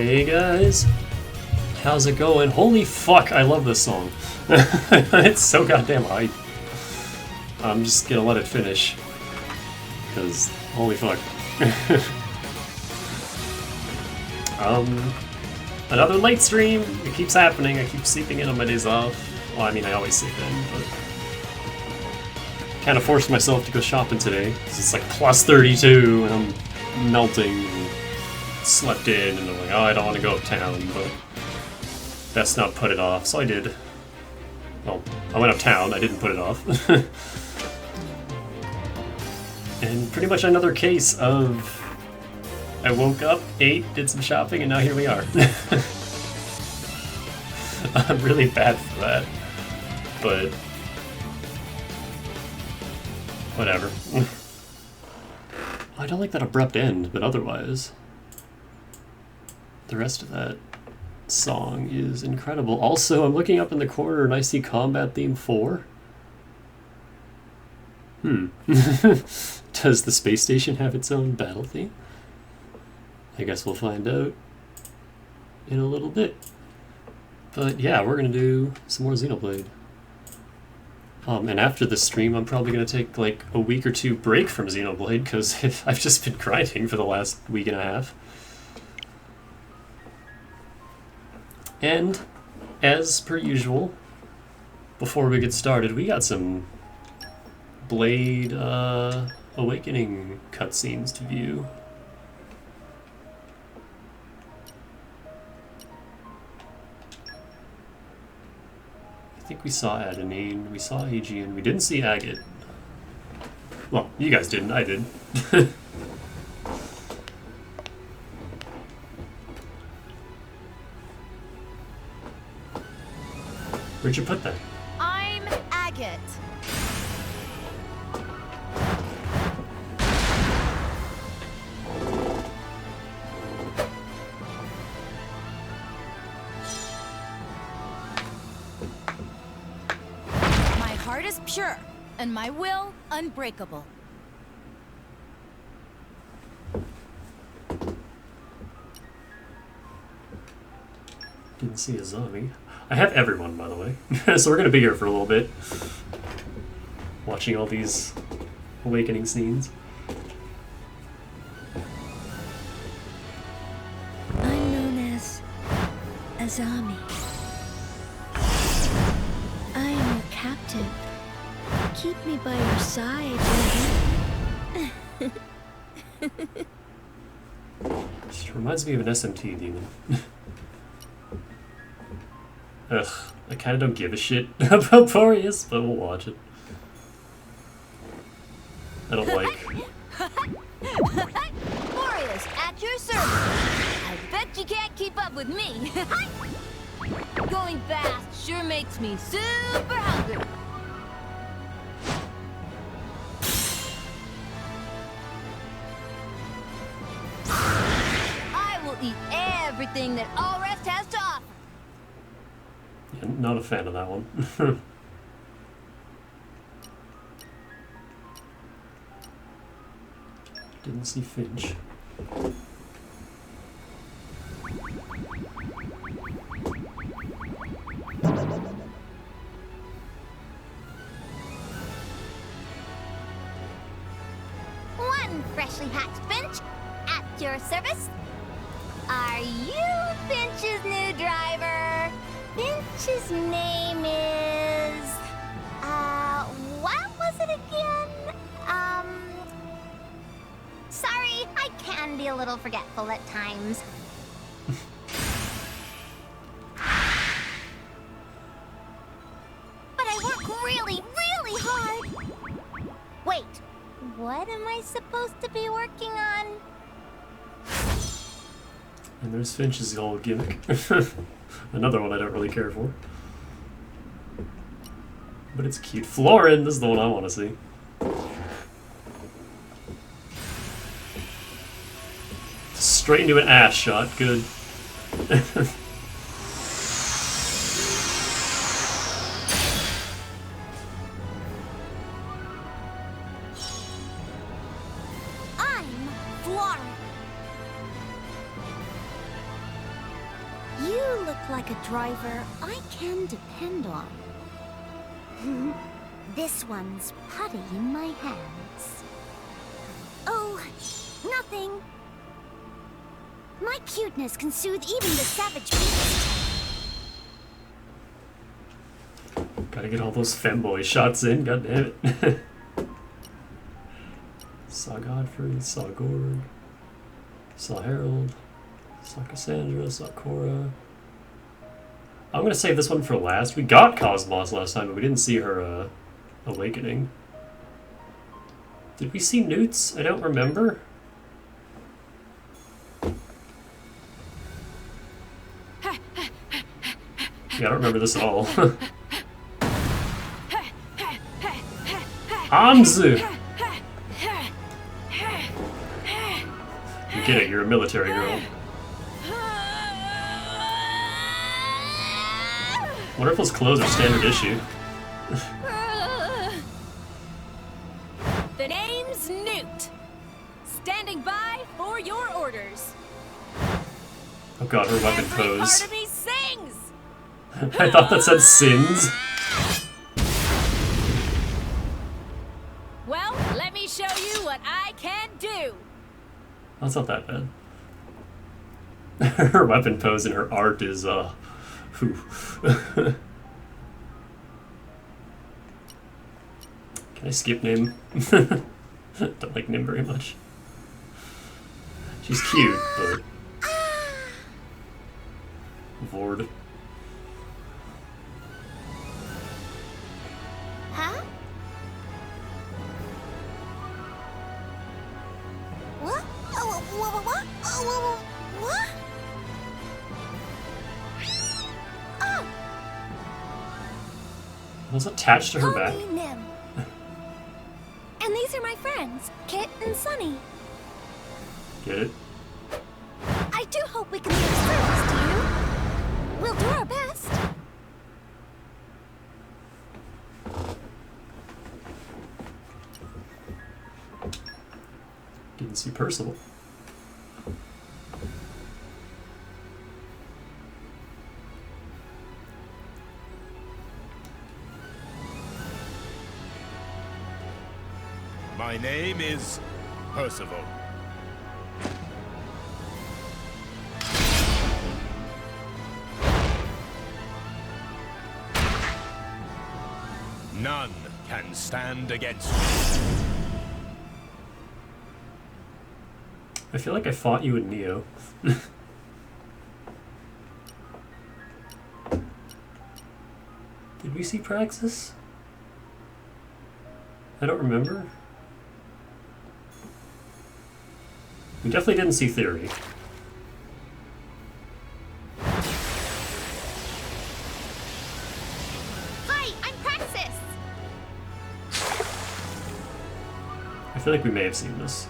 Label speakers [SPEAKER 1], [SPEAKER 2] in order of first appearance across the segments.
[SPEAKER 1] Hey guys, how's it going? Holy fuck, I love this song. It's so goddamn hype. I'm just gonna let it finish, because holy fuck. Another late stream. It keeps happening. I keep sleeping in on my days off. Well, I mean, I always sleep in, but kind of forced myself to go shopping today because it's like plus 32 and I'm melting and slept in, and I'm like, oh, I don't want to go uptown, but best not put it off. So I did. Well, I went uptown. I didn't put it off. And pretty much another case of I woke up, ate, did some shopping, and now here we are. I'm really bad for that, but whatever. I don't like that abrupt end, but otherwise, the rest of that song is incredible. Also, I'm looking up in the corner and I see Combat Theme 4. Does the space station have its own battle theme? I guess we'll find out in a little bit. But yeah, we're gonna do some more Xenoblade. And after this stream, I'm probably gonna take like a week or two break from Xenoblade because I've just been grinding for the last week and a half. And as per usual, before we get started, we got some Blade Awakening cutscenes to view. I think we saw Adenine, we saw Aegean, we didn't see Agate. Well, you guys didn't, I did. Where'd you put that?
[SPEAKER 2] I'm Agate. My heart is pure, and my will unbreakable.
[SPEAKER 1] Didn't see a zombie. I have everyone, by the way. So we're gonna be here for a little bit. Watching all these awakening scenes.
[SPEAKER 3] I'm known as Azami. I am your captive. Keep me by your side,
[SPEAKER 1] Just reminds me of an SMT demon. Ugh, I kinda don't give a shit about Boreas, but we'll watch it. I don't like...
[SPEAKER 2] Boreas, at your service. I bet you can't keep up with me. Going fast sure makes me super hungry. I will eat everything that All Rest has to offer.
[SPEAKER 1] Yeah, not a fan of that one. Didn't see Finch.
[SPEAKER 2] One freshly hatched Finch, at your service. Are you Finch's new driver? Finch's name is... what was it again? Sorry, I can be a little forgetful at times. But I work really, really hard. Wait, what am I supposed to be working on?
[SPEAKER 1] And there's Finch's old gimmick. Another one I don't really care for. But it's cute. Florin, this is the one I want to see. Straight into an ass shot, good.
[SPEAKER 2] I'm Florin.
[SPEAKER 4] like a driver I can depend on. This one's putty in my hands. Oh, nothing. My cuteness can soothe even the savage beast.
[SPEAKER 1] Gotta get all those femboy shots in, god damn it. Saw Godfrey, saw Gorg, saw Harold, saw Cassandra, saw Cora. I'm gonna save this one for last. We got KOS-MOS last time, but we didn't see her awakening. Did we see Newts? I don't remember. Yeah, I don't remember this at all. Amzu! You get it, you're a military girl. Wonder if those clothes are standard issue.
[SPEAKER 2] The name's Newt. Standing by for your orders.
[SPEAKER 1] Oh god, her weapon
[SPEAKER 2] Every
[SPEAKER 1] pose.
[SPEAKER 2] part of me sings.
[SPEAKER 1] I thought that said sins.
[SPEAKER 2] Well, let me show you what I can do.
[SPEAKER 1] That's not that bad. Her weapon pose and her art is, whew. Can I skip Nim? Don't like Nim very much. She's cute, but... Vord.
[SPEAKER 4] Huh? What? Oh, what? Oh, what? Oh!
[SPEAKER 1] Was attached to her back?
[SPEAKER 4] Call me Nim. And these are my friends, Kit and Sunny.
[SPEAKER 1] Get it?
[SPEAKER 4] I do hope we can be of service to you. We'll do our best.
[SPEAKER 1] Didn't see Percival.
[SPEAKER 5] My name is Percival. None can stand against you.
[SPEAKER 1] I feel like I fought you in Neo. Did we see Praxis? I don't remember. We definitely didn't see Theory.
[SPEAKER 4] Hi, I'm Praxis.
[SPEAKER 1] I feel like we may have seen this.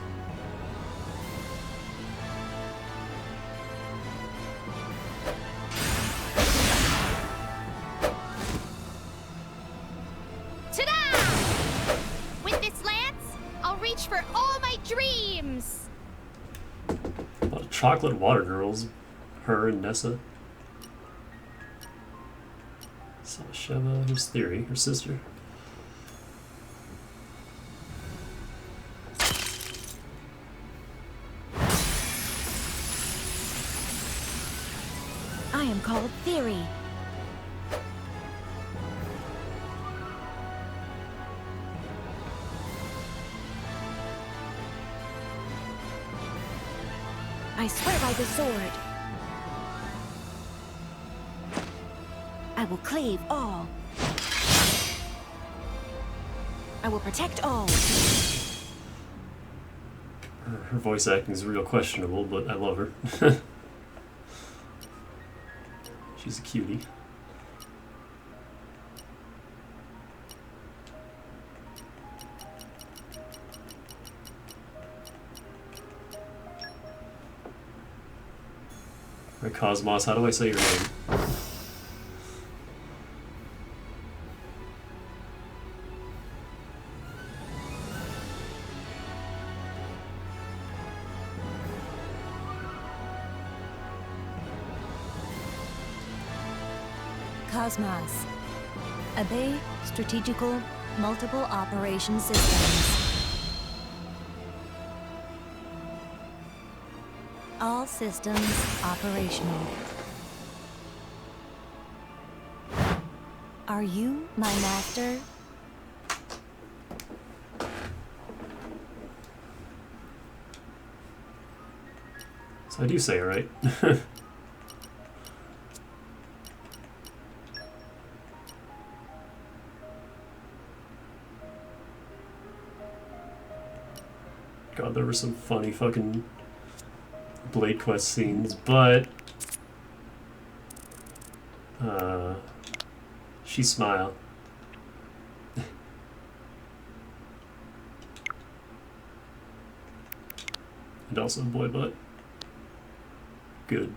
[SPEAKER 4] Ta-da! With this lance, I'll reach for all my dreams.
[SPEAKER 1] A lot of chocolate water girls. Her and Nessa. Saw Sheva, who's Theory, her sister.
[SPEAKER 4] I am called Theory. I swear by the sword. I will cleave all. I will protect all.
[SPEAKER 1] Her voice acting is real questionable, but I love her. She's a cutie. Right, KOS-MOS, how do I say your name?
[SPEAKER 2] KOS-MOS. Obey strategical multiple operation systems. All systems operational. Are you my master?
[SPEAKER 1] So I do say it right. God, there were some funny fucking Blade Quest scenes, but she smile. And also boy butt. Good.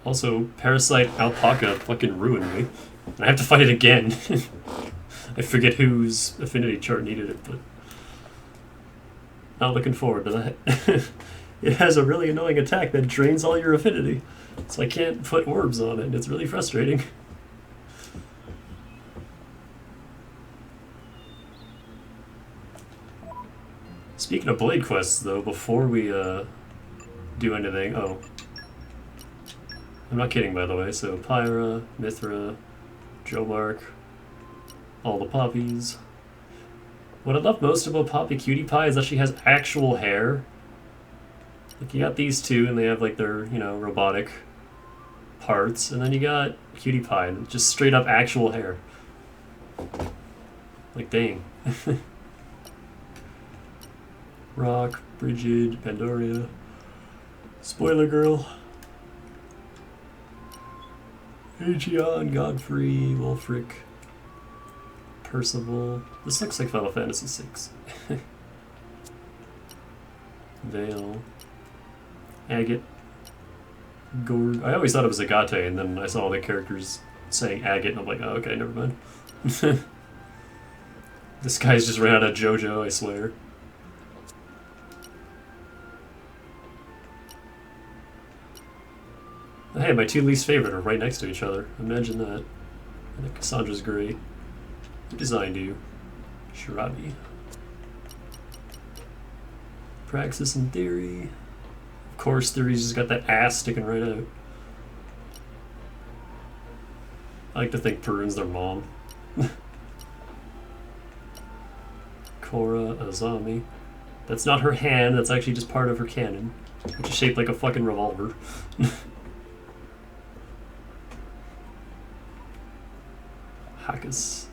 [SPEAKER 1] Also, Parasite Alpaca fucking ruined me. And I have to fight it again. I forget whose affinity chart needed it, but not looking forward to that. It has a really annoying attack that drains all your affinity, so I can't put orbs on it, and it's really frustrating. Speaking of Blade Quests, though, before we do anything, oh. I'm not kidding, by the way, so Pyra, Mithra, Jomark, all the poppies. What I love most about Poppy Cutie Pie is that she has actual hair. Like, you got these two, and they have, like, their, you know, robotic parts, and then you got Cutie Pie, and just straight up actual hair. Like, dang. Rock, Brigid, Pandoria, Spoiler Girl, Aegeon, Godfrey, Wulfric, Percival. This looks like Final Fantasy VI. Vale, Agate, Gorg. I always thought it was Agate, and then I saw all the characters saying Agate, and I'm like, oh, okay, never mind. This guy's just ran out of JoJo, I swear. Hey, my two least favorite are right next to each other. Imagine that. I think Cassandra's great. Who designed you? Shirabi. Praxis and Theory. Of course, Theory's just got that ass sticking right out. I like to think Perun's their mom. Korra, Azami. That's not her hand, that's actually just part of her cannon, which is shaped like a fucking revolver. Hakas.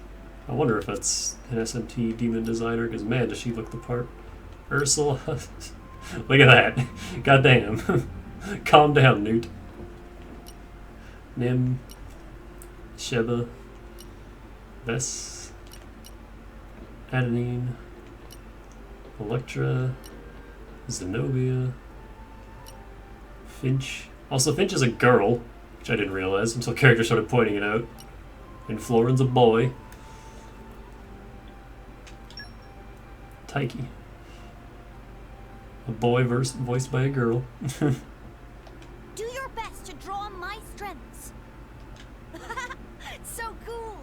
[SPEAKER 1] I wonder if that's an SMT demon designer, because man, does she look the part. Ursula. Look at that. Goddamn. Calm down, Newt. Nim. Sheba. Vess. Adenine. Electra. Zenobia. Finch. Also, Finch is a girl, which I didn't realize until characters started pointing it out. And Florin's a boy. Taiki. A boy voiced by a girl.
[SPEAKER 4] Do your best to draw on my strengths. So cool.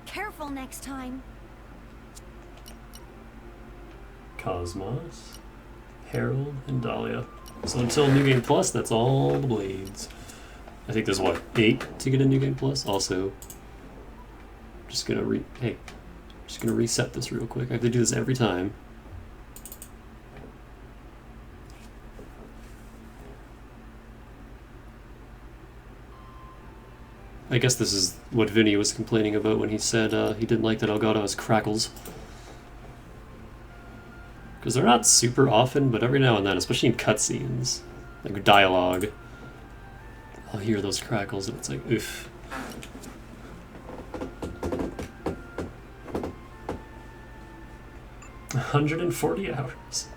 [SPEAKER 4] Careful next time.
[SPEAKER 1] KOS-MOS, Harold, and Dahlia. So until New Game Plus, that's all the blades. I think there's what, 8 to get a New Game Plus? Also, just gonna reset this real quick. I have to do this every time. I guess this is what Vinny was complaining about when he said he didn't like that Elgato has crackles. Because they're not super often, but every now and then, especially in cutscenes, like dialogue, I'll hear those crackles and it's like, oof. $140 hours.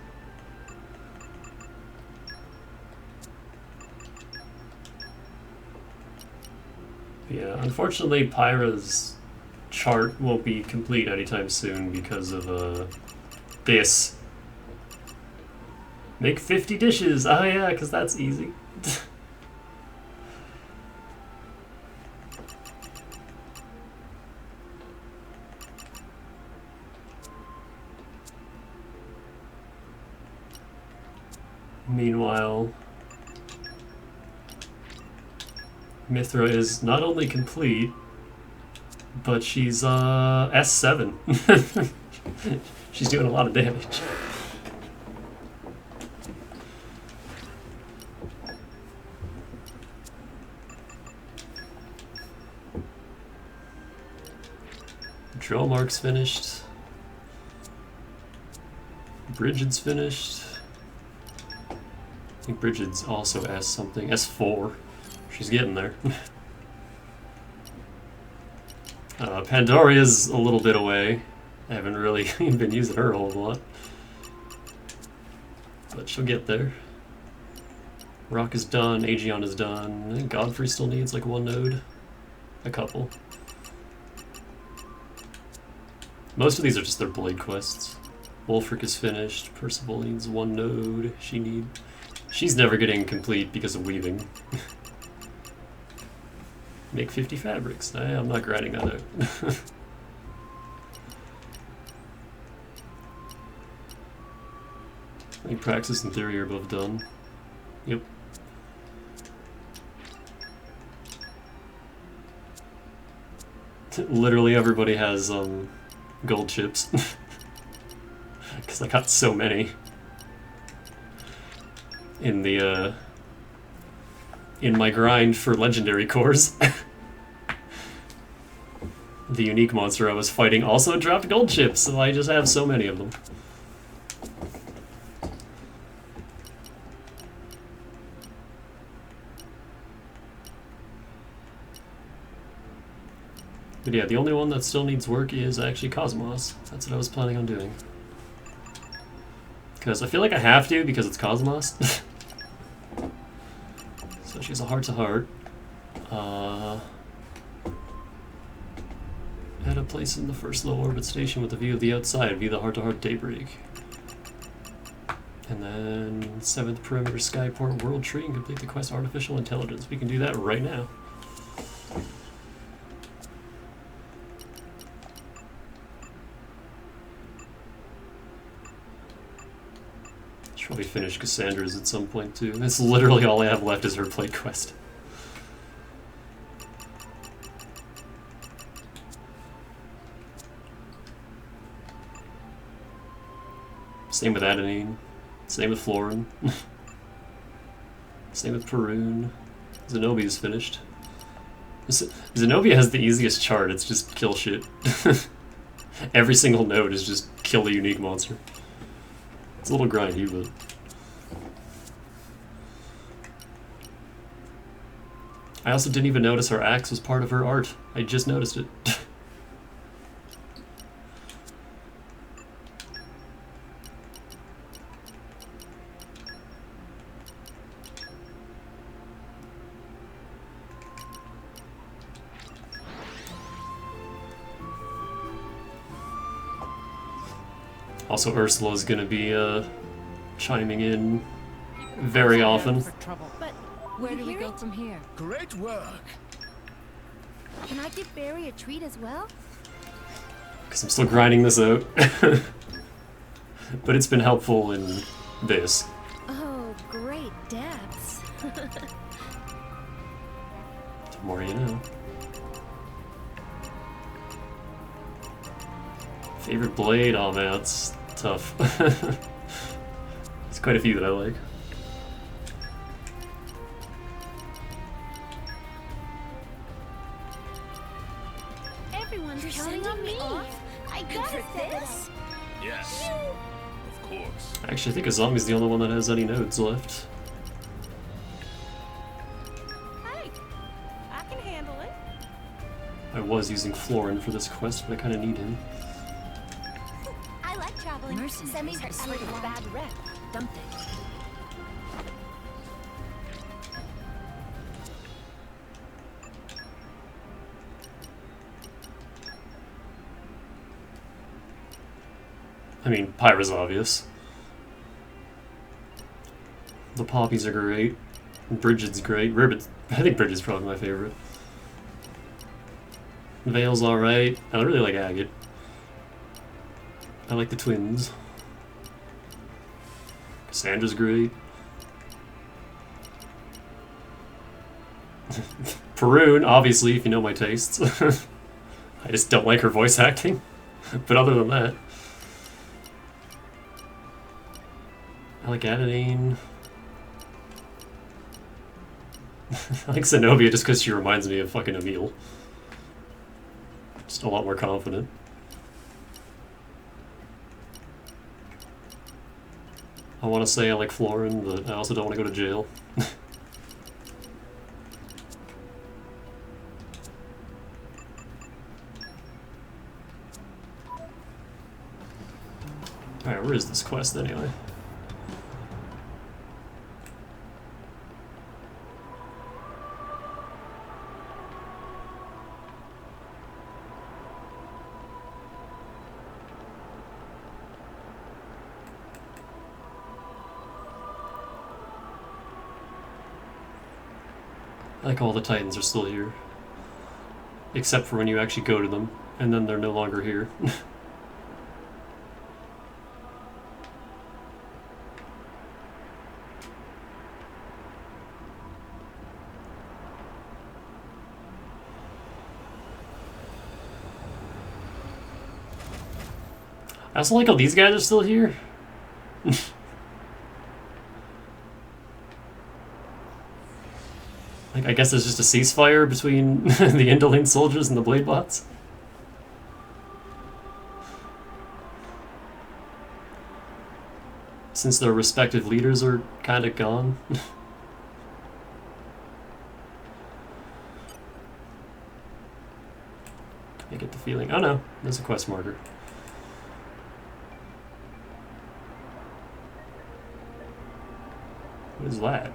[SPEAKER 1] Yeah, unfortunately, Pyra's chart won't be complete anytime soon because of this. Make 50 dishes! Oh yeah, because that's easy. Meanwhile, Mithra is not only complete, but she's S7. She's doing a lot of damage. Drillmark's finished. Brigid's finished. I think Brigid's also S something. S4. She's getting there. Pandoria's a little bit away. I haven't really been using her a whole lot. But she'll get there. Rock is done, Aegeon is done. I think Godfrey still needs like one node. A couple. Most of these are just their Blade quests. Wolfric is finished. Percival needs one node. She's never getting complete because of weaving. Make 50 fabrics. I'm not grinding that out. I think Praxis and Theory are both done. Yep. Literally everybody has gold chips. Because I got so many in the in my grind for legendary cores. The unique monster I was fighting also dropped gold chips, so I just have so many of them. But yeah, the only one that still needs work is actually KOS-MOS. That's what I was planning on doing. Because I feel like I have to, because it's KOS-MOS. So she's a heart-to-heart. At a place in the first low-orbit station with a view of the outside, view the heart-to-heart daybreak. And then 7th perimeter skyport world tree and complete the quest artificial intelligence. We can do that right now. Should probably finish Cassandra's at some point too. That's literally all I have left is her Blade Quest. Same with Adenine. Same with Florin. Same with Perun. Zenobia's finished. Zenobia has the easiest chart, it's just kill shit. Every single node is just kill the unique monster. It's a little grindy, but... I also didn't even notice her axe was part of her art. I just noticed it. Also, Ursula's gonna be chiming in very often.
[SPEAKER 2] But where do we go from here?
[SPEAKER 5] Great work.
[SPEAKER 4] Can I give Barry a treat as well?
[SPEAKER 1] Because I'm still grinding this out. But it's been helpful in this.
[SPEAKER 3] Oh, great depths.
[SPEAKER 1] The more you know. Favorite blade? Oh man, that's tough. There's quite a few that I like.
[SPEAKER 4] Everyone's counting on me. I gotta this.
[SPEAKER 5] Yes. Of course.
[SPEAKER 1] Actually, I think a zombie's the only one that has any nodes left.
[SPEAKER 4] Hey, I can handle it.
[SPEAKER 1] I was using Florin for this quest, but I kind of need him.
[SPEAKER 4] I like traveling.
[SPEAKER 3] Mercenaries
[SPEAKER 4] Semis
[SPEAKER 3] are
[SPEAKER 4] are
[SPEAKER 3] sort
[SPEAKER 4] a
[SPEAKER 3] of
[SPEAKER 4] bad rep.
[SPEAKER 3] Dump it.
[SPEAKER 1] mean, Pyra's obvious. The poppies are great. Bridget's great. Ribbit's, I think Bridget's probably my favorite. Veil's alright. I really like Agate. I like the twins. Cassandra's great. Perune, obviously, if you know my tastes. I just don't like her voice acting. But other than that, I like Adenine. I like Zenobia just because she reminds me of fucking Emil. Just a lot more confident. I want to say I like Florin, but I also don't want to go to jail. Alright, where is this quest anyway? I like all the Titans are still here. Except for when you actually go to them, and then they're no longer here. I also like how these guys are still here. Like, I guess there's just a ceasefire between the Indolent soldiers and the Blade bots. Since their respective leaders are kind of gone. I get the feeling. Oh no, there's a quest marker. What is that?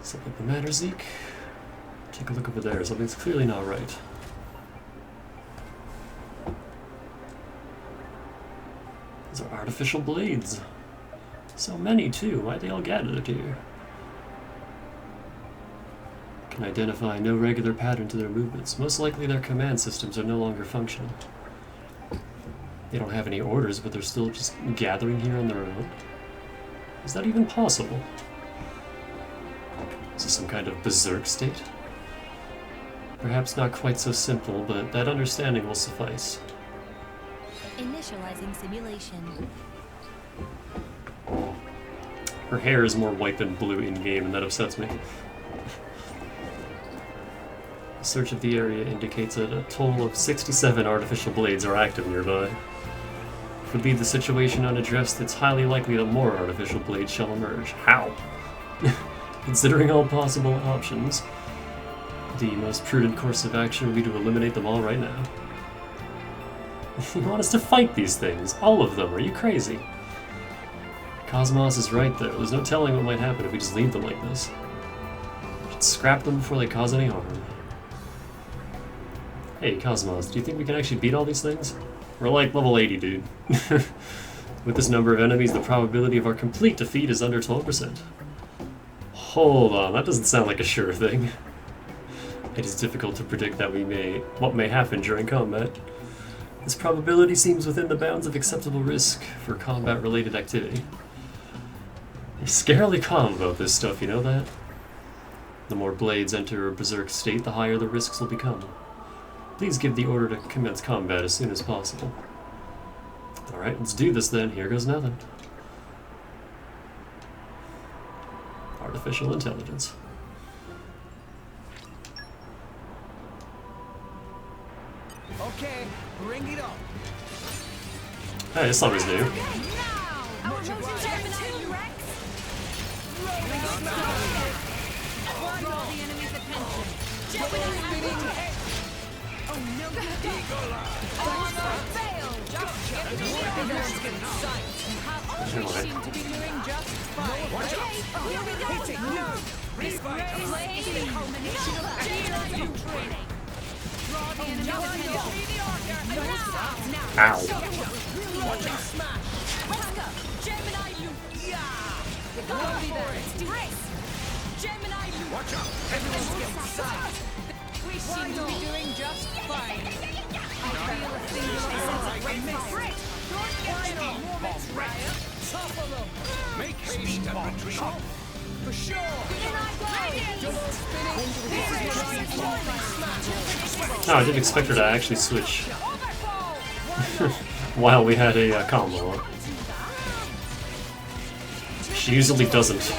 [SPEAKER 1] Something the matter, Zeke? Take a look over there. Something's clearly not right. These are artificial blades. So many, too. Why'd they all gathered here? Can identify no regular pattern to their movements. Most likely their command systems are no longer functioning. They don't have any orders, but they're still just gathering here on their own. Is that even possible? Is this some kind of berserk state? Perhaps not quite so simple, but that understanding will suffice.
[SPEAKER 2] Initializing simulation.
[SPEAKER 1] Her hair is more white than blue in-game, and that upsets me. A search of the area indicates that a total of 67 artificial blades are active nearby. If we leave the situation unaddressed, it's highly likely that more artificial blades shall emerge. How? Considering all possible options, the most prudent course of action would be to eliminate them all right now. You want us to fight these things? All of them? Are you crazy? KOS-MOS is right though. There's no telling what might happen if we just leave them like this. We should scrap them before they cause any harm. Hey, KOS-MOS, do you think we can actually beat all these things? We're like level 80, dude. With this number of enemies, the probability of our complete defeat is under 12%. Hold on, that doesn't sound like a sure thing. It is difficult to predict what may happen during combat. This probability seems within the bounds of acceptable risk for combat-related activity. You're scarily calm about this stuff, you know that? The more blades enter a berserk state, the higher the risks will become. Please give the order to commence combat as soon as possible. Alright, let's do this then. Here goes nothing. Artificial intelligence.
[SPEAKER 5] Okay, bring it on.
[SPEAKER 1] Hey, this song is new.
[SPEAKER 2] Our motion sharpener, Rex. Want all the enemy's attention. Oh no! All seem to be doing just fine.
[SPEAKER 5] Watch out.
[SPEAKER 2] Here we go.
[SPEAKER 5] Hitting. No.
[SPEAKER 2] This race is the culmination of training.
[SPEAKER 1] Ow.
[SPEAKER 5] Watch out! Everyone's getting sight.
[SPEAKER 6] We seem to be doing just fine. I feel a singular sense of
[SPEAKER 5] Top of them. Make haste and retreat. For sure.
[SPEAKER 1] No, I didn't expect her to actually switch while we had a combo up. She usually doesn't.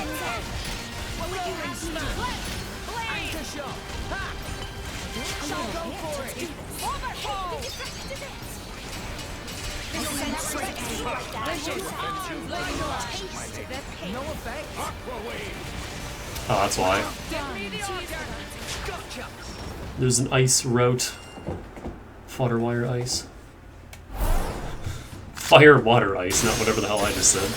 [SPEAKER 1] Oh, that's why. There's an ice route. Fodder wire ice. Fire water ice, not whatever the hell I just said.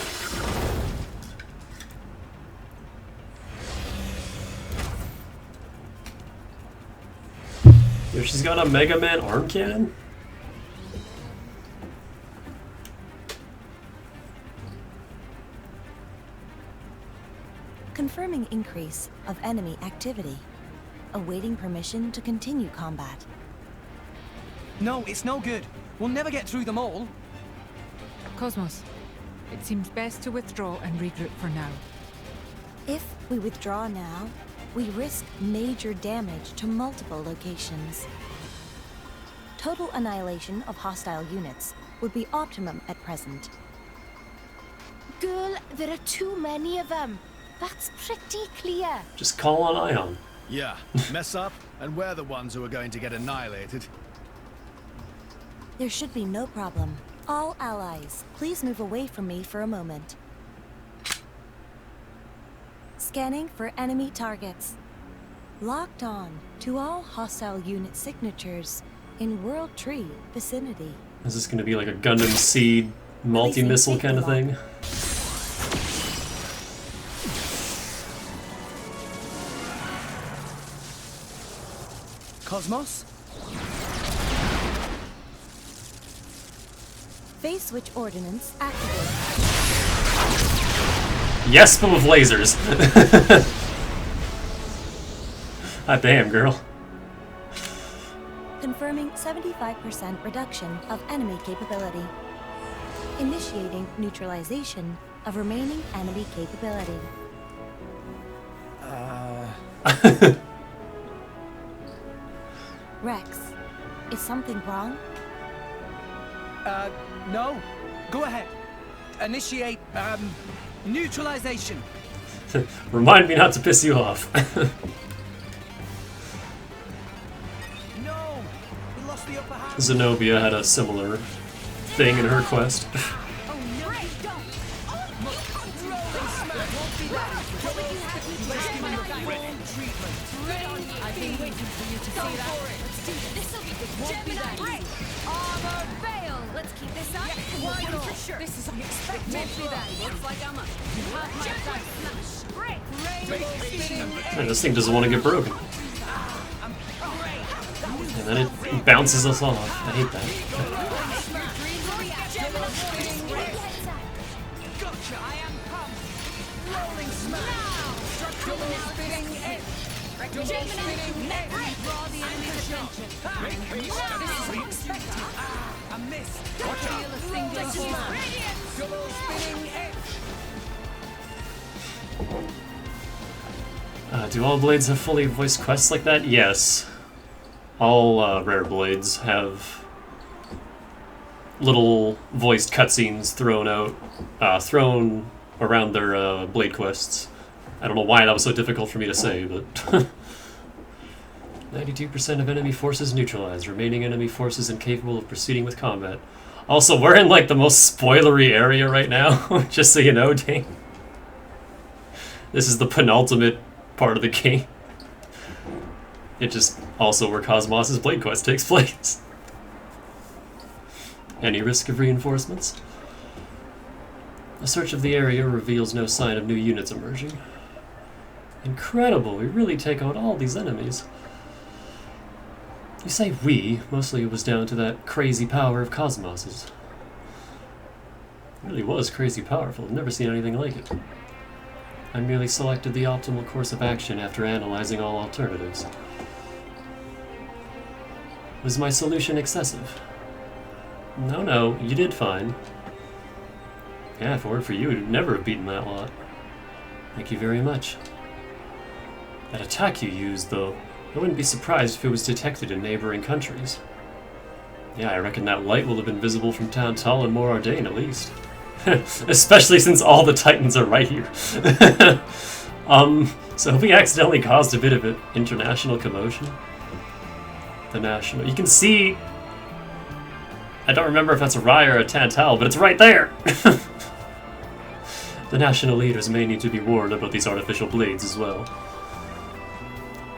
[SPEAKER 1] Yo, she's got a Mega Man arm cannon?
[SPEAKER 7] Confirming increase of enemy activity. Awaiting permission to continue combat.
[SPEAKER 5] No, it's no good. We'll never get through them all.
[SPEAKER 6] KOS-MOS, it seems best to withdraw and regroup for now.
[SPEAKER 7] If we withdraw now, we risk major damage to multiple locations. Total annihilation of hostile units would be optimum at present.
[SPEAKER 4] Girl, there are too many of them. That's pretty clear.
[SPEAKER 1] Just call on Ion.
[SPEAKER 8] Yeah, mess up, and we're the ones who are going to get annihilated.
[SPEAKER 7] There should be no problem. All allies, please move away from me for a moment. Scanning for enemy targets. Locked on to all hostile unit signatures in World Tree vicinity.
[SPEAKER 1] Is this going to be like a Gundam Seed multi-missile kind of thing?
[SPEAKER 5] KOS-MOS?
[SPEAKER 7] Phase switch ordnance activated.
[SPEAKER 1] Yes, but with lasers. Hot damn, girl.
[SPEAKER 7] Confirming 75% reduction of enemy capability. Initiating neutralization of remaining enemy capability. Rex, is something wrong?
[SPEAKER 5] No. Go ahead. Initiate, neutralization.
[SPEAKER 1] Remind me not to piss you off.
[SPEAKER 5] No! We lost the upper hand.
[SPEAKER 1] Zenobia had a similar thing in her quest.
[SPEAKER 6] I've been waiting for you to see that.
[SPEAKER 2] This'll be the Gemini Ray! Armor veil! Let's keep this up.
[SPEAKER 6] Why not? For sure. This is unexpected. Won't be that. Looks like I'm up. You have my
[SPEAKER 2] Great!
[SPEAKER 1] Man, this thing doesn't want to get broken. And then it bounces us off. I hate that.
[SPEAKER 5] Gotcha! I am come! Rolling smash! Double spinning edge! Double spinning edge!
[SPEAKER 6] Draw the enemy's attention.
[SPEAKER 5] Make haste and retreat! I missed! Watch out!
[SPEAKER 6] Feel a single
[SPEAKER 5] Rolling
[SPEAKER 6] hole.
[SPEAKER 5] smash! Double spinning edge!
[SPEAKER 1] Do all blades have fully voiced quests like that? Yes. All rare blades have little voiced cutscenes thrown around their blade quests. I don't know why that was so difficult for me to say, but 92% of enemy forces neutralized. Remaining enemy forces incapable of proceeding with combat. Also, we're in like the most spoilery area right now, just so you know, Dane. This is the penultimate part of the game. It just also where KOS-MOS's Blade Quest takes place. Any risk of reinforcements? A search of the area reveals no sign of new units emerging. Incredible, we really take out all these enemies. You say we, mostly it was down to that crazy power of KOS-MOS's. It really was crazy powerful. I've never seen anything like it. I merely selected the optimal course of action after analyzing all alternatives. Was my solution excessive? No, you did fine. Yeah, if it weren't for you, you'd never have beaten that lot. Thank you very much. That attack you used, though, I wouldn't be surprised if it was detected in neighboring countries. Yeah, I reckon that light will have been visible from Tantal and Morardain at least. Especially since all the Titans are right here. So if we accidentally caused a bit of an international commotion. The national... You can see... I don't remember if that's a Rye or a Tantal, but it's right there! The national leaders may need to be warned about these artificial blades as well.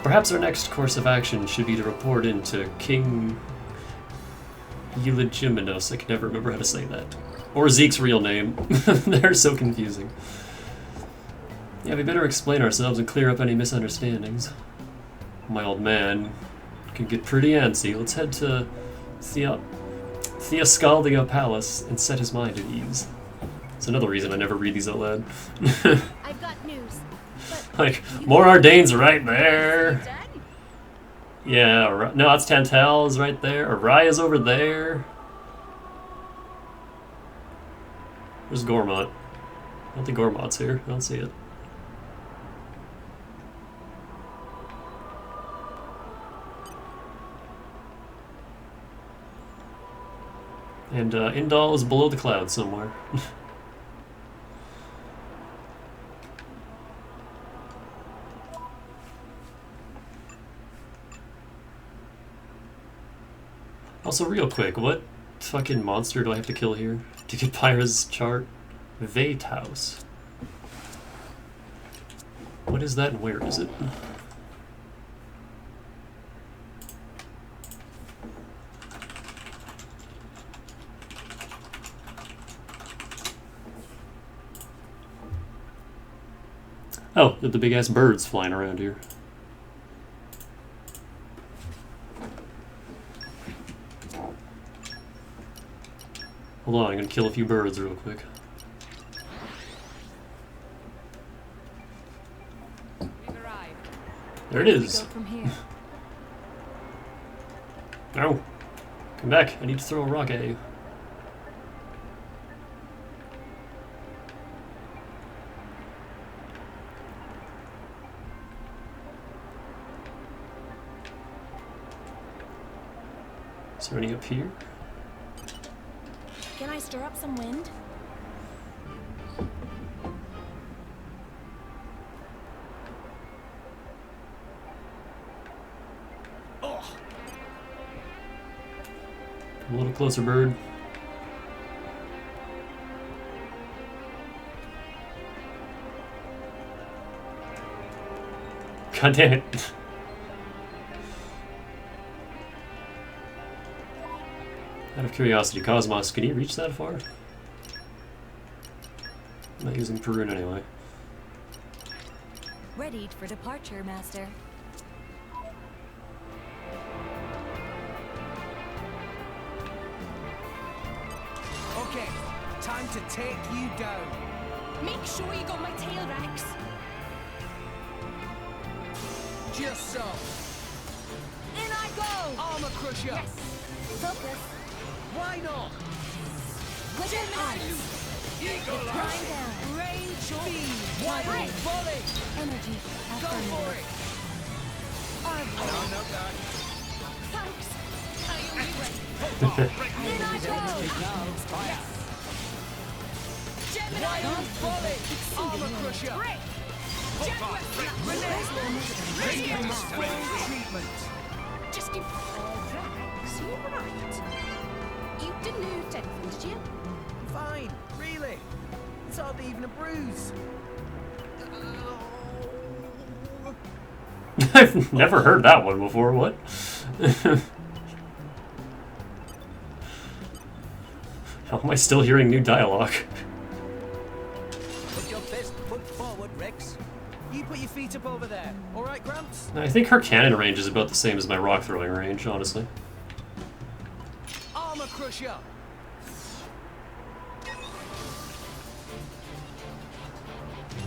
[SPEAKER 1] Perhaps our next course of action should be to report in to King Eulegiminos. I can never remember how to say that. Or Zeke's real name. They're so confusing. Yeah, we better explain ourselves and clear up any misunderstandings. My old man can get pretty antsy. Let's head to Theoscaldio Palace and set his mind at ease. It's another reason I never read these out loud.
[SPEAKER 4] I've got news.
[SPEAKER 1] Like, Morardain's right there. Yeah, no, that's Tantal's right there. Araya's over there. Where's Gormott? I don't think Gormott's here. I don't see it. And Indal is below the clouds somewhere. Also, real quick, what fucking monster do I have to kill here to get Pyra's chart? Vaytaus. What is that and where is it? Oh, the big ass birds flying around here. Hold on, I'm gonna kill a few birds real quick. There it is. No. Come back. I need to throw a rock at you. Is there any up here?
[SPEAKER 7] Can I stir up some wind?
[SPEAKER 8] Oh.
[SPEAKER 1] Come a little closer, bird. God damn it. Out of curiosity, KOS-MOS, can you reach that far? I'm not using Perun anyway.
[SPEAKER 7] Ready for departure, Master.
[SPEAKER 5] Okay, time to take you down.
[SPEAKER 6] Make sure you got my tail, Rex.
[SPEAKER 5] Just so.
[SPEAKER 2] In I go!
[SPEAKER 5] Armor crusher.
[SPEAKER 6] Yes.
[SPEAKER 7] Focus.
[SPEAKER 5] Why not?
[SPEAKER 2] Within eyes!
[SPEAKER 5] Eagle
[SPEAKER 7] Grind
[SPEAKER 5] eye.
[SPEAKER 7] down.
[SPEAKER 5] Range speed. Wide
[SPEAKER 7] Right.
[SPEAKER 5] volley.
[SPEAKER 7] Energy.
[SPEAKER 5] Go for it.
[SPEAKER 7] Armor.
[SPEAKER 5] No, that.
[SPEAKER 6] Thanks. I only ready.
[SPEAKER 2] In I go!
[SPEAKER 6] Gemini.
[SPEAKER 5] Wide volley. Armor crusher.
[SPEAKER 6] Break.
[SPEAKER 5] Radiant spring treatment.
[SPEAKER 6] Just give Rex, you're right. You didn't hurt anything, did you?
[SPEAKER 5] Fine, really. It's hardly even a bruise.
[SPEAKER 1] I've never heard that one before, what? How am I still hearing new dialogue?
[SPEAKER 5] Put your best foot forward, Rex. You put your feet up over there. All right, Gramps?
[SPEAKER 1] I think her cannon range is about the same as my rock throwing range, honestly.
[SPEAKER 5] Armor Crusher.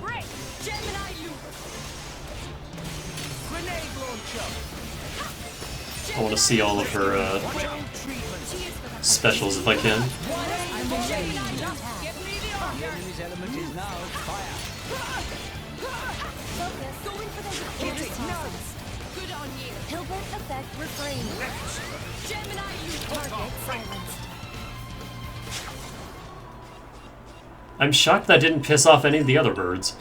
[SPEAKER 6] Break! Gemini loop!
[SPEAKER 5] Grenade launcher.
[SPEAKER 1] I want to see all of her
[SPEAKER 5] Cold treatment.
[SPEAKER 1] specials if I can.
[SPEAKER 6] Gemini loop! Give me the
[SPEAKER 5] The
[SPEAKER 6] order!
[SPEAKER 5] enemy's element is now fire.
[SPEAKER 7] Focus. Going for the
[SPEAKER 5] Hit it, no.
[SPEAKER 6] Good on you!
[SPEAKER 7] Hilbert effect refrain.
[SPEAKER 6] Gemini loop!
[SPEAKER 7] Target silenced.
[SPEAKER 1] I'm shocked that didn't piss off any of the other birds.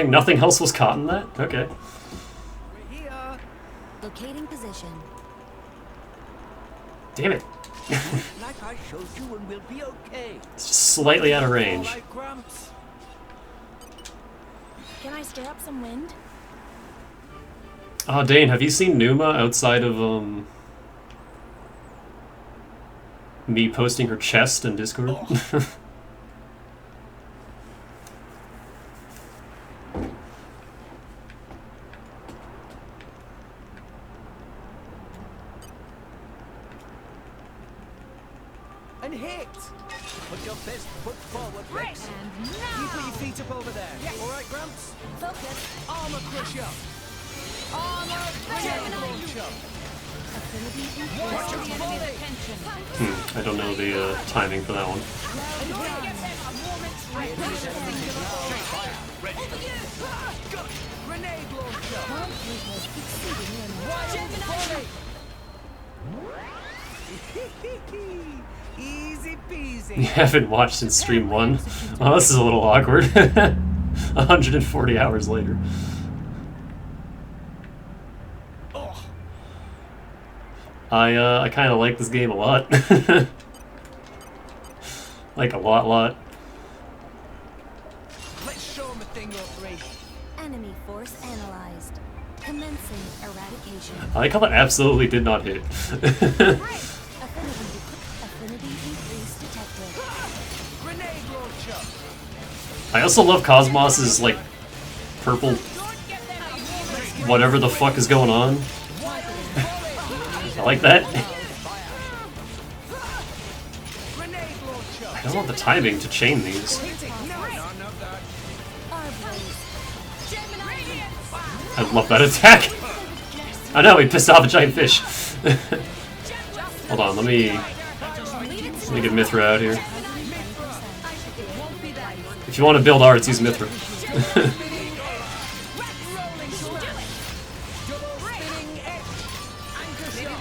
[SPEAKER 1] Nothing else was caught in that? Okay.
[SPEAKER 5] We're here.
[SPEAKER 7] Locating position.
[SPEAKER 1] Damn it.
[SPEAKER 5] Like I showed you, and we'll be okay.
[SPEAKER 1] It's just slightly out of range.
[SPEAKER 5] All right, Gramps.
[SPEAKER 7] Can I stir up some wind?
[SPEAKER 1] Oh, Dane, have you seen Numa outside of, me posting her chest in Discord?
[SPEAKER 5] And hit. Put your best foot forward, Rex.
[SPEAKER 6] And
[SPEAKER 5] You
[SPEAKER 6] now!
[SPEAKER 5] put your feet up over there. All right, Gramps?
[SPEAKER 7] Focus.
[SPEAKER 5] Armor Crusher.
[SPEAKER 6] Armor
[SPEAKER 5] Grenade
[SPEAKER 6] Gemini loop!
[SPEAKER 5] launcher.
[SPEAKER 7] Affinity
[SPEAKER 5] Watch
[SPEAKER 6] Watch
[SPEAKER 5] your
[SPEAKER 6] the
[SPEAKER 5] volley.
[SPEAKER 6] enemy's attention!
[SPEAKER 1] I don't know the timing for that one.
[SPEAKER 6] Give them a moment's
[SPEAKER 5] The enemy's element is now fire.
[SPEAKER 6] rest!
[SPEAKER 5] Grenade launcher.
[SPEAKER 7] exceeding in
[SPEAKER 5] Wild volley. Easy peasy.
[SPEAKER 1] You haven't watched since stream 1. Oh, this is a little awkward. 140 hours later.
[SPEAKER 5] Oh,
[SPEAKER 1] I kind of like this game a lot. Like a lot.
[SPEAKER 5] let's show him a thing or three.
[SPEAKER 7] Enemy force analyzed. Commencing eradication.
[SPEAKER 1] I like how that absolutely did not hit.
[SPEAKER 7] Affinity increase detected.
[SPEAKER 5] Grenade launcher.
[SPEAKER 1] I also love KOS-MOS's like purple whatever the fuck is going on. I like that.
[SPEAKER 5] Grenade launcher.
[SPEAKER 1] I don't have the timing to chain these.
[SPEAKER 5] Hit it. No, none of that.
[SPEAKER 7] Arblaze.
[SPEAKER 1] I love that attack. I know, he pissed off a giant fish. Hold on, let me get Mithra out here. If you want to build arts, use Mithra.
[SPEAKER 5] Rolling smash. Double spinning edge. Anchor shot.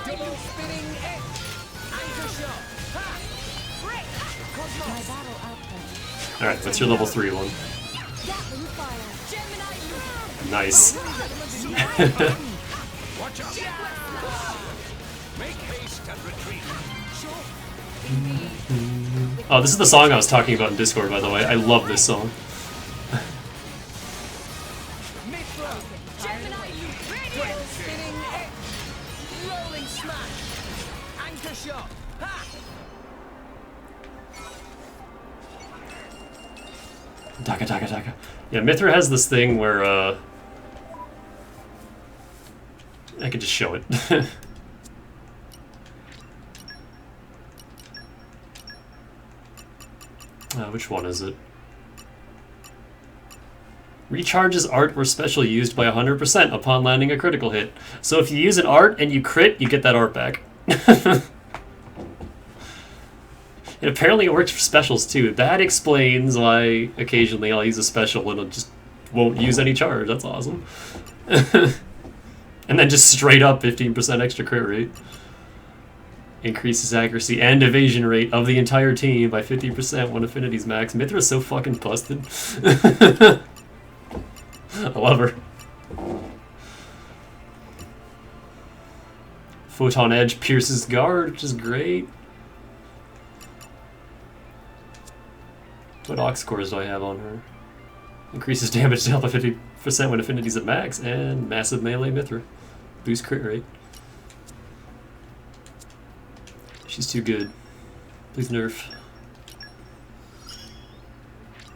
[SPEAKER 5] Double spinning edge. Anchor shot. Ha.
[SPEAKER 7] My battle output.
[SPEAKER 1] Alright, what's your level 3 one?
[SPEAKER 7] Gatling fire.
[SPEAKER 1] Nice.
[SPEAKER 5] Watch out. Make haste and retreat.
[SPEAKER 1] Oh, this is the song I was talking about in Discord, by the way. I love this song.
[SPEAKER 5] Mithra. Double spinning edge. Rolling smash. Anchor shot. Ha.
[SPEAKER 1] Daka. Yeah, Mithra has this thing where, I could just show it. Which one is it? Recharges art or special used by 100% upon landing a critical hit. So if you use an art and you crit, you get that art back. And apparently it works for specials too. That explains why occasionally I'll use a special and it just won't use any charge. That's awesome. And then just straight up 15% extra crit rate. Increases accuracy and evasion rate of the entire team by 50% when affinity's max. Mithra's so fucking busted. I love her. Photon Edge pierces guard, which is great. What Ox cores do I have on her? Increases damage dealt by 50% when affinity's at max, and massive melee Mithra. Boost crit rate. She's too good. Please nerf.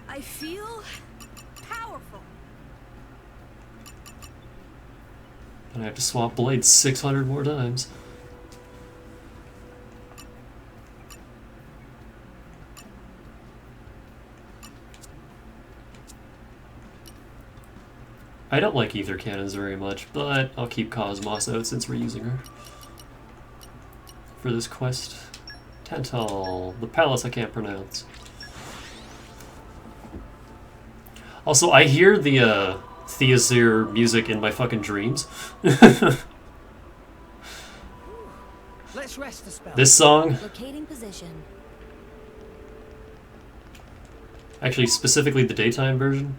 [SPEAKER 6] I feel powerful.
[SPEAKER 1] And I have to swap blades 600 more times. I don't like ether cannons very much, but I'll keep KOS-MOS out since we're using her. For this quest, Tantal, the palace I can't pronounce. Also, I hear the Theazir music in my fucking dreams.
[SPEAKER 5] Let's rest the spell.
[SPEAKER 1] This song,
[SPEAKER 7] Locating position.
[SPEAKER 1] actually specifically the daytime version.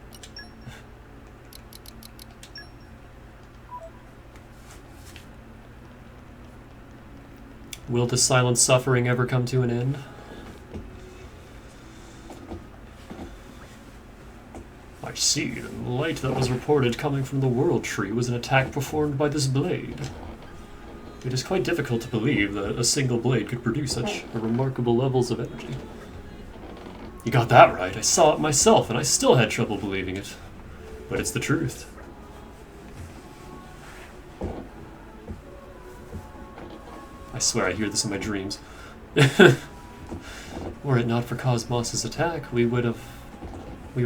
[SPEAKER 1] Will this silent suffering ever come to an end? I see. The light that was reported coming from the World Tree was an attack performed by this blade. It is quite difficult to believe that a single blade could produce such remarkable levels of energy. You got that right. I saw it myself, and I still had trouble believing it. But it's the truth. I swear I hear this in my dreams. Were it not for KOS-MOS's attack, we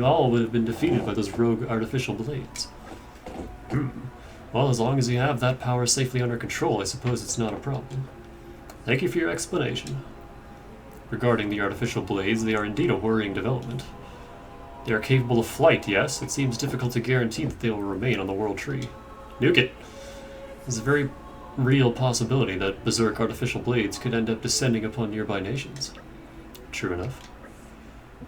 [SPEAKER 1] all would have been defeated by those rogue artificial blades. Well, as long as you have that power safely under control, I suppose it's not a problem. Thank you for your explanation. Regarding the artificial blades, they are indeed a worrying development. They are capable of flight, yes. It seems difficult to guarantee that they will remain on the World Tree. Nuke it! There's a very real possibility that berserk artificial blades could end up descending upon nearby nations. True enough.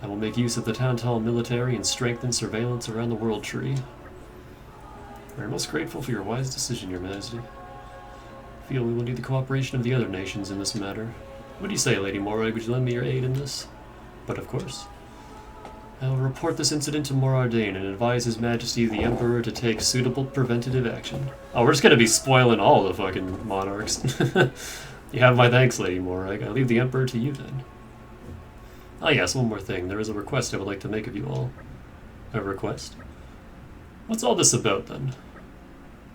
[SPEAKER 1] I will make use of the Tantal military and strengthen surveillance around the World Tree. We are most grateful for your wise decision, Your Majesty. I feel we will need the cooperation of the other nations in this matter. What do you say, Lady Morag? Would you lend me your aid in this? But of course. I will report this incident to Morardain and advise His Majesty the Emperor to take suitable preventative action. Oh, we're just gonna be spoiling all the fucking monarchs. You have my thanks, Lady Morag. I leave the Emperor to you, then. Ah yes, one more thing. There is a request I would like to make of you all. A request? What's all this about, then?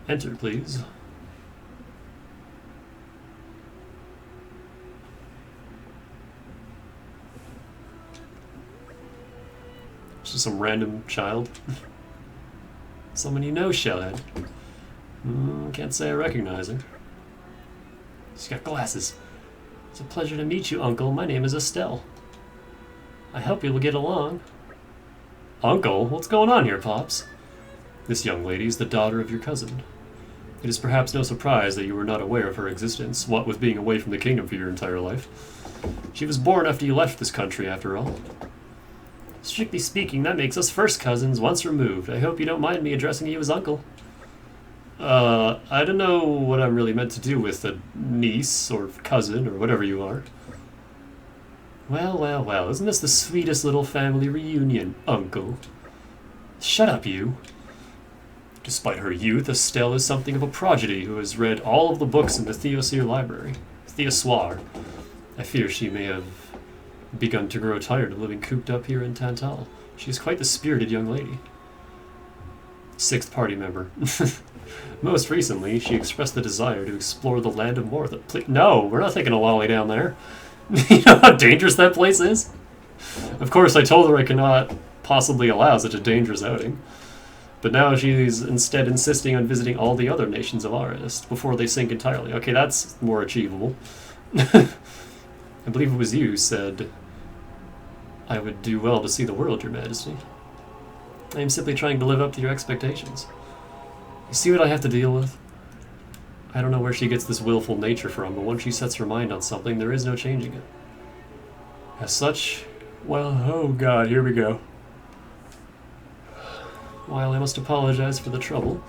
[SPEAKER 1] Enter, please. Just some random child. Someone you know, Shellhead. Can't say I recognize her. She's got glasses. It's a pleasure to meet you, Uncle. My name is Estelle. I hope you will get along. Uncle? What's going on here, Pops? This young lady is the daughter of your cousin. It is perhaps no surprise that you were not aware of her existence, what with being away from the kingdom for your entire life. She was born after you left this country, after all. Strictly speaking, that makes us first cousins once removed. I hope you don't mind me addressing you as Uncle. I don't know what I'm really meant to do with a niece, or cousin, or whatever you are. Well, well, well, isn't this the sweetest little family reunion, Uncle? Shut up, you. Despite her youth, Estelle is something of a prodigy who has read all of the books in the Theosir library. Theosoir. I fear she may have begun to grow tired of living cooped up here in Tantal. She is quite the spirited young lady. Sixth party member. Most recently, she expressed the desire to explore the land of Mortha. No, we're not taking a lolly down there. You know how dangerous that place is? Of course, I told her I cannot possibly allow such a dangerous outing. But now she's instead insisting on visiting all the other nations of Arist before they sink entirely. Okay, that's more achievable. I believe it was you who said I would do well to see the world, Your Majesty. I am simply trying to live up to your expectations. You see what I have to deal with? I don't know where she gets this willful nature from, but once she sets her mind on something, there is no changing it. As such, well, oh god, here we go. While I must apologize for the trouble,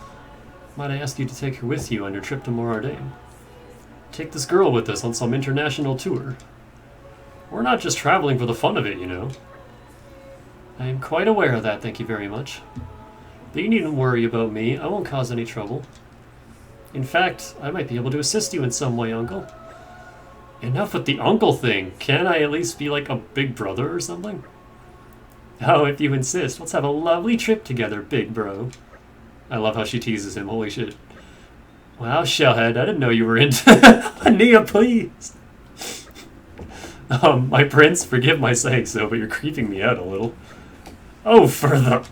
[SPEAKER 1] might I ask you to take her with you on your trip to Morardain? Take this girl with us on some international tour. We're not just traveling for the fun of it, you know. I am quite aware of that, thank you very much. But you needn't worry about me, I won't cause any trouble. In fact, I might be able to assist you in some way, Uncle. Enough with the uncle thing. Can't I at least be like a big brother or something? Oh, if you insist. Let's have a lovely trip together, big bro. I love how she teases him. Holy shit. Wow, Shellhead, I didn't know you were into... Ania, please! My prince, forgive my saying so, but you're creeping me out a little. Oh, further.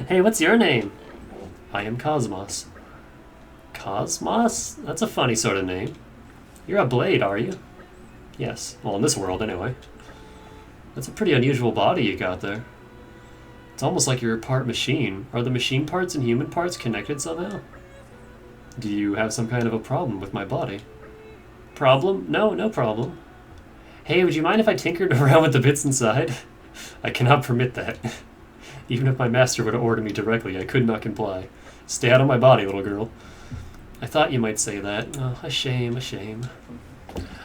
[SPEAKER 1] Hey, what's your name? I am KOS-MOS. KOS-MOS? That's a funny sort of name. You're a blade, are you? Yes. Well, in this world, anyway. That's a pretty unusual body you got there. It's almost like you're part machine. Are the machine parts and human parts connected somehow? Do you have some kind of a problem with my body? Problem? No, no problem. Hey, would you mind if I tinkered around with the bits inside? I cannot permit that. Even if my master would order me directly, I could not comply. Stay out of my body, little girl. I thought you might say that. Oh, a shame, a shame.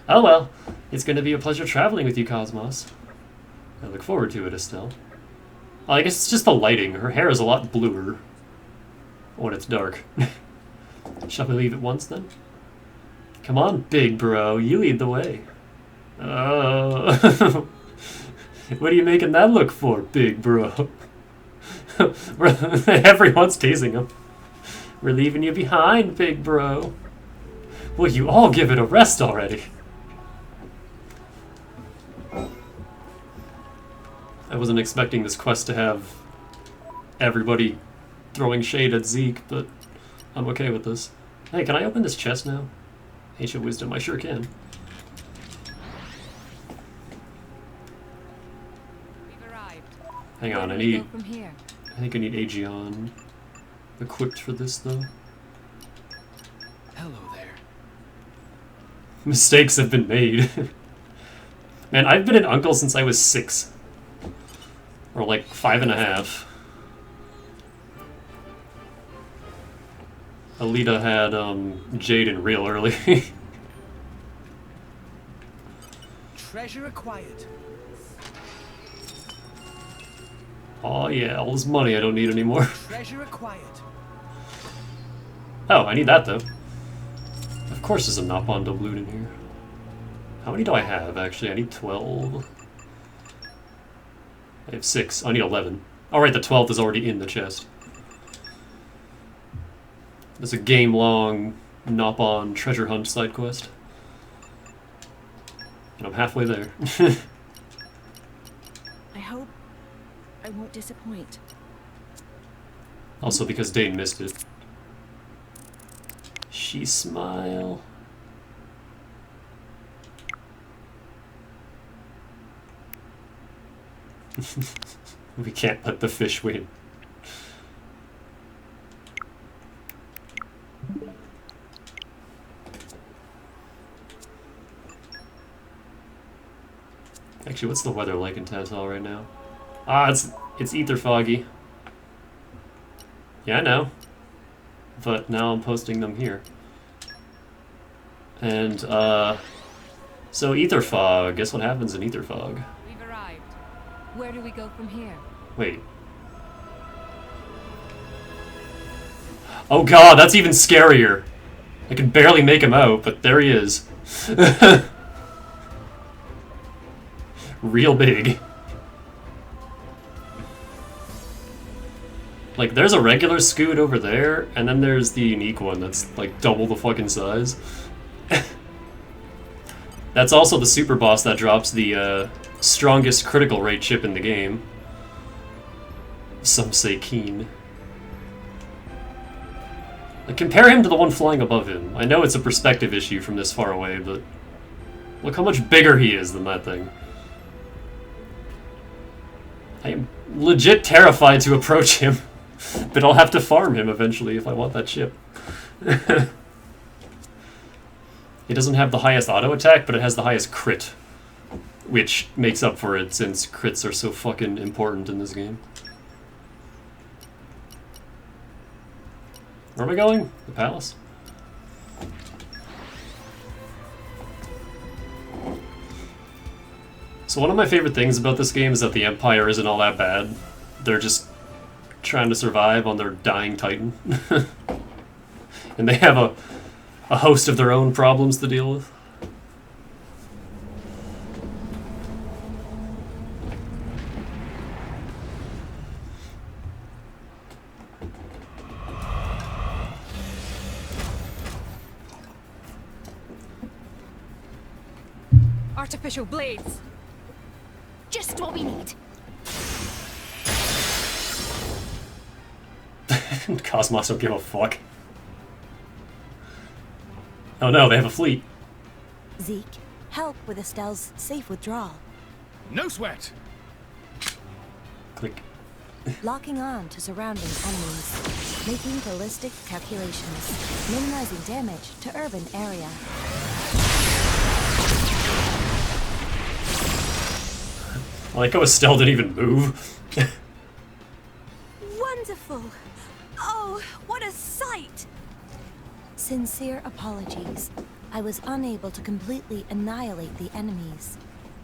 [SPEAKER 1] Oh well, it's going to be a pleasure traveling with you, KOS-MOS. I look forward to it, Estelle. Well, I guess it's just the lighting. Her hair is a lot bluer when it's dark. Shall we leave at once, then? Come on, big bro, you lead the way. Oh. What are you making that look for, big bro? Everyone's teasing him. We're leaving you behind, big bro. Will you all give it a rest already? I wasn't expecting this quest to have everybody throwing shade at Zeke, but I'm okay with this. Hey, can I open this chest now? Ancient Wisdom, I sure can.
[SPEAKER 6] We've arrived.
[SPEAKER 1] Hang on, I think I need Aegeon equipped for this, though.
[SPEAKER 8] Hello there.
[SPEAKER 1] Mistakes have been made. Man, I've been an uncle since I was 6. Or like 5.5. Alita had Jaden real early.
[SPEAKER 5] Treasure acquired.
[SPEAKER 1] Oh yeah, all this money I don't need anymore.
[SPEAKER 5] Treasure acquired.
[SPEAKER 1] Oh, I need that though. Of course there's a Napon doubloon in here. How many do I have actually? I need 12. I have 6. I need 11. Alright, the 12th is already in the chest. There's a game-long Napon treasure hunt side quest. And I'm halfway there.
[SPEAKER 9] I hope I won't disappoint.
[SPEAKER 1] Also because Dane missed it. She smile. We can't let the fish win. Actually, what's the weather like in Tazal right now? Ah, it's ether foggy. Yeah, I know. But now I'm posting them here. And, so ether fog. Guess what happens in ether fog?
[SPEAKER 6] We've arrived. Where do we go from here?
[SPEAKER 1] Wait. Oh god, that's even scarier. I can barely make him out, but there he is. Real big. Like, there's a regular Scoot over there, and then there's the unique one that's, like, double the fucking size. That's also the super boss that drops the, strongest critical rate chip in the game. Some say Keen. Like, compare him to the one flying above him. I know it's a perspective issue from this far away, but look how much bigger he is than that thing. I am legit terrified to approach him, but I'll have to farm him eventually if I want that chip. It doesn't have the highest auto attack, but it has the highest crit, which makes up for it since crits are so fucking important in this game. Where am I going? The palace? So one of my favorite things about this game is that the Empire isn't all that bad. They're just trying to survive on their dying Titan. And they have a host of their own problems to deal with.
[SPEAKER 6] Artificial blades.
[SPEAKER 4] Just what we need.
[SPEAKER 1] KOS-MOS don't give a fuck. Oh no, they have a fleet.
[SPEAKER 7] Zeke, help with Estelle's safe withdrawal.
[SPEAKER 8] No sweat.
[SPEAKER 1] Click.
[SPEAKER 7] Locking on to surrounding enemies, making ballistic calculations, minimizing damage to urban area.
[SPEAKER 1] I like how Estelle didn't even move.
[SPEAKER 7] Wonderful! Oh, what a sight! Sincere apologies. I was unable to completely annihilate the enemies.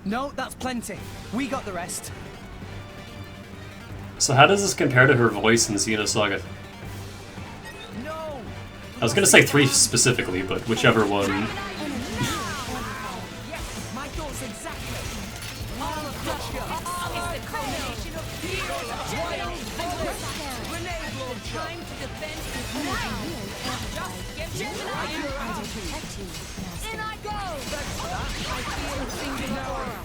[SPEAKER 5] No, that's plenty. We got the rest.
[SPEAKER 1] So how does this compare to her voice in Xenosaga?
[SPEAKER 5] No!
[SPEAKER 1] I was gonna say 3 specifically, but whichever one.
[SPEAKER 5] Yes, my thoughts exactly. All of Russia is the culmination of heroes, wild bullets, grenade launcher.
[SPEAKER 6] Time to defend is now. Just give Gemini
[SPEAKER 7] I will protect you, Master.
[SPEAKER 6] in I go. I feel a singular aura.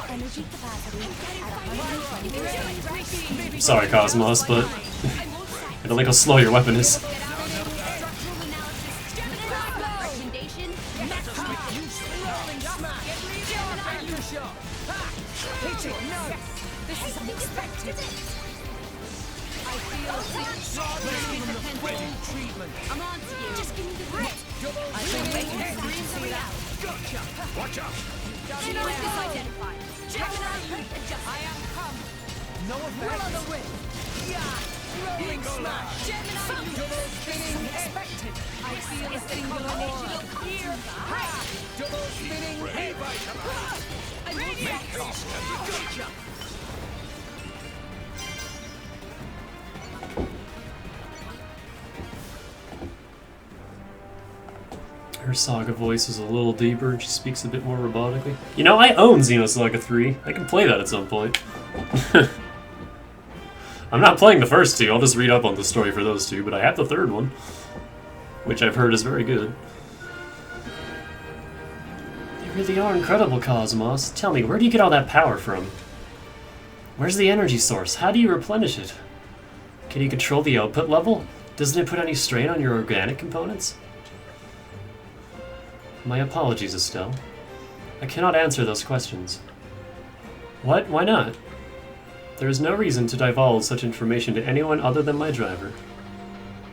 [SPEAKER 7] Energy capacity at 120%.
[SPEAKER 1] Sorry, KOS-MOS, but I don't think how slow your weapon is.
[SPEAKER 4] Recommendation.
[SPEAKER 5] Hit it, no!
[SPEAKER 6] This is unexpected. I feel
[SPEAKER 5] Treatment.
[SPEAKER 4] I'm on to you. Just give me the grit.
[SPEAKER 5] I've been waiting for you to see that. Gotcha! Watch out!
[SPEAKER 4] Gemini disidentified. Gemini adjust.
[SPEAKER 6] I am come.
[SPEAKER 5] No effect.
[SPEAKER 6] Will o' the wisp.
[SPEAKER 5] Rolling smash!
[SPEAKER 6] Gemini
[SPEAKER 5] Double spinning edge!
[SPEAKER 6] expected. I feel a singular aura. Here.
[SPEAKER 5] Double spinning edge! Gotcha!
[SPEAKER 1] Her Saga voice is a little deeper and she speaks a bit more robotically. You know, I own Xenosaga 3. I can play that at some point. I'm not playing the first 2, I'll just read up on the story for those 2, but I have the 3rd one, which I've heard is very good. They really are incredible, KOS-MOS. Tell me, where do you get all that power from? Where's the energy source? How do you replenish it? Can you control the output level? Doesn't it put any strain on your organic components? My apologies, Estelle. I cannot answer those questions. What? Why not? There is no reason to divulge such information to anyone other than my driver.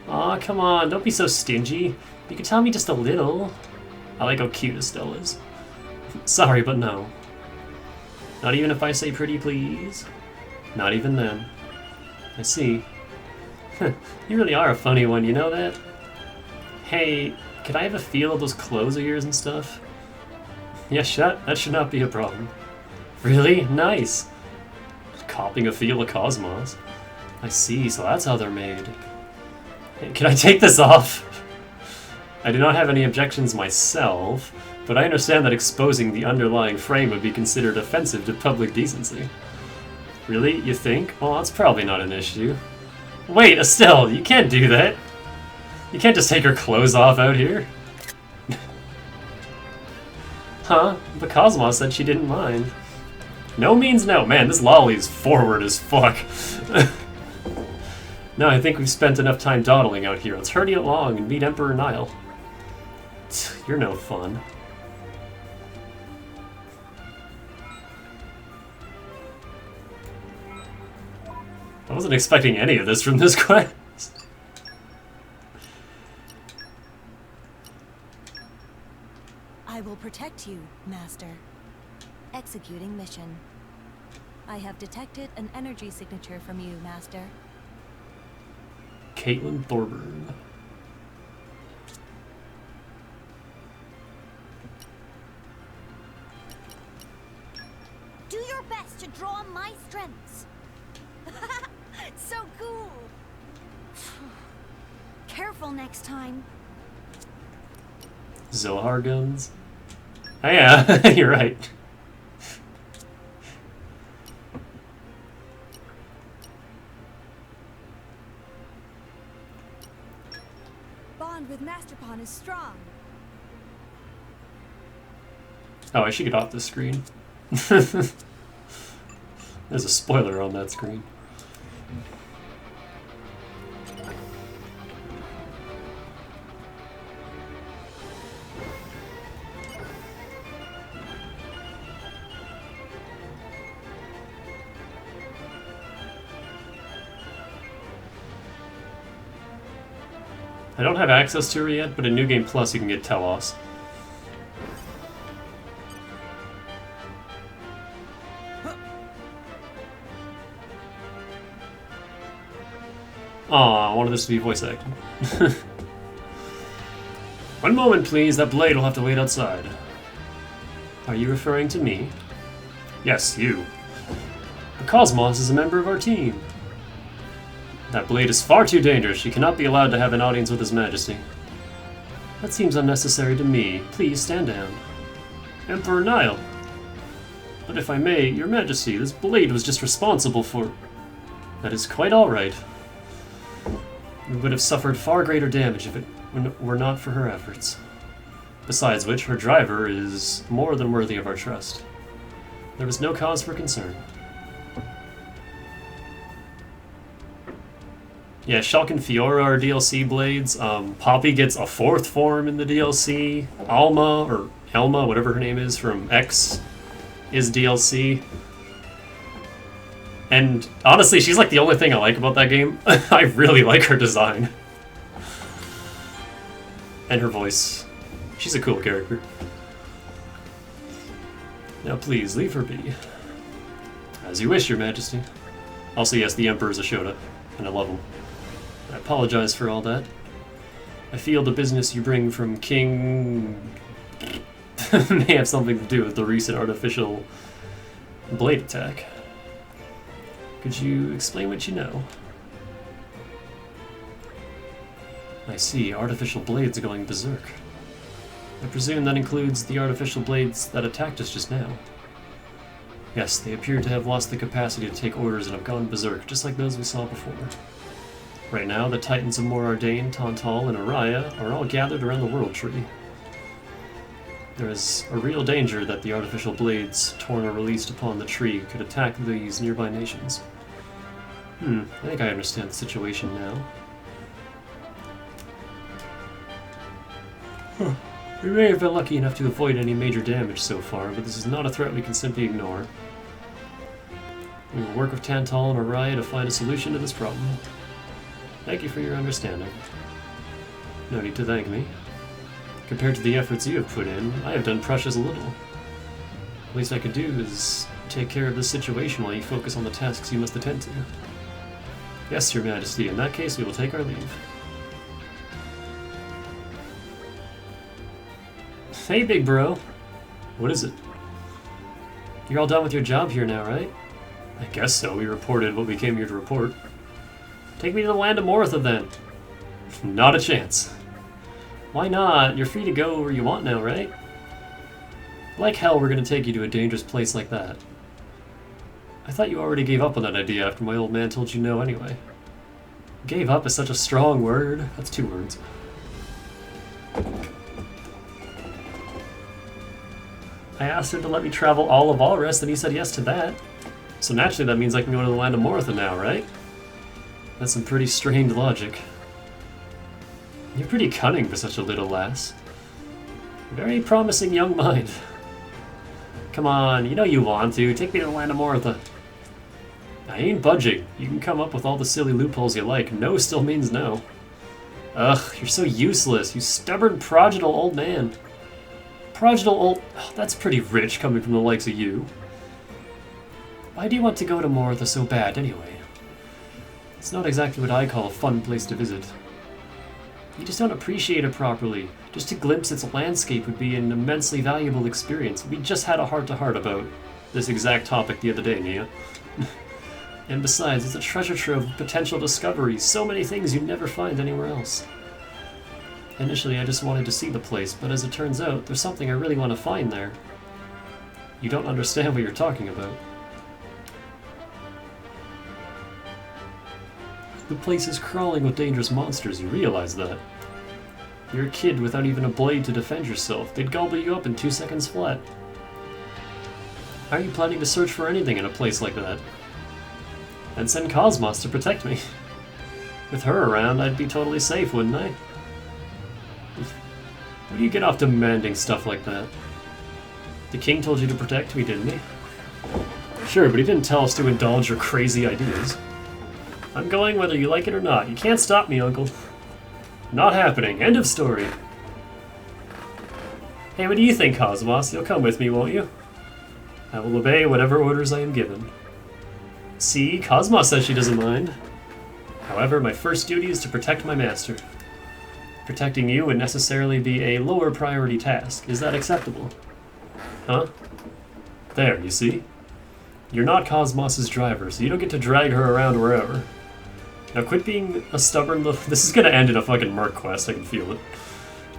[SPEAKER 1] Aw, come on, don't be so stingy. You can tell me just a little. I like how cute Estelle is. Sorry, but no. Not even if I say pretty please? Not even then. I see. You really are a funny one, you know that? Hey, could I have a feel of those clothes of yours and stuff? Yeah, that should not be a problem. Really? Nice. Copying a feel of KOS-MOS. I see, so that's how they're made. Hey, can I take this off? I do not have any objections myself, but I understand that exposing the underlying frame would be considered offensive to public decency. Really? You think? Well, that's probably not an issue. Wait, Estelle, you can't do that. You can't just take her clothes off out here. Huh? But KOS-MOS said she didn't mind. No means no. Man, this lolly is forward as fuck. No, I think we've spent enough time dawdling out here. Let's hurry along and meet Emperor Nile. You're no fun. I wasn't expecting any of this from this quest.
[SPEAKER 7] I will protect you, Master. Executing mission. I have detected an energy signature from you, Master.
[SPEAKER 1] Caitlin Thorburn.
[SPEAKER 2] Do your best to draw my strengths. So cool. Careful next time.
[SPEAKER 1] Zohar guns? Oh yeah, you're right.
[SPEAKER 2] Bond with Master Pawn is strong.
[SPEAKER 1] Oh, I should get off this screen. There's a spoiler on that screen. I don't have access to her yet, but in New Game Plus you can get Telos. Aw, I wanted this to be voice acting. One moment, please. That blade will have to wait outside. Are you referring to me? Yes, you. The KOS-MOS is a member of our team. That blade is far too dangerous. She cannot be allowed to have an audience with His Majesty. That seems unnecessary to me. Please stand down. Emperor Nile. But if I may, Your Majesty, this blade was just responsible for... That is quite alright. We would have suffered far greater damage if it were not for her efforts. Besides which, her driver is more than worthy of our trust. There was no cause for concern. Yeah, Shulk and Fiora are DLC blades. Poppy gets a 4th form in the DLC. Alma, or Elma, whatever her name is, from X is DLC. And honestly, she's like the only thing I like about that game. I really like her design. And her voice. She's a cool character. Now please, leave her be. As you wish, Your Majesty. Also, yes, the Emperor's a Shota, and I love him. I apologize for all that. I feel the business you bring from King may have something to do with the recent artificial blade attack. Could you explain what you know? I see, artificial blades going berserk. I presume that includes the artificial blades that attacked us just now. Yes, they appear to have lost the capacity to take orders and have gone berserk, just like those we saw before. Right now, the Titans of Morardain, Tantal, and Araya are all gathered around the World Tree. There is a real danger that the artificial blades torn or released upon the tree could attack these nearby nations. I think I understand the situation now. We may have been lucky enough to avoid any major damage so far, but this is not a threat we can simply ignore. We will work with Tantal and Araya to find a solution to this problem. Thank you for your understanding. No need to thank me. Compared to the efforts you have put in, I have done precious little. The least I could do is take care of this situation while you focus on the tasks you must attend to. Yes, Your Majesty, in that case we will take our leave. Hey, big bro. What is it? You're all done with your job here now, right? I guess so. We reported what we came here to report. Take me to the land of Moritha, then. Not a chance. Why not? You're free to go where you want now, right? Like hell, we're gonna take you to a dangerous place like that. I thought you already gave up on that idea after my old man told you no anyway. Gave up is such a strong word. That's 2 words. I asked him to let me travel all of Alrest, and he said yes to that. So naturally that means I can go to the land of Moritha now, right? That's some pretty strained logic. You're pretty cunning for such a little lass. Very promising young mind. Come on, you know you want to. Take me to the land of Moritha. I ain't budging. You can come up with all the silly loopholes you like. No still means no. Ugh, you're so useless. You stubborn, prodigal old man. Prodigal old... Oh, that's pretty rich coming from the likes of you. Why do you want to go to Moritha so bad, anyway? It's not exactly what I call a fun place to visit. You just don't appreciate it properly. Just to glimpse its landscape would be an immensely valuable experience. We just had a heart-to-heart about this exact topic the other day, Nia. And besides, it's a treasure trove of potential discoveries. So many things you'd never find anywhere else. Initially, I just wanted to see the place, but as it turns out, there's something I really want to find there. You don't understand what you're talking about. The place is crawling with dangerous monsters, you realize that. You're a kid without even a blade to defend yourself. They'd gobble you up in 2 seconds flat. How are you planning to search for anything in a place like that? And send KOS-MOS to protect me. With her around, I'd be totally safe, wouldn't I? Where do you get off demanding stuff like that? The king told you to protect me, didn't he? Sure, but he didn't tell us to indulge your crazy ideas. I'm going whether you like it or not. You can't stop me, Uncle. Not happening. End of story. Hey, what do you think, KOS-MOS? You'll come with me, won't you? I will obey whatever orders I am given. See, KOS-MOS says she doesn't mind. However, my first duty is to protect my master. Protecting you would necessarily be a lower priority task. Is that acceptable? Huh? There, you see? You're not KOS-MOS's driver, so you don't get to drag her around wherever. Now quit being a stubborn little... This is gonna end in a fucking Merc quest, I can feel it.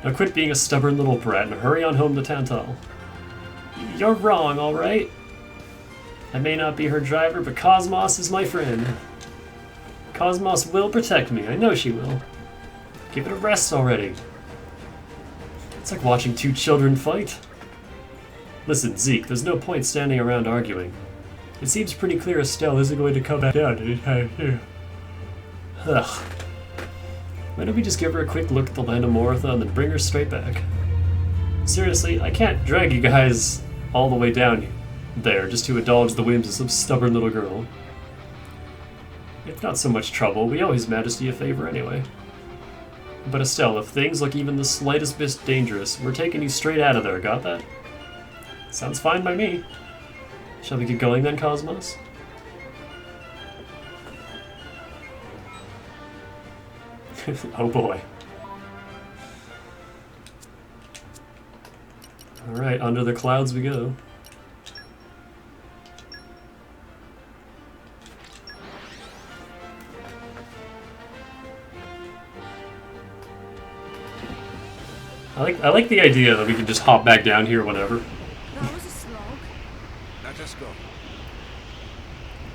[SPEAKER 1] Now quit being a stubborn little brat and hurry on home to Tantal. You're wrong, alright? I may not be her driver, but KOS-MOS is my friend. KOS-MOS will protect me, I know she will. Give it a rest already. It's like watching two children fight. Listen, Zeke, there's no point standing around arguing. It seems pretty clear Estelle isn't going to come back down anytime soon. Ugh. Why don't we just give her a quick look at the land of Moritha and then bring her straight back? Seriously, I can't drag you guys all the way down there just to indulge the whims of some stubborn little girl. If not so much trouble, we owe His Majesty a favor anyway. But Estelle, if things look even the slightest bit dangerous, we're taking you straight out of there, got that? Sounds fine by me. Shall we get going then, KOS-MOS? Oh boy. Alright, under the clouds we go. I like the idea that we can just hop back down here whenever.
[SPEAKER 9] That was a slog.
[SPEAKER 8] Let us go.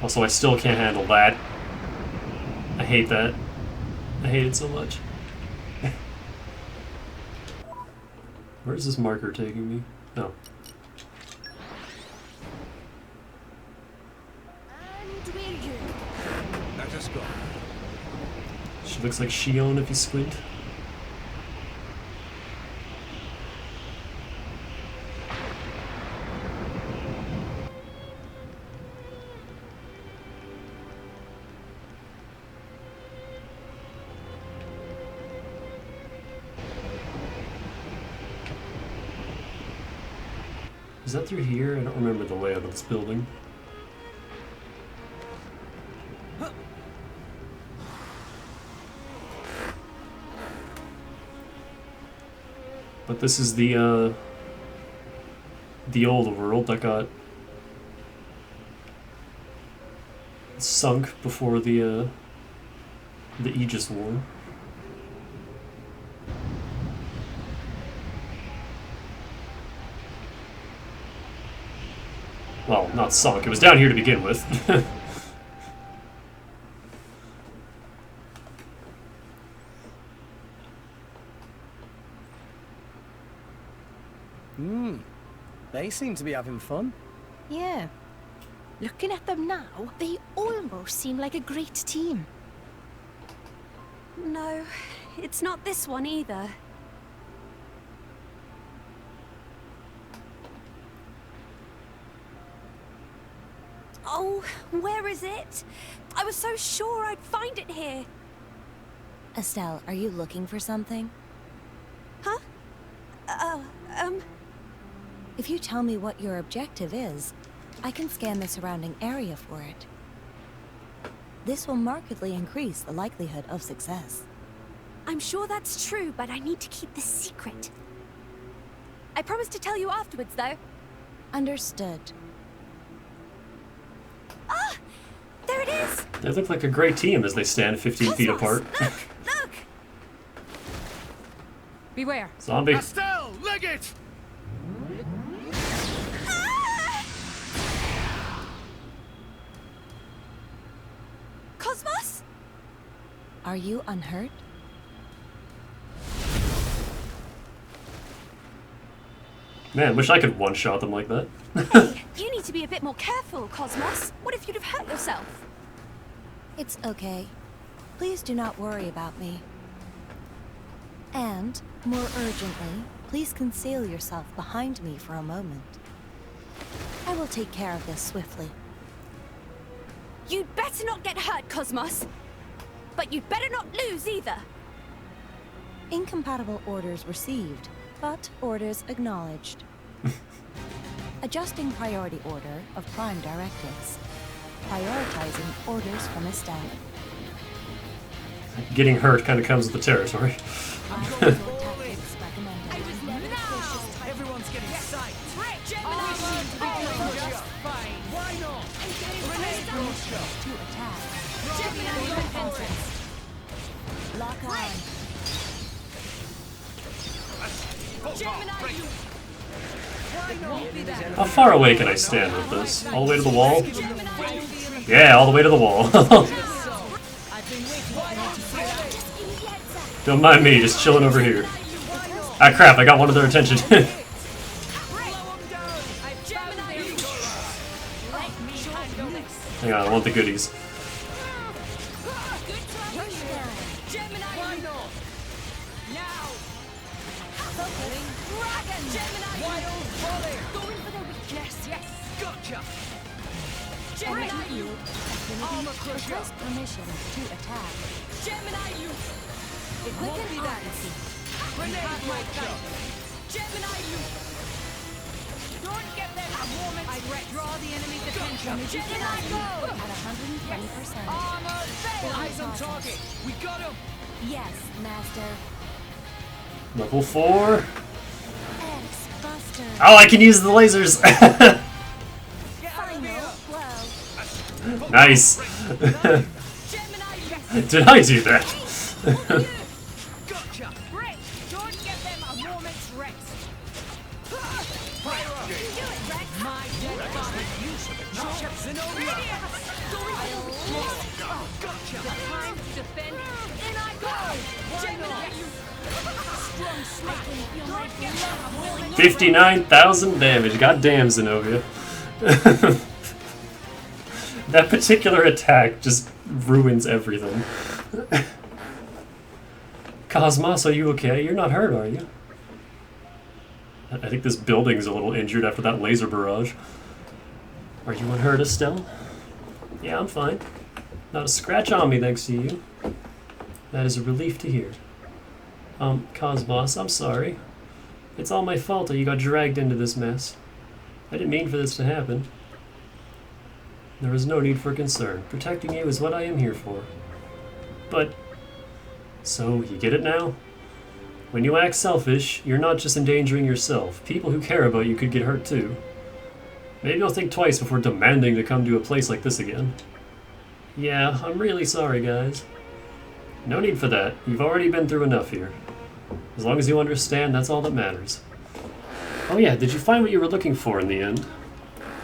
[SPEAKER 1] Also, I still can't handle that. I hate that. I hate it so much. Where's this marker taking me? No.
[SPEAKER 4] And we're good.
[SPEAKER 8] Let us go.
[SPEAKER 1] She looks like Shion if you squint. Is that through here? I don't remember the layout of this building. But this is the old world that got sunk before the Aegis War. Well, not sunk. It was down here to begin with.
[SPEAKER 5] They seem to be having fun.
[SPEAKER 9] Yeah. Looking at them now, they almost seem like a great team.
[SPEAKER 3] No, it's not this one either. Oh, where is it? I was so sure I'd find it here.
[SPEAKER 7] Estelle, are you looking for something?
[SPEAKER 3] Huh?
[SPEAKER 7] If you tell me what your objective is, I can scan the surrounding area for it. This will markedly increase the likelihood of success.
[SPEAKER 3] I'm sure that's true, but I need to keep this secret. I promise to tell you afterwards, though.
[SPEAKER 7] Understood.
[SPEAKER 3] Ah! There it is!
[SPEAKER 1] They look like a great team as they stand 15 feet apart.
[SPEAKER 3] Look! Look!
[SPEAKER 6] Beware.
[SPEAKER 1] Zombie.
[SPEAKER 8] Estelle, leg it!
[SPEAKER 3] KOS-MOS?
[SPEAKER 7] Are you unhurt?
[SPEAKER 1] Man, wish I could one-shot them like that.
[SPEAKER 3] Hey, you need need to be a bit more careful, Cosmos. What if you'd have hurt yourself?
[SPEAKER 7] It's okay. Please do not worry about me. And, more urgently, please conceal yourself behind me for a moment. I will take care of this swiftly.
[SPEAKER 3] You'd better not get hurt, Cosmos. But you'd better not lose either.
[SPEAKER 7] Incompatible orders received, but orders acknowledged. Adjusting priority order of prime directives. Prioritizing orders from Estelle.
[SPEAKER 1] Getting hurt kind of comes with the territory.
[SPEAKER 7] Tactics recommended.
[SPEAKER 5] Everyone's getting psyched.
[SPEAKER 8] Why not?
[SPEAKER 7] To attack. Lock on.
[SPEAKER 1] How far away can I stand with this? All the way to the wall? Yeah, all the way to the wall. Don't mind me, just chilling over here. Ah crap, I got one of their attention. Hang on, I want the goodies.
[SPEAKER 7] Request permission to attack.
[SPEAKER 3] It won't be that easy.
[SPEAKER 6] Don't give them a moment's rest. Draw the enemy's attention.
[SPEAKER 7] Gemini go! At 120%.
[SPEAKER 6] Armor fail.
[SPEAKER 5] Eyes on target. We got him.
[SPEAKER 7] Yes, Master.
[SPEAKER 1] Level 4.
[SPEAKER 7] X-Buster.
[SPEAKER 1] Oh, I can use the lasers!
[SPEAKER 7] Final blow.
[SPEAKER 1] Nice! Did I do that?
[SPEAKER 5] Gotcha.
[SPEAKER 6] Great. Don't give them a moment's rest.
[SPEAKER 5] Fire up.
[SPEAKER 6] My dead body.
[SPEAKER 5] Zenobia.
[SPEAKER 6] Gotcha. The time to defend. In I go. Strong smack. Don't give them a moment's
[SPEAKER 1] 59,000 damage. Goddamn, Zenobia. That particular attack just ruins everything. Cosmos, are you okay? You're not hurt, are you? I think this building's a little injured after that laser barrage. Are you unhurt, Estelle? Yeah, I'm fine. Not a scratch on me, thanks to you. That is a relief to hear. Cosmos, I'm sorry. It's all my fault that you got dragged into this mess. I didn't mean for this to happen. There is no need for concern. Protecting you is what I am here for. But... so, you get it now? When you act selfish, you're not just endangering yourself. People who care about you could get hurt too. Maybe you'll think twice before demanding to come to a place like this again. Yeah, I'm really sorry, guys. No need for that. You've already been through enough here. As long as you understand, that's all that matters. Oh yeah, did you find what you were looking for in the end?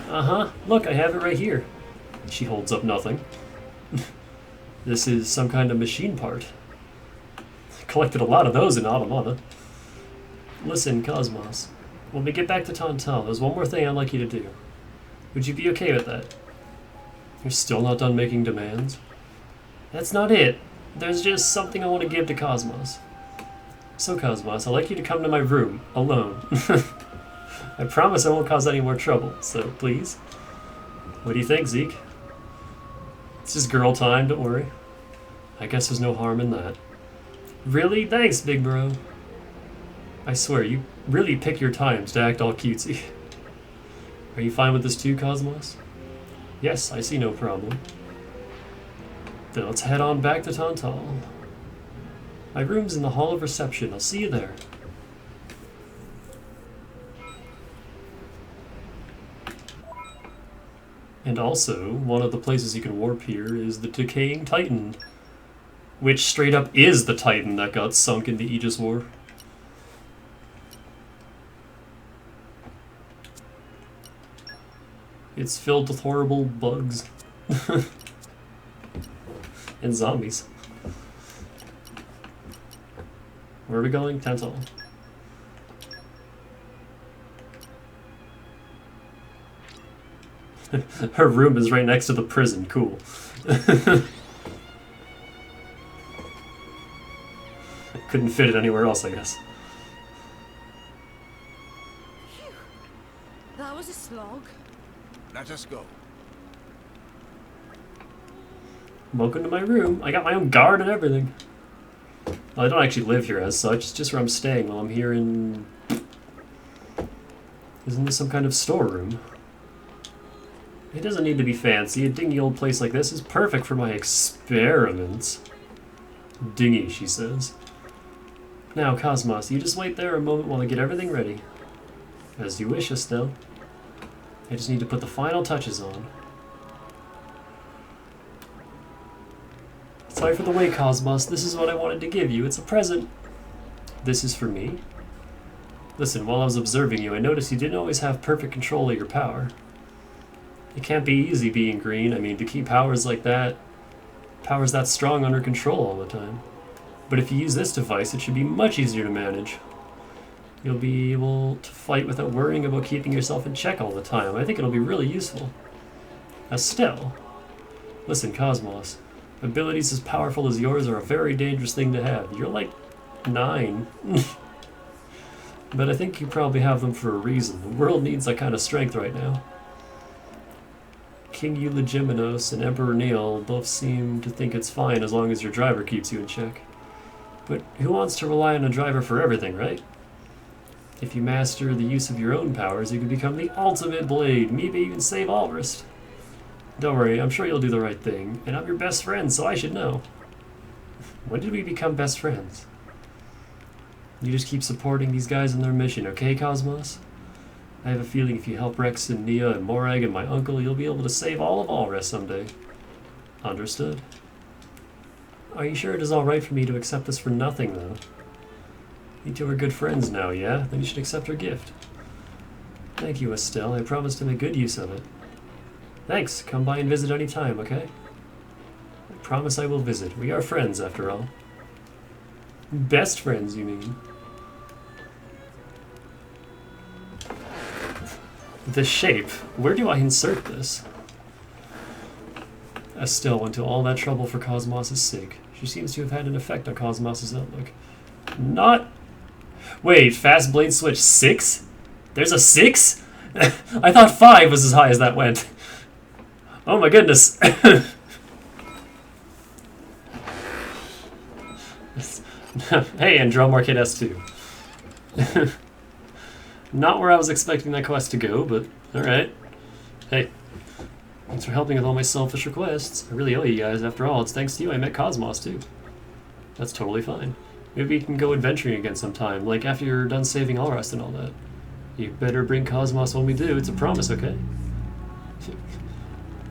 [SPEAKER 1] Uh-huh. Look, I have it right here. She holds up nothing. This is some kind of machine part. Collected a lot of those in Automata. Listen, Cosmos. When we get back to Tantal, there's one more thing I'd like you to do. Would you be okay with that? You're still not done making demands? That's not it. There's just something I want to give to Cosmos. So, Cosmos, I'd like you to come to my room, alone. I promise I won't cause any more trouble, so please. What do you think, Zeke? It's just girl time, don't worry. I guess there's no harm in that. Really? Thanks, big bro. I swear, you really pick your times to act all cutesy. Are you fine with this too, Cosmos? Yes, I see no problem. Then let's head on back to Tantal. My room's in the Hall of Reception. I'll see you there. And also, one of the places you can warp here is the Decaying Titan, which straight up is the Titan that got sunk in the Aegis War. It's filled with horrible bugs. And zombies. Where are we going? Tantal. Her room is right next to the prison. Cool. Couldn't fit it anywhere else, I guess.
[SPEAKER 6] That was a slog.
[SPEAKER 5] Let us go.
[SPEAKER 1] Welcome to my room. I got my own guard and everything. Well, I don't actually live here as such. It's just where I'm staying while I'm here in... Isn't this some kind of storeroom? It doesn't need to be fancy. A dingy old place like this is perfect for my experiments. Dingy, she says. Now, KOS-MOS, you just wait there a moment while I get everything ready. As you wish, Estelle. I just need to put the final touches on. Sorry for the wait, KOS-MOS. This is what I wanted to give you. It's a present. This is for me. Listen, while I was observing you, I noticed you didn't always have perfect control of your power. It can't be easy being green. I mean, to keep powers like that, powers that strong under control all the time. But if you use this device, it should be much easier to manage. You'll be able to fight without worrying about keeping yourself in check all the time. I think it'll be really useful. Estelle. Listen, KOS-MOS. Abilities as powerful as yours are a very dangerous thing to have. You're like 9. But I think you probably have them for a reason. The world needs that kind of strength right now. King Eulegiminos and Emperor Neil both seem to think it's fine as long as your driver keeps you in check. But who wants to rely on a driver for everything, right? If you master the use of your own powers, you can become the ultimate blade, maybe even save Alrist. Don't worry, I'm sure you'll do the right thing, and I'm your best friend, so I should know. When did we become best friends? You just keep supporting these guys in their mission, okay, KOS-MOS? I have a feeling if you help Rex and Nia and Morag and my uncle, you'll be able to save all of Alrest someday. Understood? Are you sure it is alright for me to accept this for nothing, though? You two are good friends now, yeah? Then you should accept her gift. Thank you, Estelle. I promise to make good use of it. Thanks. Come by and visit any time, okay? I promise I will visit. We are friends, after all. Best friends, you mean? The shape. Where do I insert this? Estelle went to all that trouble for KOS-MOS's sake. She seems to have had an effect on KOS-MOS's outlook. Not... Wait, fast blade switch 6? There's a 6? I thought 5 was as high as that went. Oh my goodness. Hey, and Draw Market S2. Not where I was expecting that quest to go, but alright. Hey, thanks for helping with all my selfish requests. I really owe you guys. After all, it's thanks to you I met KOS-MOS too. That's totally fine. Maybe we can go adventuring again sometime, like after you're done saving Alrest and all that. You better bring KOS-MOS when we do. It's a promise, okay?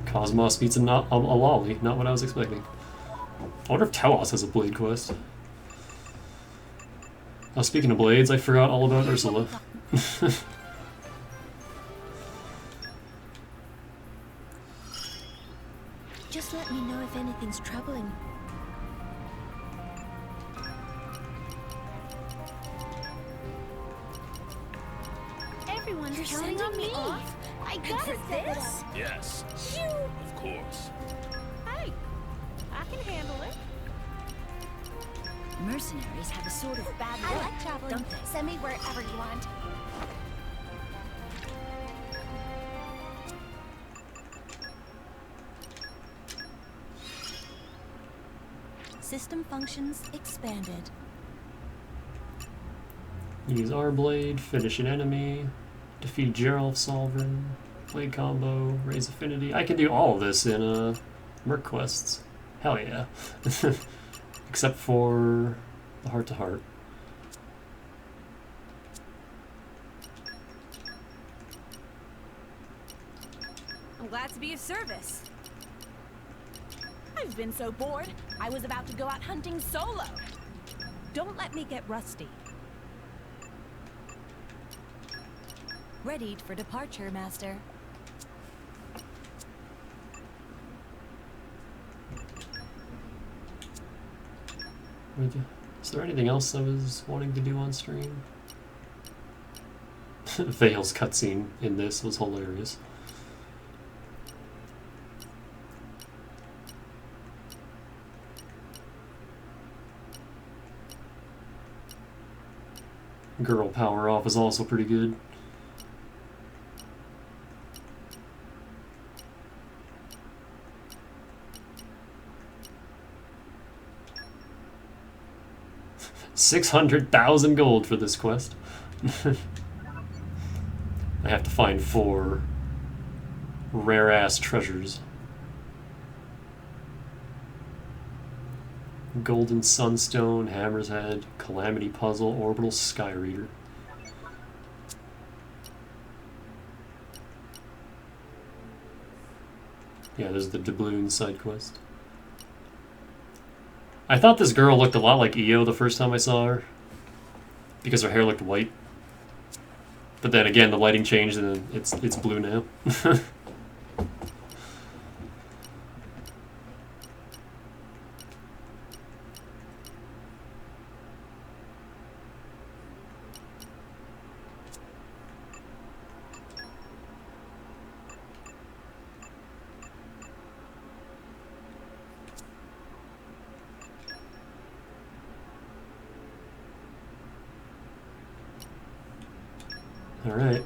[SPEAKER 1] KOS-MOS meets a lolly. Not what I was expecting. I wonder if Talos has a blade quest. Oh, speaking of blades, I forgot all about Ursula.
[SPEAKER 3] Just let me know if anything's troubling.
[SPEAKER 4] Everyone's
[SPEAKER 3] You're
[SPEAKER 4] counting on
[SPEAKER 3] sending
[SPEAKER 4] me.
[SPEAKER 3] me off?
[SPEAKER 4] I
[SPEAKER 3] And
[SPEAKER 4] gotta
[SPEAKER 3] for
[SPEAKER 4] step it
[SPEAKER 3] this?
[SPEAKER 4] up.
[SPEAKER 5] Yes,
[SPEAKER 4] Phew.
[SPEAKER 5] of course.
[SPEAKER 6] Hey, I can handle it.
[SPEAKER 3] Mercenaries have a sort of bad
[SPEAKER 4] I
[SPEAKER 3] look,
[SPEAKER 4] like traveling.
[SPEAKER 3] don't they?
[SPEAKER 4] Send me wherever you want.
[SPEAKER 7] System functions expanded.
[SPEAKER 1] Use our blade, finish an enemy, defeat Gerald Solvern, blade combo, raise affinity. I can do all of this in Merc quests. Hell yeah. Except for the heart-to-heart.
[SPEAKER 6] I'm glad to be of service. I've been so bored, I was about to go out hunting solo. Don't let me get rusty.
[SPEAKER 7] Readied for departure, Master.
[SPEAKER 1] Is there anything else I was wanting to do on stream? Vale's cutscene in this was hilarious. girl power off is also pretty good. $600,000 gold for this quest. I have to find 4 rare-ass treasures. Golden Sunstone, Hammer's Head, Calamity Puzzle, Orbital Sky Reader. Yeah, there's the doubloon side quest. I thought this girl looked a lot like Io the first time I saw her, because her hair looked white. But then again, the lighting changed and it's blue now. Alright.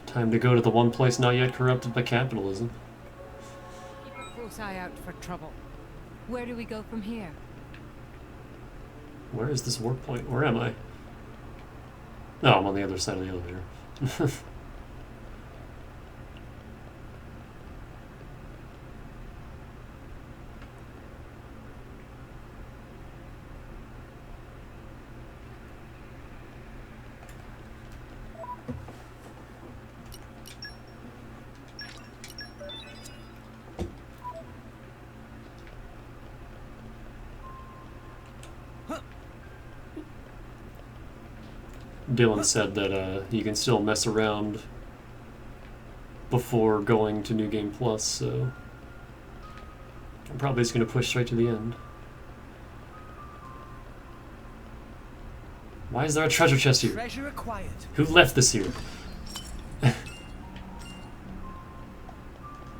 [SPEAKER 1] Time to go to the one place not yet corrupted by capitalism.
[SPEAKER 6] Keep a close eye out for trouble.
[SPEAKER 2] Where do we go from here?
[SPEAKER 1] Where is this warp point? Where am I? No, I'm on the other side of the elevator. Dylan said that you can still mess around before going to New Game Plus, so I'm probably just going to push straight to the end. Why is there a treasure chest here?
[SPEAKER 5] Treasure acquired.
[SPEAKER 1] Who left this here? Oh,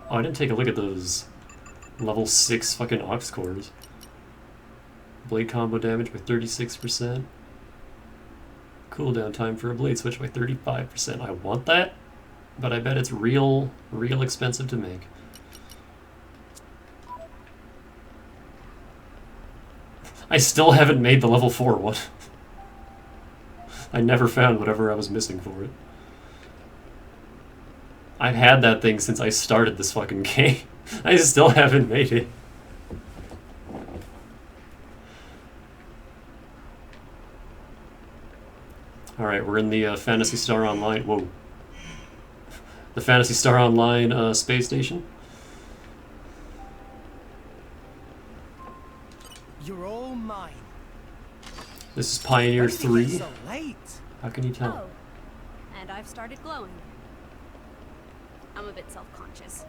[SPEAKER 1] I didn't take a look at those level 6 fucking Ox cores. Blade combo damage by 36%. Cooldown time for a blade switch by 35%. I want that, but I bet it's real expensive to make. I still haven't made the level 4 one. I never found whatever I was missing for it. I've had that thing since I started this fucking game. I still haven't made it. Alright, we're in the Phantasy Star Online. Whoa. The Phantasy Star Online space station.
[SPEAKER 5] You're all mine.
[SPEAKER 1] This is Pioneer
[SPEAKER 5] Why did you get
[SPEAKER 1] 3.
[SPEAKER 5] so late?
[SPEAKER 1] How can you tell?
[SPEAKER 3] Oh, and I've started glowing. I'm a bit self-conscious.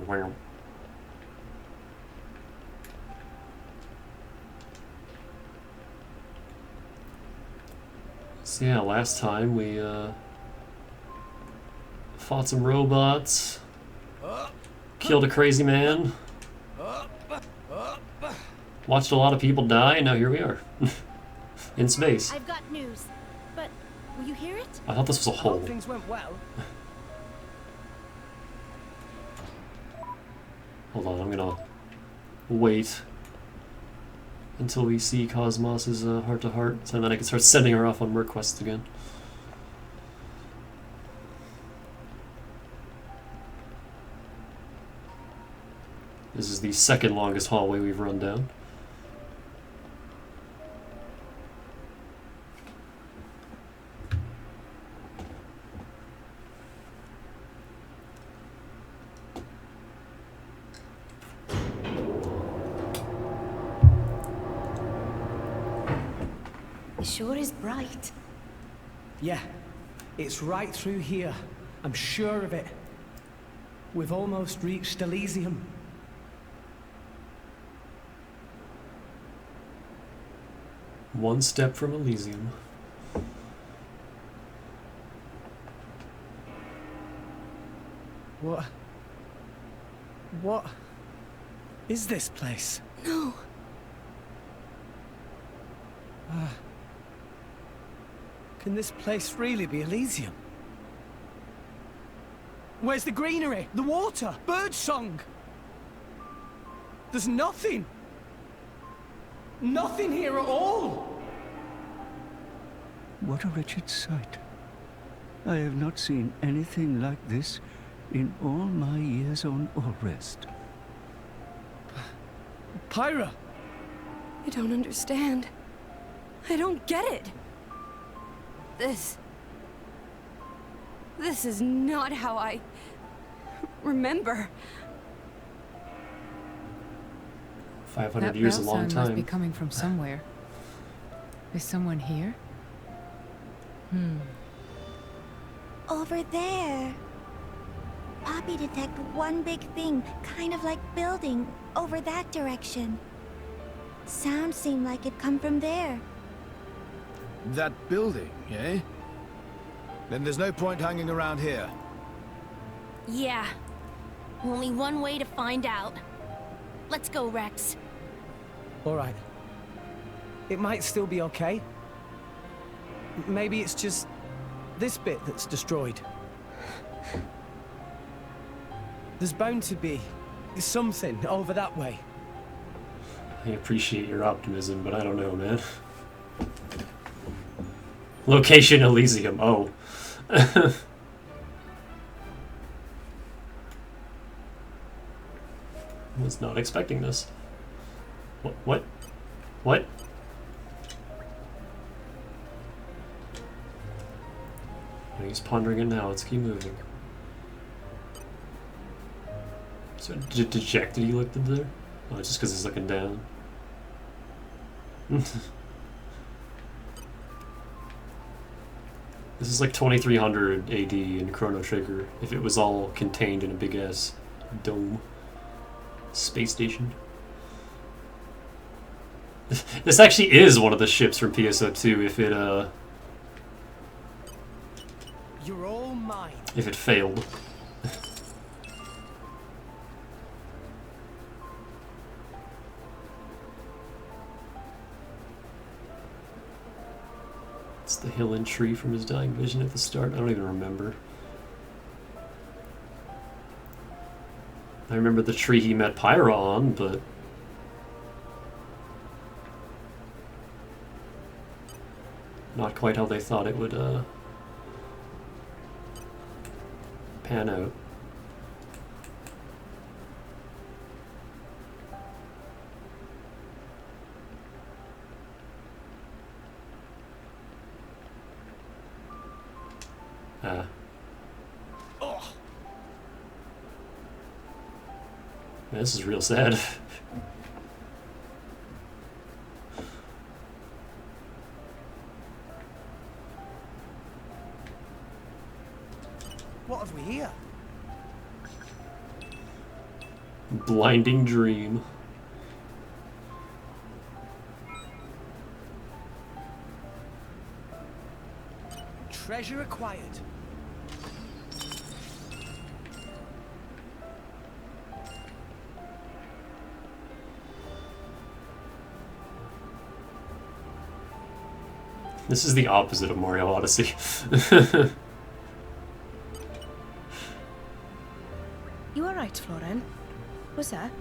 [SPEAKER 1] Wow. So yeah, last time we fought some robots, killed a crazy man, watched a lot of people die, and now here we are. In space.
[SPEAKER 9] I've got news, but will you hear it?
[SPEAKER 1] I thought this was a hole.
[SPEAKER 5] Hope things went well.
[SPEAKER 1] Hold on, I'm gonna wait until we see KOS-MOS's heart-to-heart, so then I can start sending her off on work quests again. This is the second longest hallway we've run down.
[SPEAKER 7] It sure is bright.
[SPEAKER 5] Yeah, it's right through here. I'm sure of it. We've almost reached Elysium.
[SPEAKER 1] One step from Elysium.
[SPEAKER 5] What? What? is this place?
[SPEAKER 3] No.
[SPEAKER 5] Can this place really be Elysium? Where's the greenery? The water? Birdsong? There's nothing. Nothing here at all.
[SPEAKER 10] What a wretched sight. I have not seen anything like this in all my years on Allrest.
[SPEAKER 5] Pyra!
[SPEAKER 3] I don't understand. I don't get it. This is not how I remember.
[SPEAKER 1] 500 years, a long
[SPEAKER 6] That must be
[SPEAKER 1] time.
[SPEAKER 6] coming from somewhere. Is someone here?
[SPEAKER 7] Over there. Poppy detected one big thing, kind of like building, over that direction. Sound seemed like it come from there.
[SPEAKER 8] That building, eh? Then there's no point hanging around here.
[SPEAKER 2] Yeah. Only one way to find out. Let's go, Rex.
[SPEAKER 5] Alright. It might still be okay. Maybe it's just this bit that's destroyed. There's bound to be something over that way.
[SPEAKER 1] I appreciate your optimism, but I don't know, man. Location Elysium. Oh. Was not expecting this. What? What? He's pondering it now. Let's keep moving. So dejected he looked into there? Oh, just because he's looking down. This is like 2300 AD in Chrono Trigger, if it was all contained in a big ass dome. Space station. This actually is one of the ships from PSO2 if it
[SPEAKER 5] You're all mine.
[SPEAKER 1] if it failed. It's the hill and tree from his dying vision at the start. I don't even remember. I remember the tree he met Pyra on, but not quite how they thought it would pan out.
[SPEAKER 5] Oh,
[SPEAKER 1] Man, this is real sad.
[SPEAKER 5] what have we here?
[SPEAKER 1] Blinding dream.
[SPEAKER 5] Treasure acquired.
[SPEAKER 1] This is the opposite of Mario Odyssey.
[SPEAKER 3] You alright, Florin? What's that?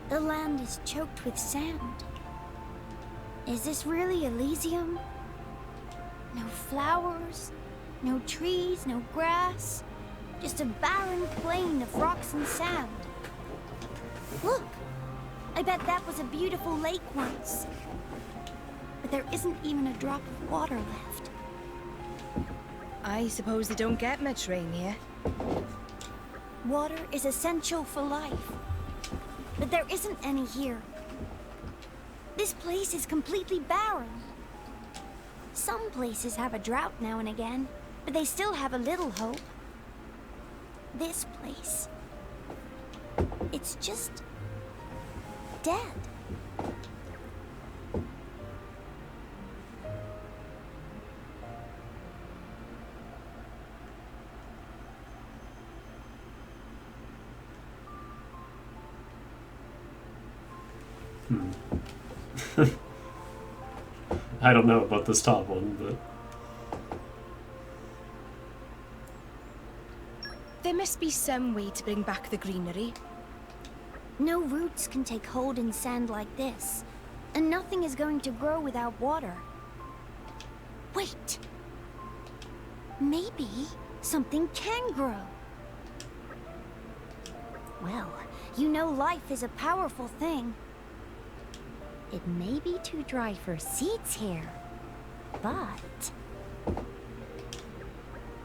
[SPEAKER 7] The land is choked with sand. Is this really Elysium? No flowers, no trees, no grass. Just a barren plain of rocks and sand. Look! I bet that was a beautiful lake once. But there isn't even a drop of water left.
[SPEAKER 3] I suppose they don't get much rain here.
[SPEAKER 7] Water is essential for life. But there isn't any here. This place is completely barren. Some places have a drought now and again, but they still have a little hope. This place, it's just dead.
[SPEAKER 1] I don't know about this top one, but...
[SPEAKER 9] There must be some way to bring back the greenery.
[SPEAKER 7] No roots can take hold in sand like this, and nothing is going to grow without water. Wait! Maybe something can grow. Well, you know life is a powerful thing. It may be too dry for seeds here, but...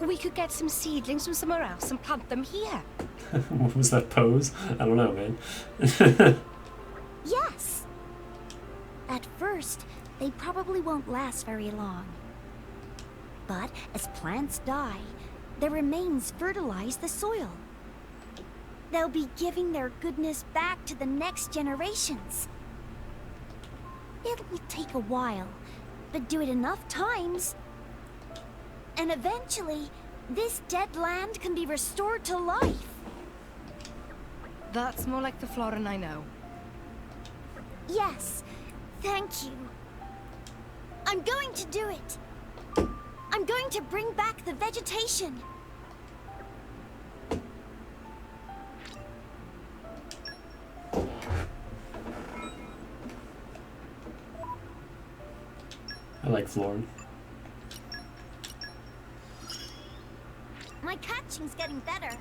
[SPEAKER 9] We could get some seedlings from somewhere else and plant them here.
[SPEAKER 1] What was that pose? I don't know, man.
[SPEAKER 7] Yes! At first, they probably won't last very long. But as plants die, their remains fertilize the soil. They'll be giving their goodness back to the next generations. It'll take a while, but do it enough times, and eventually, this dead land can be restored to life.
[SPEAKER 9] That's more like the Florin I know.
[SPEAKER 7] Yes, thank you. I'm going to do it. I'm going to bring back the vegetation.
[SPEAKER 1] I like Florin.
[SPEAKER 7] My catching's getting better.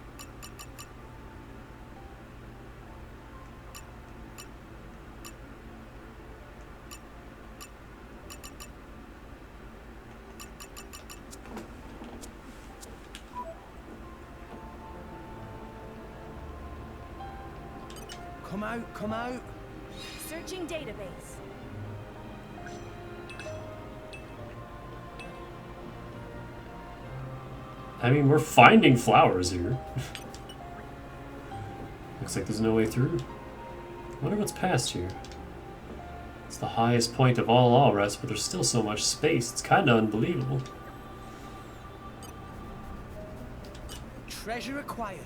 [SPEAKER 5] Come out, come out.
[SPEAKER 3] Searching database.
[SPEAKER 1] I mean, we're finding flowers here. Looks like there's no way through. I wonder what's past here. It's the highest point of all rest, but there's still so much space. It's kind of unbelievable.
[SPEAKER 5] Treasure acquired.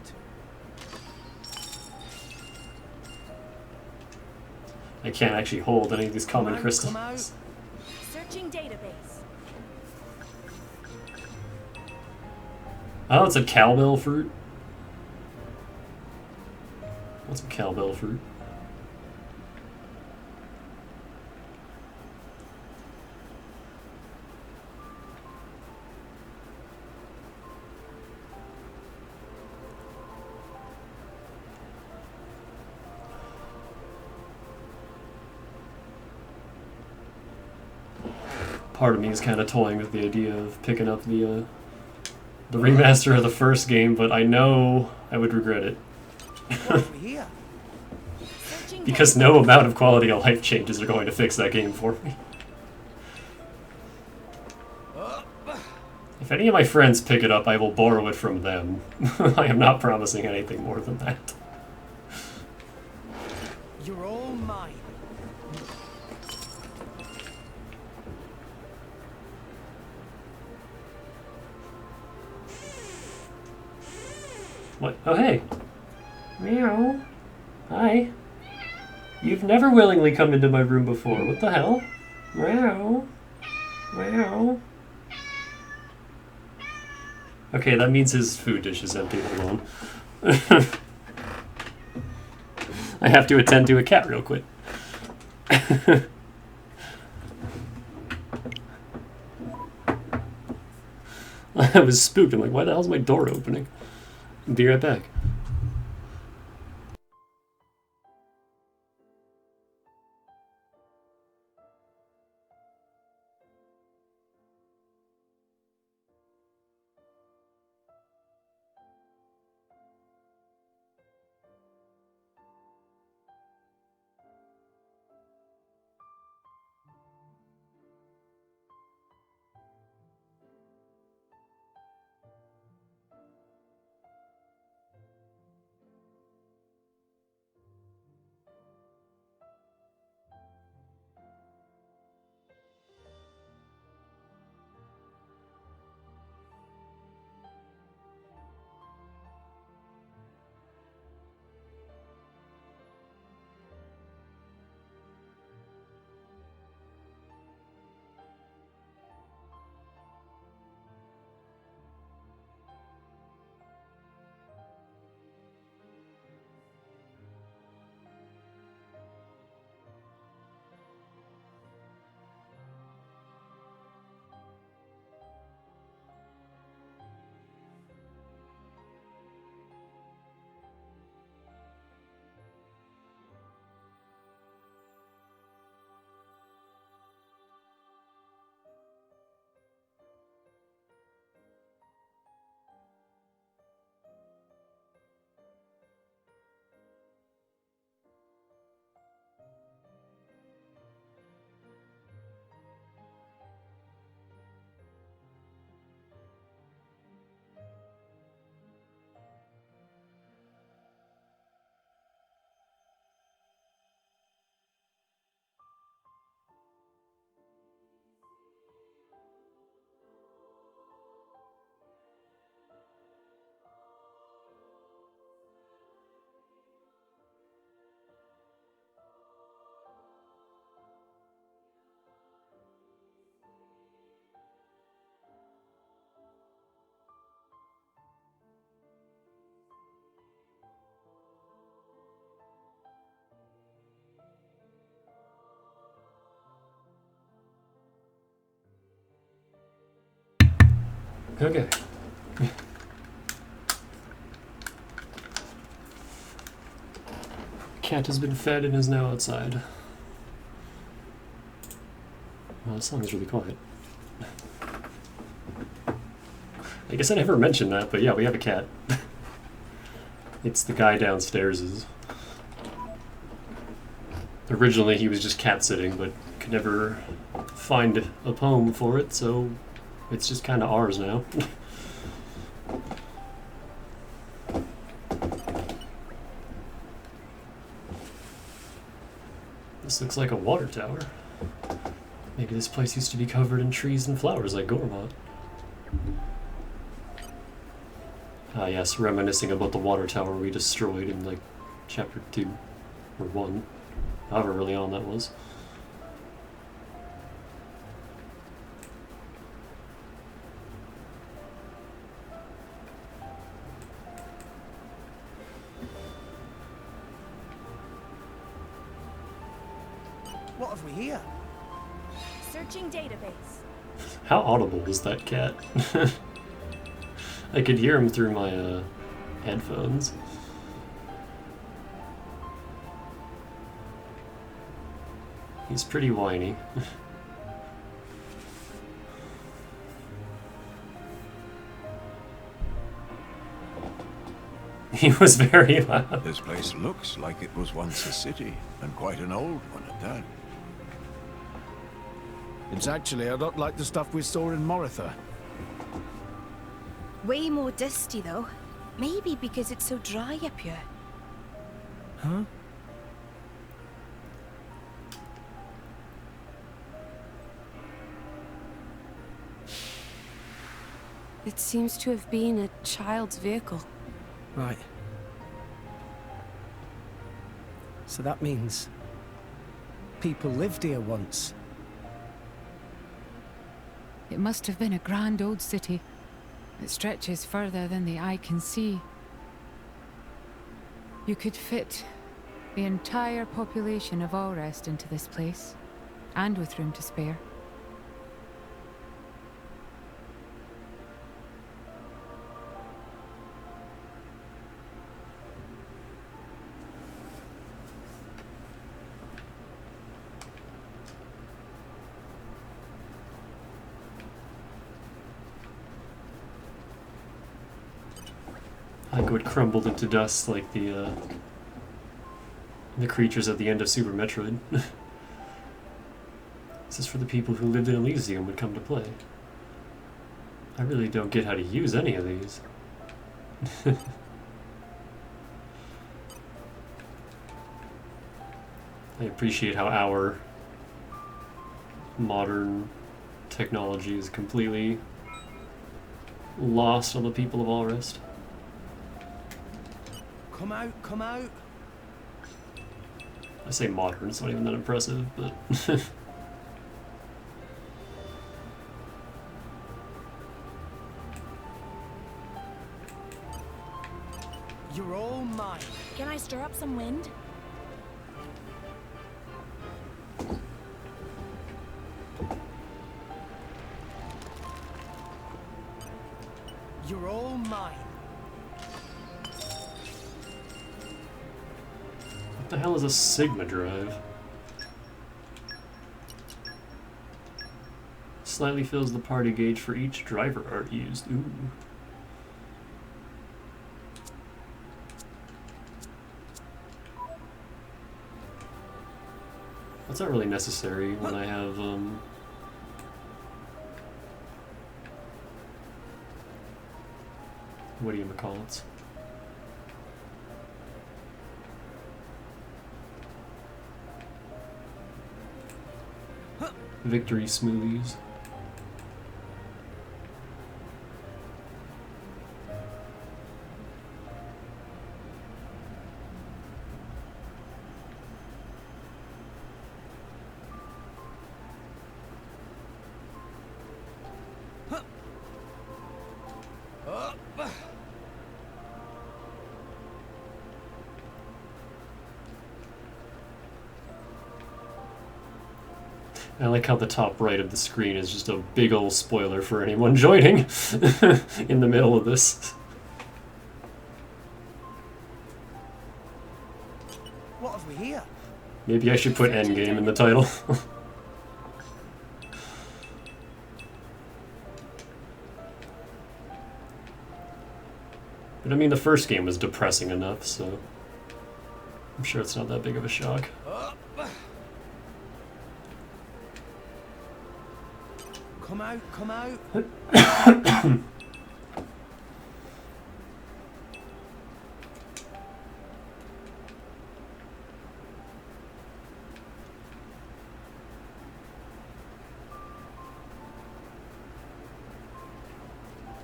[SPEAKER 1] I can't actually hold any of these common crystals.
[SPEAKER 5] Come out.
[SPEAKER 3] Searching database.
[SPEAKER 1] Oh, it's a cowbell fruit. What's some cowbell fruit? Part of me is kind of toying with the idea of picking up the remaster of the first game, but I know I would regret it.
[SPEAKER 5] What have we here?
[SPEAKER 1] Because no amount of quality of life changes are going to fix that game for me. If any of my friends pick it up, I will borrow it from them. I am not promising anything more than that.
[SPEAKER 5] You're all mine.
[SPEAKER 1] What? Oh, hey. Meow. Hi. You've never willingly come into my room before. What the hell? Meow. Meow. Okay, that means his food dish is empty. Hold on. I have to attend to a cat real quick. I was spooked. I'm like, why the hell's my door opening? Be right back. Okay. Cat has been fed and is now outside. Well, this song is really quiet. I guess I never mentioned that, but yeah, we have a cat. It's the guy downstairs'. Originally he was just cat sitting, but could never find a poem for it, so it's just kind of ours now. This looks like a water tower. Maybe this place used to be covered in trees and flowers like Gormott. Ah yes, reminiscing about the water tower we destroyed in like chapter 2 or 1, however early on that was.
[SPEAKER 5] What have we here?
[SPEAKER 3] Searching database.
[SPEAKER 1] How audible is that cat? I could hear him through my headphones. He's pretty whiny. He was very loud.
[SPEAKER 11] This place looks like it was once a city, and quite an old one at that.
[SPEAKER 8] It's actually a lot like the stuff we saw in Moritha.
[SPEAKER 9] Way more dusty, though. Maybe because it's so dry up here.
[SPEAKER 5] Huh?
[SPEAKER 9] It seems to have been a child's vehicle.
[SPEAKER 5] Right. So that means people lived here once.
[SPEAKER 6] It must have been a grand old city. It stretches further than the eye can see. You could fit the entire population of Allrest into this place, and with room to spare.
[SPEAKER 1] Like what crumbled into dust like the creatures at the end of Super Metroid. This is for the people who lived in Elysium would come to play. I really don't get how to use any of these. I appreciate how our modern technology is completely lost on the people of Allrest.
[SPEAKER 5] Come out, come out.
[SPEAKER 1] I say modern, it's not even that impressive, but...
[SPEAKER 5] You're all mine.
[SPEAKER 3] Can I stir up some wind?
[SPEAKER 5] You're all mine.
[SPEAKER 1] What the hell is a Sigma drive? Slightly fills the party gauge for each driver art used. Ooh. That's not really necessary when I have, what do you call it? Victory smoothies. I like how the top right of the screen is just a big old spoiler for anyone joining in the middle of this.
[SPEAKER 5] What have we here?
[SPEAKER 1] Maybe I should put Endgame in the title. But I mean, the first game was depressing enough, so I'm sure it's not that big of a shock.
[SPEAKER 5] Come out, come out.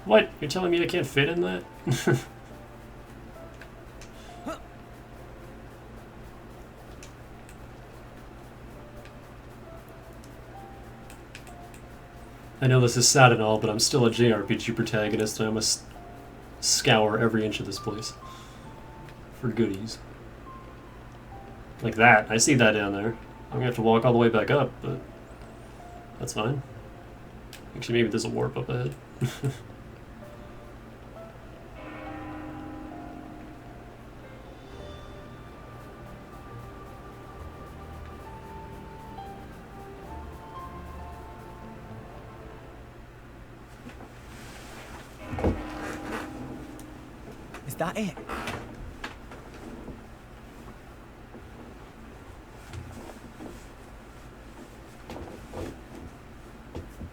[SPEAKER 1] What? You're telling me I can't fit in that? I know this is sad and all, but I'm still a JRPG protagonist, and I must scour every inch of this place for goodies. Like that. I see that down there. I'm gonna have to walk all the way back up, but that's fine. Actually, maybe there's a warp up ahead.
[SPEAKER 5] Is that it?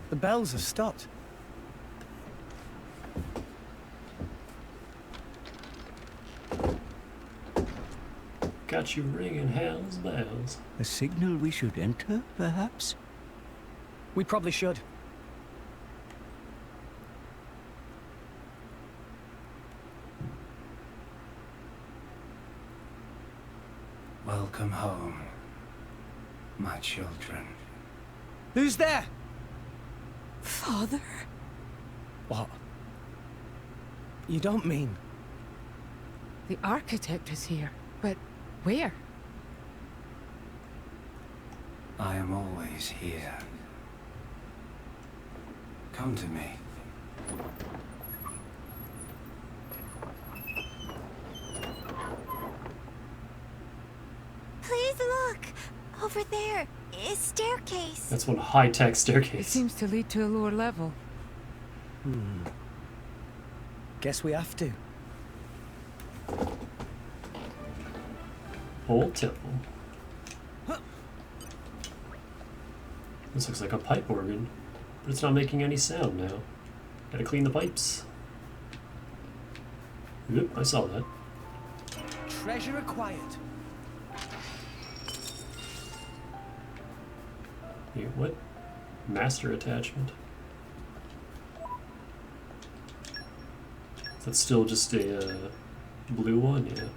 [SPEAKER 5] The bells have stopped.
[SPEAKER 1] Got you ringing hell's bells.
[SPEAKER 10] A signal we should enter, perhaps?
[SPEAKER 5] We probably should.
[SPEAKER 12] Welcome home, my children.
[SPEAKER 5] Who's there?
[SPEAKER 9] Father?
[SPEAKER 5] What? You don't mean...
[SPEAKER 6] The architect is here, but where?
[SPEAKER 12] I am always here. Come to me.
[SPEAKER 3] Please look! Over there is staircase.
[SPEAKER 1] That's one high-tech
[SPEAKER 6] It
[SPEAKER 1] staircase.
[SPEAKER 6] seems to lead to a lower level.
[SPEAKER 5] Guess we have to.
[SPEAKER 1] Old temple. This looks like a pipe organ, but it's not making any sound now. Gotta clean the pipes. Yep, I saw that.
[SPEAKER 5] Treasure acquired.
[SPEAKER 1] Wait, what? Master attachment. That's still just a blue one, yeah.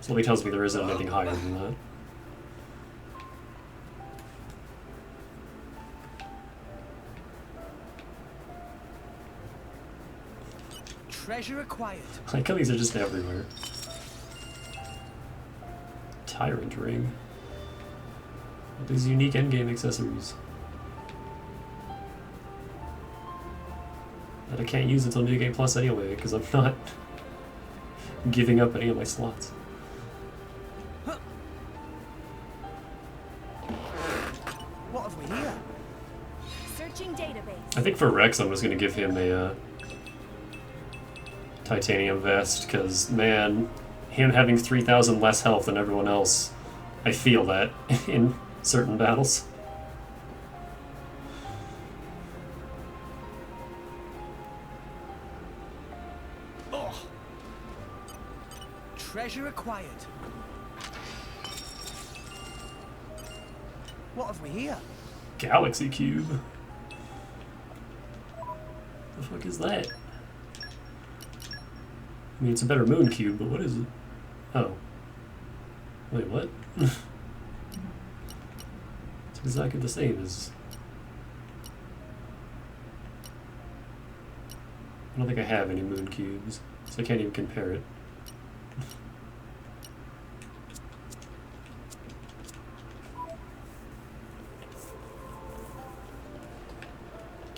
[SPEAKER 1] Something tells me there isn't anything higher than that.
[SPEAKER 5] Treasure acquired.
[SPEAKER 1] I like how these are just everywhere. Tyrant ring. All these unique endgame accessories. That I can't use until New Game Plus anyway, because I'm not giving up any of my slots.
[SPEAKER 5] What have we here?
[SPEAKER 3] Searching database.
[SPEAKER 1] I think for Rex, I'm just going to give him a titanium vest, because, man, him having 3,000 less health than everyone else, I feel that in certain battles.
[SPEAKER 5] Oh. Treasure acquired. What have we here?
[SPEAKER 1] Galaxy Cube. The fuck is that? I mean, it's a better moon cube, but what is it? Oh. Wait, what? It's exactly the same as... I don't think I have any moon cubes, so I can't even compare it.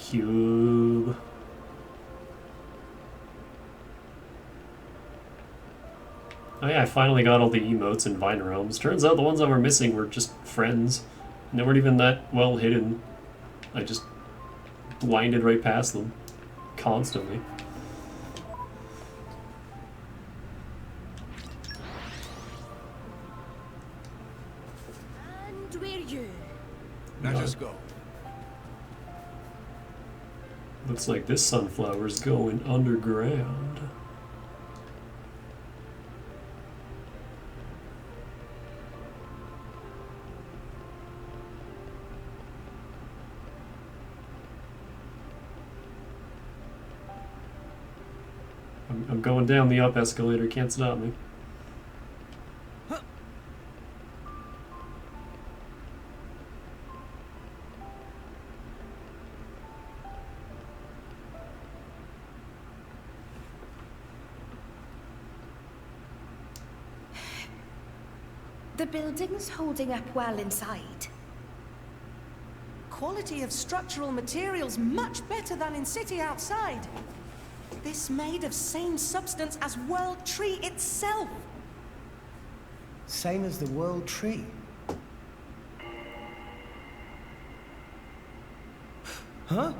[SPEAKER 1] Cube. Oh yeah, I finally got all the emotes in Vine Realms. Turns out the ones that were missing were just friends. And they weren't even that well hidden. I just blinded right past them. Constantly.
[SPEAKER 9] And we're you.
[SPEAKER 11] Let us go.
[SPEAKER 1] Looks like this sunflower's going underground. I'm going down the up escalator, can't stop me.
[SPEAKER 9] The building's holding up well inside.
[SPEAKER 5] Quality of structural materials much better than in city outside. This made of same substance as World Tree itself.
[SPEAKER 13] Same as the World Tree. Huh?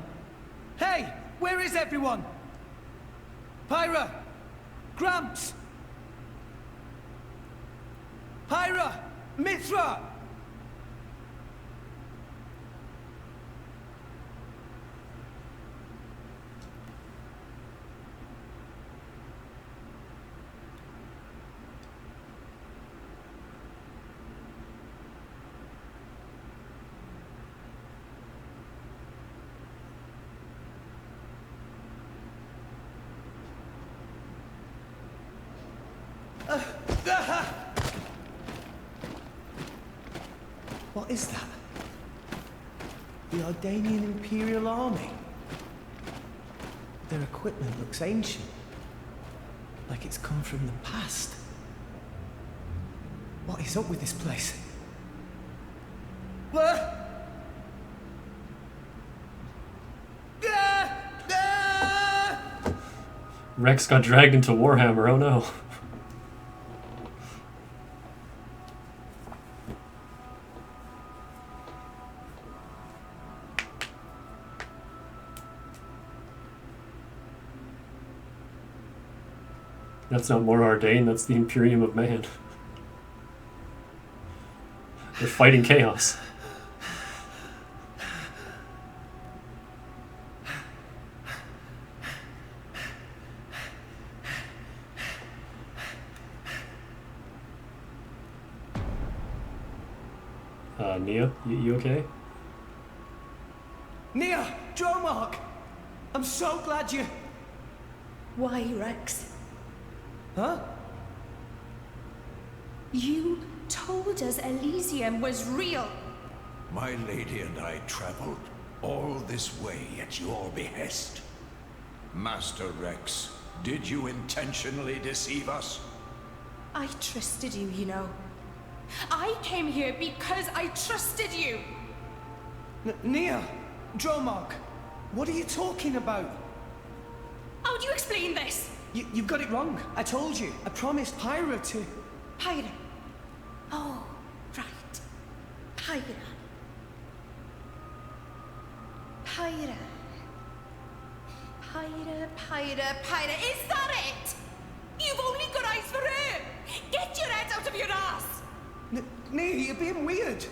[SPEAKER 13] Hey! Where is everyone? Pyra! Gramps! Pyra! Mithra! What is that? The Ardanian Imperial Army. Their equipment looks ancient. Like it's come from the past. What is up with this place?
[SPEAKER 1] Rex got dragged into Warhammer, oh no. That's not more Ardane, that's the Imperium of Man. They're fighting chaos. Nia, you okay?
[SPEAKER 13] Nia! Dromark! I'm so glad you...
[SPEAKER 9] Why, Rex?
[SPEAKER 13] Huh?
[SPEAKER 9] You told us Elysium was real.
[SPEAKER 11] My lady and I traveled all this way at your behest. Master Rex, did you intentionally deceive us?
[SPEAKER 9] I trusted you, you know. I came here because I trusted you.
[SPEAKER 13] Nia! Dromark! What are you talking about?
[SPEAKER 9] How do you explain this?
[SPEAKER 13] You've got it wrong. I told you. I promised Pyra to...
[SPEAKER 9] Pyra. Oh, right. Pyra. Pyra. Pyra. Is that it? You've only got eyes for her. Get your head out of your ass.
[SPEAKER 13] Nia, you're being weird.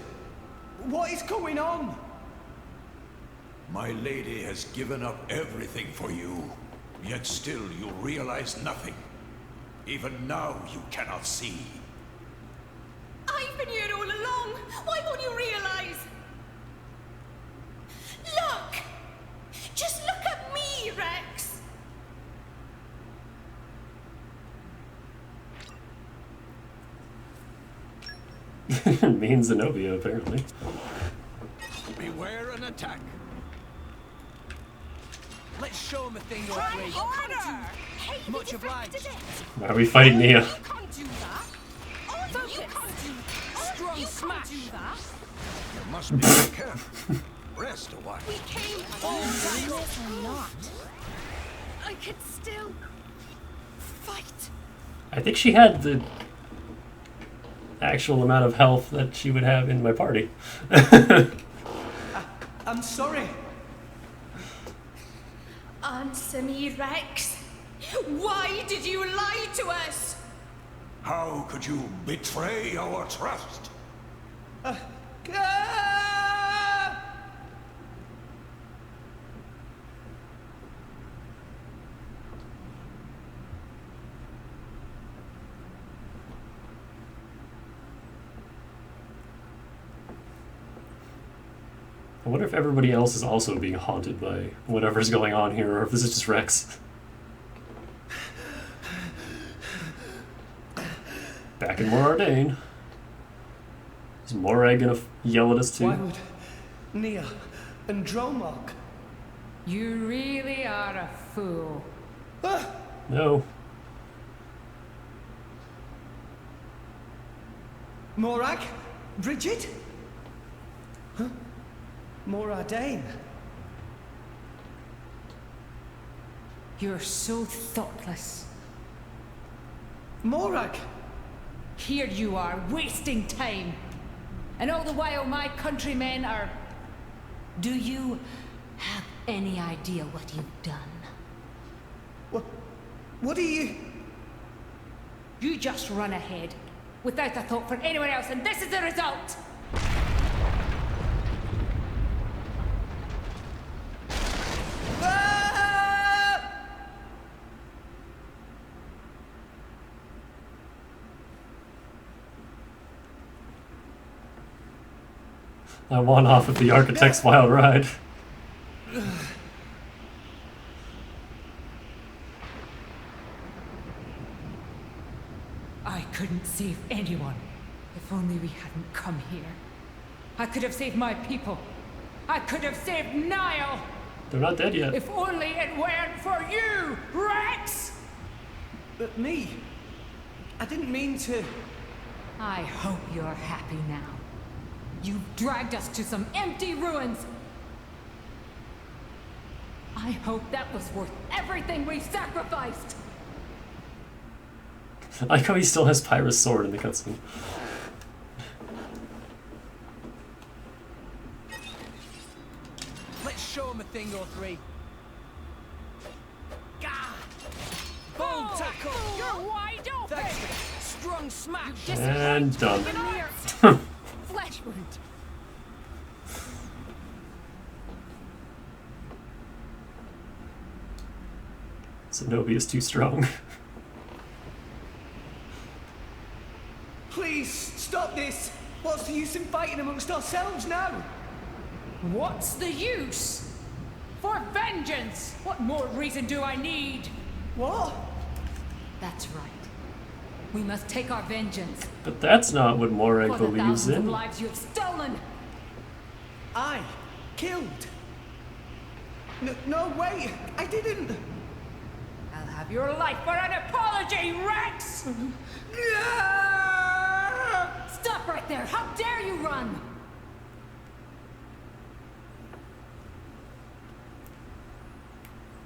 [SPEAKER 13] What is going on?
[SPEAKER 11] My lady has given up everything for you. Yet still you realize nothing. Even now you cannot see.
[SPEAKER 9] I've been here all along. Why won't you realize? Look! Just look at me, Rex!
[SPEAKER 1] Me and Zenobia, apparently.
[SPEAKER 11] Beware an attack.
[SPEAKER 5] Let's show him a thing or three.
[SPEAKER 9] Hey,
[SPEAKER 5] Much obliged.
[SPEAKER 1] Why are we fighting Nia?
[SPEAKER 5] You can't do that. You can't do that. Strong smash.
[SPEAKER 11] You must be careful. rest or what?
[SPEAKER 9] We came
[SPEAKER 3] Or not.
[SPEAKER 9] I could still fight.
[SPEAKER 1] I think she had the actual amount of health that she would have in my party.
[SPEAKER 13] I'm sorry.
[SPEAKER 9] Answer me, Rex. Why did you lie to us?
[SPEAKER 11] How could you betray our trust?
[SPEAKER 1] I wonder if everybody else is also being haunted by whatever's going on here, or if this is just Rex. Back in Morardane. Is Morag gonna yell at us too?
[SPEAKER 13] Why would Nia and Dromark?
[SPEAKER 6] You really are a fool.
[SPEAKER 1] No.
[SPEAKER 13] Morag? Bridget? Huh? Morardane?
[SPEAKER 6] You're so thoughtless.
[SPEAKER 13] Morag?
[SPEAKER 6] Here you are, wasting time. And all the while my countrymen are... Do you have any idea what you've done?
[SPEAKER 13] What are you...
[SPEAKER 6] You just run ahead, without a thought for anyone else, and this is the result!
[SPEAKER 1] I want off of the Architect's Wild Ride.
[SPEAKER 6] I couldn't save anyone. If only we hadn't come here. I could have saved my people. I could have saved Niall.
[SPEAKER 1] They're not dead yet.
[SPEAKER 6] If only it weren't for you, Rex!
[SPEAKER 13] But me? I didn't mean to...
[SPEAKER 6] I hope you're happy now. You dragged us to some empty ruins. I hope that was worth everything we sacrificed.
[SPEAKER 1] I like how he still has Pyra's sword in the cutscene.
[SPEAKER 5] Let's show him a thing or three. Gah! Boom tackle!
[SPEAKER 6] You're wide open!
[SPEAKER 5] Thanks for that. Strong smash!
[SPEAKER 1] And done.
[SPEAKER 6] Flesh wound.
[SPEAKER 1] Zenobia's too strong.
[SPEAKER 13] Please, stop this! What's the use in fighting amongst ourselves now?
[SPEAKER 6] What's the use? For vengeance! What more reason do I need?
[SPEAKER 13] What?
[SPEAKER 6] That's right. We must take our vengeance.
[SPEAKER 1] But that's not what Morag
[SPEAKER 6] For the
[SPEAKER 1] believes
[SPEAKER 6] thousands of
[SPEAKER 1] in.
[SPEAKER 6] lives you have stolen!
[SPEAKER 13] I killed? No, wait, I didn't.
[SPEAKER 6] I'll have your life for an apology, Rex! Stop right there! How dare you run!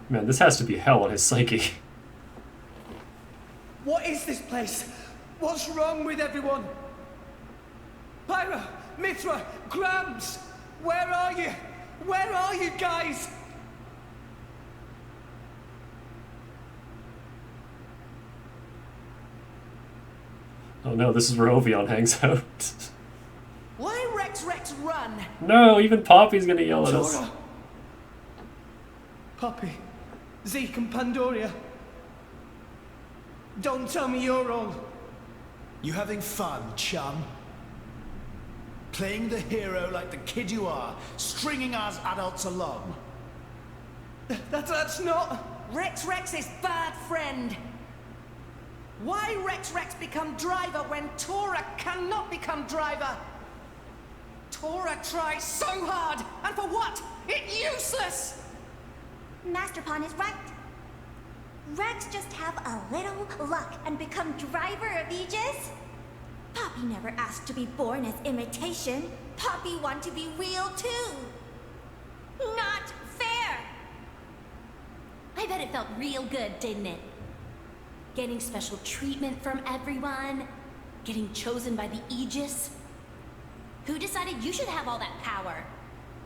[SPEAKER 1] Man, this has to be hell on his psyche.
[SPEAKER 13] What is this place? What's wrong with everyone? Pyra, Mithra, Grams, where are you? Where are you guys?
[SPEAKER 1] Oh no, this is where Ovion hangs out.
[SPEAKER 9] Why Rex run?
[SPEAKER 1] No, even Poppy's gonna yell at us.
[SPEAKER 13] Tora. Poppy, Zeke and Pandoria. Don't tell me you're all...
[SPEAKER 8] You having fun, chum? Playing the hero like the kid you are, stringing us adults along.
[SPEAKER 13] That's not...
[SPEAKER 9] Rex is bad friend. Why Rex become driver when Tora cannot become driver? Tora tries so hard, and for what? It's useless!
[SPEAKER 3] Master Pawn is right. Rex just have a little luck and become driver of Aegis? Poppy never asked to be born as imitation. Poppy want to be real too.
[SPEAKER 14] bet it felt real good, didn't it? Getting special treatment from everyone, getting chosen by the Aegis. Who decided you should have all that power?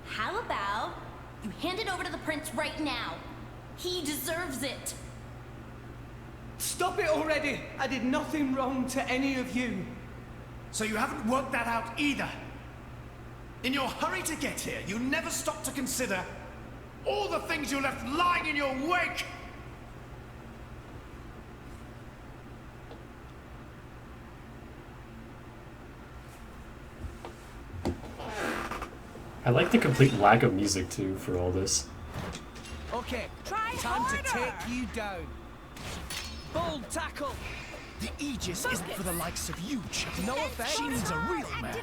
[SPEAKER 14] How about you hand it over to the prince right now? He deserves it.
[SPEAKER 13] Stop it already! I did nothing wrong to any of you.
[SPEAKER 8] So you haven't worked that out either. In your hurry to get here, you never stopped to consider all the things you left lying in your wake!
[SPEAKER 1] I like the complete lack of music too for all this.
[SPEAKER 5] Okay, time to take you down. Bold tackle.
[SPEAKER 8] The Aegis isn't for the likes of you, chap.
[SPEAKER 5] No offense.
[SPEAKER 8] She needs a real man.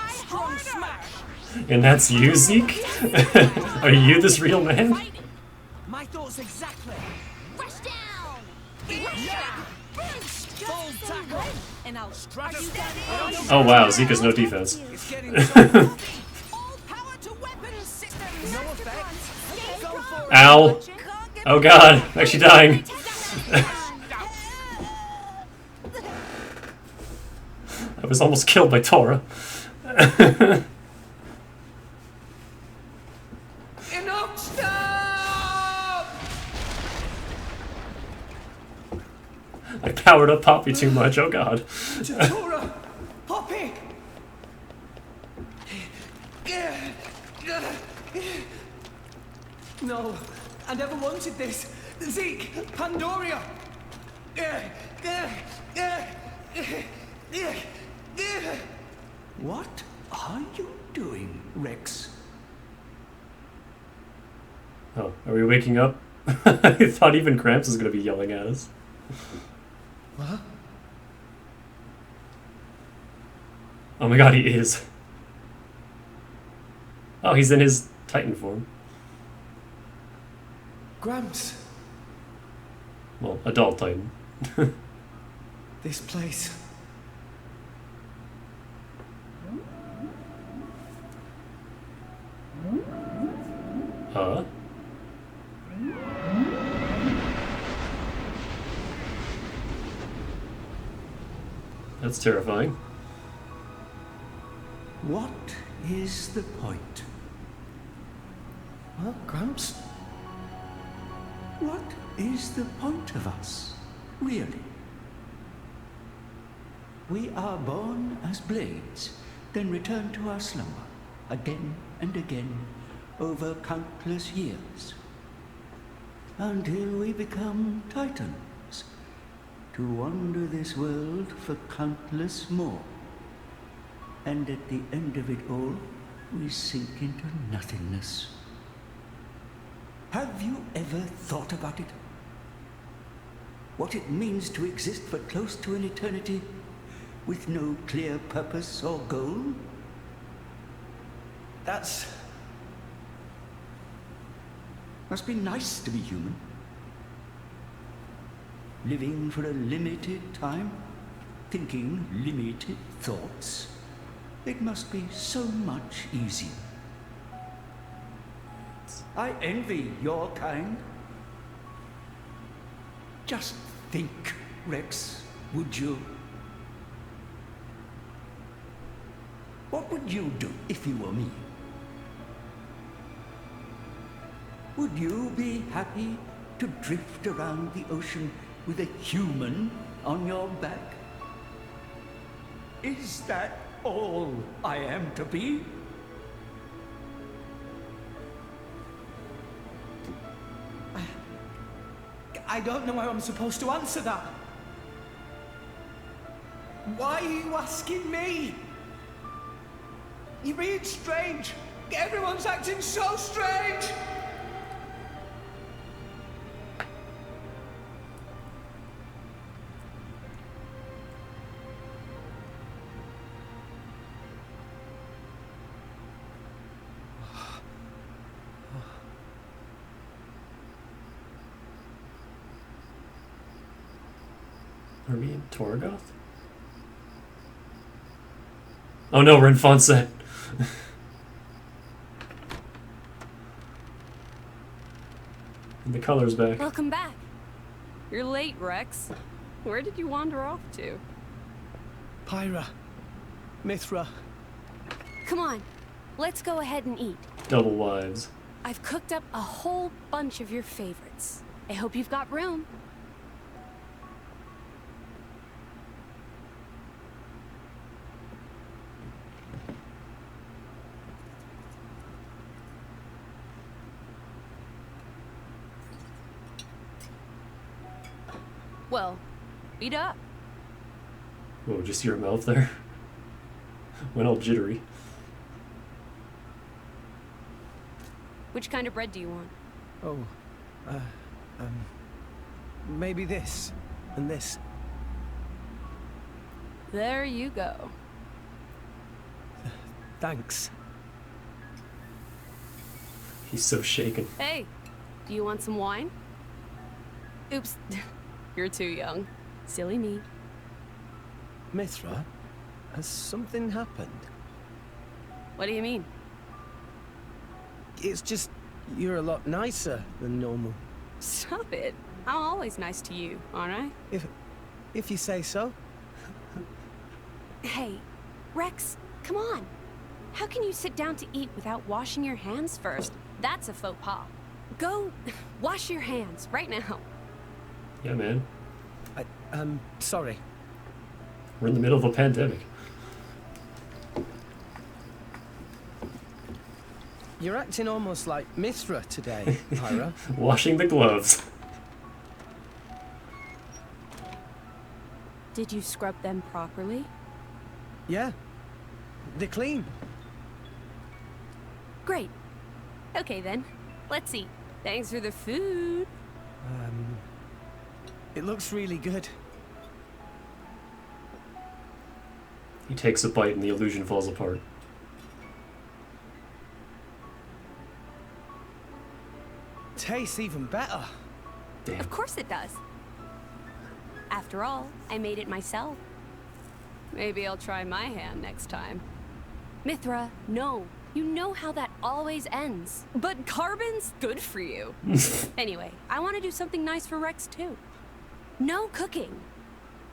[SPEAKER 5] Strong smash.
[SPEAKER 1] And that's you, Zeke? Are you this real man?
[SPEAKER 5] My thoughts exactly.
[SPEAKER 2] Rush down.
[SPEAKER 5] Bold tackle.
[SPEAKER 2] And I'll
[SPEAKER 1] Oh wow, Zeke has no defense.
[SPEAKER 5] It's getting tough. All power to weapons systems. No effect. Go for it.
[SPEAKER 1] Ow. Oh god, I'm actually dying. I was almost killed by Tora.
[SPEAKER 13] Enough, stop!
[SPEAKER 1] I powered up Poppy too much, oh god.
[SPEAKER 13] Tora! Poppy! No, I never wanted this. Zeke, Pandoria!
[SPEAKER 10] What are you doing, Rex?
[SPEAKER 1] Oh, are we waking up? I thought even Gramps was gonna be yelling at us.
[SPEAKER 13] Huh?
[SPEAKER 1] Oh my god, he is. Oh, he's in his Titan form.
[SPEAKER 13] Gramps,
[SPEAKER 1] Well, adult Titan.
[SPEAKER 13] this place.
[SPEAKER 1] Huh? That's terrifying.
[SPEAKER 10] What is the point?
[SPEAKER 13] Huh, Gramps?
[SPEAKER 10] What is the point of us, really? We are born as blades, then return to our slumber, again and again, over countless years, until we become titans, to wander this world for countless more. And at the end of it all, we sink into nothingness. Have you ever thought about it? What it means to exist for close to an eternity with no clear purpose or goal?
[SPEAKER 13] That's...
[SPEAKER 10] Must be nice to be human. Living for a limited time, thinking limited thoughts. It must be so much easier. I envy your kind. Just think, Rex, would you? What would you do if you were me? Would you be happy to drift around the ocean with a human on your back? Is that all I am to be?
[SPEAKER 13] I don't know how I'm supposed to answer that. Why are you asking me? You're being strange. Everyone's acting so strange.
[SPEAKER 1] Are we in Torgoth? Oh no, we're in Fonset. I And the color's back.
[SPEAKER 15] Welcome back. You're late, Rex. Where did you wander off to?
[SPEAKER 13] Pyra. Mithra.
[SPEAKER 15] Come on, let's go ahead and eat.
[SPEAKER 1] Double wives.
[SPEAKER 15] I've cooked up a whole bunch of your favorites. I hope you've got room. Well, eat up.
[SPEAKER 1] Oh, just your mouth there? Went all jittery.
[SPEAKER 15] Which kind of bread do you want?
[SPEAKER 13] Oh, maybe this and this.
[SPEAKER 15] There you go.
[SPEAKER 13] Thanks.
[SPEAKER 1] He's so shaken.
[SPEAKER 15] Hey, do you want some wine? Oops, you're too young. Silly me.
[SPEAKER 13] Mithra, has something happened?
[SPEAKER 15] What do you mean?
[SPEAKER 13] It's just, you're a lot nicer than normal.
[SPEAKER 15] Stop it. I'm always nice to you, aren't I?
[SPEAKER 13] If you say so.
[SPEAKER 15] Hey, Rex, come on. How can you sit down to eat without washing your hands first? That's a faux pas. Go wash your hands right now.
[SPEAKER 1] Yeah, man.
[SPEAKER 13] I'm sorry.
[SPEAKER 1] We're in the middle of a pandemic.
[SPEAKER 13] You're acting almost like Mithra today, Pyra.
[SPEAKER 1] Washing the gloves.
[SPEAKER 15] Did you scrub them properly?
[SPEAKER 13] Yeah. They're clean.
[SPEAKER 15] Great. Okay then, let's eat. Thanks for the food.
[SPEAKER 13] It looks really good.
[SPEAKER 1] He takes a bite and the illusion falls apart.
[SPEAKER 13] Tastes even better.
[SPEAKER 1] Damn.
[SPEAKER 15] Of course it does. After all, I made it myself. Maybe I'll try my hand next time. Mithra, no. You know how that always ends. But carbon's good for you. Anyway, I want to do something nice for Rex too. No cooking.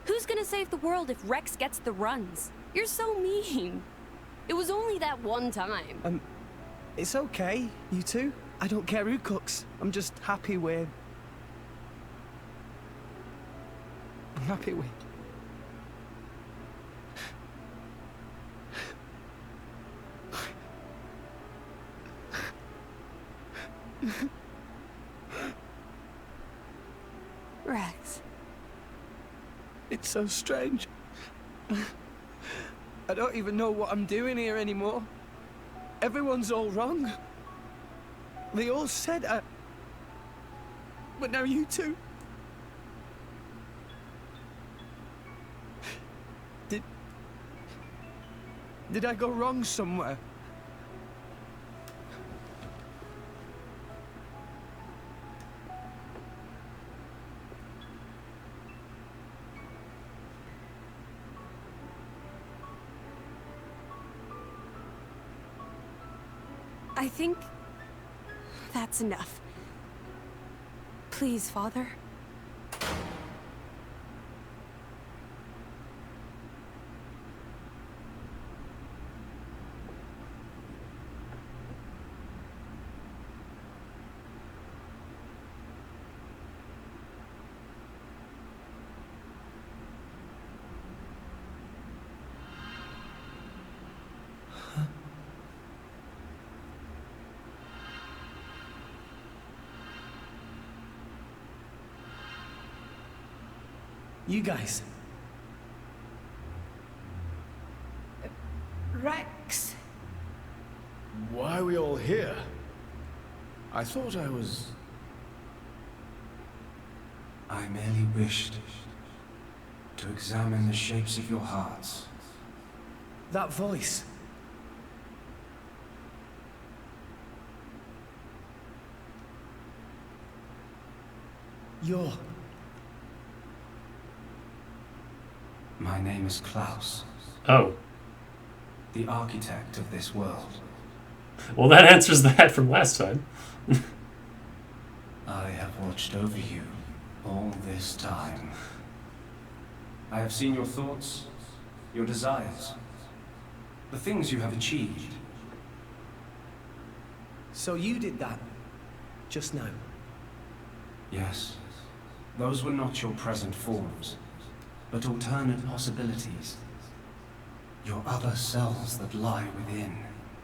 [SPEAKER 15] Who's gonna save the world if Rex gets the runs? You're so mean. It was only that one time.
[SPEAKER 13] It's okay, you two. I don't care who cooks. I'm just happy with... I'm happy with...
[SPEAKER 15] Rex.
[SPEAKER 13] It's so strange. I don't even know what I'm doing here anymore. Everyone's all wrong. They all said I... But now you two... Did I go wrong somewhere?
[SPEAKER 15] I think that's enough. Please, Father.
[SPEAKER 13] You guys.
[SPEAKER 9] Rex.
[SPEAKER 11] Why are we all here? I thought I was...
[SPEAKER 12] I merely wished to examine the shapes of your hearts.
[SPEAKER 13] That voice. You're...
[SPEAKER 12] My name is Klaus.
[SPEAKER 1] Oh.
[SPEAKER 12] The architect of this world.
[SPEAKER 1] Well, that answers that from last time.
[SPEAKER 12] I I have watched over you all this time. I have seen your thoughts, your desires, the things you have achieved.
[SPEAKER 13] So you did that just now?
[SPEAKER 12] Yes. Those were not your present forms, but alternate possibilities. Your other selves that lie within.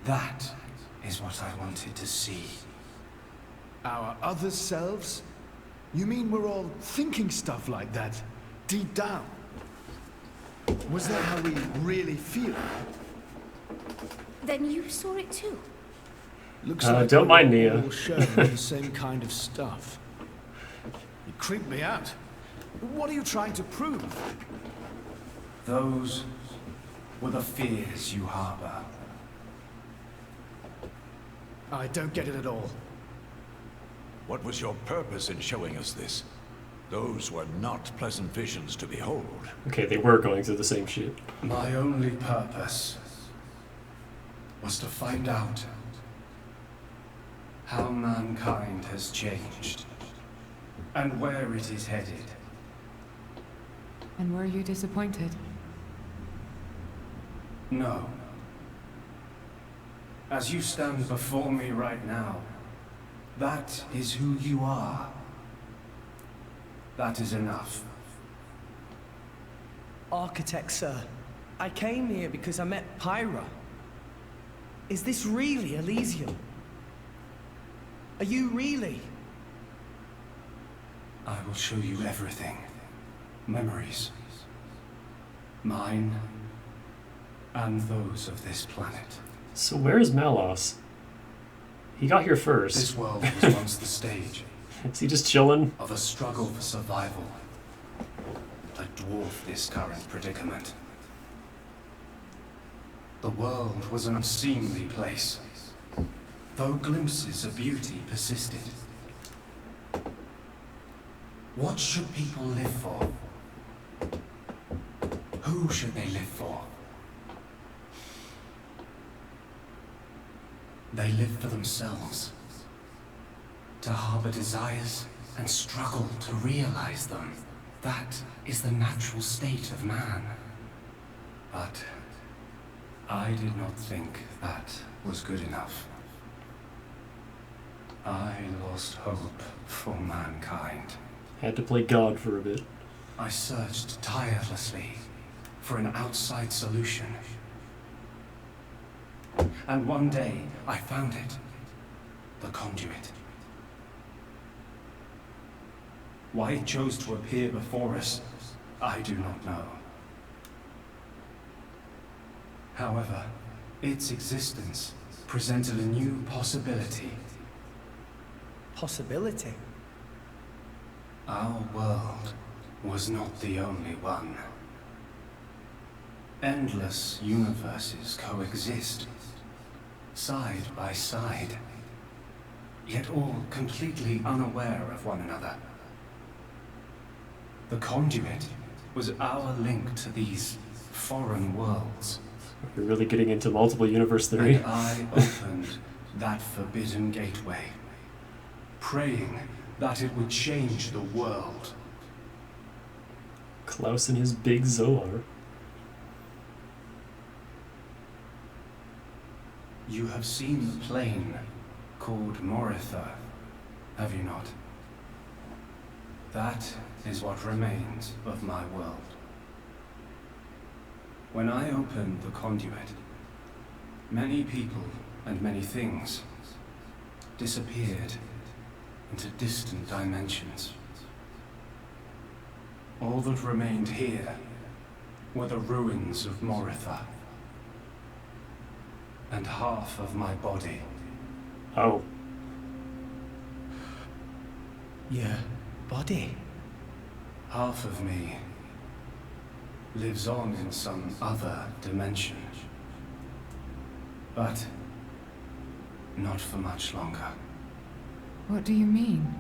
[SPEAKER 12] That is what I wanted to see.
[SPEAKER 8] Our other selves? You mean we're all thinking stuff like that, deep down? Was that how we really feel?
[SPEAKER 14] Then you saw it too.
[SPEAKER 8] Looks like
[SPEAKER 1] don't mind
[SPEAKER 8] we're
[SPEAKER 1] Nia.
[SPEAKER 8] all sharing the same kind of stuff. You creep me out. What are you trying to prove?
[SPEAKER 12] Those were the fears you harbor.
[SPEAKER 8] I don't get it at all.
[SPEAKER 11] What was your purpose in showing us this? Those were not pleasant visions to behold.
[SPEAKER 1] Okay, they were going through the same shit.
[SPEAKER 12] My only purpose was to find out how mankind has changed and where it is headed.
[SPEAKER 6] And were you disappointed?
[SPEAKER 12] No. As you stand before me right now, that is who you are. That is enough.
[SPEAKER 13] Architect, sir. I came here because I met Pyra. Is this really Elysium? Are you really?
[SPEAKER 12] I will show you everything. Memories. Mine and those of this planet.
[SPEAKER 1] So where's Malos? He got here first.
[SPEAKER 12] This world was once the stage.
[SPEAKER 1] Is he just chilling?
[SPEAKER 12] Of a struggle for survival that dwarfed this current predicament. The world was an unseemly place, though glimpses of beauty persisted. What should people live for? Who should they live for? They live for themselves, to harbor desires and struggle to realize them. That is the natural state of man. But I did not think that was good enough. I lost hope for mankind.
[SPEAKER 1] Had to play God for a bit.
[SPEAKER 12] I searched tirelessly for an outside solution. And one day, I found it. The conduit. Why it chose to appear before us, I do not know. However, its existence presented a new possibility.
[SPEAKER 13] Possibility?
[SPEAKER 12] Our world was not the only one. Endless universes coexist, side by side, yet all completely unaware of one another. The conduit was our link to these foreign worlds.
[SPEAKER 1] We're really getting into multiple universe theory.
[SPEAKER 12] And I opened that forbidden gateway, praying that it would change the world.
[SPEAKER 1] Klaus and his big Zoar.
[SPEAKER 12] You have seen the plane called Moritha, have you not? That is what remains of my world. When I opened the conduit, many people and many things disappeared into distant dimensions. All that remained here were the ruins of Moritha. And half of my body.
[SPEAKER 1] Oh.
[SPEAKER 13] Your body?
[SPEAKER 12] Half of me lives on in some other dimension. But not for much longer.
[SPEAKER 6] What do you mean?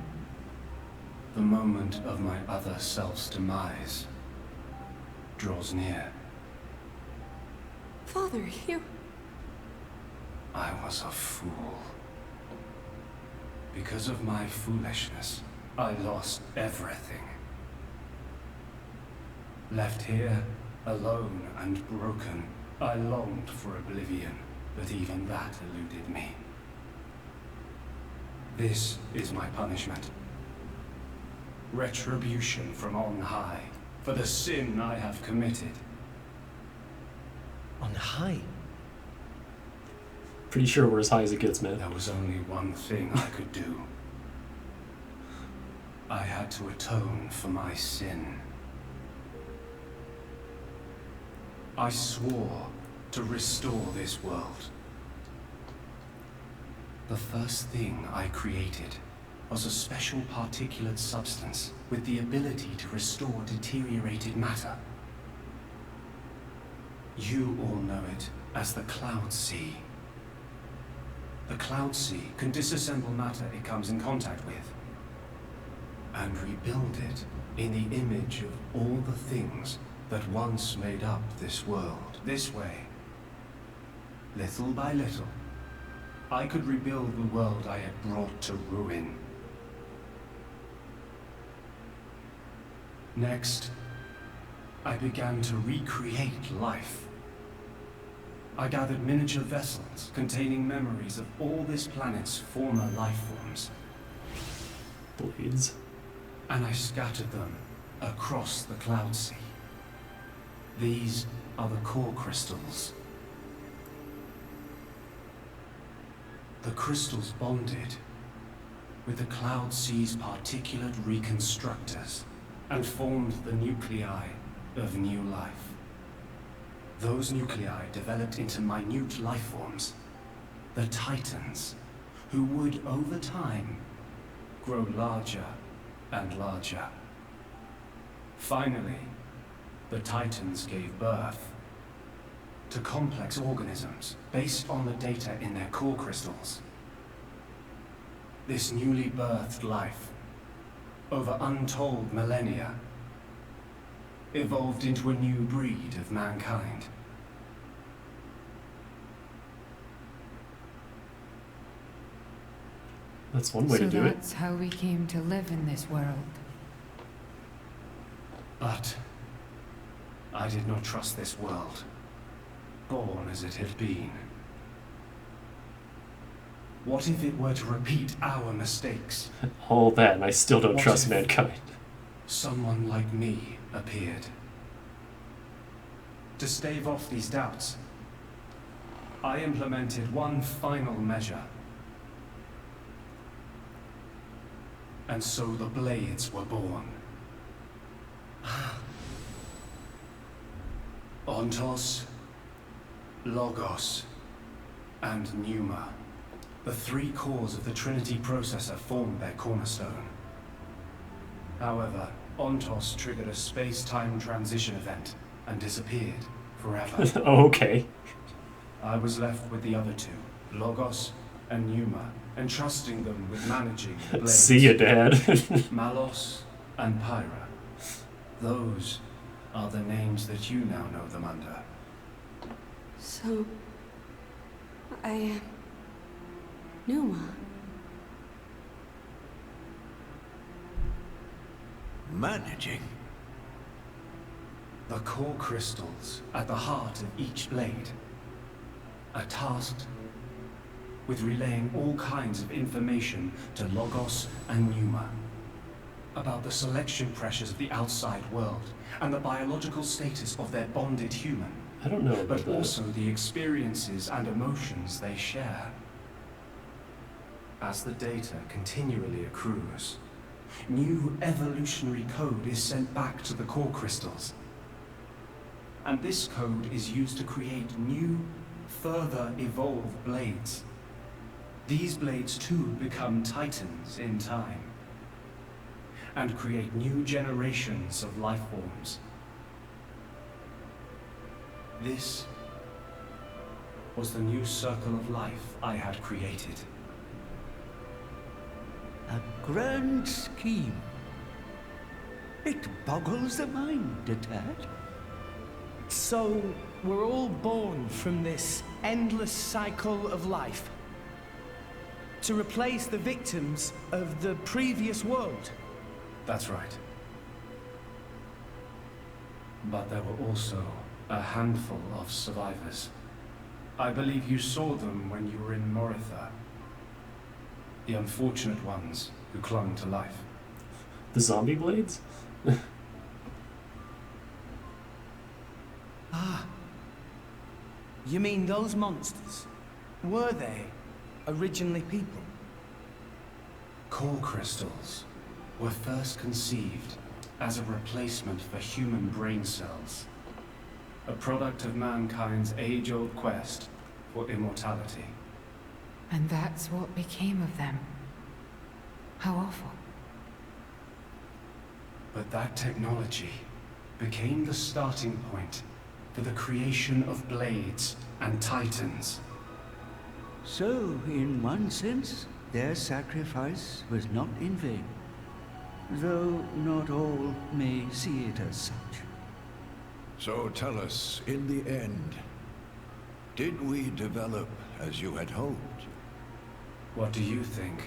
[SPEAKER 12] The moment of my other self's demise draws near.
[SPEAKER 15] Father, you...
[SPEAKER 12] I was a fool. Because of my foolishness, I lost everything. Left here, alone and broken, I longed for oblivion, but even that eluded me. This is my punishment. Retribution from on high, for the sin I have committed.
[SPEAKER 13] On high?
[SPEAKER 1] Pretty sure we're as high as it gets, man.
[SPEAKER 12] There was only one thing I could do. I had to atone for my sin. I swore to restore this world. The first thing I created was a special particulate substance with the ability to restore deteriorated matter. You all know it as the Cloud Sea. The Cloud Sea can disassemble matter it comes in contact with and rebuild it in the image of all the things that once made up this world. This way, little by little, I could rebuild the world I had brought to ruin. Next, I began to recreate life. I gathered miniature vessels containing memories of all this planet's former life forms.
[SPEAKER 1] Blades.
[SPEAKER 12] And I scattered them across the Cloud Sea. These are the core crystals. The crystals bonded with the Cloud Sea's particulate reconstructors and formed the nuclei of new life. Those nuclei developed into minute life forms, the Titans, who would, over time, grow larger and larger. Finally, the Titans gave birth to complex organisms based on the data in their core crystals. This newly birthed life, over untold millennia, evolved into a new breed of mankind.
[SPEAKER 1] That's one way to do it.
[SPEAKER 6] So that's how we came to live in this world.
[SPEAKER 12] But I did not trust this world, born as it had been. What if it were to repeat our mistakes?
[SPEAKER 1] All that, and I still don't trust
[SPEAKER 12] if
[SPEAKER 1] mankind.
[SPEAKER 12] Someone like me appeared. To stave off these doubts, I implemented one final measure. And so the Blades were born. Ontos, Logos, and Pneuma. The three cores of the Trinity processor formed their cornerstone. However, Ontos triggered a space-time transition event and disappeared forever.
[SPEAKER 1] Okay.
[SPEAKER 12] I was left with the other two, Logos and Pneuma, entrusting them with managing the Blades.
[SPEAKER 1] See ya, Dad.
[SPEAKER 12] Malos and Pyra. Those are the names that you now know them under.
[SPEAKER 15] So, I am Pneuma.
[SPEAKER 11] Managing?
[SPEAKER 12] The core crystals at the heart of each blade are tasked with relaying all kinds of information to Logos and Pneuma about the selection pressures of the outside world and the biological status of their bonded human.
[SPEAKER 1] I don't know about
[SPEAKER 12] but
[SPEAKER 1] that.
[SPEAKER 12] also the experiences and emotions they share. As the data continually accrues, new evolutionary code is sent back to the core crystals. And this code is used to create new, further evolved blades. These blades too become titans in time, and create new generations of life forms. This was the new circle of life I had created.
[SPEAKER 10] A grand scheme. It boggles the mind a tad.
[SPEAKER 13] So, we're all born from this endless cycle of life. to replace the victims of the previous world.
[SPEAKER 12] That's right. But there were also a handful of survivors. I believe you saw them when you were in Moritha. The unfortunate ones who clung to life.
[SPEAKER 1] The zombie blades?
[SPEAKER 13] Ah. You mean those monsters? Were they originally people?
[SPEAKER 12] Core crystals were first conceived as a replacement for human brain cells. A product of mankind's age-old quest for immortality.
[SPEAKER 6] And that's what became of them. How awful.
[SPEAKER 12] But that technology became the starting point for the creation of blades and titans.
[SPEAKER 10] So, in one sense, their sacrifice was not in vain. Though not all may see it as such.
[SPEAKER 11] So tell us, in the end, did we develop as you had hoped?
[SPEAKER 12] What do you think?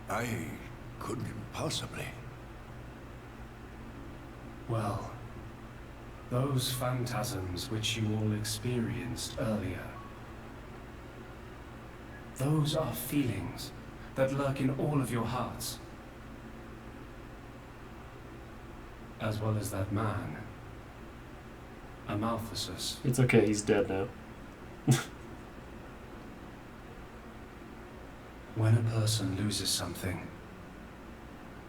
[SPEAKER 11] I couldn't possibly.
[SPEAKER 12] Well, those phantasms which you all experienced earlier, those are feelings that lurk in all of your hearts. As well as that man, Amaltheus.
[SPEAKER 1] It's okay, he's dead now.
[SPEAKER 12] When a person loses something,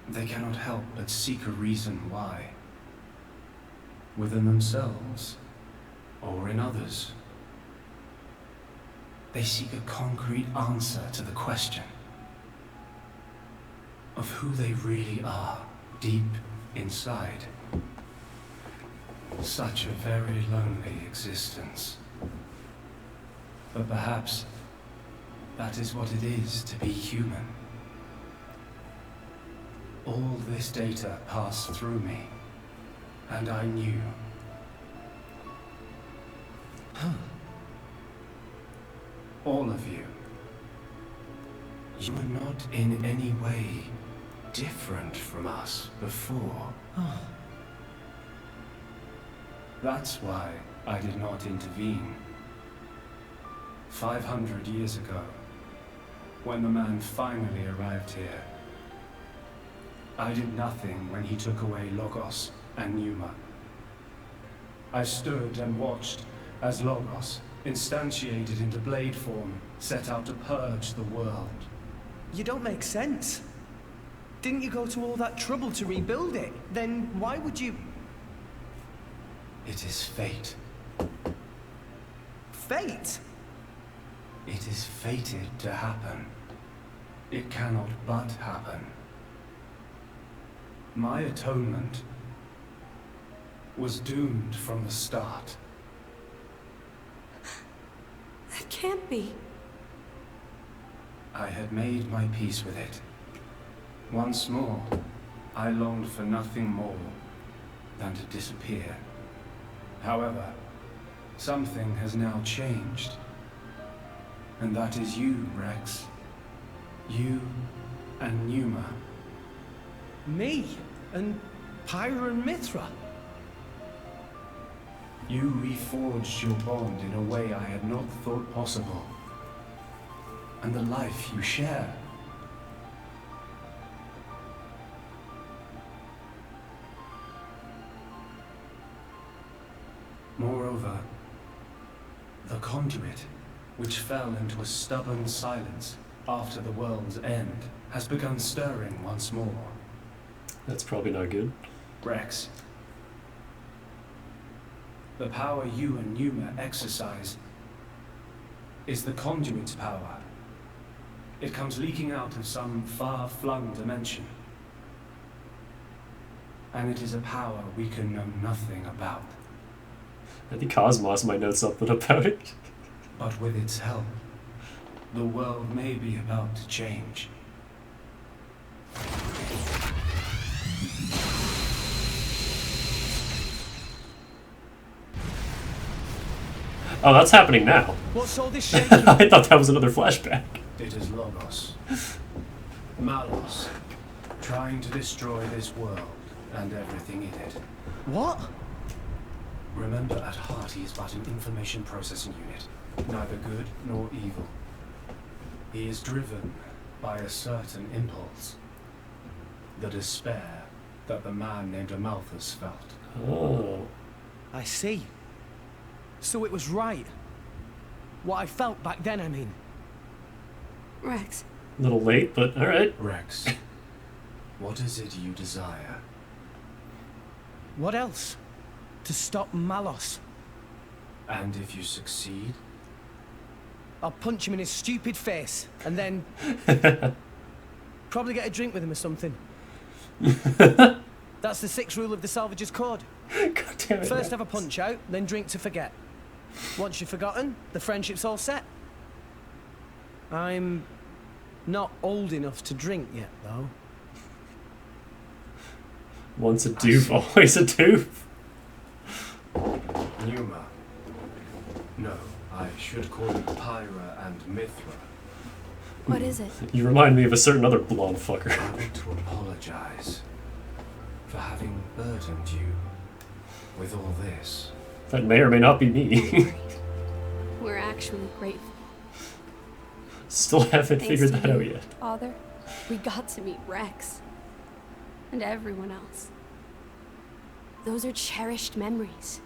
[SPEAKER 12] they cannot help but seek a reason why. Within themselves, or in others. They seek a concrete answer to the question of who they really are deep inside. Such a very lonely existence. But perhaps that is what it is to be human. All this data passed through me, and I knew. All of you. You were not in any way different from us before. That's why I did not intervene. 500 years ago, when the man finally arrived here, I did nothing when he took away Logos and Numa. I stood and watched as Logos, instantiated into blade form, set out to purge the world.
[SPEAKER 13] You don't make sense. Didn't you go to all that trouble to rebuild it? Then why would you...
[SPEAKER 12] It is fate.
[SPEAKER 13] Fate?
[SPEAKER 12] It is fated to happen. It cannot but happen. My atonement was doomed from the start.
[SPEAKER 6] That can't be.
[SPEAKER 12] I had made my peace with it. Once more, I longed for nothing more than to disappear. However, something has now changed. And that is you, Rex. You and Numa.
[SPEAKER 13] Me? And Pyra and Mithra?
[SPEAKER 12] You reforged your bond in a way I had not thought possible. And the life you share. Moreover, the conduit, which fell into a stubborn silence after the world's end, has begun stirring once more.
[SPEAKER 1] That's probably not good.
[SPEAKER 12] Rex, the power you and Numa exercise is the conduit's power. It comes leaking out of some far-flung dimension. And it is a power we can know nothing about.
[SPEAKER 1] I think KOS-MOS might know something about it.
[SPEAKER 12] But with its help, the world may be about to change.
[SPEAKER 1] Oh, that's happening now.
[SPEAKER 13] What's all this shaking?
[SPEAKER 1] I thought that was another flashback.
[SPEAKER 12] It is Logos. Malos. Trying to destroy this world and everything in it.
[SPEAKER 13] What?
[SPEAKER 12] Remember, at heart he is but an information processing unit. Neither good nor evil. He is driven by a certain impulse. The despair that the man named Amalthus felt.
[SPEAKER 1] Oh.
[SPEAKER 13] I see. So it was right. What I felt back then, I mean.
[SPEAKER 15] Rex.
[SPEAKER 1] A little late, but alright.
[SPEAKER 12] Rex, what is it you desire?
[SPEAKER 13] What else? To stop Malos.
[SPEAKER 12] And if you succeed?
[SPEAKER 13] I'll punch him in his stupid face, and then... probably get a drink with him or something. That's the 6th rule of the Salvager's Code.
[SPEAKER 1] God damn it.
[SPEAKER 13] First have a punch out, then drink to forget. Once you've forgotten, the friendship's all set. I'm not old enough to drink yet, though.
[SPEAKER 1] Once a doof, always a doof.
[SPEAKER 12] Numa. No, I should call you Pyra and Mithra.
[SPEAKER 15] What is it?
[SPEAKER 1] You remind me of a certain other blonde fucker.
[SPEAKER 12] I want to apologize for having burdened you with all this.
[SPEAKER 1] That may or may not be me.
[SPEAKER 15] We're actually grateful.
[SPEAKER 1] Still haven't
[SPEAKER 15] Thanks
[SPEAKER 1] figured
[SPEAKER 15] to
[SPEAKER 1] that
[SPEAKER 15] you,
[SPEAKER 1] out yet.
[SPEAKER 15] Father, we got to meet Rex. And everyone else. Those are cherished memories.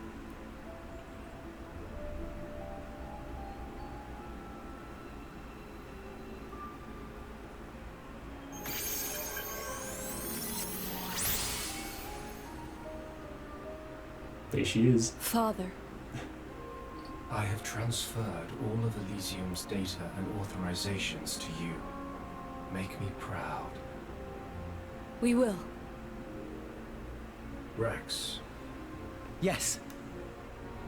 [SPEAKER 1] There she is.
[SPEAKER 15] Father.
[SPEAKER 12] I have transferred all of Elysium's data and authorizations to you. Make me proud.
[SPEAKER 15] We will.
[SPEAKER 12] Rex.
[SPEAKER 13] Yes.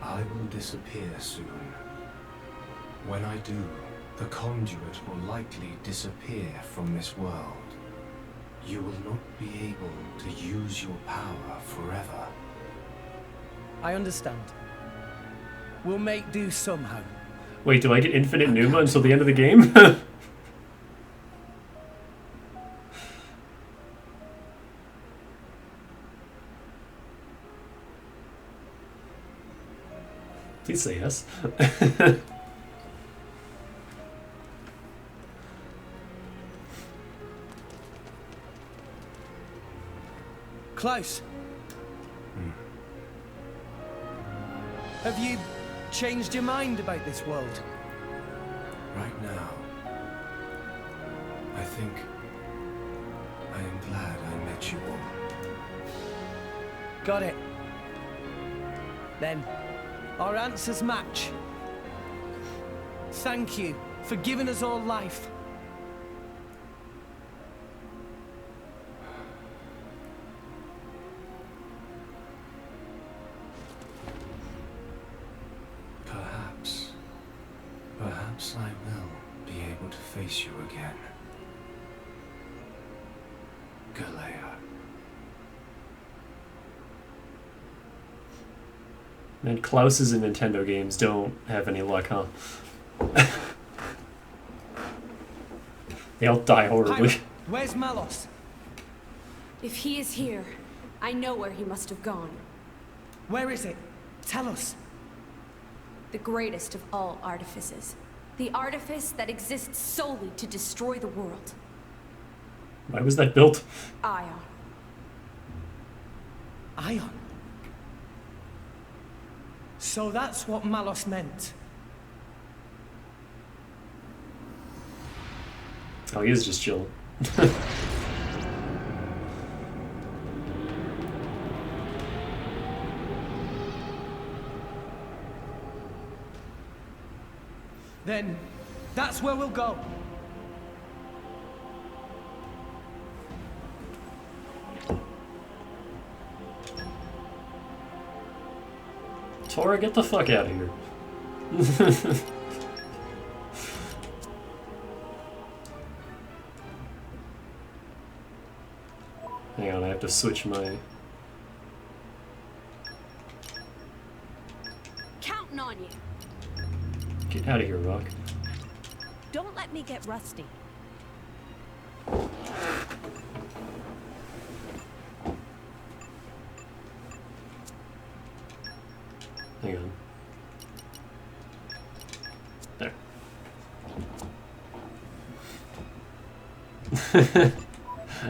[SPEAKER 12] I will disappear soon. When I do, the conduit will likely disappear from this world. You will not be able to use your power forever.
[SPEAKER 13] I understand. We'll make do somehow.
[SPEAKER 1] Wait, do I get infinite Numa until the end of the game? Please say yes.
[SPEAKER 13] Klaus. Have you changed your mind about this world?
[SPEAKER 12] Right now, I think I am glad I met you all.
[SPEAKER 13] Got it. Then, our answers match. Thank you for giving us all life.
[SPEAKER 12] Perhaps I will be able to face you again. Galea.
[SPEAKER 1] Man, Klaus's in Nintendo games don't have any luck, huh? They all die horribly.
[SPEAKER 13] Pirate, where's Malos?
[SPEAKER 15] If he is here, I know where he must have gone.
[SPEAKER 13] Where is it? Tell us.
[SPEAKER 15] The greatest of all artifices. The artifice that exists solely to destroy the world.
[SPEAKER 1] Why was that built?
[SPEAKER 15] Ion.
[SPEAKER 13] Ion? So that's what Malos meant.
[SPEAKER 1] Oh, he is just chilling.
[SPEAKER 13] Then, that's where we'll go.
[SPEAKER 1] Tora, get the fuck out of here. Hang on, I have to switch my...
[SPEAKER 15] Counting on you.
[SPEAKER 1] Get out of here, Rock.
[SPEAKER 15] Don't let
[SPEAKER 7] let me get rusty.
[SPEAKER 1] Hang on. There.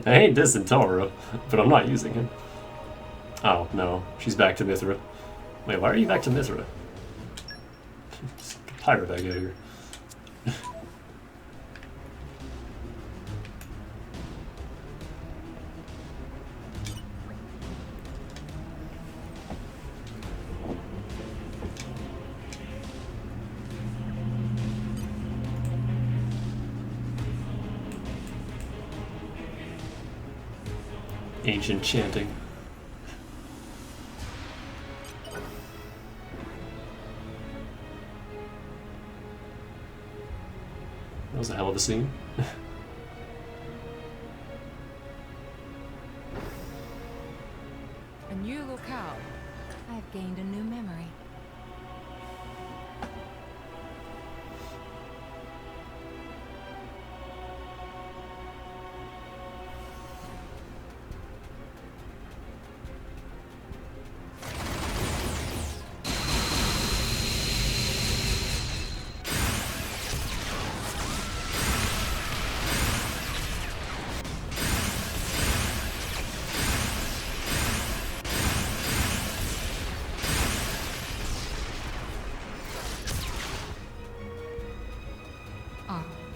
[SPEAKER 1] I ain't dissing Toro, but I'm not using him. Oh, no. She's back to Mithra. Wait, why are you back to Mithra? Pyro back out here. Ancient chanting. That was a hell of a scene.
[SPEAKER 6] A new locale. I've gained a new memory.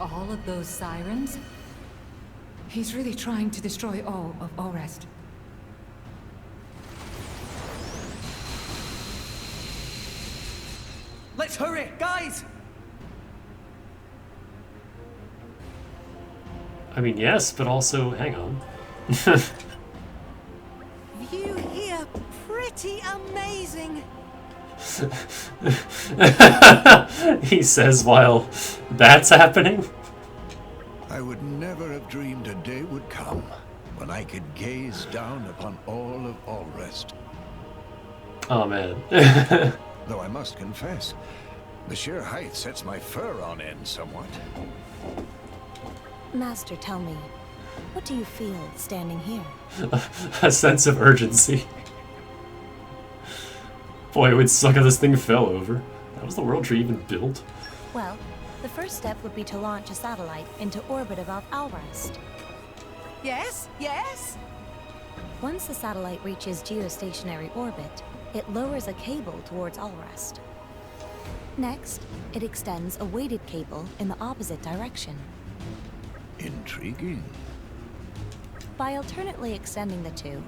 [SPEAKER 6] All of those sirens? He's really trying to destroy all of Orest.
[SPEAKER 13] Let's hurry, guys!
[SPEAKER 1] I mean, yes, but also, hang on.
[SPEAKER 9] View here, pretty amazing.
[SPEAKER 1] He says while that's happening.
[SPEAKER 11] I would never have dreamed a day would come when I could gaze down upon all of Allrest.
[SPEAKER 1] Oh man.
[SPEAKER 11] Though I must confess, the sheer height sets my fur on end somewhat.
[SPEAKER 7] Master, tell me, what do you feel standing here?
[SPEAKER 1] A sense of urgency. Boy, it would suck if this thing fell over. That was the world tree even built.
[SPEAKER 7] Well, the first step would be to launch a satellite into orbit above Alrest.
[SPEAKER 9] Yes, yes.
[SPEAKER 7] Once the satellite reaches geostationary orbit, it lowers a cable towards Alrest. Next, it extends a weighted cable in the opposite direction.
[SPEAKER 11] Intriguing.
[SPEAKER 7] By alternately extending the two,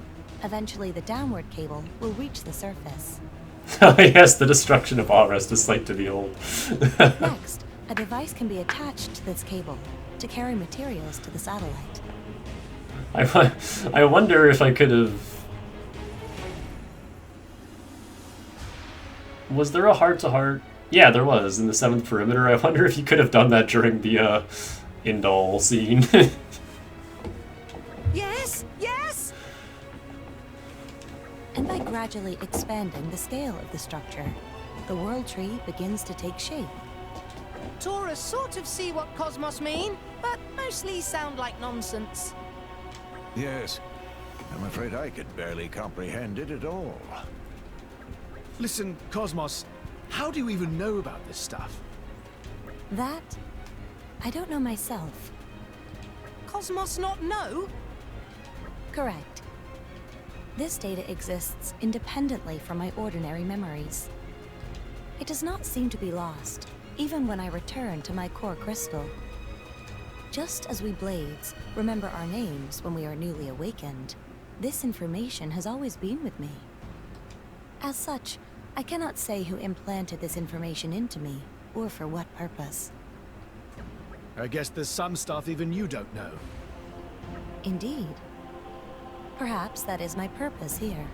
[SPEAKER 7] eventually the downward cable will reach the surface.
[SPEAKER 1] Oh yes, the destruction of Allrest is like to behold.
[SPEAKER 7] Next, a device can be attached to this cable to carry materials to the satellite.
[SPEAKER 1] I wonder if I could have... Was there a heart-to-heart? Yeah, there was, in the 7th perimeter. I wonder if you could have done that during the Indol scene.
[SPEAKER 9] Yes, yes!
[SPEAKER 7] And by gradually expanding the scale of the structure, the world tree begins to take shape.
[SPEAKER 9] Taurus sort of see what KOS-MOS mean, but mostly sound like nonsense.
[SPEAKER 11] Yes, I'm afraid I could barely comprehend it at all.
[SPEAKER 8] Listen, KOS-MOS, how do you even know about this stuff?
[SPEAKER 7] That, I don't know myself.
[SPEAKER 9] KOS-MOS not know?
[SPEAKER 7] Correct. This data exists independently from my ordinary memories. It does not seem to be lost, even when I return to my core crystal. Just as we Blades remember our names when we are newly awakened, this information has always been with me. As such, I cannot say who implanted this information into me, or for what purpose.
[SPEAKER 8] I guess there's some stuff even you don't know.
[SPEAKER 7] Indeed. Perhaps that is my purpose here,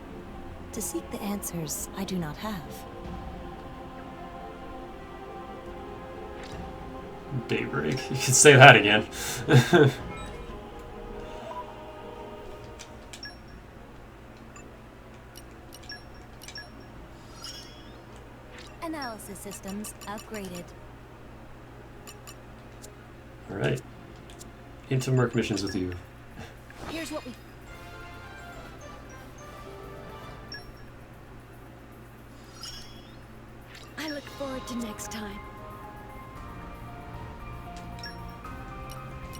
[SPEAKER 7] to seek the answers I do not have.
[SPEAKER 1] Daybreak. You could say that again.
[SPEAKER 7] Analysis systems upgraded.
[SPEAKER 1] Alright. Into Merc missions with you.
[SPEAKER 4] Here's what we... I look forward to next time.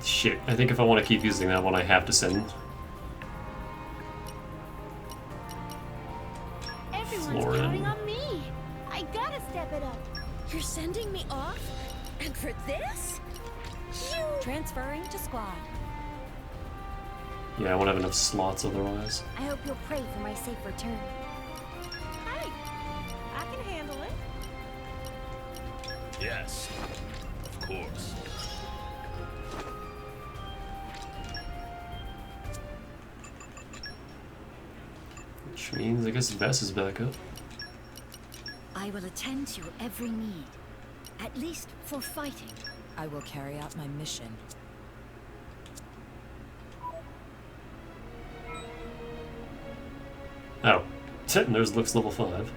[SPEAKER 1] Shit, I think if I want to keep using that one, I have to send
[SPEAKER 4] Everyone's
[SPEAKER 1] Lauren.
[SPEAKER 4] counting on me. I gotta step it up. You're sending me off? And for this? You...
[SPEAKER 7] Transferring to squad.
[SPEAKER 1] Yeah, I won't have enough slots otherwise.
[SPEAKER 7] I hope you'll pray for my safe return.
[SPEAKER 4] Hey, I can handle it.
[SPEAKER 16] Yes, of course.
[SPEAKER 1] Which means I guess Vess is back up.
[SPEAKER 17] I will attend to your every need. At least for fighting.
[SPEAKER 6] I will carry out my mission.
[SPEAKER 1] Oh, there's Luke's level 5.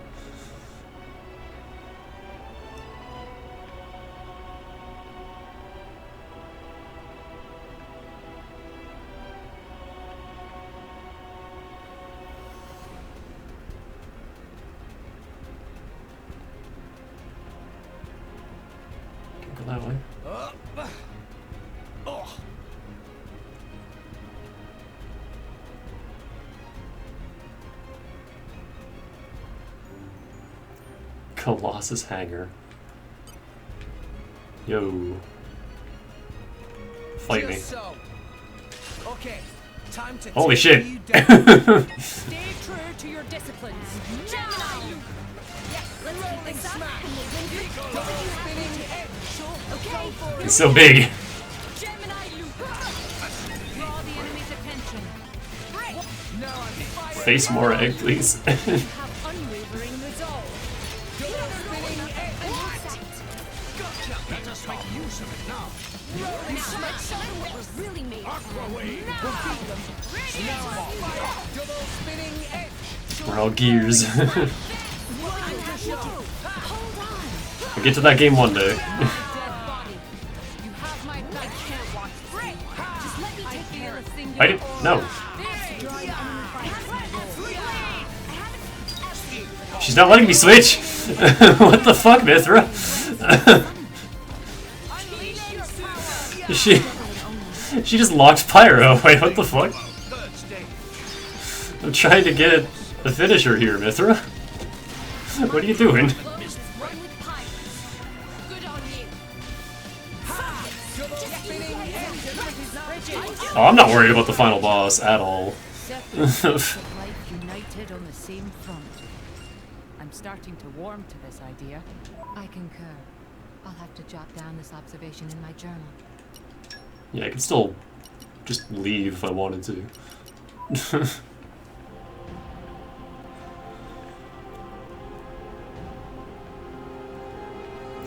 [SPEAKER 1] Can't go that way.
[SPEAKER 13] Oh.
[SPEAKER 1] Colossus Hangar. Yo. Fight me.
[SPEAKER 13] Just so. Okay, time to
[SPEAKER 1] Holy
[SPEAKER 13] take
[SPEAKER 1] shit.
[SPEAKER 13] you down. Stay true to your disciplines. Gemini, you. Yes, rolling smash. Double spinning edge. Okay. Go for it.
[SPEAKER 1] It's so big.
[SPEAKER 4] Gemini loop. Draw the enemy's attention. Break.
[SPEAKER 13] Now I'm firing.
[SPEAKER 1] Face more egg, please.
[SPEAKER 4] Have unwavering resolve.
[SPEAKER 13] Double spinning edge.
[SPEAKER 11] Gotcha! Let us make use of it now.
[SPEAKER 4] Now, let's show them what we're really made of.
[SPEAKER 11] Aqua wave!
[SPEAKER 13] Double spinning edge.
[SPEAKER 1] We're all gears.
[SPEAKER 4] Hold on.
[SPEAKER 1] We'll get to that game one day.
[SPEAKER 4] Dead body. You have my back. I can't watch this. Just let me take care of things.
[SPEAKER 1] I did no. She's not letting me switch. What the fuck, Mithra? She just locked Pyro. Wait, what the fuck? I'm trying to get a finisher here, Mithra. What are you doing? Oh, I'm not worried about the final boss at all.
[SPEAKER 6] Life united on the same front. I'm starting to warm to this idea. I concur. I'll have to jot down this observation in my journal.
[SPEAKER 1] Yeah, I could still just leave if I wanted to.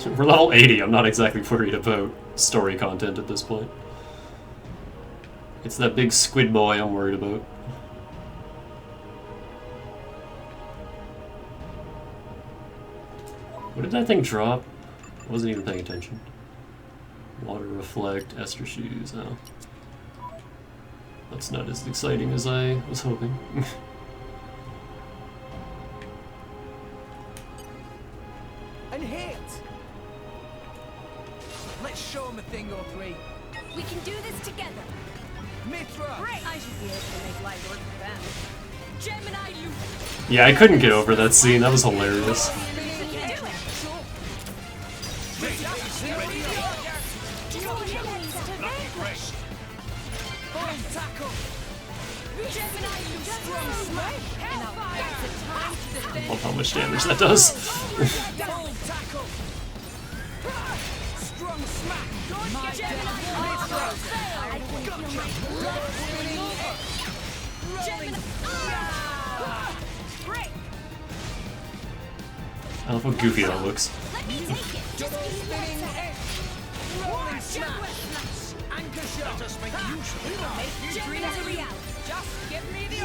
[SPEAKER 1] We're level 80, I'm not exactly worried about story content at this point. It's that big squid boy I'm worried about. What did that thing drop? I wasn't even paying attention. Water reflect, Esther shoes, oh. That's not as exciting as I was hoping.
[SPEAKER 13] And hit! Let's show him a thing or three.
[SPEAKER 4] We can do this together.
[SPEAKER 13] Mithra!
[SPEAKER 4] I should be able to make light work for them. Gemini loop.
[SPEAKER 1] Yeah, I couldn't get over that scene, that was hilarious. I love how much damage that does. I love how goofy that looks.
[SPEAKER 11] Let us make use of it now.
[SPEAKER 4] Dreams a reality. Just give me the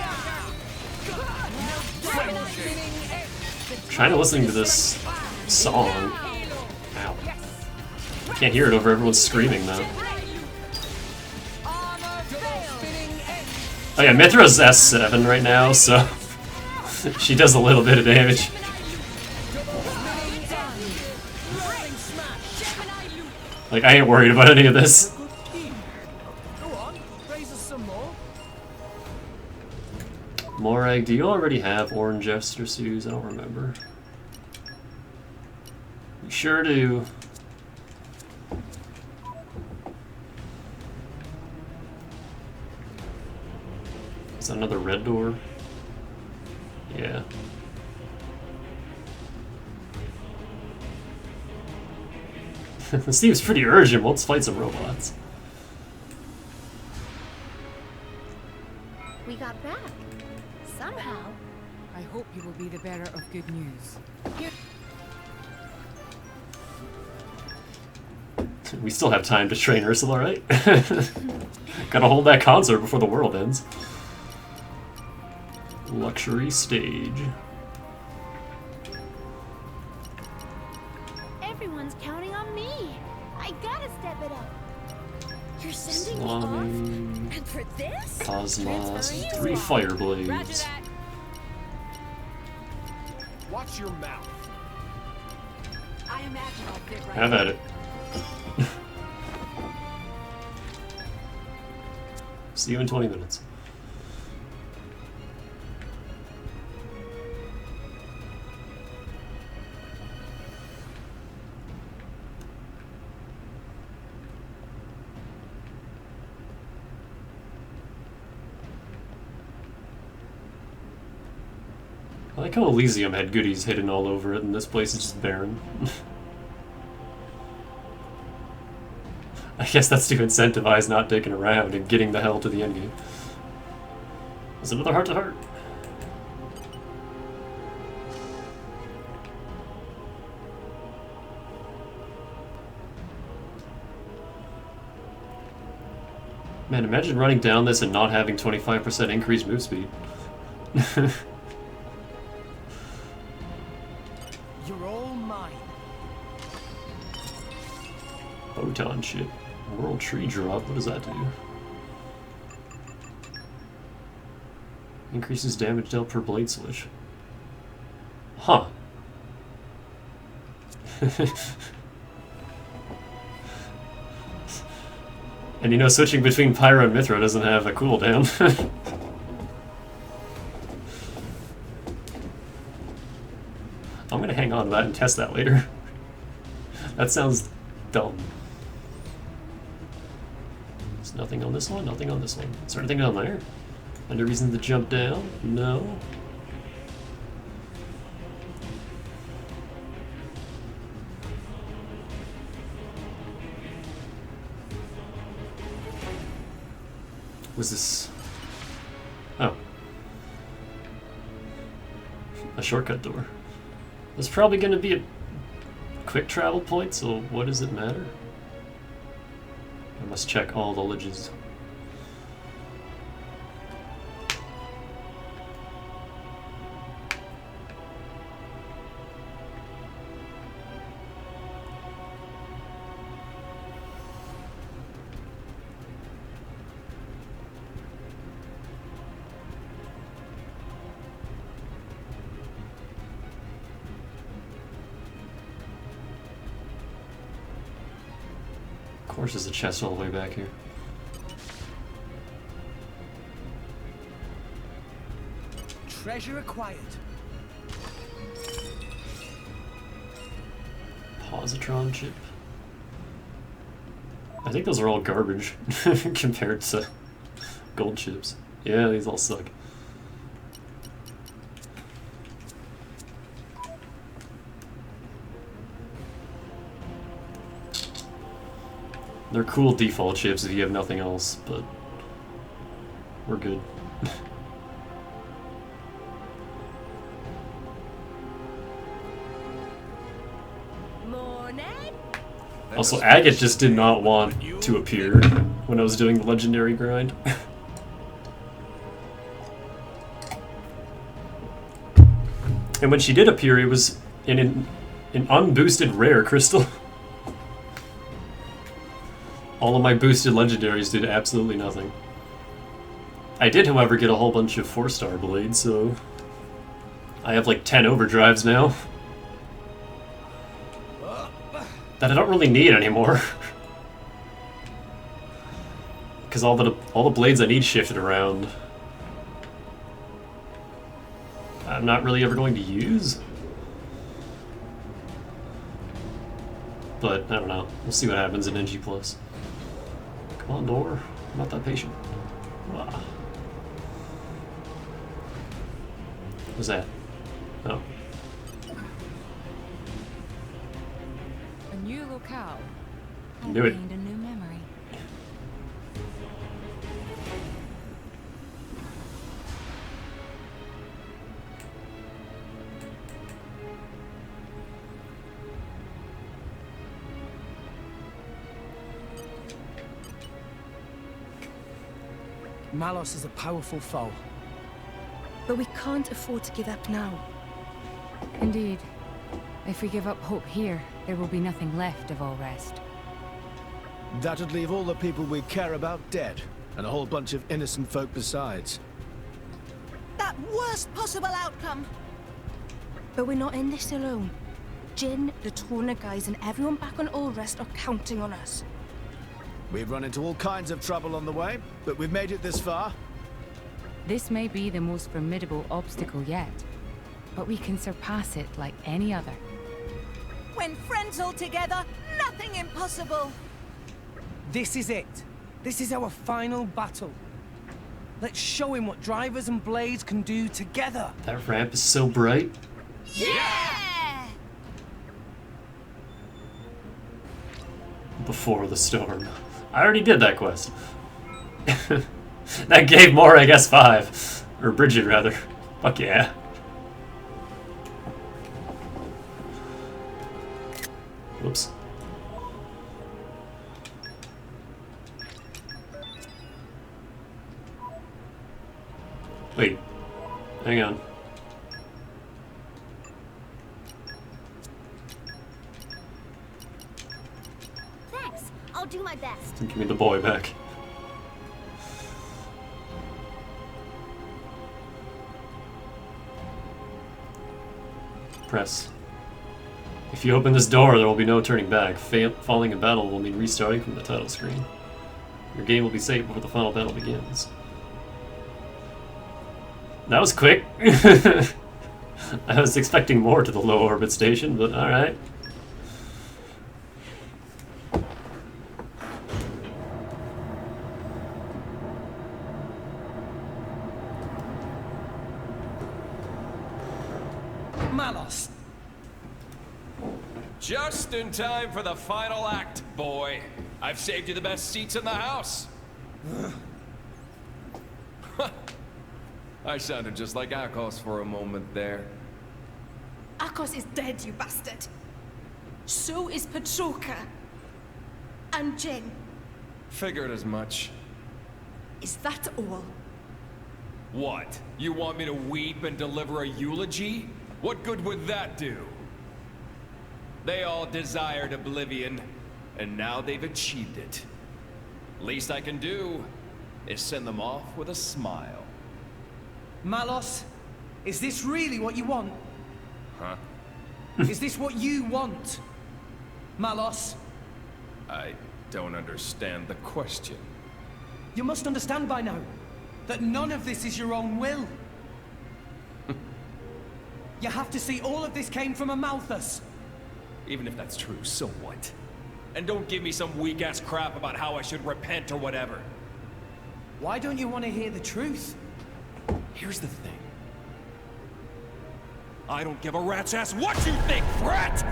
[SPEAKER 1] I'm trying to listen to this song. Ow. I can't hear it over everyone screaming though. Oh yeah, Mithra's S7 right now, so she does a little bit of damage. Like, I ain't worried about any of this. Morag, do you already have orange Esther Sues? I don't remember. You sure do. Is that another red door? Yeah. This seems pretty urgent. Let's fight some robots.
[SPEAKER 17] We got back. Somehow.
[SPEAKER 6] I hope you will be the bearer of good news. Here.
[SPEAKER 1] We still have time to train Ursula, right? Gotta hold that concert before the world ends. Luxury stage.
[SPEAKER 4] Everyone's counting on me. I gotta step it up.
[SPEAKER 17] You're sending me
[SPEAKER 1] Slimy.
[SPEAKER 17] off? And for this?
[SPEAKER 1] KOS-MOS, 3 fire blades.
[SPEAKER 13] Watch your mouth.
[SPEAKER 5] I imagine I'll fit right
[SPEAKER 1] Have at it. See you in 20 minutes. I like how Elysium had goodies hidden all over it, and this place is just barren. I guess that's to incentivize not dicking around and getting the hell to the endgame. There's another heart-to-heart. Man, imagine running down this and not having 25% increased move speed.
[SPEAKER 13] You're all mine.
[SPEAKER 1] Photon ship. World tree drop. What does that do? Increases damage dealt per blade switch. Huh. And you know, switching between Pyro and Mithra doesn't have a cooldown. I'm gonna hang on to that and test that later. That sounds dumb. There's nothing on this one, nothing on this one. Is there anything down there? Any reason to jump down? No. Was this... Oh. A shortcut door. There's probably going to be a quick travel point, so what does it matter? I must check all the ledges. Of course there's a chest all the way back here.
[SPEAKER 13] Treasure acquired.
[SPEAKER 1] Positron chip. I think those are all garbage compared to gold chips. Yeah, these all suck. They're cool default chips if you have nothing else, but we're good. Also, Agate just did not want to appear when I was doing the legendary grind. And when she did appear, it was in an unboosted rare crystal. All of my boosted legendaries did absolutely nothing. I did, however, get a whole bunch of 4-star blades, so I have like 10 overdrives now that I don't really need anymore. Because all the blades I need shifted around. I'm not really ever going to use. But I don't know. We'll see what happens in NG+. Come on, door. I'm not that patient. Wow. What's that? Oh.
[SPEAKER 6] A new locale.
[SPEAKER 1] Knew it.
[SPEAKER 6] Gained a new memory.
[SPEAKER 13] Malos is a powerful foe.
[SPEAKER 18] But we can't afford to give up now.
[SPEAKER 6] Indeed. If we give up hope here, there will be nothing left of all rest.
[SPEAKER 8] That'd leave all the people we care about dead, and a whole bunch of innocent folk besides.
[SPEAKER 18] That worst possible outcome! But we're not in this alone. Jin, the Torna guys, and everyone back on Allrest are counting on us.
[SPEAKER 8] We've run into all kinds of trouble on the way, but we've made it this far.
[SPEAKER 6] This may be the most formidable obstacle yet, but we can surpass it like any other.
[SPEAKER 18] When friends all together, nothing impossible!
[SPEAKER 13] This is it. This is our final battle. Let's show him what drivers and blades can do together.
[SPEAKER 1] That ramp is so bright.
[SPEAKER 18] Yeah!
[SPEAKER 1] Before the storm. I already did that quest. That gave more, I guess, 5. Or Bridget, rather. Fuck yeah. Whoops. Wait. Hang on.
[SPEAKER 2] Thanks. I'll do my best.
[SPEAKER 1] Give me the boy back. Press. If you open this door, there will be no turning back. Falling in battle will mean restarting from the title screen. Your game will be saved before the final battle begins. That was quick. I was expecting more to the low orbit station, but alright.
[SPEAKER 13] Malos!
[SPEAKER 19] Just in time for the final act, boy. I've saved you the best seats in the house. I sounded just like Akos for a moment there.
[SPEAKER 18] Akos is dead, you bastard. So is Petroka. And Jin.
[SPEAKER 19] Figured as much.
[SPEAKER 18] Is that all?
[SPEAKER 19] What? You want me to weep and deliver a eulogy? What good would that do? They all desired oblivion, and now they've achieved it. Least I can do is send them off with a smile.
[SPEAKER 13] Malos, is this really what you want?
[SPEAKER 19] Huh?
[SPEAKER 13] Is this what you want? Malos?
[SPEAKER 19] I don't understand the question.
[SPEAKER 13] You must understand by now that none of this is your own will. You have to see all of this came from a Malthus.
[SPEAKER 19] Even if that's true, so what? And don't give me some weak-ass crap about how I should repent or whatever.
[SPEAKER 13] Why don't you want to hear the truth?
[SPEAKER 19] Here's the thing. I don't give a rat's ass what you think, brat!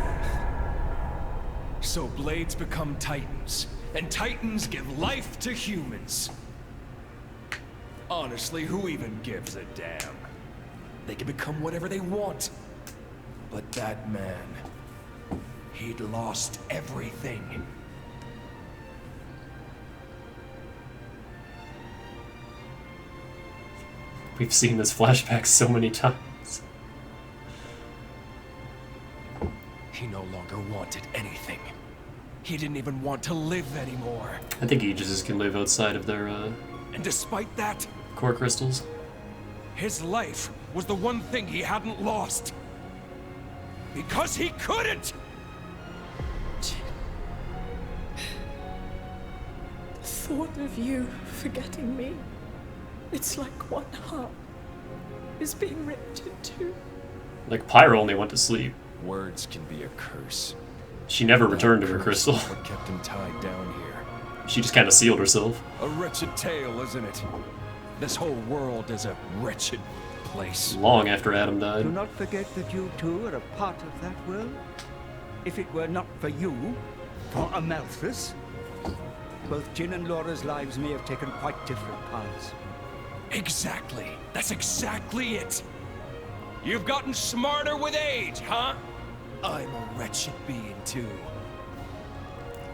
[SPEAKER 19] So blades become titans, and titans give life to humans. Honestly, who even gives a damn? They can become whatever they want. But that man, he'd lost everything.
[SPEAKER 1] We've seen this flashback so many times.
[SPEAKER 19] He no longer wanted anything. He didn't even want to live anymore.
[SPEAKER 1] I think Aegises can live outside of their
[SPEAKER 19] And despite that,
[SPEAKER 1] core crystals.
[SPEAKER 19] His life was the one thing he hadn't lost. Because he couldn't!
[SPEAKER 20] The thought of you forgetting me, it's like one heart is being ripped in two.
[SPEAKER 1] Like Pyro only went to sleep.
[SPEAKER 19] Words can be a curse.
[SPEAKER 1] She never returned to her crystal.
[SPEAKER 19] What kept him tied down here?
[SPEAKER 1] She just kind of sealed herself.
[SPEAKER 19] A wretched tale, isn't it? This whole world is a wretched place.
[SPEAKER 1] Long after Adam died.
[SPEAKER 10] Do not forget that you two are a part of that world. If it were not for you, for Amalthus, both Jin and Laura's lives may have taken quite different paths.
[SPEAKER 19] Exactly. That's exactly it. You've gotten smarter with age, huh? I'm a wretched being, too.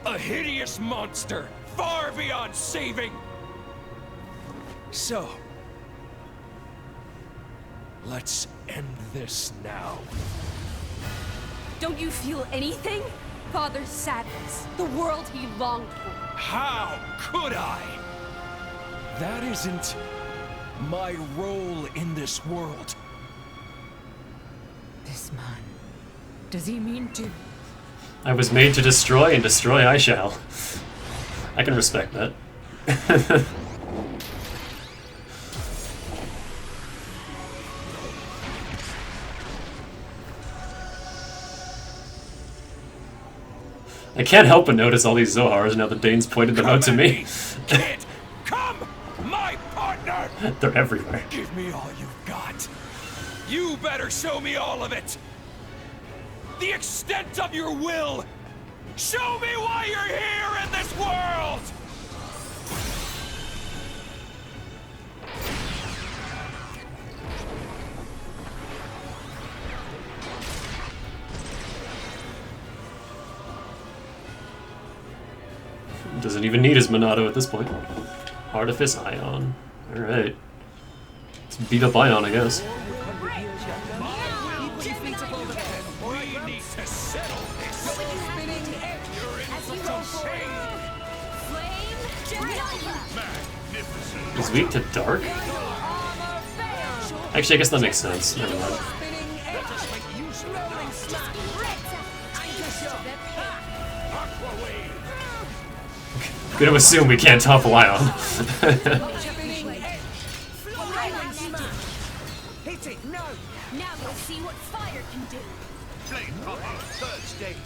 [SPEAKER 19] A hideous monster, far beyond saving. So, let's end this now.
[SPEAKER 15] Don't you feel anything? Father's sadness, the world he longed for.
[SPEAKER 19] How could I? That isn't my role in this world.
[SPEAKER 6] This man, does he mean to?
[SPEAKER 1] I was made to destroy, and destroy I shall. I can respect that. I can't help but notice all these Zohars now that Dane's pointed them out to me.
[SPEAKER 19] Kid, come, my partner!
[SPEAKER 1] They're everywhere.
[SPEAKER 19] Give me all you've got. You better show me all of it. The extent of your will. Show me why you're here in this world!
[SPEAKER 1] Doesn't even need his Monado at this point. Artifice Ion. Alright. Let's beat up Ion, I guess. He's weak to dark? Actually, I guess that makes sense. Never mind. Gonna assume we can't topple Ion.
[SPEAKER 9] Hit it, no!
[SPEAKER 2] Now you'll see what fire can do.
[SPEAKER 11] Blade combo, third stage.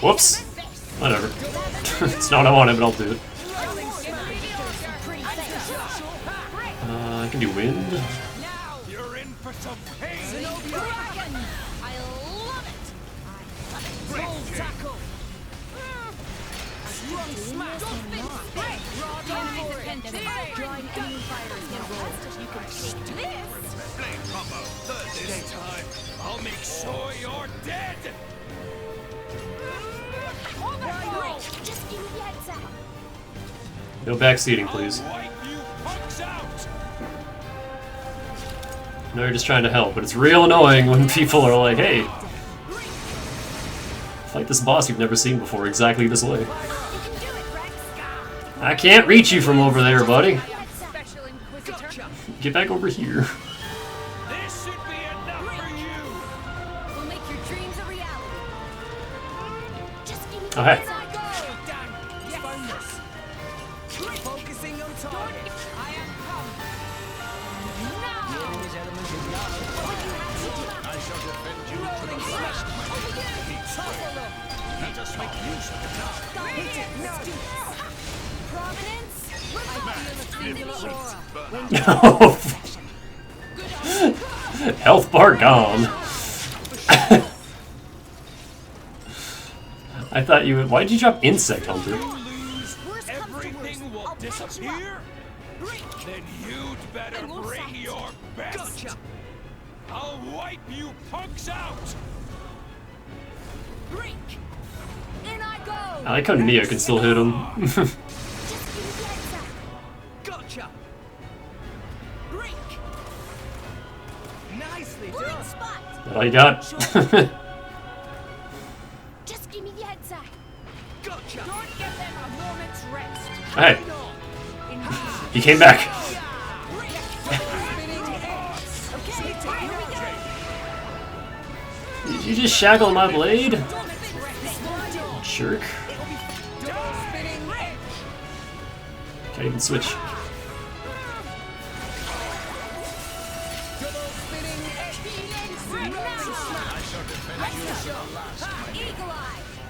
[SPEAKER 1] Whoops. Whatever. It's not what I wanted, but I'll do it. I can do wind.
[SPEAKER 19] You're in for some pain.
[SPEAKER 2] I love it.
[SPEAKER 9] Roll tackle! Strong smash!
[SPEAKER 2] Drawing enemy fighters in roll. You can take this.
[SPEAKER 11] Blade combo, third stage.
[SPEAKER 19] Time, I'll make sure you're dead.
[SPEAKER 2] Just give me the heads out.
[SPEAKER 1] No backseating, please.
[SPEAKER 19] Wipe you punks out.
[SPEAKER 1] No, you're just trying to help, but it's real annoying when people are like, hey, fight this boss you've never seen before exactly this way. I can't reach you from over there, buddy. Get back over here.
[SPEAKER 19] This should be enough for you.
[SPEAKER 2] We'll make your dreams a reality. Just give me the
[SPEAKER 1] Oh, hey.
[SPEAKER 2] heads out.
[SPEAKER 9] Focusing on target. I am come.
[SPEAKER 11] I shall defend you to the last. Let us make use of it now.
[SPEAKER 9] Hit it, no!
[SPEAKER 2] Prominence.
[SPEAKER 1] Health bar gone. I thought you would. Why did you drop Insect Hunter?
[SPEAKER 19] Everything will disappear? Then you'd better bring your best.
[SPEAKER 9] Gotcha.
[SPEAKER 19] I'll wipe you punks out.
[SPEAKER 2] Break. In I go.
[SPEAKER 1] I like how Nia can still hit him.
[SPEAKER 9] Gotcha! Break! Nicely done!
[SPEAKER 1] That all you got?
[SPEAKER 2] Just
[SPEAKER 1] Hey! He came back! Did you just shackle my blade? Jerk. Can't even switch.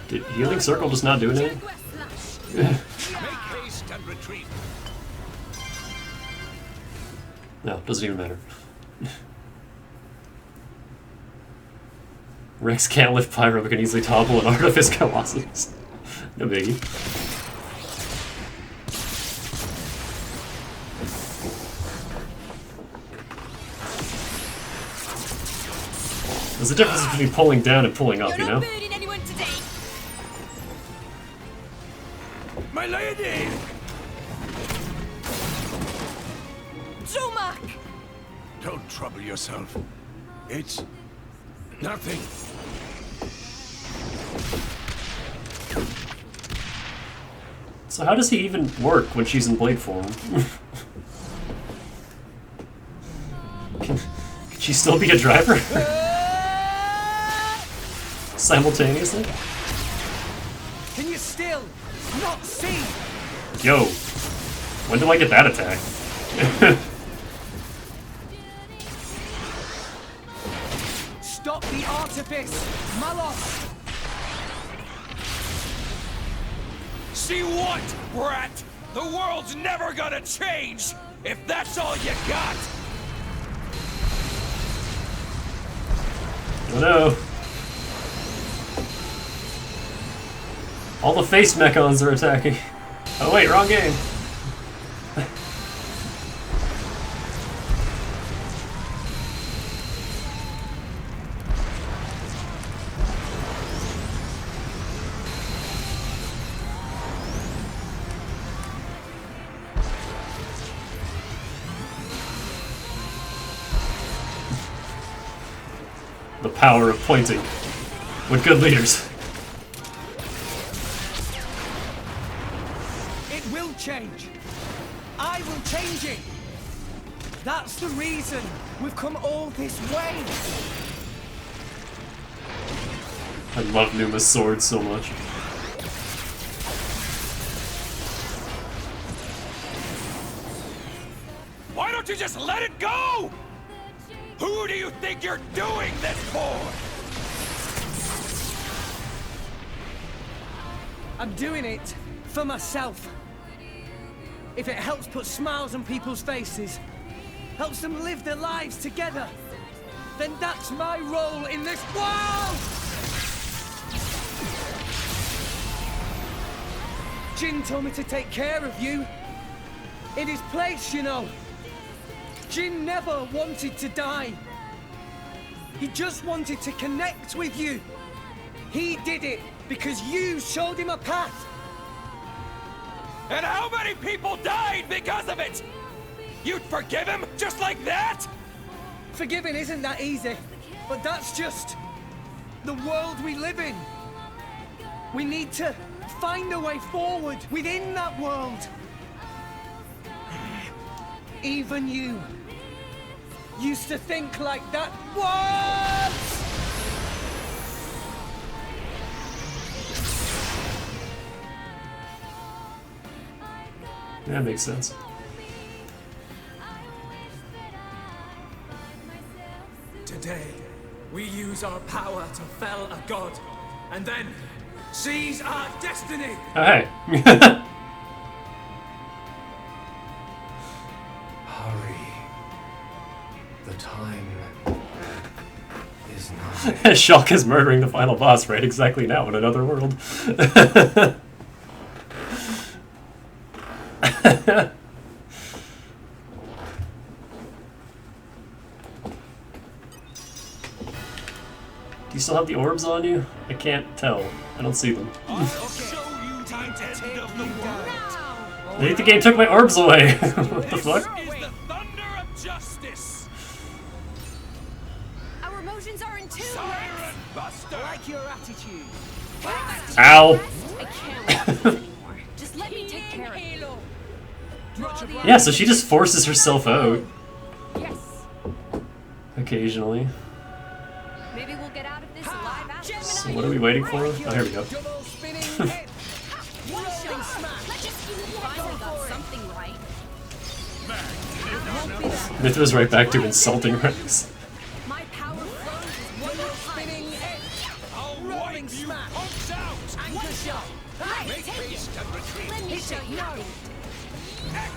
[SPEAKER 1] Did Healing Circle just not do anything? No, doesn't even matter. Rex can't lift Pyro but can easily topple an Artifice Colossus. No biggie. There's a difference between pulling down and pulling up, you know?
[SPEAKER 5] My lady!
[SPEAKER 9] Zumak!
[SPEAKER 11] Don't trouble yourself. It's nothing.
[SPEAKER 1] So how does he even work when she's in blade form? Can she still be a driver? Simultaneously?
[SPEAKER 13] Can you still not see?
[SPEAKER 1] Yo, when do I get that attack?
[SPEAKER 13] Stop the artifice, Malos!
[SPEAKER 19] See what, brat? The world's never gonna change if that's all you got.
[SPEAKER 1] Oh no. All the face mechons are attacking. Oh wait, wrong game. The power of pointing with good leaders.
[SPEAKER 13] It will change. I will change it. That's the reason we've come all this way.
[SPEAKER 1] I love Numa's sword so much.
[SPEAKER 19] Why don't you just let it go? Who do you think you're doing this for?
[SPEAKER 13] I'm doing it for myself. If it helps put smiles on people's faces, helps them live their lives together, then that's my role in this world! Jin told me to take care of you. In his place, you know. Jin never wanted to die. He just wanted to connect with you. He did it because you showed him a path.
[SPEAKER 19] And how many people died because of it? You'd forgive him just like that?
[SPEAKER 13] Forgiving isn't that easy, but that's just the world we live in. We need to find a way forward within that world. Even you used to think like that. What?
[SPEAKER 1] That makes sense.
[SPEAKER 12] Today, we use our power to fell a god, and then seize our destiny!
[SPEAKER 1] Oh, hey.
[SPEAKER 12] Hurry. The time is nigh.
[SPEAKER 1] Shulk is murdering the final boss right exactly now in another world. Do you still have the orbs on you? I can't tell. I don't see them. I think the game took my orbs away. What the fuck?
[SPEAKER 4] Our emotions are in tune.
[SPEAKER 5] Siren Buster!
[SPEAKER 9] I like your attitude.
[SPEAKER 1] Ow!
[SPEAKER 4] I can't watch this anymore. Just let me take care
[SPEAKER 9] halo.
[SPEAKER 1] Yeah, so she just forces herself out.
[SPEAKER 15] Yes.
[SPEAKER 1] Occasionally.
[SPEAKER 15] Maybe we'll get out of this alive after.
[SPEAKER 1] So what are we waiting for? Oh, here we go.
[SPEAKER 15] Finally got something right.
[SPEAKER 1] Mithra's right back to insulting Rex.
[SPEAKER 15] My power flows is one more
[SPEAKER 9] Spinning edge. Rolling smash. Anchor shot.
[SPEAKER 11] Make haste and retreat.
[SPEAKER 15] Let me show you.
[SPEAKER 9] No.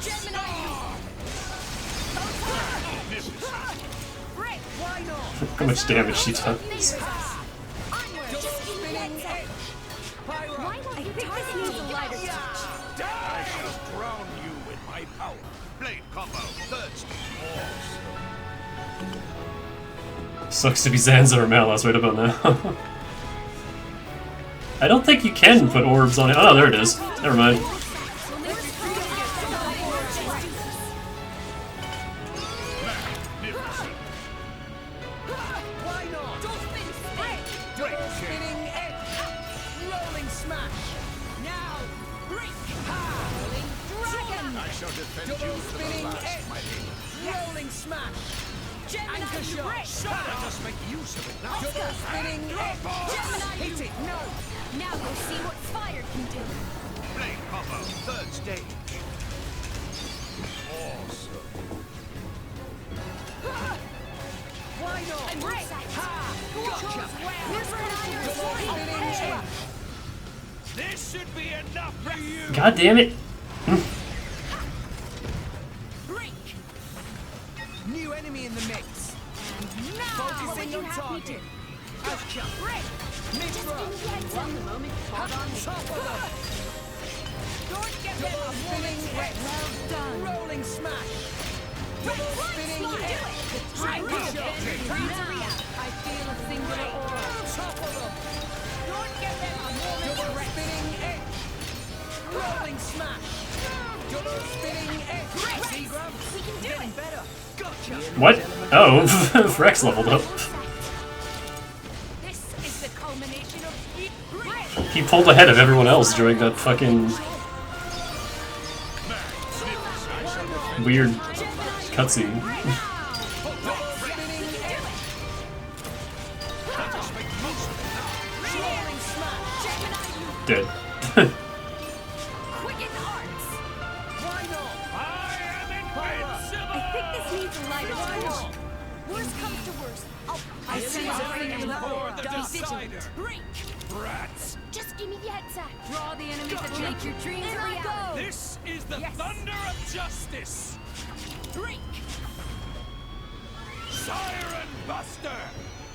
[SPEAKER 15] Gemini,
[SPEAKER 9] Break. Why not?
[SPEAKER 1] Look how much damage she took.
[SPEAKER 9] Double spinning edge. Pyro.
[SPEAKER 15] why won't you this needs a lighter touch?
[SPEAKER 11] I shall drown you with my power. Blade combo, third stage.
[SPEAKER 1] Sucks to be Zanza or Malas right about now. I don't think you can put orbs on it. Oh, there it is. Never mind.
[SPEAKER 9] Why not? Double spinning edge. Rolling smash. Now. Break. Rolling dragon.
[SPEAKER 11] I shall defend you
[SPEAKER 9] Double
[SPEAKER 11] to the
[SPEAKER 9] spinning
[SPEAKER 11] last,
[SPEAKER 9] edge.
[SPEAKER 11] my lady.
[SPEAKER 9] Rolling smash. Anchor shot.
[SPEAKER 11] Let us make use of it now.
[SPEAKER 9] Double spinning edge. Hit it. No.
[SPEAKER 15] Now you'll see what fire can do.
[SPEAKER 11] Blade combo, third stage. Awesome.
[SPEAKER 9] Why not?
[SPEAKER 15] I'm right.
[SPEAKER 9] Ha! Gotcha. Double spinning edge.
[SPEAKER 11] This should be enough for you.
[SPEAKER 1] God damn it.
[SPEAKER 9] Break. New enemy in the mix.
[SPEAKER 15] And now,
[SPEAKER 9] Focusing on target. Gotcha.
[SPEAKER 15] break.
[SPEAKER 9] Mithra.
[SPEAKER 15] From the moment you called on me.
[SPEAKER 9] Top of them.
[SPEAKER 15] Don't get
[SPEAKER 9] Double spinning edge.
[SPEAKER 15] Well done.
[SPEAKER 9] Rolling smash. Double spinning edge.
[SPEAKER 15] Time
[SPEAKER 9] Anchor
[SPEAKER 15] to
[SPEAKER 9] shot.
[SPEAKER 15] now. I feel a singular aura.
[SPEAKER 9] Top of them.
[SPEAKER 15] Don't get them a moment to
[SPEAKER 9] Double
[SPEAKER 15] rest.
[SPEAKER 9] spinning edge. Rolling smash. Double spinning edge. Seagram.
[SPEAKER 15] We can do
[SPEAKER 9] Getting
[SPEAKER 15] it.
[SPEAKER 9] better. Gotcha.
[SPEAKER 1] What? Oh, Rex leveled up.
[SPEAKER 15] This is the culmination of
[SPEAKER 1] He pulled ahead of everyone else during that fucking weird cutscene. Dead.
[SPEAKER 15] I think this needs a lighter touch. Worst comes to worst. I see everything in the board. Be vigilant. Break.
[SPEAKER 11] Brats.
[SPEAKER 15] Just give me the head sack. Draw the enemies that make your dreams a reality.
[SPEAKER 11] This is the thunder of justice.
[SPEAKER 15] Break.
[SPEAKER 11] Siren Buster.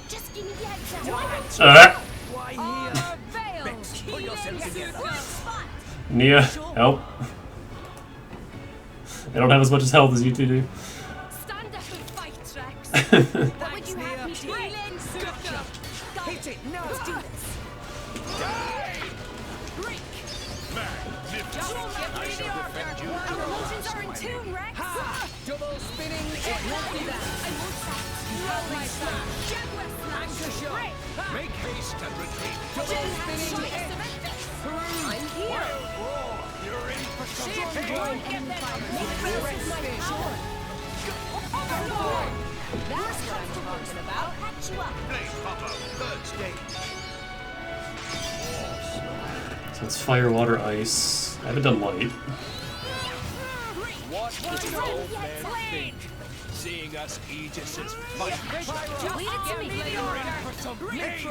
[SPEAKER 15] Just give me the head sack.
[SPEAKER 9] Why here? Rex, pull yourself together.
[SPEAKER 1] Nia, help. I don't have as much health as you two do.
[SPEAKER 15] Stand up and fight, Rex.
[SPEAKER 9] What would you have me do? Gotcha. Hit it. No.
[SPEAKER 15] Let's do this. Break.
[SPEAKER 11] Magnificent. I shall defend you.
[SPEAKER 15] Our emotions are in tune, Rex.
[SPEAKER 9] Ha! Double spinning edge.
[SPEAKER 15] Won't do that. I won't stop.
[SPEAKER 9] Rolling smash.
[SPEAKER 15] Jaguar smash.
[SPEAKER 9] Anchor shot.
[SPEAKER 15] Break.
[SPEAKER 11] Make haste and retreat.
[SPEAKER 9] Double spinning edge.
[SPEAKER 15] I'm here.
[SPEAKER 11] Oh, you're in for some
[SPEAKER 15] Don't
[SPEAKER 11] pain.
[SPEAKER 15] get them. This is my power. That's what I'm talking about. I'll catch you up.
[SPEAKER 11] Blade combo, third stage.
[SPEAKER 1] So it's fire, water, ice. I haven't done light.
[SPEAKER 11] What does the old man think? Seeing us Aegis's fight.
[SPEAKER 15] Lead it to me.
[SPEAKER 11] You're in for some pain.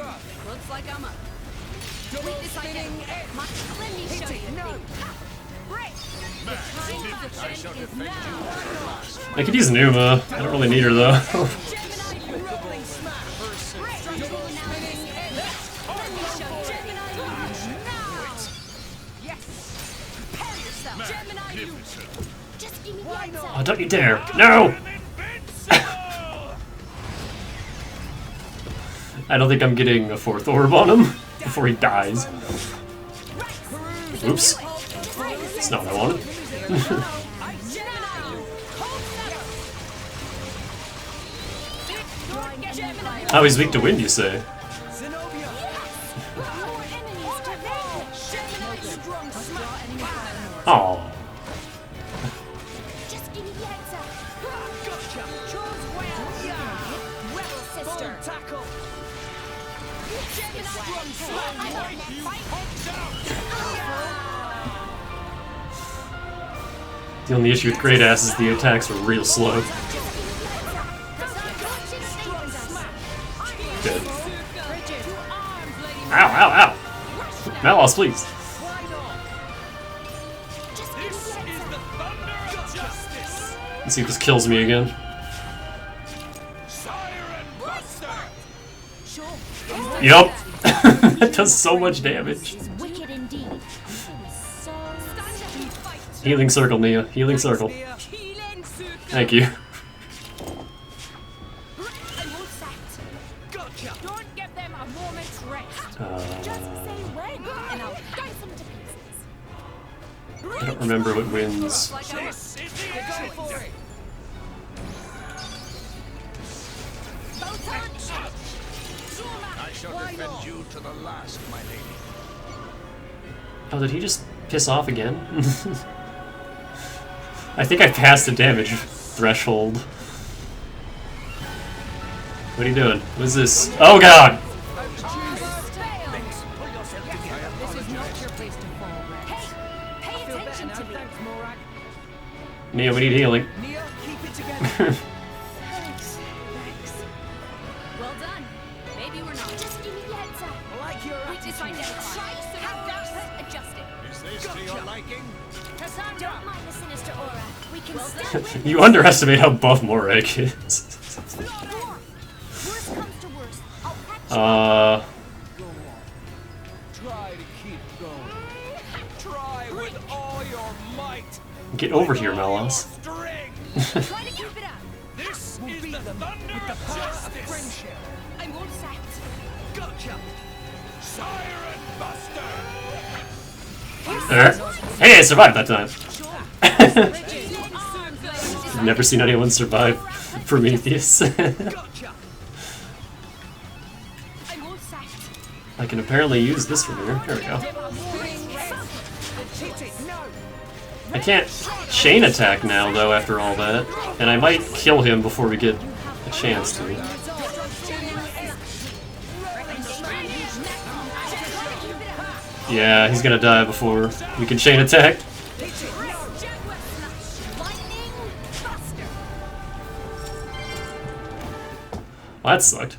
[SPEAKER 15] Looks like I'm up.
[SPEAKER 9] Double spinning edge.
[SPEAKER 15] Let me show you.
[SPEAKER 9] No.
[SPEAKER 15] Break.
[SPEAKER 11] Magnificent. I shall defend you to the last.
[SPEAKER 1] I could use Numa. I don't really need her though.
[SPEAKER 9] Rolling smash. Double spinning edge.
[SPEAKER 15] Let me show you. Gemini, you. Yes. Prepare yourself. Gemini, you.
[SPEAKER 11] Magnificent.
[SPEAKER 15] Just give me the heads
[SPEAKER 1] Oh,
[SPEAKER 15] up.
[SPEAKER 1] don't you dare! No! I don't think I'm getting a fourth orb on him before he dies. Oops. That's not what I wanted. Oh, he's weak to wind, you say? Oh. The only issue with Great Ass is the attacks are real slow. Good. Ow, ow, ow! Malos, please. Let's see if this kills me again. Yup! That does so much damage. Healing circle, Nia. Healing circle. Thank you. I don't remember what wins.
[SPEAKER 11] I shall defend you to the last, my lady.
[SPEAKER 1] Oh, did he just piss off again? I think I passed the damage threshold. What are you doing? What is this? Oh god! Nia, we need healing.
[SPEAKER 15] Well done. Maybe we're not. Just give me the heads up.
[SPEAKER 5] Like your
[SPEAKER 15] Weakness identified. How does adjust it?
[SPEAKER 11] Is this to your liking?
[SPEAKER 17] Don't mind the sinister aura. We can still win.
[SPEAKER 1] You underestimate how buff Morag is.
[SPEAKER 17] Worst comes to worst. I'll patch
[SPEAKER 5] Try to keep going. Try with all your might.
[SPEAKER 1] Get over here, Malos.
[SPEAKER 5] Try to keep it up. This is the thunder of justice. Friendship.
[SPEAKER 17] I won't sack.
[SPEAKER 5] Gotcha. Siren Buster.
[SPEAKER 1] Hey, I survived that time. I've never seen anyone survive Prometheus. I can apparently use this from here. There we go. I can't chain attack now, though, after all that. And I might kill him before we get a chance to. Yeah, he's gonna die before we can chain attack. Well, that sucked.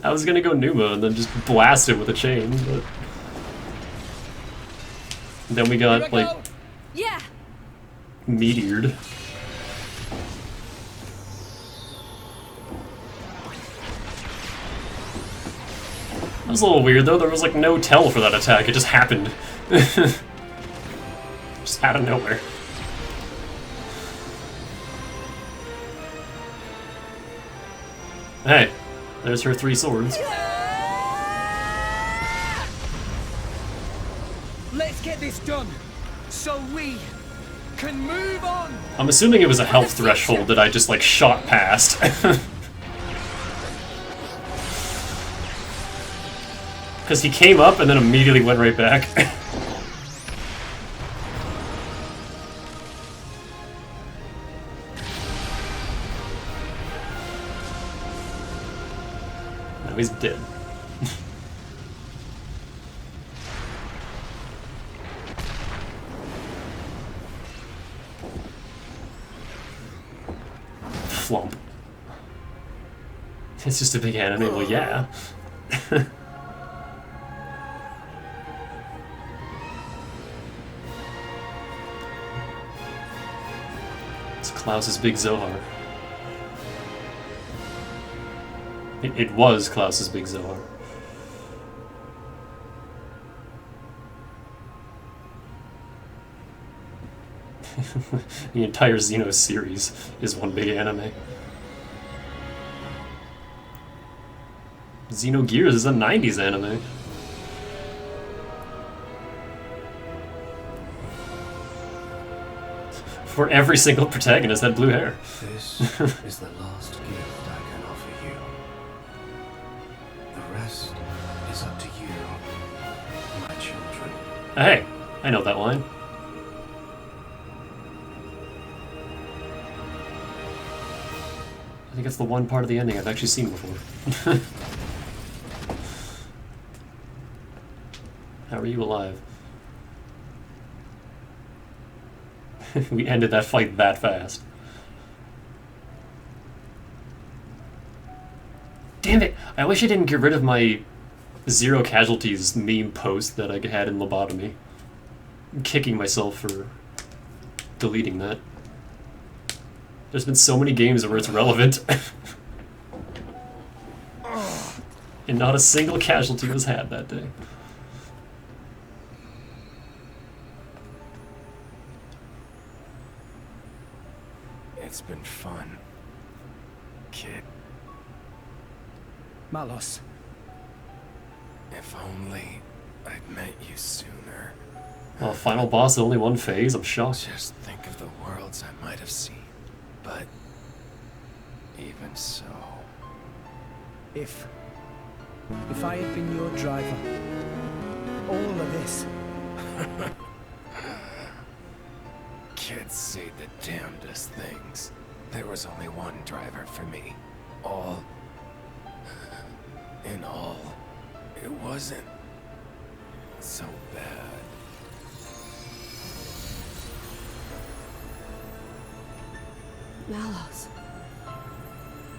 [SPEAKER 1] I was gonna go Numa and then just blast it with a chain, but then we got like meteored. That was a little weird though, there was like no tell for that attack, it just happened. Just out of nowhere. Hey, there's her 3 swords.
[SPEAKER 13] Let's get this done, so we can move on.
[SPEAKER 1] I'm assuming it was a health threshold that I just like shot past. Because he came up and then immediately went right back. Now he's dead. Flump. It's just a big anime, well yeah. Klaus's big Zohar. It was Klaus's big Zohar. The entire Xeno series is one big anime. Xenogears is a 90s anime. For every single protagonist had blue hair.
[SPEAKER 12] This is the last gift I can offer you. The rest is up to you, my children.
[SPEAKER 1] Hey, I know that line. I think it's the one part of the ending I've actually seen before. How are you alive? We ended that fight that fast. Damn it! I wish I didn't get rid of my 0 casualties meme post that I had in Lobotomy. I'm kicking myself for deleting that. There's been so many games where it's relevant. And not a single casualty was had that day.
[SPEAKER 12] It's been fun, kid.
[SPEAKER 13] Malos.
[SPEAKER 12] If only I'd met you sooner.
[SPEAKER 1] Oh, final boss, only one phase? I'm shocked.
[SPEAKER 12] Just think of the worlds I might have seen. But even so...
[SPEAKER 13] If I had been your driver, all of this...
[SPEAKER 12] Kids say the damnedest things. There was only one driver for me. All... In all, it wasn't so bad.
[SPEAKER 15] Malos.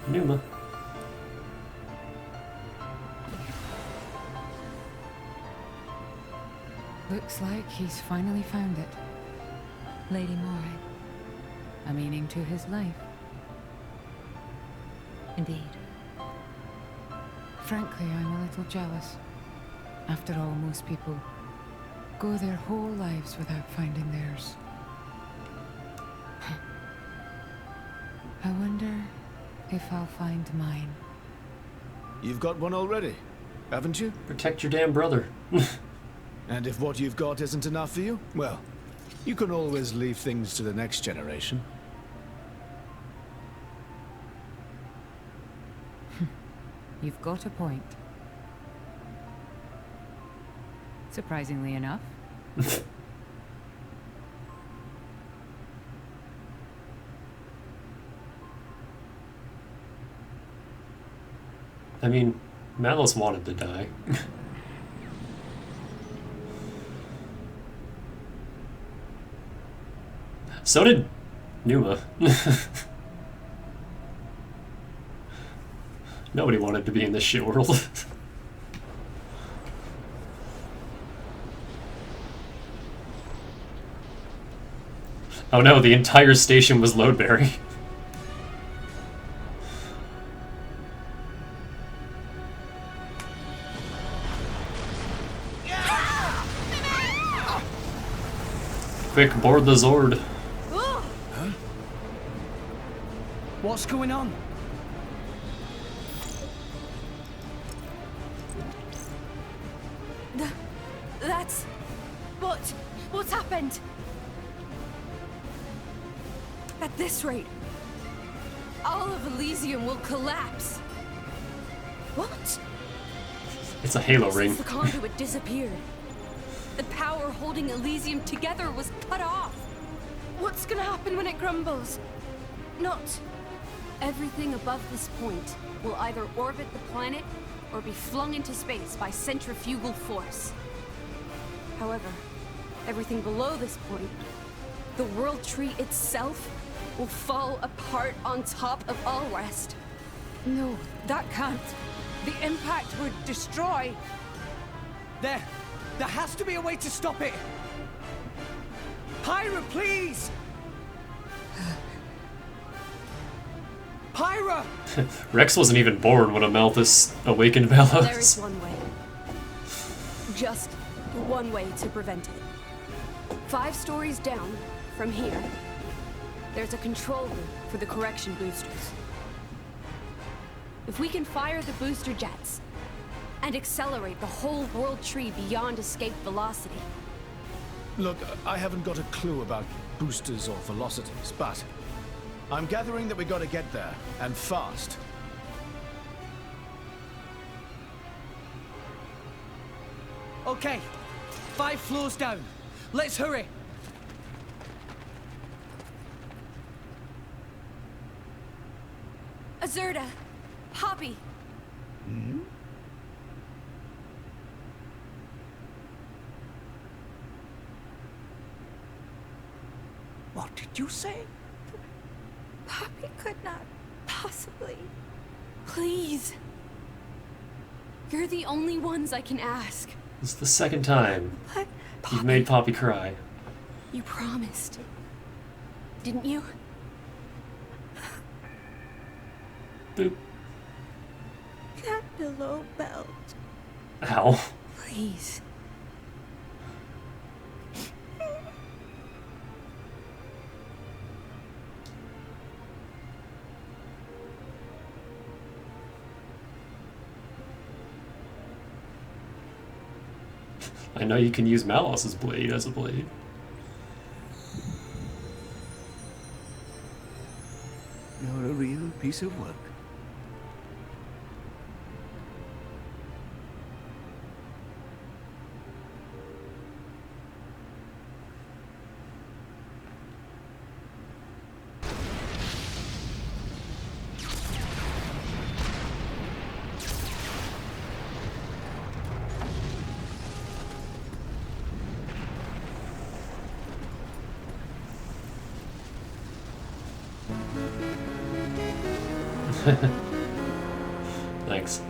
[SPEAKER 1] Numa.
[SPEAKER 6] Looks like he's finally found it. Lady Moray. A meaning to his life.
[SPEAKER 7] Indeed.
[SPEAKER 6] Frankly, I'm a little jealous. After all, most people go their whole lives without finding theirs. I wonder if I'll find mine.
[SPEAKER 8] You've got one already, haven't you?
[SPEAKER 1] Protect your damn brother.
[SPEAKER 8] And if what you've got isn't enough for you, well, you can always leave things to the next generation.
[SPEAKER 6] You've got a point. Surprisingly enough.
[SPEAKER 1] I mean, Malos wanted to die. So did Numa. Nobody wanted to be in this shit world. Oh no, the entire station was Loadberry. Quick, board the Zord.
[SPEAKER 13] Huh? What's going on?
[SPEAKER 4] That's... What's happened? At this rate, all of Elysium will collapse. What?
[SPEAKER 1] It's a Halo ring.
[SPEAKER 4] Since the conduit disappeared, the power holding Elysium together was cut off. What's gonna happen when it crumbles? Not...
[SPEAKER 15] Everything above this point will either orbit the planet or be flung into space by centrifugal force. However, everything below this point, the World Tree itself, will fall apart on top of all rest.
[SPEAKER 4] No, that can't. The impact would destroy...
[SPEAKER 13] There has to be a way to stop it! Pyra, please! Pyra!
[SPEAKER 1] Rex wasn't even born when Amalthus awakened Malos.
[SPEAKER 15] There is one way. Just one way to prevent it. 5 stories down from here, there's a control room for the correction boosters. If we can fire the booster jets and accelerate the whole World Tree beyond escape velocity.
[SPEAKER 8] Look, I haven't got a clue about boosters or velocities, but I'm gathering that we gotta get there, and fast.
[SPEAKER 13] Okay, 5 floors down. Let's hurry.
[SPEAKER 4] Azurda! Hoppy!
[SPEAKER 8] 'Hmm? 'Hmm?
[SPEAKER 10] What did you say?
[SPEAKER 4] Poppy could not possibly. Please. You're the only ones I can ask.
[SPEAKER 1] This is the second time
[SPEAKER 4] But
[SPEAKER 1] you've made Poppy cry.
[SPEAKER 4] you promised, didn't you?
[SPEAKER 1] Boop.
[SPEAKER 17] That below belt.
[SPEAKER 1] Ow.
[SPEAKER 4] Please.
[SPEAKER 1] I know you can use Malos's blade as a blade.
[SPEAKER 10] You're a real piece of work.
[SPEAKER 1] Thanks.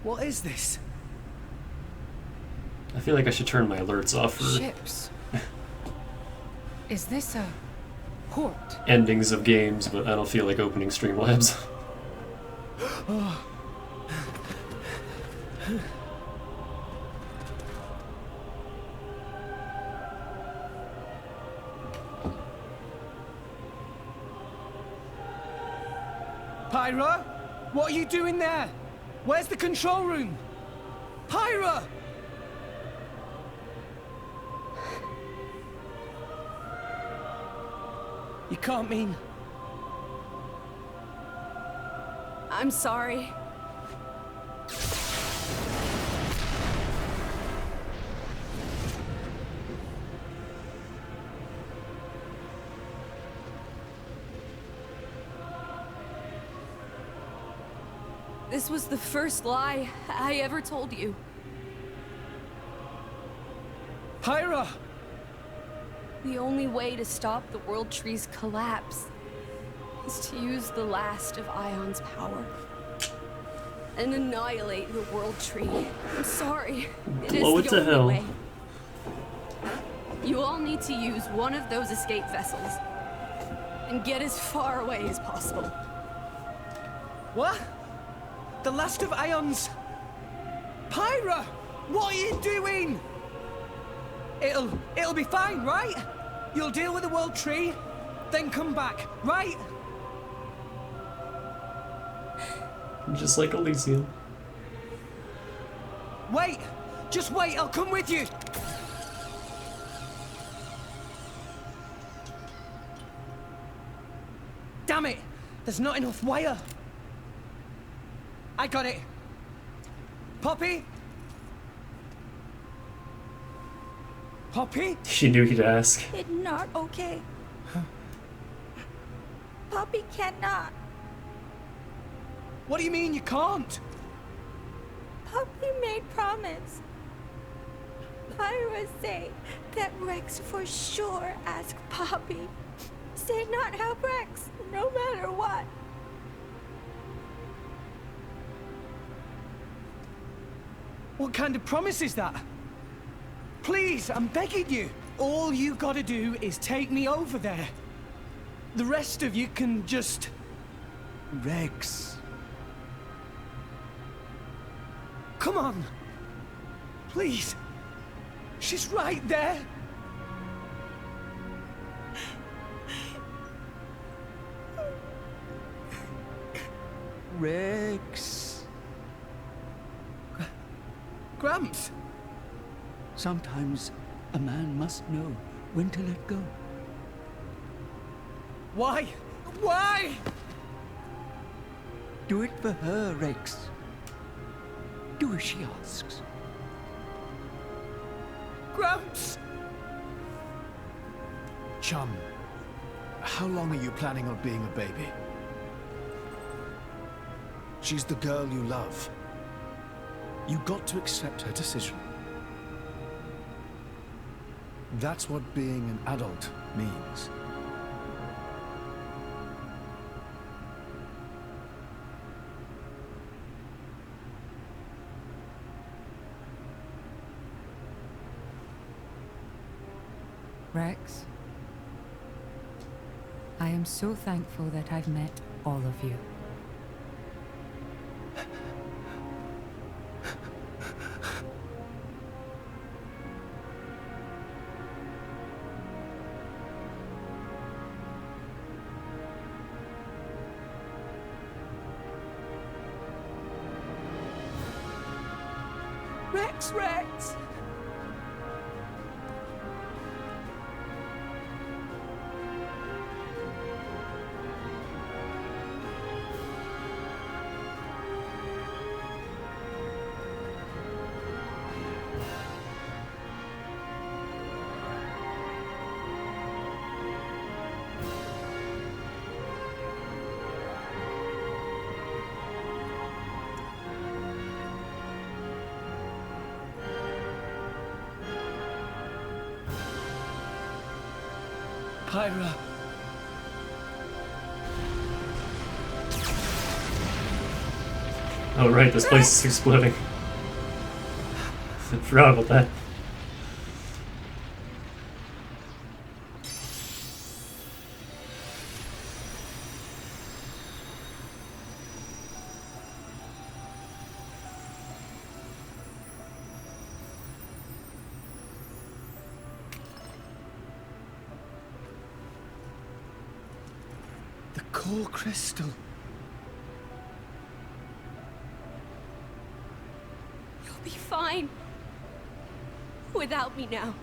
[SPEAKER 13] What is this?
[SPEAKER 1] I feel like I should turn my alerts off for
[SPEAKER 4] Ships. Is this a port?
[SPEAKER 1] endings of games, but I don't feel like opening Streamlabs.
[SPEAKER 13] Pyra? What are you doing there? Where's the control room? Pyra! You can't mean...
[SPEAKER 4] I'm sorry. This was the first lie I ever told you.
[SPEAKER 13] Pyra!
[SPEAKER 4] The only way to stop the World Tree's collapse is to use the last of Ion's power and annihilate the World Tree. I'm sorry.
[SPEAKER 1] Blow it to hell.
[SPEAKER 4] Way. You all need to use one of those escape vessels and get as far away as possible.
[SPEAKER 13] What? The last of Ion's... Pyra! What are you doing? It'll be fine, right? You'll deal with the World Tree, then come back, right?
[SPEAKER 1] Just like Elysium.
[SPEAKER 13] Wait! Just wait, I'll come with you! Damn it! There's not enough wire! I got it! Poppy? Poppy?
[SPEAKER 1] She knew he'd ask.
[SPEAKER 17] It's not okay. Poppy cannot.
[SPEAKER 13] What do you mean you can't?
[SPEAKER 17] Poppy made promise. Pyra say that Rex for sure ask Poppy. Say not help Rex, no matter what.
[SPEAKER 13] What kind of promise is that? Please, I'm begging you. All you gotta do is take me over there. The rest of you can just...
[SPEAKER 10] Rex.
[SPEAKER 13] Come on. Please. She's right there.
[SPEAKER 10] Rex.
[SPEAKER 13] Gramps.
[SPEAKER 10] Sometimes a man must know when to let go.
[SPEAKER 13] Why? Why?
[SPEAKER 10] Do it for her, Rex. Do as she asks.
[SPEAKER 13] Gramps! Chum,
[SPEAKER 8] How long are you planning on being a baby? She's the girl you love. You got to accept her decision. That's what being an adult means.
[SPEAKER 6] Rex, I am so thankful that I've met all of you.
[SPEAKER 5] Rex!
[SPEAKER 13] Pyra.
[SPEAKER 1] Oh right, this place is exploding. I forgot about that.
[SPEAKER 8] Core crystal.
[SPEAKER 15] You'll be fine. Without me now.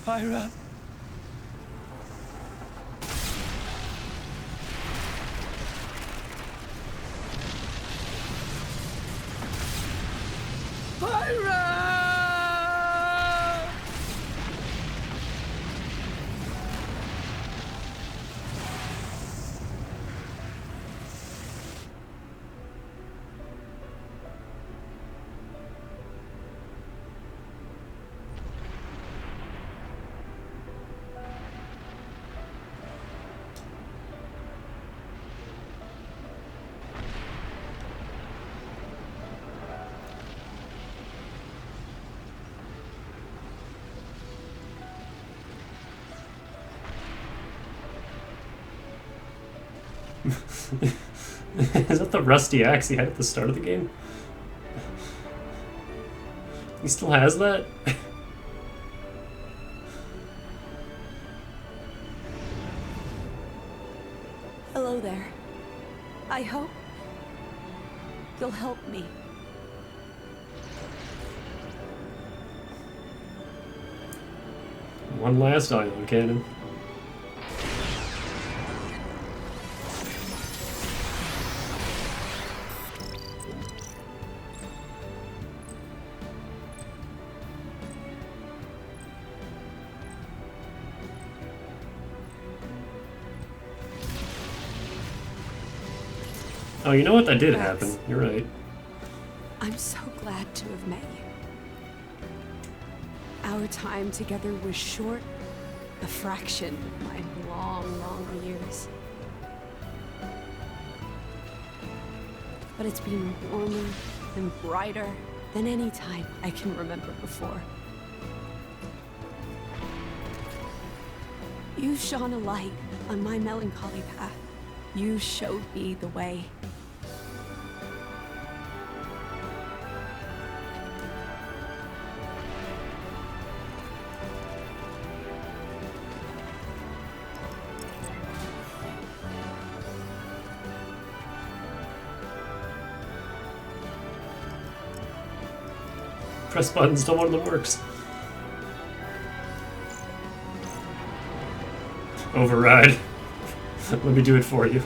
[SPEAKER 13] Pyra. Pyra!
[SPEAKER 1] Is that the rusty axe he had at the start of the game? He still has that?
[SPEAKER 15] Hello there. I hope you'll help me.
[SPEAKER 1] One last ion cannon. Oh, you know what? That did happen. You're right.
[SPEAKER 4] I'm so glad to have met you. Our time together was short, a fraction of my long, long years. But it's been warmer and brighter than any time I can remember before. You shone a light on my melancholy path. You showed me the way.
[SPEAKER 1] Press buttons till one of them works. Override. Let me do it for you.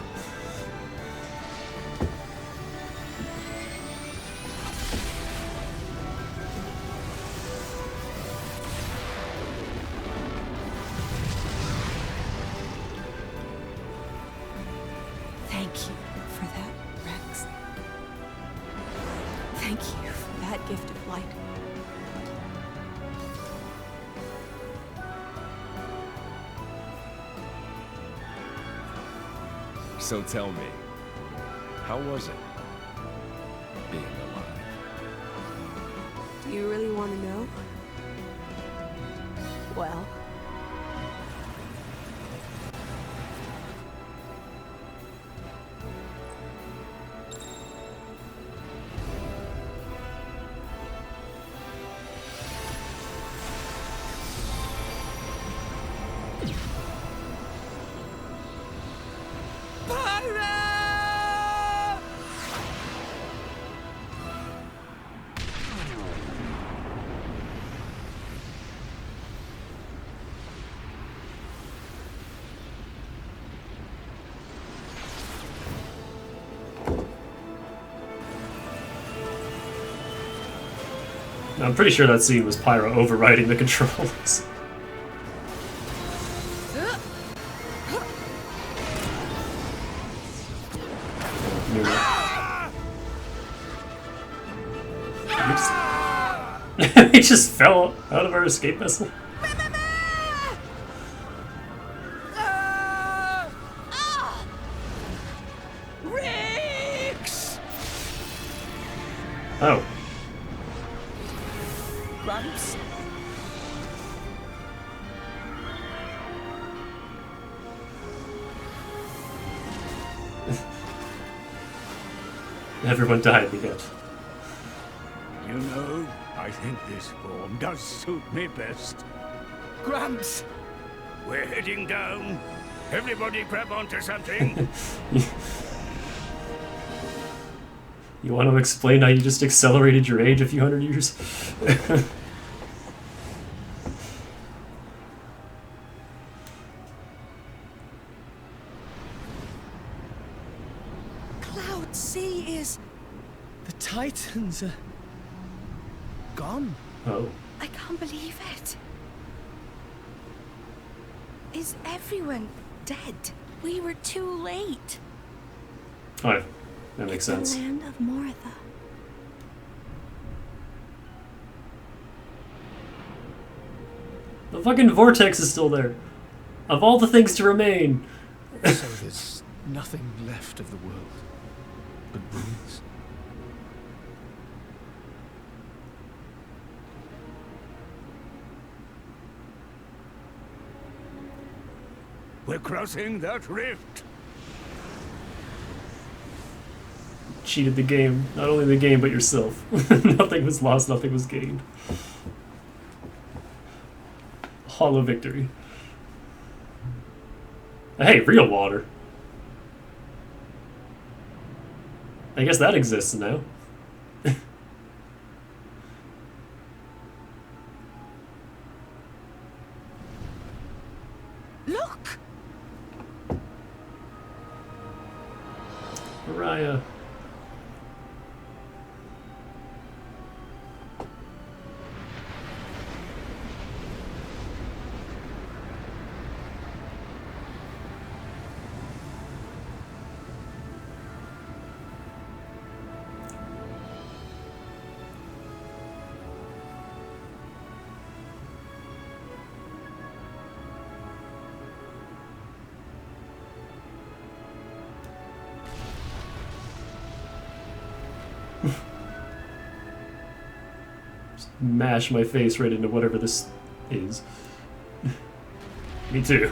[SPEAKER 4] Thank you for that gift of light.
[SPEAKER 19] So tell me, how was it being alive?
[SPEAKER 4] Do you really want to know? Well...
[SPEAKER 1] I'm pretty sure that scene was Pyro overriding the controls. He just fell out of our escape vessel.
[SPEAKER 13] Rex!
[SPEAKER 1] Oh.
[SPEAKER 13] Gramps?
[SPEAKER 1] Everyone died in the end.
[SPEAKER 11] You know, I think this form does suit me best.
[SPEAKER 13] Gramps!
[SPEAKER 11] We're heading down. Everybody grab onto something.
[SPEAKER 1] You want to explain how you just accelerated your age a few hundred years?
[SPEAKER 13] Cloud Sea is... The Titans are... gone.
[SPEAKER 1] Oh.
[SPEAKER 17] I can't believe it. Is everyone dead? We were too late.
[SPEAKER 1] Oh, that makes sense.
[SPEAKER 17] The land of Moritha.
[SPEAKER 1] The fucking vortex is still there. Of all the things to remain.
[SPEAKER 8] So there's nothing left of the world but ruins.
[SPEAKER 11] We're crossing that rift.
[SPEAKER 1] Cheated the game. Not only the game, but yourself. Nothing was lost, nothing was gained. Hollow victory. Hey, real water. I guess that exists now.
[SPEAKER 13] Look!
[SPEAKER 1] Mariah. Mash my face right into whatever this is. Me too.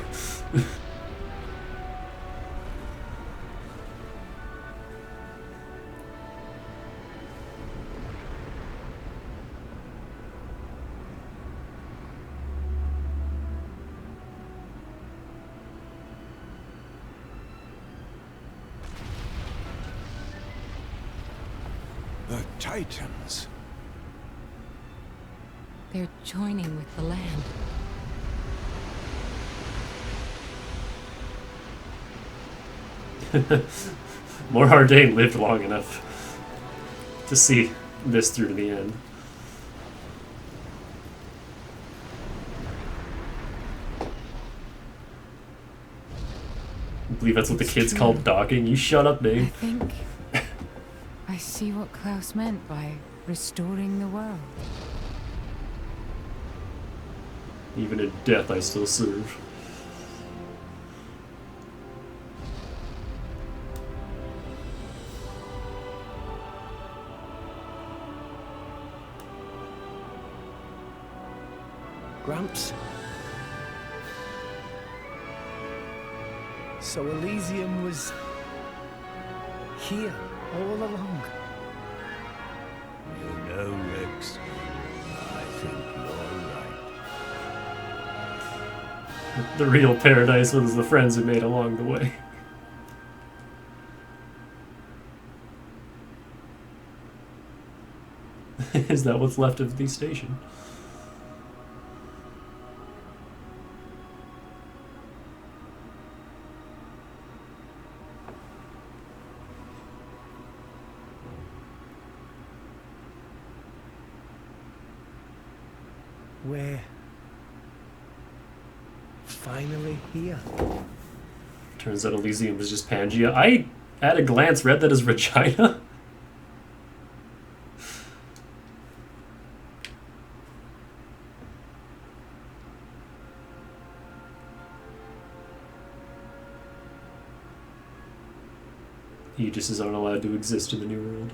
[SPEAKER 11] The Titans.
[SPEAKER 6] They're joining with the land.
[SPEAKER 1] Morhardane lived long enough to see this through to the end. I believe that's what the kids called docking. You shut up, Dave.
[SPEAKER 6] I think I see what Klaus meant by restoring the world.
[SPEAKER 1] Even in death, I still serve.
[SPEAKER 13] Gramps? So Elysium was here all along.
[SPEAKER 11] You know, Rex, I think you're right.
[SPEAKER 1] The real paradise was the friends we made along the way. Is that what's left of the station?
[SPEAKER 13] We're finally here.
[SPEAKER 1] Turns out Elysium was just Pangea. I, at a glance, read that as Regina. Aegises aren't allowed to exist in the New World.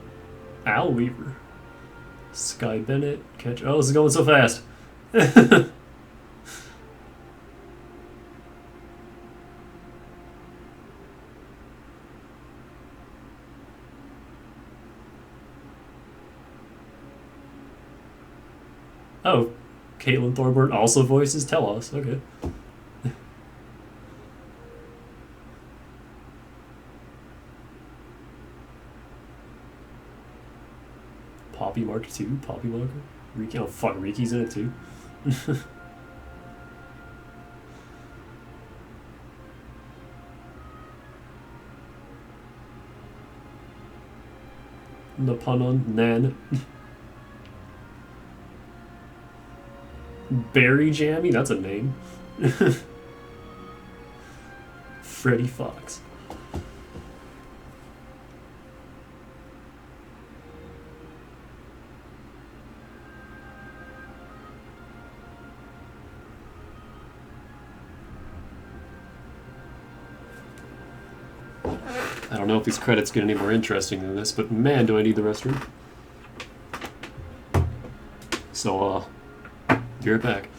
[SPEAKER 1] Al Weaver. Sky Bennett. Catch. Oh, this is going so fast. Oh, Caitlin Thorburn also voices Telos. Okay. Poppy Mark II, Poppy Walker. Riki, oh fuck, Riki's in it too. The pun on Nan. Berry Jammy, that's a name. Freddy Fox. I don't know if these credits get any more interesting than this, but man, do I need the restroom. So, be right back.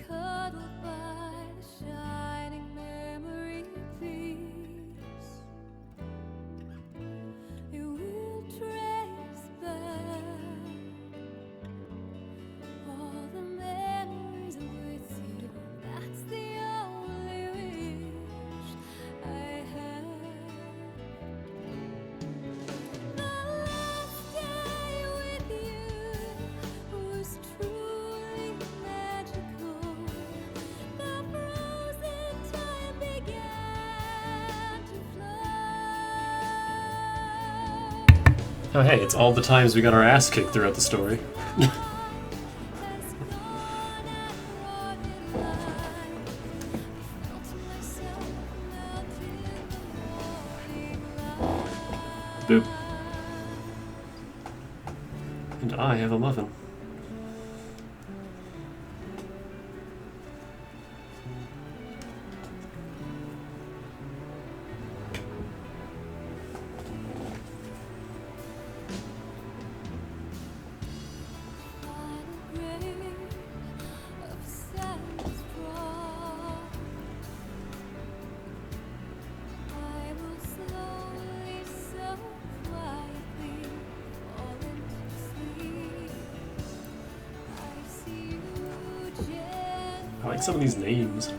[SPEAKER 4] cuddled by the shining memory piece. It will trace back all the memories with you. That's the only wish I have. The last day with you was truly magical. The frozen time began to flow.
[SPEAKER 1] Oh hey, it's all the times we got our ass kicked throughout the story. Boop. And I have a muffin. I like some of these names.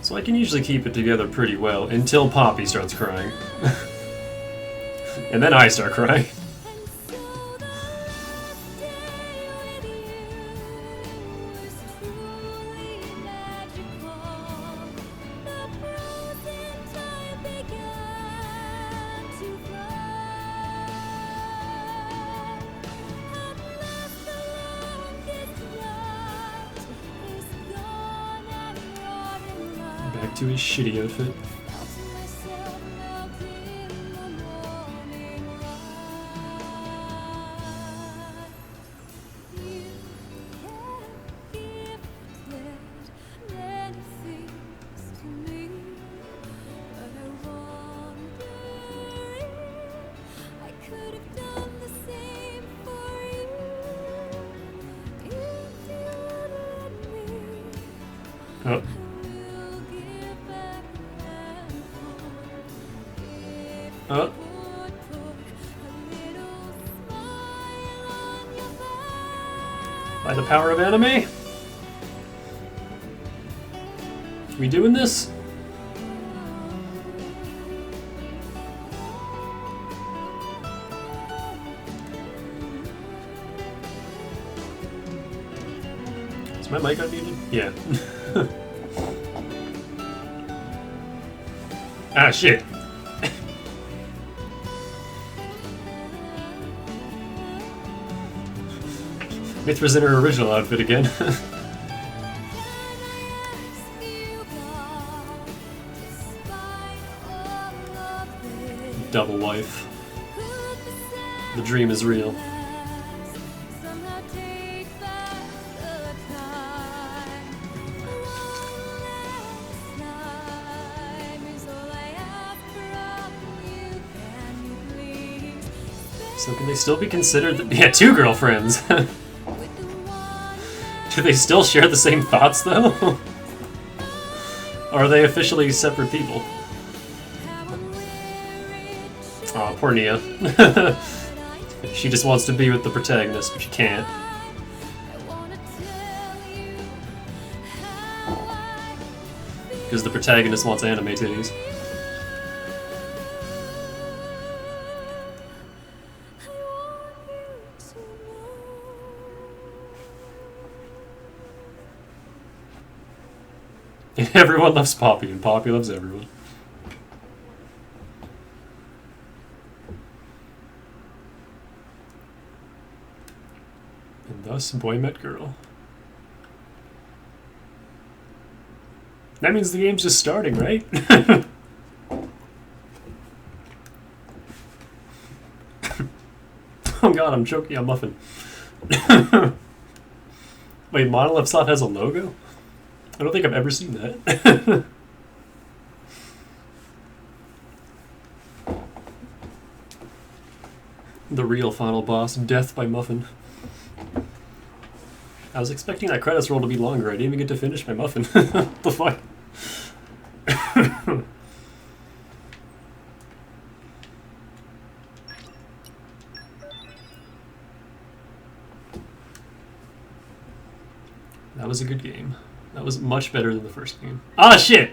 [SPEAKER 1] So I can usually keep it together pretty well until Poppy starts crying. And then I start crying. Back to his shitty outfit. Oh. Oh. By the power of anime? We doing this? Is my mic unmuted? Yeah. Ah, shit. Mithra's in her original outfit again. Double wife. The dream is real. So can they still be considered... Yeah, two girlfriends! Do they still share the same thoughts, though? Or are they officially separate people? Aw, poor Nia. She just wants to be with the protagonist, but she can't. Because the protagonist wants anime titties. Everyone loves Poppy, and Poppy loves everyone. And thus, boy met girl. That means the game's just starting, right? god, I'm choking a muffin. Wait, Monolith Sot has a logo? I don't think I've ever seen that. The real final boss, Death by Muffin. I was expecting that credits roll to be longer. I didn't even get to finish my muffin. What the fuck? That was a good game. That was much better than the first game. Ah, shit!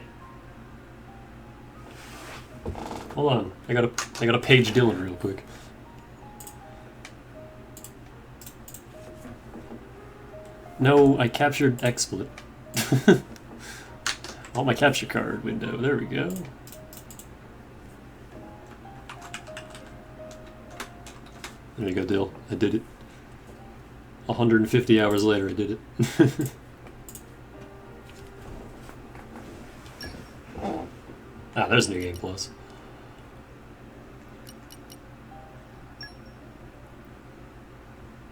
[SPEAKER 1] Hold on. I gotta page Dylan real quick. No, I captured XSplit. Oh, my capture card window. There we go. There you go, Dill. I did it. 150 hours later, I did it. Ah, there's New Game Plus.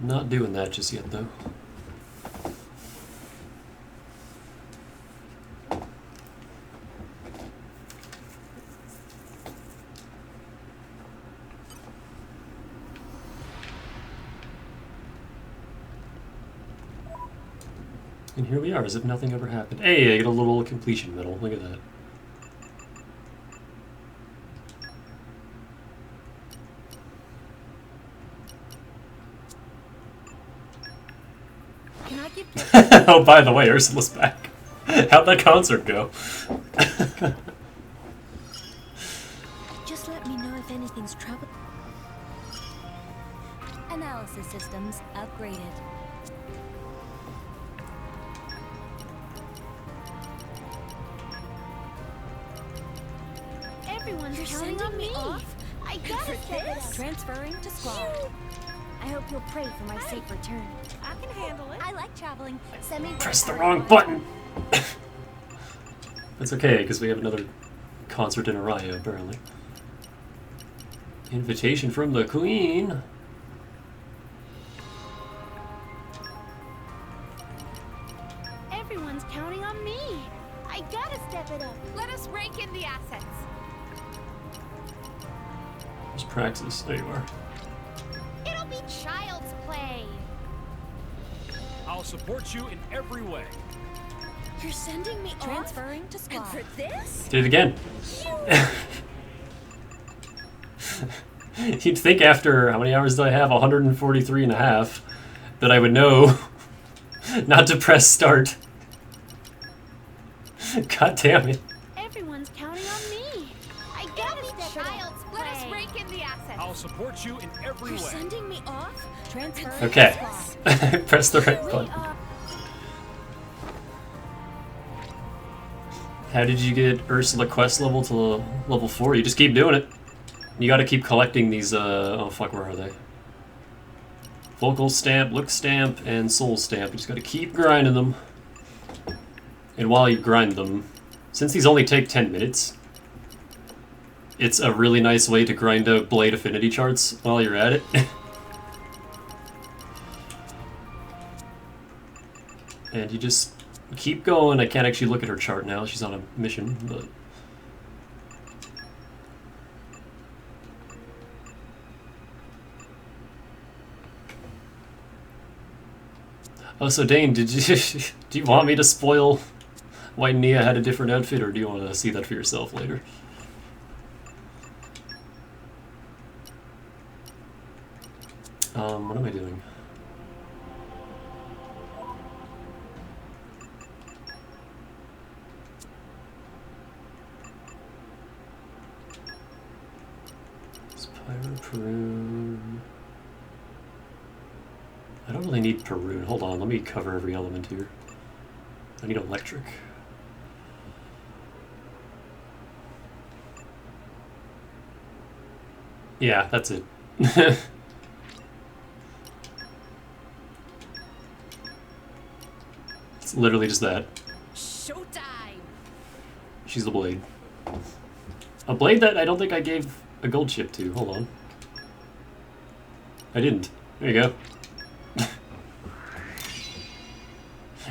[SPEAKER 1] Not doing that just yet, though. And here we are, as if nothing ever happened. Hey, I get a little completion medal. Look at that.
[SPEAKER 7] Can I give
[SPEAKER 1] Oh, by the way, Ursula's back. How'd that concert go?
[SPEAKER 7] Just let me know if anything's trouble. Analysis systems upgraded.
[SPEAKER 17] Everyone's
[SPEAKER 7] You're
[SPEAKER 17] counting
[SPEAKER 7] sending
[SPEAKER 17] on
[SPEAKER 7] me
[SPEAKER 17] me.
[SPEAKER 7] off?
[SPEAKER 17] I gotta step it up.
[SPEAKER 7] Transferring to squad. I hope you'll pray for my safe return.
[SPEAKER 17] I can handle it.
[SPEAKER 7] I like traveling. Send me.
[SPEAKER 1] Press the wrong button! That's okay, because we have another concert in Araya, apparently. Invitation from the Queen!
[SPEAKER 17] Everyone's counting on me. I gotta step it up.
[SPEAKER 2] Let us rake in the assets.
[SPEAKER 1] There's Praxis. There you are.
[SPEAKER 2] It'll be child's play.
[SPEAKER 21] I'll support you in every way.
[SPEAKER 17] You're sending me
[SPEAKER 7] Transferring to
[SPEAKER 17] off?
[SPEAKER 7] squad.
[SPEAKER 17] And for this?
[SPEAKER 1] Did it again. You'd think after, how many hours do I have? 143 and a half, that I would know not to press start. God damn it.
[SPEAKER 17] Everyone's counting on me. I gotta step it up.
[SPEAKER 2] Let us rake in the assets.
[SPEAKER 21] I'll support you in every
[SPEAKER 17] You're
[SPEAKER 21] way.
[SPEAKER 17] sending me off?
[SPEAKER 7] Transferring
[SPEAKER 1] Okay.
[SPEAKER 7] to squad.
[SPEAKER 1] Press the right button. How did you get Ursula quest level to level 4? You just keep doing it. You gotta keep collecting these, oh fuck, where are they? Vocal Stamp, Look Stamp, and Soul Stamp. You just gotta keep grinding them. And while you grind them, since these only take 10 minutes, it's a really nice way to grind out blade affinity charts while you're at it. And you just keep going. I can't actually look at her chart now. She's on a mission, but... Oh, so Dane, did you do you want me to spoil why Nia had a different outfit, or do you want to see that for yourself later? What am I doing? Spyro Perun. I don't really need Perun. Hold on, let me cover every element here. I need electric. Yeah, that's it. It's literally just that.
[SPEAKER 2] Showtime!
[SPEAKER 1] She's the blade. A blade that I don't think I gave a gold chip to. Hold on. I didn't. There you go.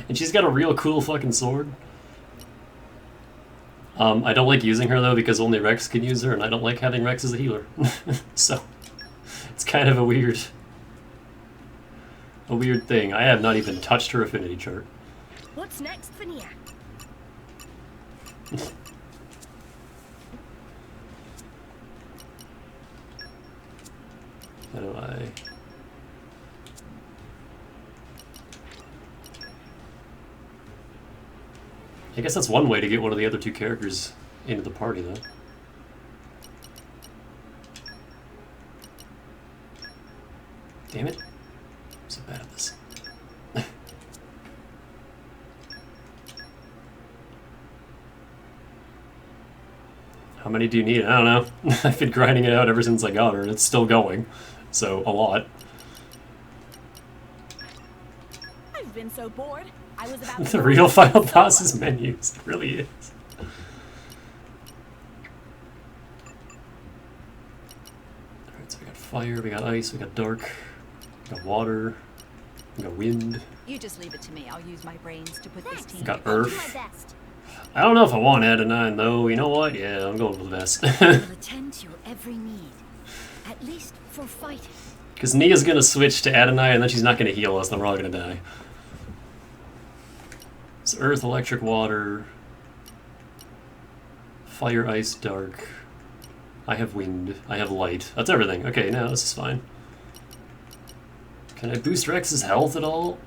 [SPEAKER 1] And she's got a real cool fucking sword. I don't like using her though because only Rex can use her, and I don't like having Rex as a healer. So it's kind of a weird thing. I have not even touched her affinity chart.
[SPEAKER 18] What's next for Nia?
[SPEAKER 1] How do I... I guess that's one way to get one of the other two characters into the party, though. Damn it. I'm so bad at this. How many do you need? I don't know. I've been grinding it out ever since I got her, and it's still going. So, a lot.
[SPEAKER 18] I've been so bored. I was about
[SPEAKER 1] The real Final Boss's menus. It really is. Alright, so we got fire, we got ice, we got dark, we got water, we got wind.
[SPEAKER 3] You just leave it to me. I'll use my brains to put this team.
[SPEAKER 1] We got
[SPEAKER 3] together.
[SPEAKER 1] earth. I don't know if I want Adonai though. You know what? Yeah, I'm going with the best.
[SPEAKER 18] I'll attend to your every need. At least for fighting.
[SPEAKER 1] Because Nia's gonna switch to Adonai and then she's not gonna heal us, then we're all gonna die. So earth, electric, water, fire, ice, dark. I have wind. I have light. That's everything. Okay, now this is fine. Can I boost Rex's health at all?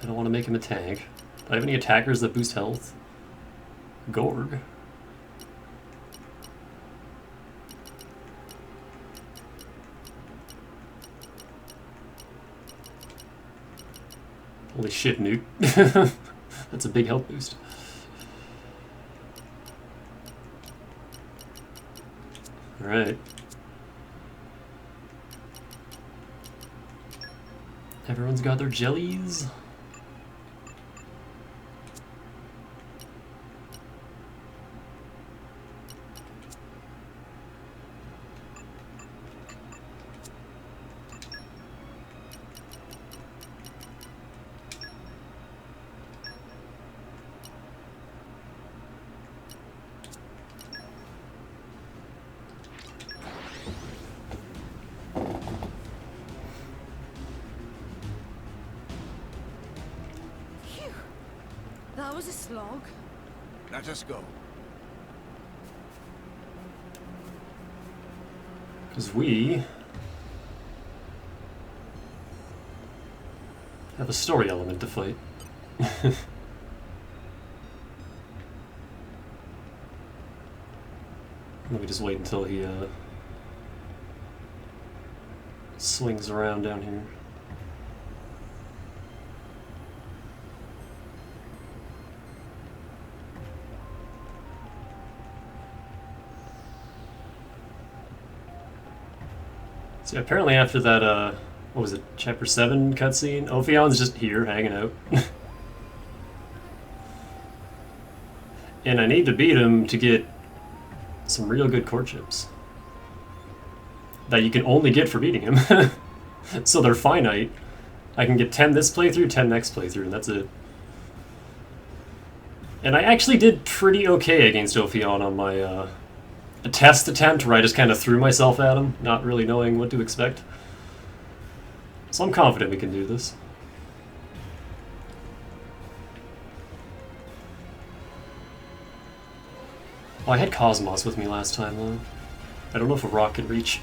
[SPEAKER 1] I don't want to make him a tank. Do I have any attackers that boost health? Gorg. Holy shit, Newt. That's a big health boost. Alright. Everyone's got their jellies.
[SPEAKER 18] That was a slog.
[SPEAKER 11] Let us go.
[SPEAKER 1] Because we have a story element to fight. Let me just wait until he swings around down here. So apparently after that, what was it, Chapter 7 cutscene, Ophion's just here, hanging out. And I need to beat him to get some real good courtships. That you can only get for beating him. So they're finite. I can get 10 this playthrough, 10 next playthrough, and that's it. And I actually did pretty okay against Ophion on my a test attempt where I just kind of threw myself at him, not really knowing what to expect. So I'm confident we can do this. Oh, I had KOS-MOS with me last time though. I don't know if a rock can reach.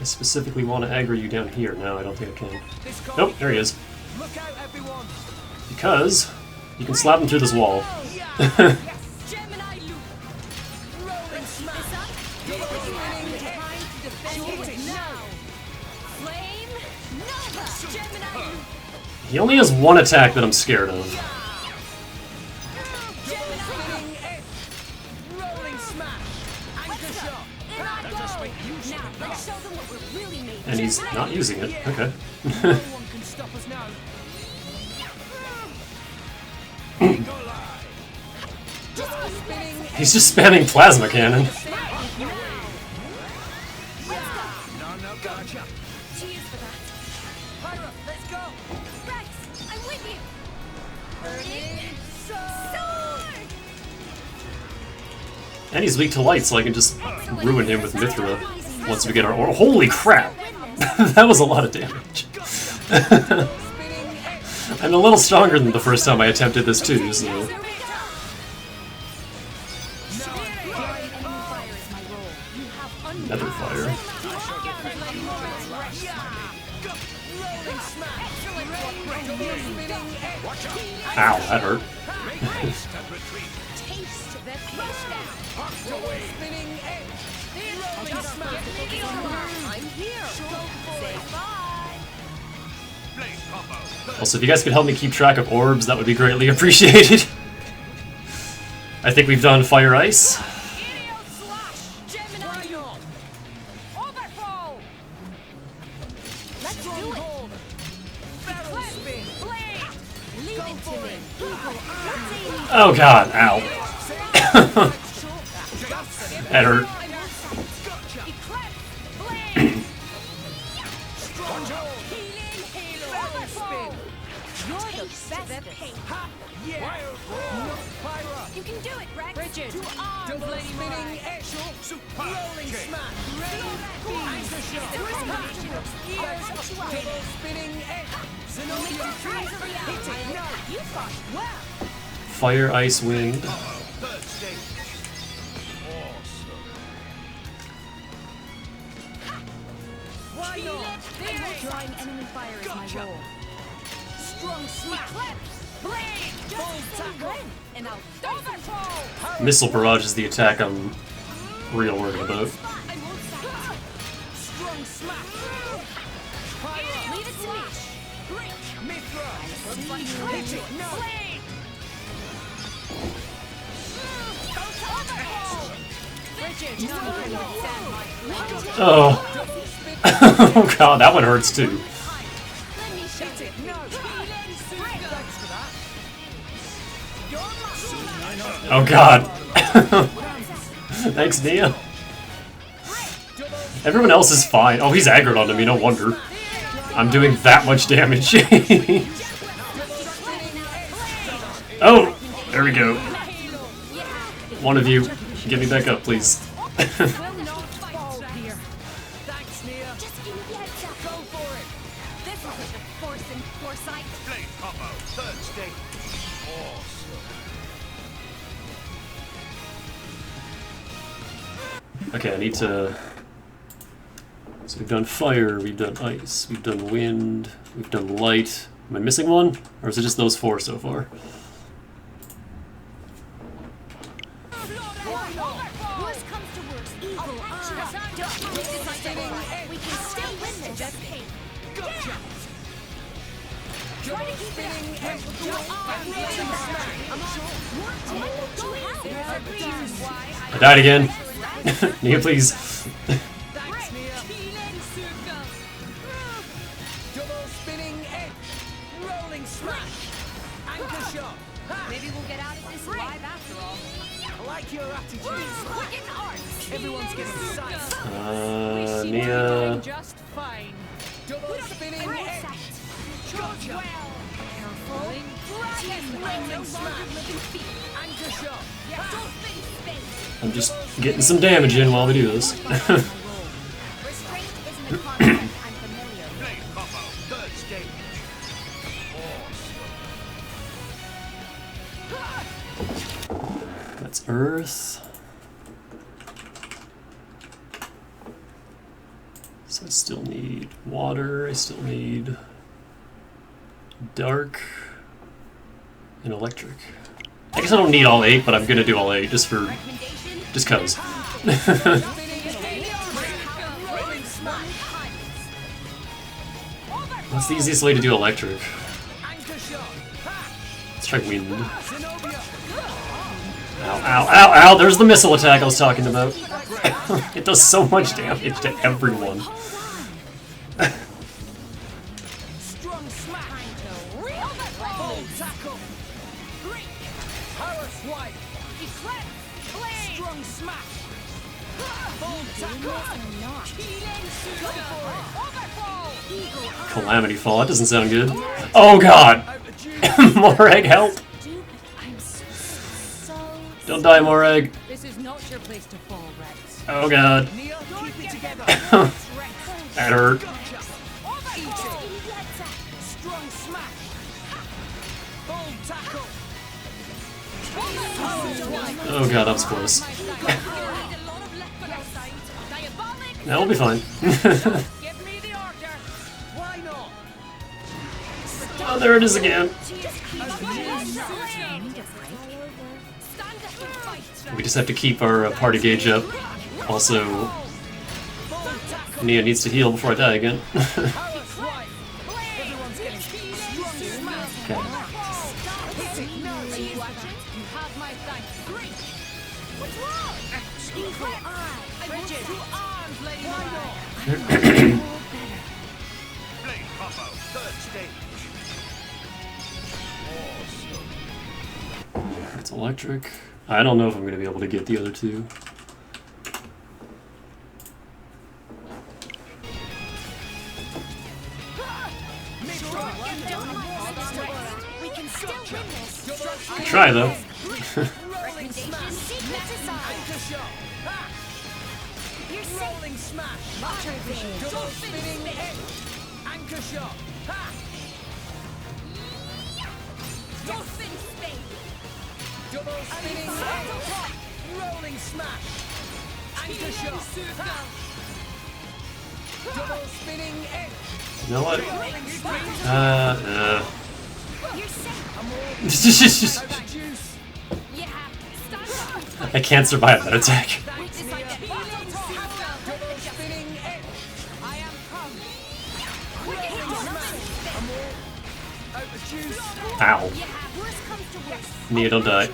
[SPEAKER 1] I specifically want to aggro you down here. No, I don't think I can. Nope, there he is.
[SPEAKER 5] Look out, everyone.
[SPEAKER 1] Because you can slap him through this wall. He only has one attack that I'm scared of. And he's not using it. Okay. He's just spamming plasma cannon.
[SPEAKER 5] Gotcha.
[SPEAKER 4] Cheers for that.
[SPEAKER 5] Pyra, let's go.
[SPEAKER 4] Rex, I'm with you.
[SPEAKER 5] Burning
[SPEAKER 4] Sword!
[SPEAKER 1] And he's weak to light, so I can just ruin him with Mithra once we get our aura. Holy crap! That was a lot of damage. I'm a little stronger than the first time I attempted this too, so... Nether fire. Ow, that hurt. Also, if you guys could help me keep track of orbs, that would be greatly appreciated. I think we've done Fire Ice. Oh god, ow. That hurt.
[SPEAKER 4] You can do it, Rex.
[SPEAKER 5] Bridget. Double spinning edge. Rolling smash. Anchor shot. Double spinning edge. Xenoblade. Hit it. No.
[SPEAKER 4] You fought well.
[SPEAKER 1] Fire, ice, wind.
[SPEAKER 11] Third stage.
[SPEAKER 5] Why not?
[SPEAKER 3] Drawing enemy fire is my role.
[SPEAKER 5] Strong smash.
[SPEAKER 4] Blade!
[SPEAKER 5] Full tackle.
[SPEAKER 4] And I'll overthrow!
[SPEAKER 1] Missile barrage is the attack I'm real worried about.
[SPEAKER 5] Strong smash.
[SPEAKER 4] Leave it to me.
[SPEAKER 5] Mithra. Hit it. No.
[SPEAKER 1] Oh. Oh god, that one hurts too. Oh god. Thanks, Nia. Everyone else is fine. Oh, he's aggroed onto me, no wonder. I'm doing that much damage. Oh! There we go. One of you, get me back up, please. Okay, I need to... So we've done fire, we've done ice, we've done wind, we've done light. Am I missing one? Or is it just those four so far? I died again. Nia, please.
[SPEAKER 5] Double spinning edge. Rolling smash. Anchor shot.
[SPEAKER 4] Maybe we'll get out of this alive after all.
[SPEAKER 5] I like your attitude. Everyone's getting sight.
[SPEAKER 1] Nia.
[SPEAKER 5] Just fine. Double spinning edge. Gotcha. Careful. Rolling smash. Anchor shot.
[SPEAKER 1] I'm just getting some damage in while we do this. That's earth. So I still need water, I still need dark and electric. I guess I don't need all 8, but I'm gonna do all 8 just cause. That's the easiest way to do electric. Let's try wind. Ow, ow, ow, ow! There's the missile attack I was talking about. It does so much damage to everyone.
[SPEAKER 5] Strong smash. Boom tackle.
[SPEAKER 1] Calamity Fall. That doesn't sound good. Oh god! Morag, help! Don't die, Morag.
[SPEAKER 6] This is not your place to fall, Rex.
[SPEAKER 1] Oh god. That hurt.
[SPEAKER 5] Strong smash. Boom tackle.
[SPEAKER 1] Oh god, that was close. That'll be fine. Oh, there it is again. We just have to keep our party gauge up. Also, Nia needs to heal before I die again. Okay. It's electric. I don't know if I'm going to be able to get the other two. Try though.
[SPEAKER 5] Rolling smash. Double spinning hit. Anchor shot. Ha! Dolphin spin. Double spinning hit. Rolling smash. Anchor shot. Ha! Double spinning hit.
[SPEAKER 1] You know what? I can't survive that attack. Ow. Nia, don't die.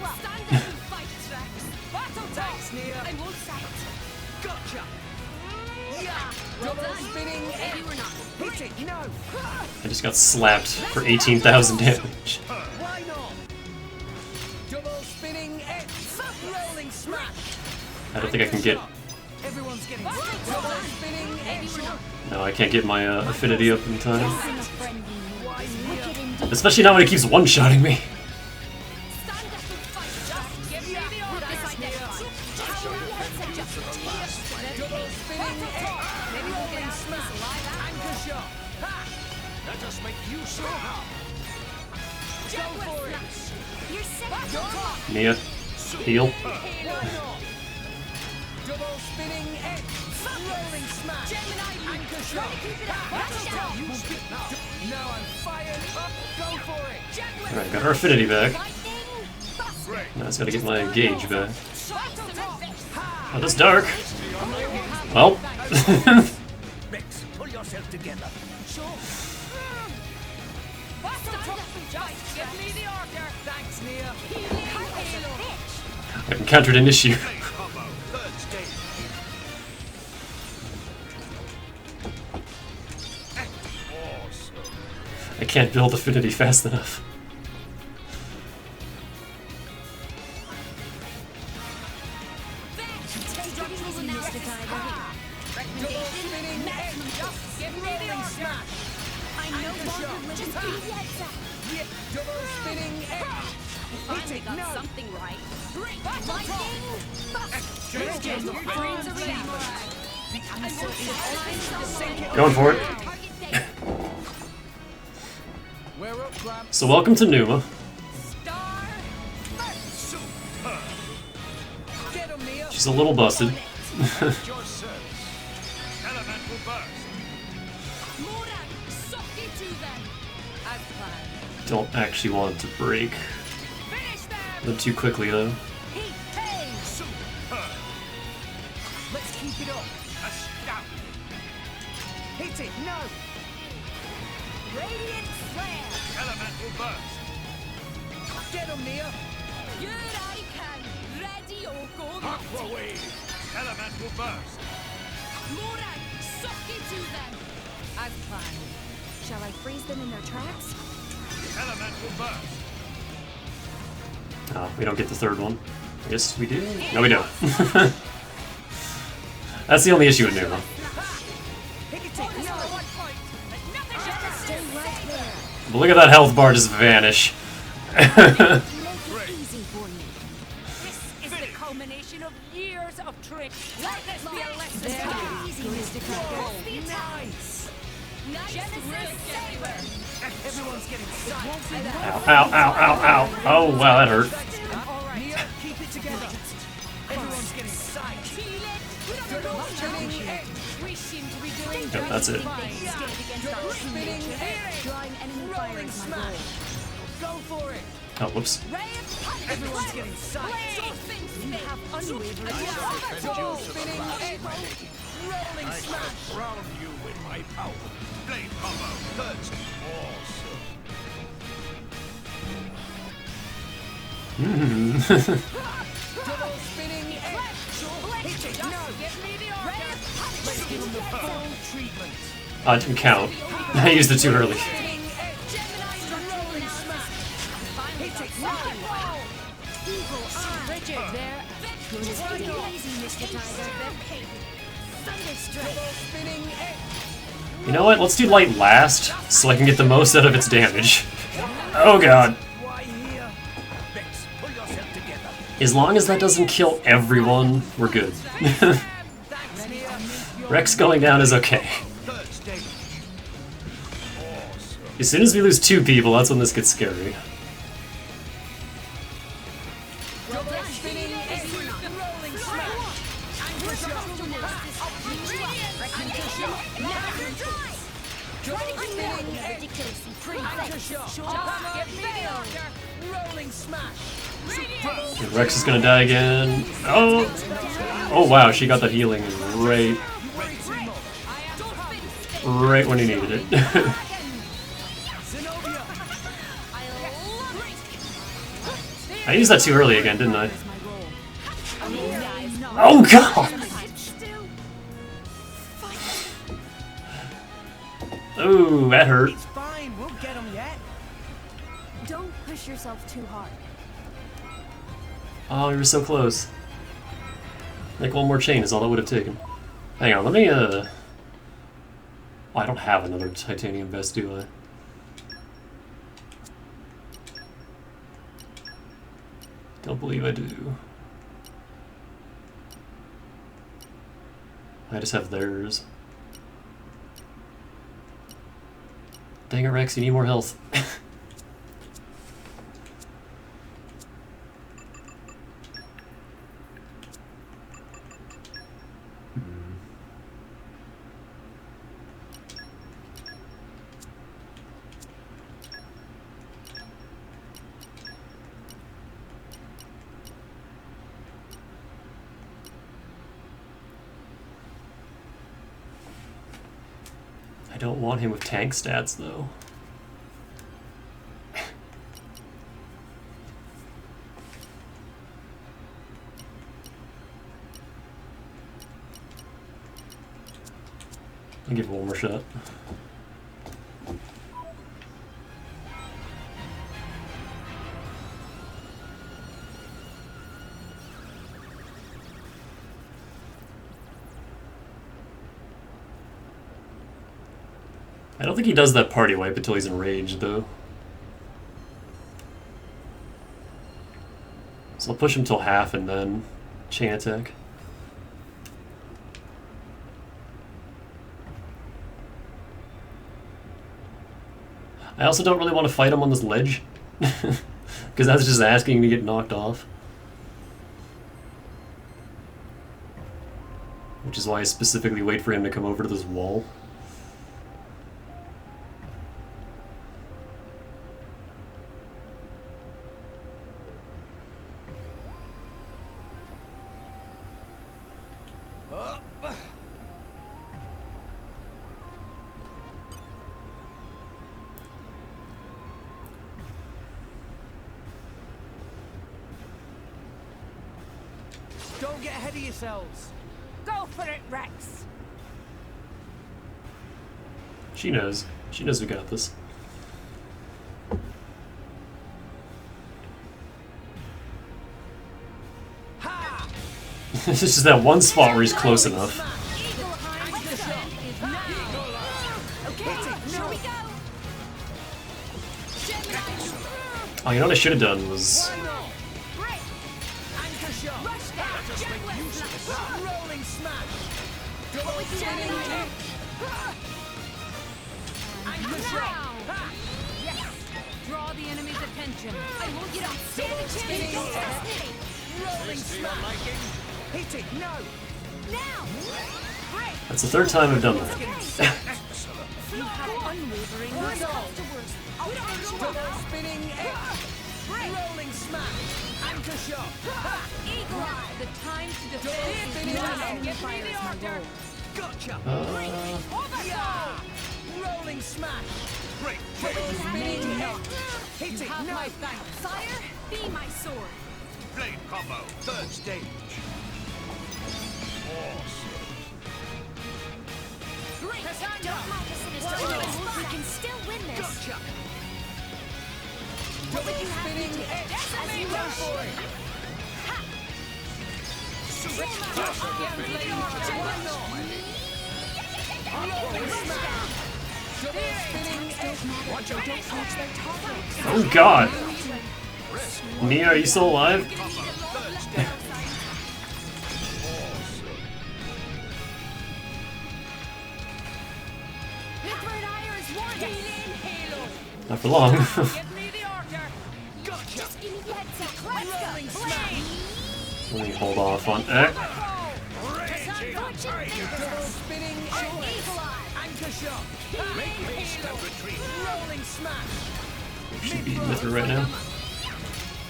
[SPEAKER 1] I just got slapped for 18,000 damage. I don't think I can get... No, I can't get my affinity up in time. Especially not when it keeps one-shotting me. Nia, heal.
[SPEAKER 5] Double spinning X. Rolling smash. Anchor shot. Now I'm fired up. Go for it.
[SPEAKER 1] Alright, got our affinity back. Now it's gotta get my gauge back. Oh, that's dark. Well.
[SPEAKER 5] Rex, pull yourself together. Give me the order. Thanks, Nia.
[SPEAKER 1] I've encountered an issue. I can't build affinity fast enough. Going for it. So welcome to Numa. She's a little busted. Don't actually want it to break. Not too quickly though.
[SPEAKER 5] Let's keep it up. Astounding. Hit it, no. Radiant flare. Elemental burst. Get him, Nia.
[SPEAKER 2] Here I can. Ready or go.
[SPEAKER 11] Aqua wave. Elemental burst.
[SPEAKER 2] Morag, suck it to them.
[SPEAKER 3] As planned. Shall I freeze them in their tracks?
[SPEAKER 11] Elemental burst.
[SPEAKER 1] Oh, we don't get the third one. Yes, we do. No, we don't. That's the only issue with Numa. But look at that health bar just vanish. Ow, ow, ow, ow, ow. Oh, wow, that hurt. Yep, that's it. Oh, whoops.
[SPEAKER 5] Everyone's getting psyched. Rolling smash.
[SPEAKER 11] Drown you with my power. Blade combo. That's awesome.
[SPEAKER 5] Double spinning edge. No, give me the order. Let's give him the full treatment.
[SPEAKER 1] I didn't count. I used it too early. You know what? Let's do light last, so I can get the most out of its damage. Oh god. As long as that doesn't kill everyone, we're good. Rex going down is okay. As soon as we lose 2 people, that's when this gets scary. Okay, Rex is gonna die again. Oh! Oh wow, she got that healing right when he needed it. I used that too early again, didn't I? Oh god! Ooh, that hurt.
[SPEAKER 4] Don't push yourself too hard.
[SPEAKER 1] Oh, you were so close. Like one more chain is all that would have taken. Hang on, let me Oh, I don't have another titanium vest, do I? Don't believe I do. I just have theirs. Dang it, Rex, you need more health. I don't want him with tank stats, though. I'll give it one more shot. I don't think he does that party wipe until he's enraged, though. So I'll push him till half and then chain attack. I also don't really want to fight him on this ledge, because that's just asking to get knocked off. Which is why I specifically wait for him to come over to this wall.
[SPEAKER 5] Don't get ahead of yourselves.
[SPEAKER 6] Go for it, Rex.
[SPEAKER 1] She knows. She knows we got this. It's just that one spot where he's close enough. Oh, you know what I should have done was...
[SPEAKER 6] Draw the enemy's attention.
[SPEAKER 9] I won't get off. Stand a chance. Don't test me. Rolling smash. Hit it. No. Now.
[SPEAKER 1] That's the third time I've done that.
[SPEAKER 9] You have unwavering resolve. Double spinning edge. Rolling smash. Anchor shot.
[SPEAKER 6] Eagle eye. The time to defend
[SPEAKER 9] Spinning
[SPEAKER 6] is now.
[SPEAKER 9] edge.
[SPEAKER 6] Give me the order.
[SPEAKER 9] Gotcha.
[SPEAKER 6] Yeah.
[SPEAKER 9] Rolling smash.
[SPEAKER 11] Great.
[SPEAKER 9] Double spinning edge. Hit
[SPEAKER 6] You
[SPEAKER 9] it.
[SPEAKER 6] have
[SPEAKER 9] No.
[SPEAKER 6] my thanks.
[SPEAKER 9] Fire. Be my sword.
[SPEAKER 11] Blade combo. Third stage. Awesome.
[SPEAKER 9] Great.
[SPEAKER 2] Don't mind the sinister elements. We can still win this.
[SPEAKER 9] Gotcha. Double spinning edge. As you go for it.
[SPEAKER 1] Oh god! Mia, are you still alive? Not for long.
[SPEAKER 9] Just give me the heads up. Let's go.
[SPEAKER 1] Let me hold off on that.
[SPEAKER 9] Double spinning eagle eye. Anchor shot. Make haste of retreat. Rolling smash.
[SPEAKER 1] Should be with her right now.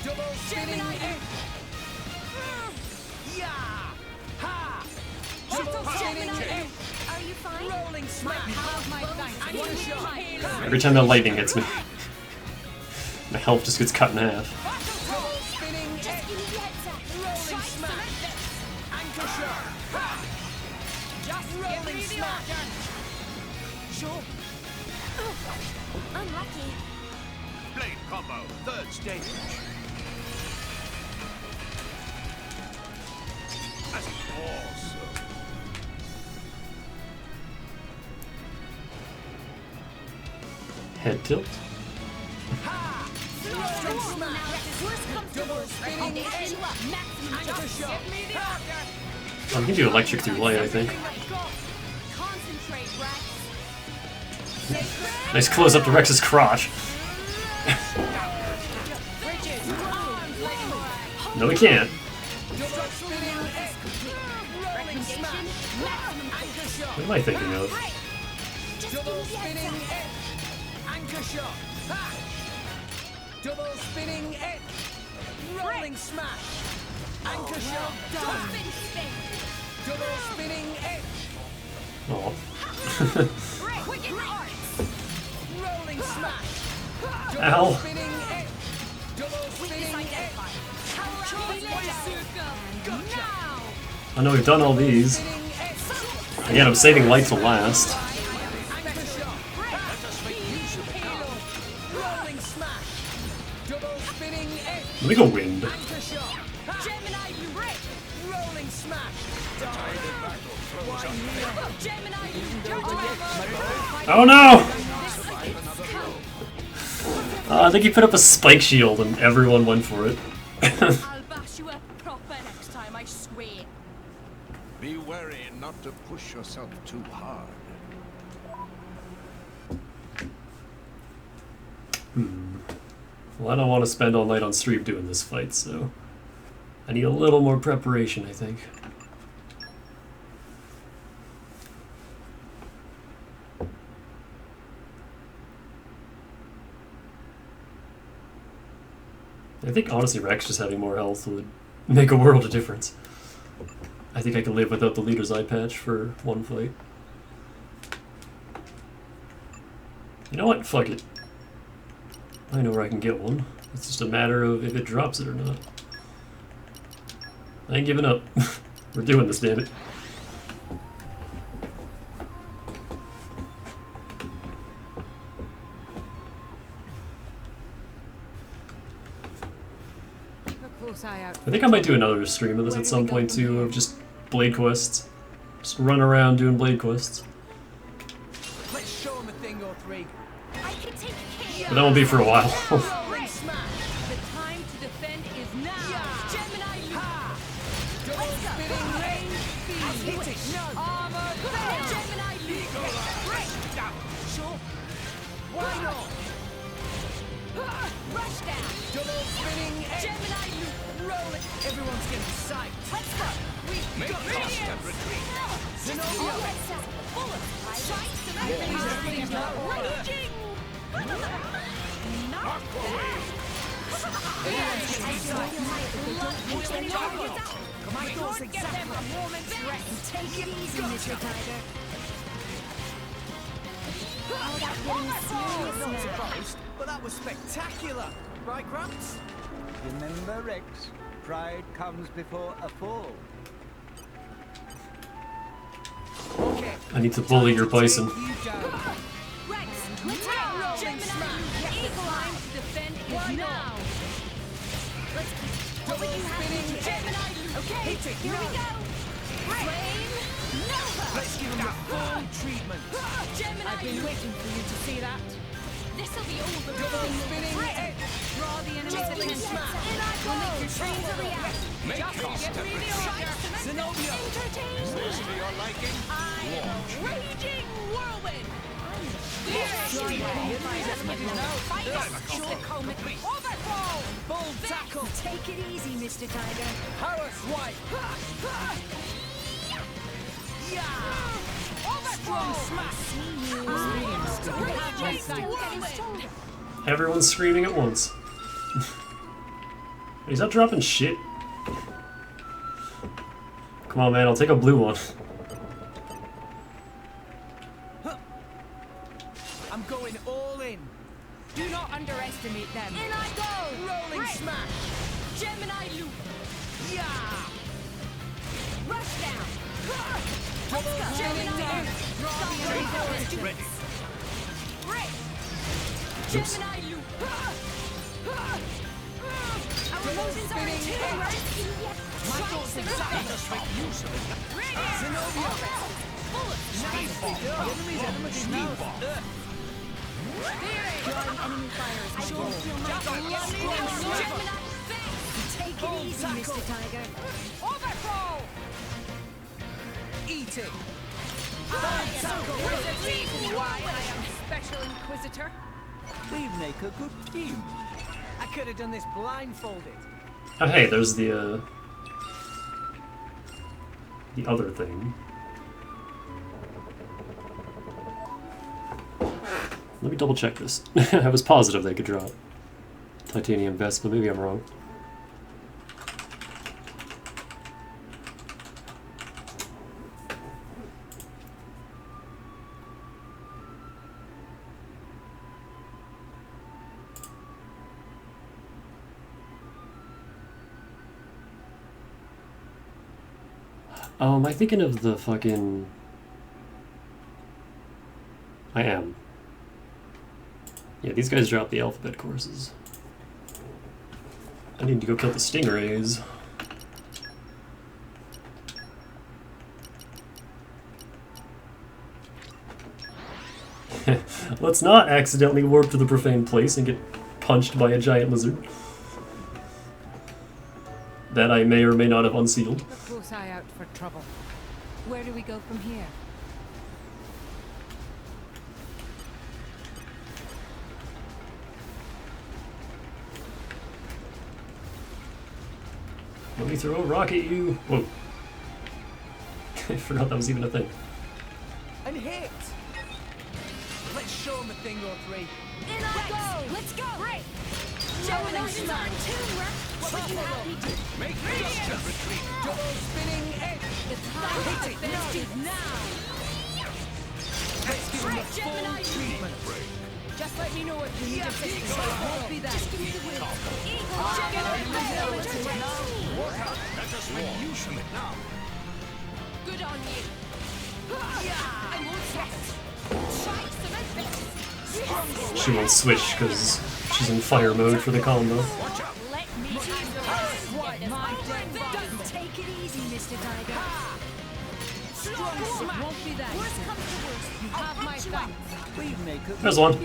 [SPEAKER 9] Double spinning edge. Yeah. Ha. Double spinning edge. Are you fine? Rolling smash. Anchor shot.
[SPEAKER 1] Every time that lightning hits me, my health just gets cut in half.
[SPEAKER 9] Double spinning edge. Rolling smash. Anchor shot. Just rolling smash. Sure.
[SPEAKER 2] Unlucky.
[SPEAKER 11] Blade combo. Third stage. That's awesome.
[SPEAKER 1] Head tilt.
[SPEAKER 9] Rolling smash. Double spinning edge. Anchor shot.
[SPEAKER 1] Oh, we can do electric through light, I think.
[SPEAKER 9] Concentrate, Rex.
[SPEAKER 1] Nice close up to Rex's crotch. No, we can't.
[SPEAKER 9] Double spinning edge. Rolling smash. Anchor shot.
[SPEAKER 1] What am I thinking of?
[SPEAKER 9] Double spinning edge. Anchor shot. Ha! Double spinning edge. Rolling smash. Anchor shot. Dolphin spin. Double spinning edge.
[SPEAKER 1] Oh.
[SPEAKER 9] Quicken arts. Rolling smash.
[SPEAKER 1] Ow.
[SPEAKER 9] Double spinning edge. Double spinning edge. Gotcha.
[SPEAKER 1] I know we've done all these. Again, I'm saving light to last.
[SPEAKER 9] Rolling smash. Double spinning edge.
[SPEAKER 1] Let me go wind.
[SPEAKER 9] Anchor shot. Gemini, you rip. Rolling smash. Gemini, you
[SPEAKER 1] Oh no! I think he put up a spike shield and everyone went for it.
[SPEAKER 9] I'll bash you up proper next time, I swear.
[SPEAKER 11] Be wary not to push yourself too hard.
[SPEAKER 1] Well, I don't want to spend all night on stream doing this fight, so I need a little more preparation, I think. I think honestly Rex just having more health would make a world of difference. I think I could live without the leader's eye patch for one fight. You know what? Fuck it. I know where I can get one. It's just a matter of if it drops it or not. I ain't giving up. We're doing this, damn it.
[SPEAKER 6] close eye out.
[SPEAKER 1] I think I might do another stream of this at some point too, of just Blade Quests. Just run around doing Blade Quests.
[SPEAKER 13] Let's show him a thing or three.
[SPEAKER 2] I can take care.
[SPEAKER 1] But that won't be for a while.
[SPEAKER 9] Rolling smash. The time to defend is now. Gemini loop. Double spinning range speed. Hit it. No. Armor fail. Gemini loop. Break. Sure. Why not?
[SPEAKER 2] Rush down.
[SPEAKER 9] Double spinning Gemini loop. Roll it. Everyone's getting psyched.
[SPEAKER 2] Let's go.
[SPEAKER 11] Make trust and retreat.
[SPEAKER 9] Zenobia.
[SPEAKER 2] Raging. Not bad.
[SPEAKER 9] Commandos exactly.
[SPEAKER 2] Take it easy, Mr. Tiger.
[SPEAKER 13] Not to boast, but that was spectacular. Right, Gramps?
[SPEAKER 10] Remember, Rex, pride comes before a fall.
[SPEAKER 13] Okay.
[SPEAKER 1] I need to bully your bison.
[SPEAKER 2] Rex, let's go. Gemini, eagle eye to defend is now. Let's keep. What would you have me do? Gemini, okay, here we go. Flame Nova.
[SPEAKER 13] Let's give him the full treatment.
[SPEAKER 2] Gemini,
[SPEAKER 6] I've been waiting for you to see that.
[SPEAKER 2] this'll be over.
[SPEAKER 9] Double spinning edge.
[SPEAKER 6] Draw the enemy's attention.
[SPEAKER 2] In I go. We'll make your trains a reality.
[SPEAKER 11] Make cost and retreat.
[SPEAKER 9] Zenobia.
[SPEAKER 2] Entertain.
[SPEAKER 11] This to your liking?
[SPEAKER 2] I am a raging whirlwind.
[SPEAKER 9] Overflow. Full tackle.
[SPEAKER 2] Take it easy, Mr. Tiger.
[SPEAKER 9] Power swipe. Yeah. Overflow. Smash.
[SPEAKER 1] Everyone's screaming at once. He's not dropping shit. Come on, man, I'll take a blue one.
[SPEAKER 13] I'm going all in.
[SPEAKER 6] Do not underestimate them.
[SPEAKER 2] In I go.
[SPEAKER 9] Rolling
[SPEAKER 2] Right.
[SPEAKER 9] smash.
[SPEAKER 2] Gemini loop.
[SPEAKER 9] Yeah.
[SPEAKER 2] Rush down.
[SPEAKER 9] Double
[SPEAKER 2] Let's go.
[SPEAKER 9] spinning
[SPEAKER 2] Gemini
[SPEAKER 9] down.
[SPEAKER 2] loop.
[SPEAKER 9] Draw
[SPEAKER 2] Stop
[SPEAKER 9] the
[SPEAKER 2] going
[SPEAKER 9] enemy
[SPEAKER 2] forward.
[SPEAKER 11] Ready.
[SPEAKER 2] Break.
[SPEAKER 1] Oops.
[SPEAKER 2] Gemini loop. Our motions are in tune.
[SPEAKER 9] My thoughts exactly just make use of it. Zenobia. Nice ball. The enemy's enemies now.
[SPEAKER 2] Drawing enemy fire is my goal. Take it easy, Mr. Tiger.
[SPEAKER 9] Overthrow. Eat it.
[SPEAKER 6] Why I am Special Inquisitor.
[SPEAKER 10] We make a good team.
[SPEAKER 13] I could have done this blindfolded.
[SPEAKER 1] Oh, hey, there's the other thing. Let me double check this. I was positive they could drop titanium vest, but maybe I'm wrong. Oh, am I thinking of the fucking... I am. Yeah, these guys drop the alphabet courses. I need to go kill the stingrays. Let's not accidentally warp to the profane place and get punched by a giant lizard that I may or may not have unsealed.
[SPEAKER 6] Keep a close eye out for trouble. Where do we go from here?
[SPEAKER 1] Let me throw a rock at you. Whoa. I forgot that was even a thing.
[SPEAKER 13] And hit. Let's show him a thing or three.
[SPEAKER 2] In I go. Let's go. Great. Gemini's are in tune, Rex. What would you have me do?
[SPEAKER 11] Make just and retreat.
[SPEAKER 9] Double spinning edge.
[SPEAKER 2] The time to defend is now.
[SPEAKER 9] Let's give him the full
[SPEAKER 2] Gemini
[SPEAKER 9] treatment.
[SPEAKER 6] Just let me know if you need assistance.
[SPEAKER 2] Won't be that. Just give me the wheel. Eagle Gemini.
[SPEAKER 11] Let us make use of it now.
[SPEAKER 2] Good on you. I won't rest. Try some advantage.
[SPEAKER 1] She won't switch because she's in fire mode for the combo.
[SPEAKER 2] Let me
[SPEAKER 6] it, Tiger.
[SPEAKER 9] Strong smash.
[SPEAKER 6] Won't be that.
[SPEAKER 9] Worst comes to worst.
[SPEAKER 6] You have my thanks.
[SPEAKER 10] We make a
[SPEAKER 1] There's one.
[SPEAKER 9] I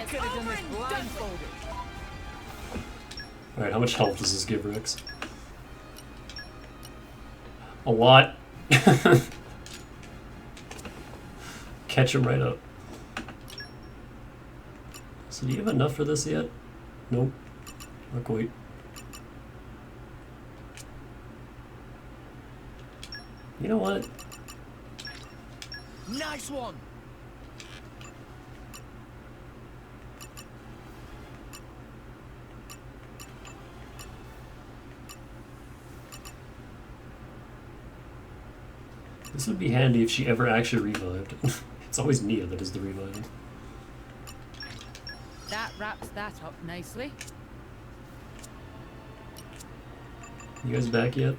[SPEAKER 9] could have done this blindfolded.
[SPEAKER 1] Alright, how much health does this give Rex? A lot. Catch him right up. So do you have enough for this yet? Nope. Not quite. You know what?
[SPEAKER 9] Nice one.
[SPEAKER 1] This would be handy if she ever actually revived. It's always Nia that is the reviving.
[SPEAKER 6] That wraps that up nicely.
[SPEAKER 1] You guys back yet?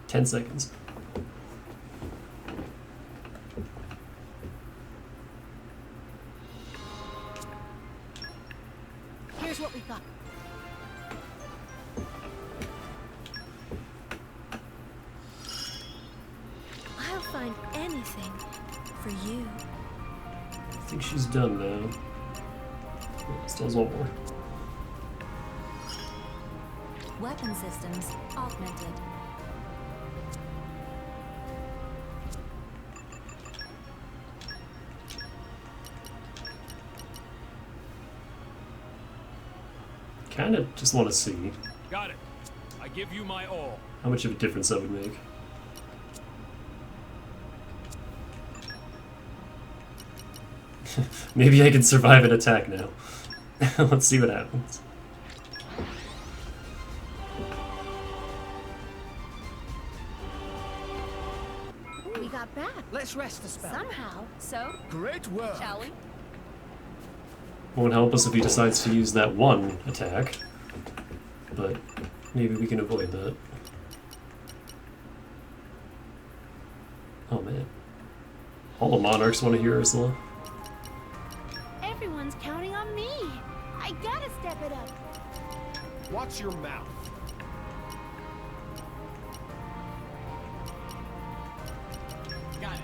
[SPEAKER 1] 10 seconds.
[SPEAKER 18] Here's what we got. I'll find anything for you.
[SPEAKER 1] I think she's done now. Still has one more.
[SPEAKER 7] Weapon systems augmented.
[SPEAKER 1] Kind of just want to see
[SPEAKER 21] Got it. I give you my all.
[SPEAKER 1] how much of a difference that would make. Maybe I can survive an attack now. Let's see what happens.
[SPEAKER 18] We got back.
[SPEAKER 9] Let's rest a spell.
[SPEAKER 18] Somehow.
[SPEAKER 4] So,
[SPEAKER 8] Great work.
[SPEAKER 4] shall we?
[SPEAKER 1] Won't help us if he decides to use that one attack, but maybe we can avoid that. Oh man. All the monarchs want to hear Ursula.
[SPEAKER 18] Everyone's counting on me. I gotta step it up.
[SPEAKER 21] Watch your mouth.
[SPEAKER 9] Got it.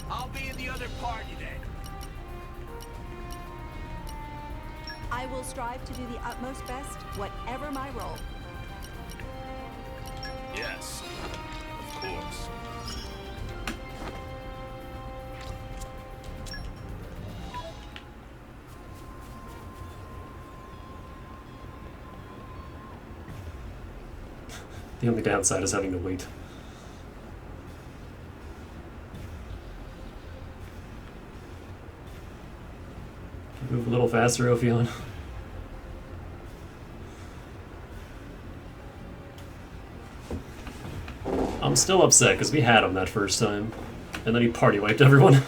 [SPEAKER 9] I'll be in the other party then.
[SPEAKER 14] I will strive to do the utmost best, whatever my role.
[SPEAKER 16] Yes, of course.
[SPEAKER 1] The only downside is having to wait. Move a little faster, Ophion. I'm still upset because we had him that first time, and then he party wiped everyone.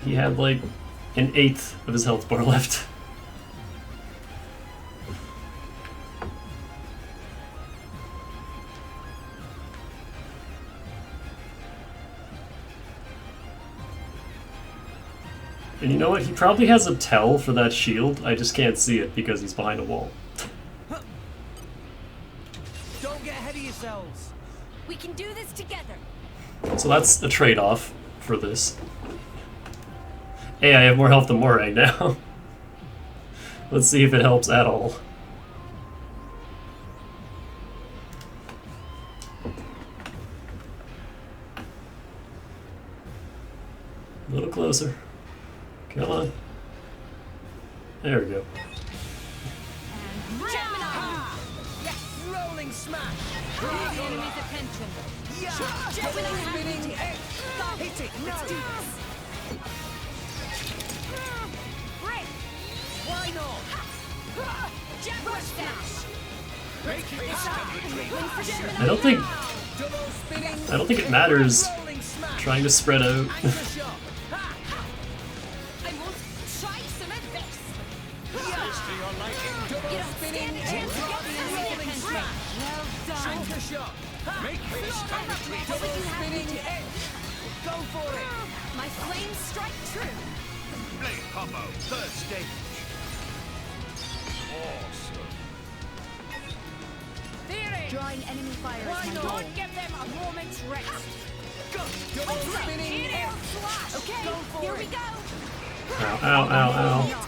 [SPEAKER 1] He had like an 1/8 of his health bar left. And you know what? He probably has a tell for that shield. I just can't see it because he's behind a wall.
[SPEAKER 9] Don't get ahead of yourselves.
[SPEAKER 4] We can do this together.
[SPEAKER 1] So that's a trade-off for this. Hey, I have more health than Moray now. Let's see if it helps at all. A little closer. Come on. There we go.
[SPEAKER 9] Gemini! Yes! Rolling smash!
[SPEAKER 6] Draw the enemy's attention.
[SPEAKER 9] Yeah! Double spinning X! Hit it! No!
[SPEAKER 4] Break!
[SPEAKER 9] Why not?
[SPEAKER 4] Jaguar smash!
[SPEAKER 9] Make it stop!
[SPEAKER 1] I don't think it matters trying to spread out.
[SPEAKER 4] I must try some of this!
[SPEAKER 9] Tasting your liking. Double spinning X! Rolling smash!
[SPEAKER 6] Well done.
[SPEAKER 9] Anchor shot! Make it stop! Double spinning X! Go for it!
[SPEAKER 4] My flames strike true!
[SPEAKER 11] Blade combo, third stage.
[SPEAKER 2] Drawing enemy fire is my goal. Don't give them a moment's rest. Okay, here we go.
[SPEAKER 1] Ow, ow, ow, ow.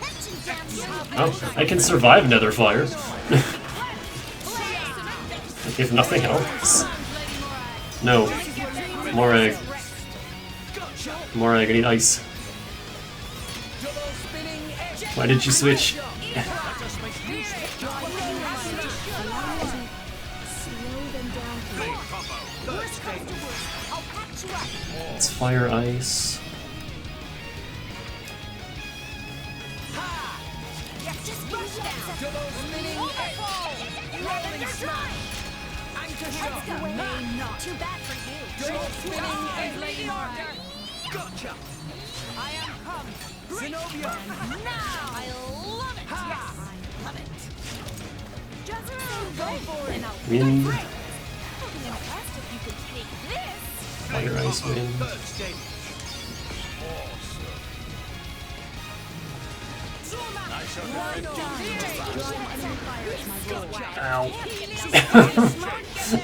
[SPEAKER 1] Oh, I can survive nether fire. If nothing else. No. More egg. More egg, I need ice. Why did you switch? It's fire ice.
[SPEAKER 2] Too bad for you.
[SPEAKER 5] Gotcha. I am come. Zenobia.
[SPEAKER 2] Now I love it. Yes, I love it. Just go for it.
[SPEAKER 1] Wind.
[SPEAKER 2] I'll be impressed if you could take this.
[SPEAKER 1] Fire ice wind. Ow.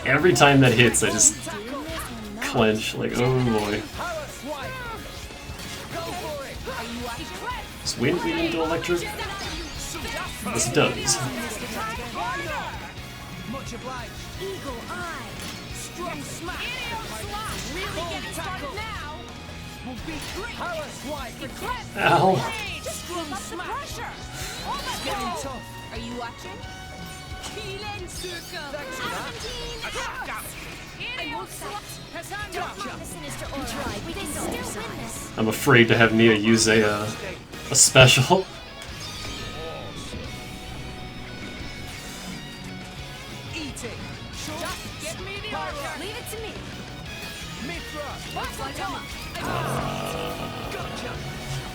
[SPEAKER 1] Every time that hits, I just clench, like, oh boy. Is wind lead into electric? Yes, it does.
[SPEAKER 5] Much obliged.
[SPEAKER 2] Eagle eye.
[SPEAKER 5] Strong smash.
[SPEAKER 2] Really getting started now.
[SPEAKER 5] Will be great. Power swipe.
[SPEAKER 1] Ow.
[SPEAKER 2] Just keep up the pressure.
[SPEAKER 5] It's getting tough.
[SPEAKER 2] Are you watching? Keelan Circle. The sinister aura. We can still win this.
[SPEAKER 1] I'm afraid to have Nia use a special.
[SPEAKER 5] Eat it.
[SPEAKER 2] Just give me the order. Leave it to me.
[SPEAKER 5] Mithra.
[SPEAKER 2] Gotcha.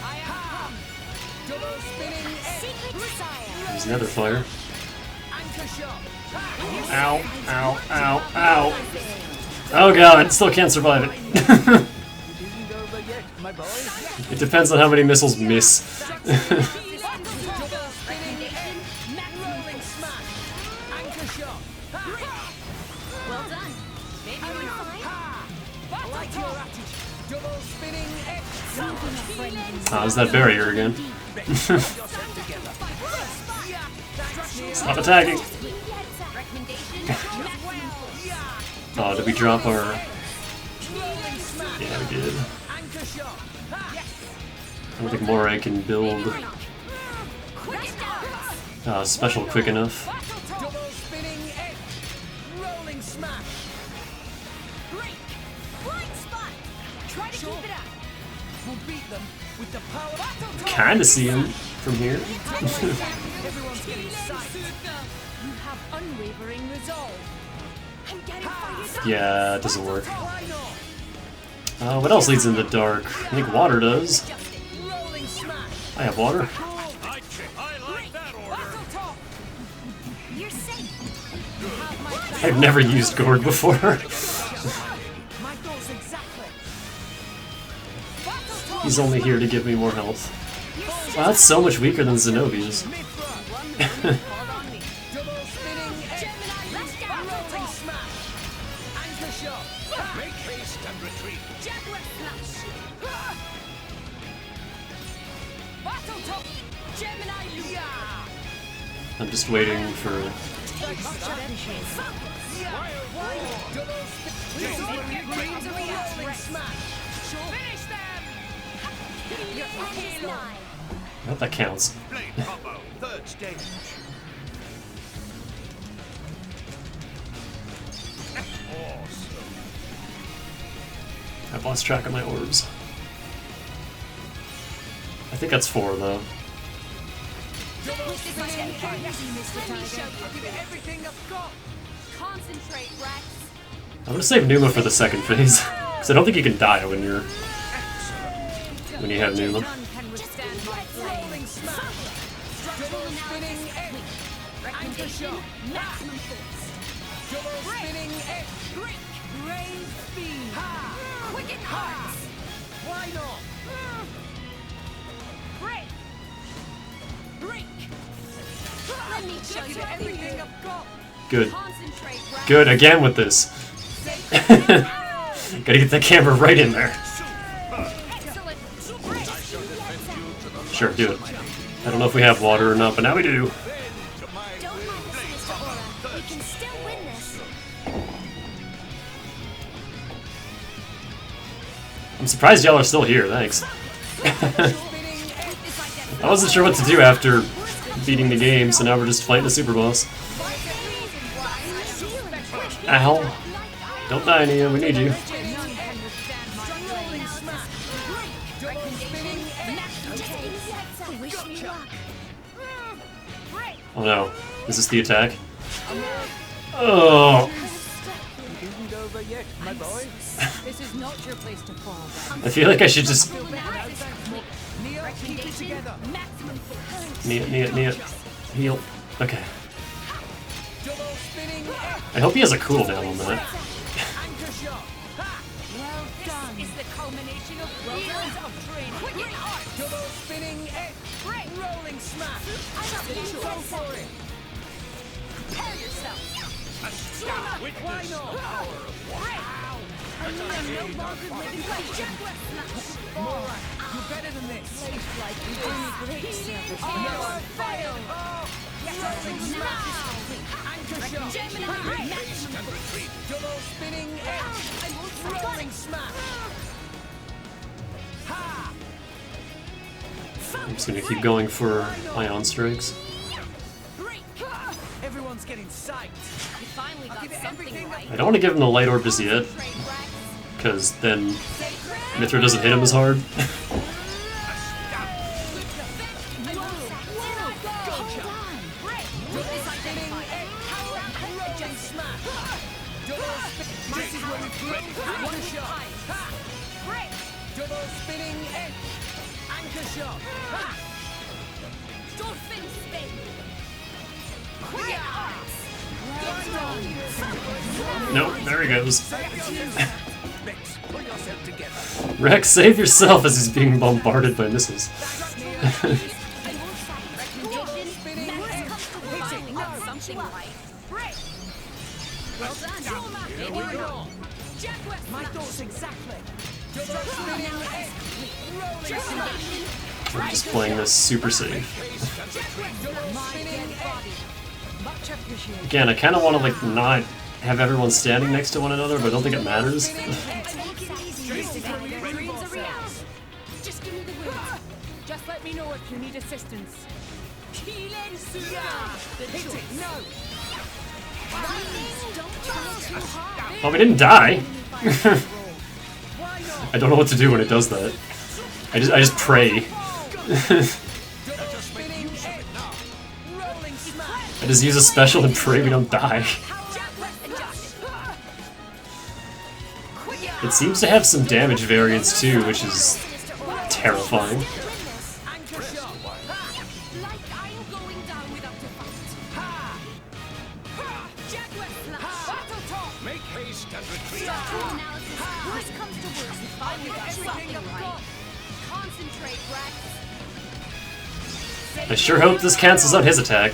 [SPEAKER 2] I am come.
[SPEAKER 5] Double spinning
[SPEAKER 2] Secret Sire.
[SPEAKER 1] There's another fire.
[SPEAKER 5] anchor shot.
[SPEAKER 1] Ow, ow, ow, ow. Oh god, still can't survive it. It depends on how many missiles miss.
[SPEAKER 2] Well done. Maybe we're fine.
[SPEAKER 1] How's that barrier again? Stop attacking! Oh, did we drop our... Yeah, we did. I don't think Moray can build special quick enough. Kinda see him from here. Yeah, it doesn't work. What else leads in the dark? I think water does. I have water. I've never used Gord before. He's only here to give me more health. Wow, that's so much weaker than Zenobia's. I'm just waiting for... I hope that counts.
[SPEAKER 11] Third stage.
[SPEAKER 1] I've lost track of my orbs. I think that's 4 though.
[SPEAKER 2] Concentrate, Rex.
[SPEAKER 1] I'm gonna save Numa for the second phase, because I don't think you can die when you have Numa. Good. Good, again with this. Gotta get that camera right in there. Sure, do it. I don't know if we have water or not, but now we do. I'm surprised y'all are still here, thanks. I wasn't sure what to do after beating the game, so now we're just fighting the superboss. Ow. Don't die, Nia, we need you. Oh no. Is this the attack? Oh!
[SPEAKER 6] This is not your place to fall.
[SPEAKER 1] I feel like I should just... Nia. Heal. Okay. I hope he has a cooldown on that.
[SPEAKER 6] Well done. This is the culmination of years of training.
[SPEAKER 5] Double spinning X. Rolling smash. Go for it.
[SPEAKER 6] Prepare yourself.
[SPEAKER 5] Why not?
[SPEAKER 6] Wow. I'm no longer living like Jaguar.
[SPEAKER 5] Mora, you're better than this.
[SPEAKER 6] Like you only great service.
[SPEAKER 5] No, fail. Rolling smash. Anchor shot. Double spinning X. Rolling smash. Ha!
[SPEAKER 1] I'm just gonna keep going for ion strikes.
[SPEAKER 5] Everyone's getting psyched.
[SPEAKER 6] You finally got something right.
[SPEAKER 1] I don't want to give him the light orb just yet, because then Mithra doesn't hit him as hard.
[SPEAKER 5] Double spinning anchor shot.
[SPEAKER 6] Dolphin spin.
[SPEAKER 1] Nope, there he goes. Rex, save yourself as he's being bombarded by missiles.
[SPEAKER 5] My thoughts exactly.
[SPEAKER 1] I'm just playing this super safe. Again, I kind of want to like not have everyone standing next to one another, but I don't think it matters.
[SPEAKER 6] Just give me the word. Just let me know if you need assistance.
[SPEAKER 1] Oh, we didn't die. I don't know what to do when it does that. I just pray. I just use a special and pray we don't die. It seems to have some damage variance too, which is terrifying. I sure hope this cancels out his attack.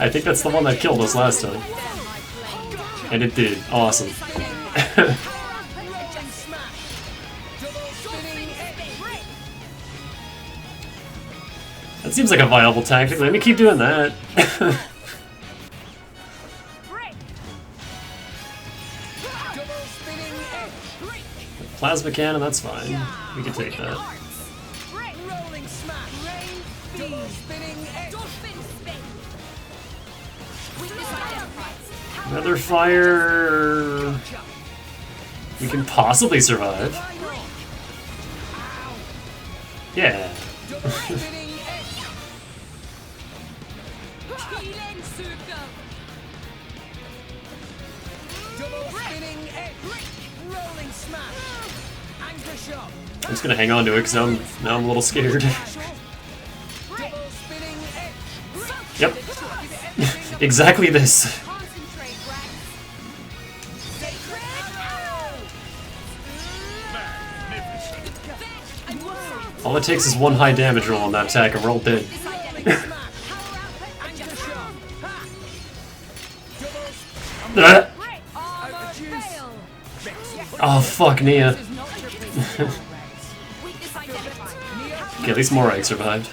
[SPEAKER 1] I think that's the one that killed us last time. And it did. Awesome. That seems like a viable tactic. Let me keep doing that. Plasma cannon, that's fine. We can take that. Another fire. We can possibly survive. Yeah. I'm just gonna hang on to it because now I'm a little scared. Yep. Exactly this. All it takes is one high damage roll on that attack and we're all dead. Oh fuck, Nia. Okay, at least Morai survived.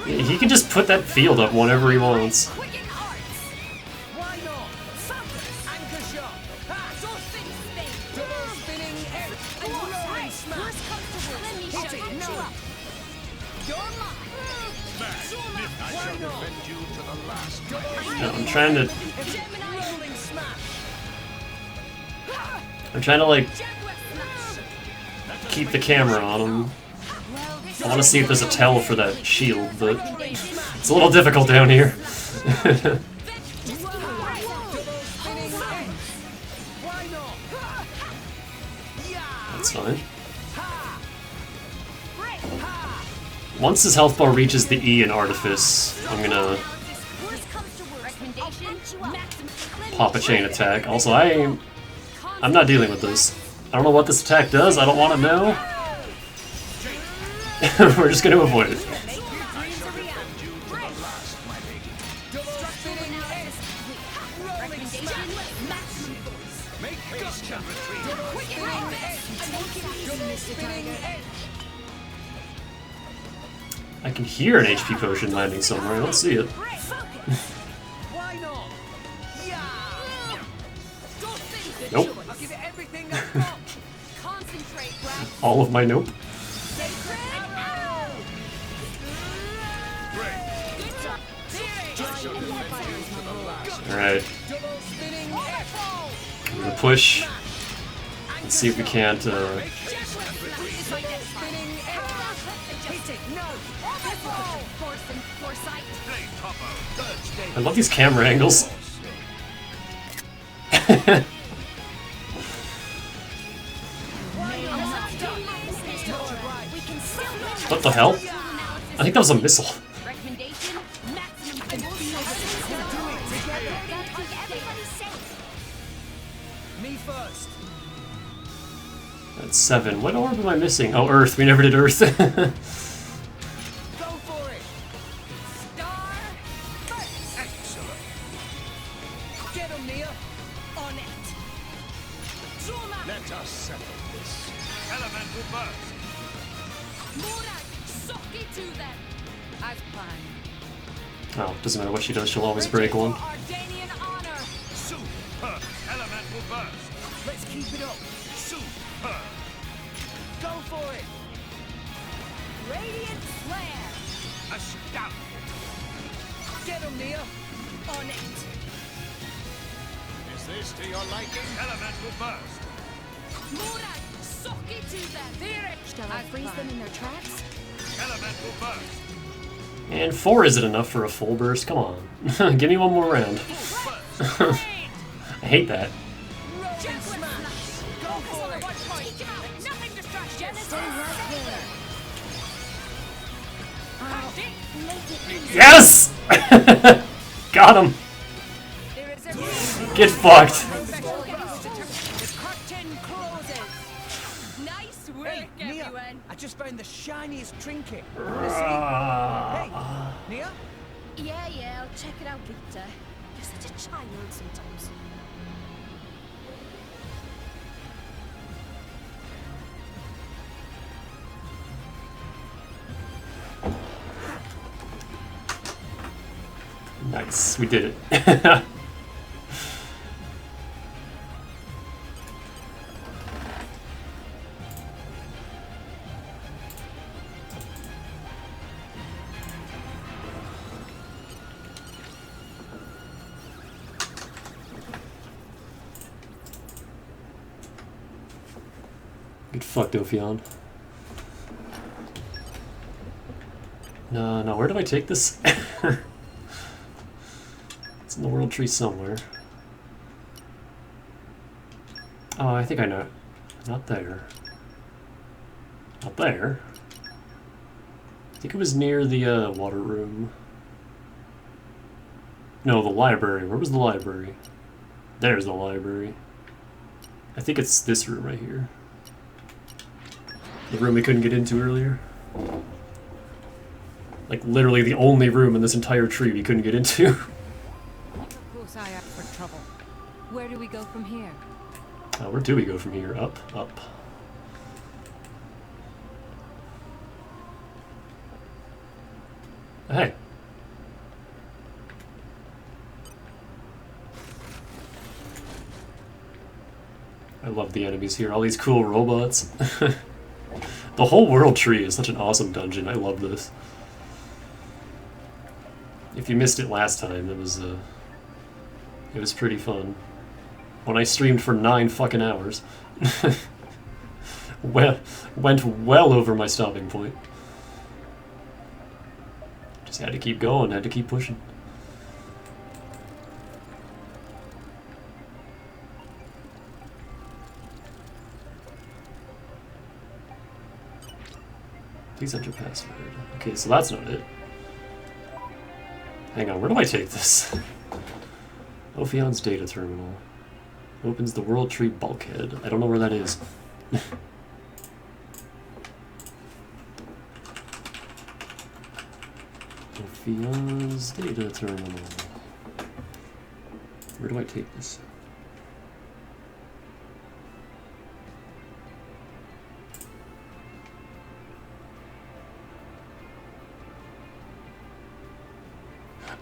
[SPEAKER 1] He can just put that field up whenever he wants. No, I'm trying to like keep the camera on him. I want to see if there's a tell for that shield, but it's a little difficult down here. That's fine. Once his health bar reaches the E in Artifice, I'm gonna pop a chain attack. Also, I'm not dealing with this. I don't know what this attack does. I don't want to know. We're just gonna avoid it. I can hear an HP potion landing somewhere. I don't see it. Nope. All of my nope. Alright. I'm gonna push. Let's see if we can't, I love these camera angles. What the hell? I think that was a missile. That's 7. What orb am I missing? Oh, Earth. We never did Earth. Oh, doesn't matter what she does, she'll always break one.
[SPEAKER 5] Let's keep it up. Super. Go for it. Radiant flare. Astounding. Get him, Nia. On it.
[SPEAKER 11] Is this to your liking? Elemental burst.
[SPEAKER 5] Murad, suck it to them.
[SPEAKER 3] Shall I freeze them in their tracks?
[SPEAKER 11] Elemental burst.
[SPEAKER 1] And 4 isn't enough for a full burst. Come on. Give me one more round. I hate that. Yes! Got him! Get fucked!
[SPEAKER 5] Hey, Nia, I just found the shiniest trinket.
[SPEAKER 1] Hey,
[SPEAKER 5] Nia?
[SPEAKER 3] Yeah, I'll check it out later. You're such a child sometimes.
[SPEAKER 1] Nice, we did it. Get fucked, Ophion. No, where do I take this? It's in the world tree somewhere. Oh, I think I know. Not there. Not there. I think it was near the water room. No, the library. Where was the library? There's the library. I think it's this room right here. The room we couldn't get into earlier. Like, literally the only room in this entire tree we couldn't get into.
[SPEAKER 6] Of course I asked for trouble. Where do we go from here?
[SPEAKER 1] Where do we go from here? Up, up. Hey. I love the enemies here. All these cool robots. The whole world tree is such an awesome dungeon. I love this. If you missed it last time, it was pretty fun. When I streamed for 9 fucking hours. Went well over my stopping point. Just had to keep going, had to keep pushing. Please enter password. Okay, so that's not it. Hang on, where do I take this? Ophion's data terminal. Opens the World Tree bulkhead. I don't know where that is. Ophion's data terminal. Where do I take this?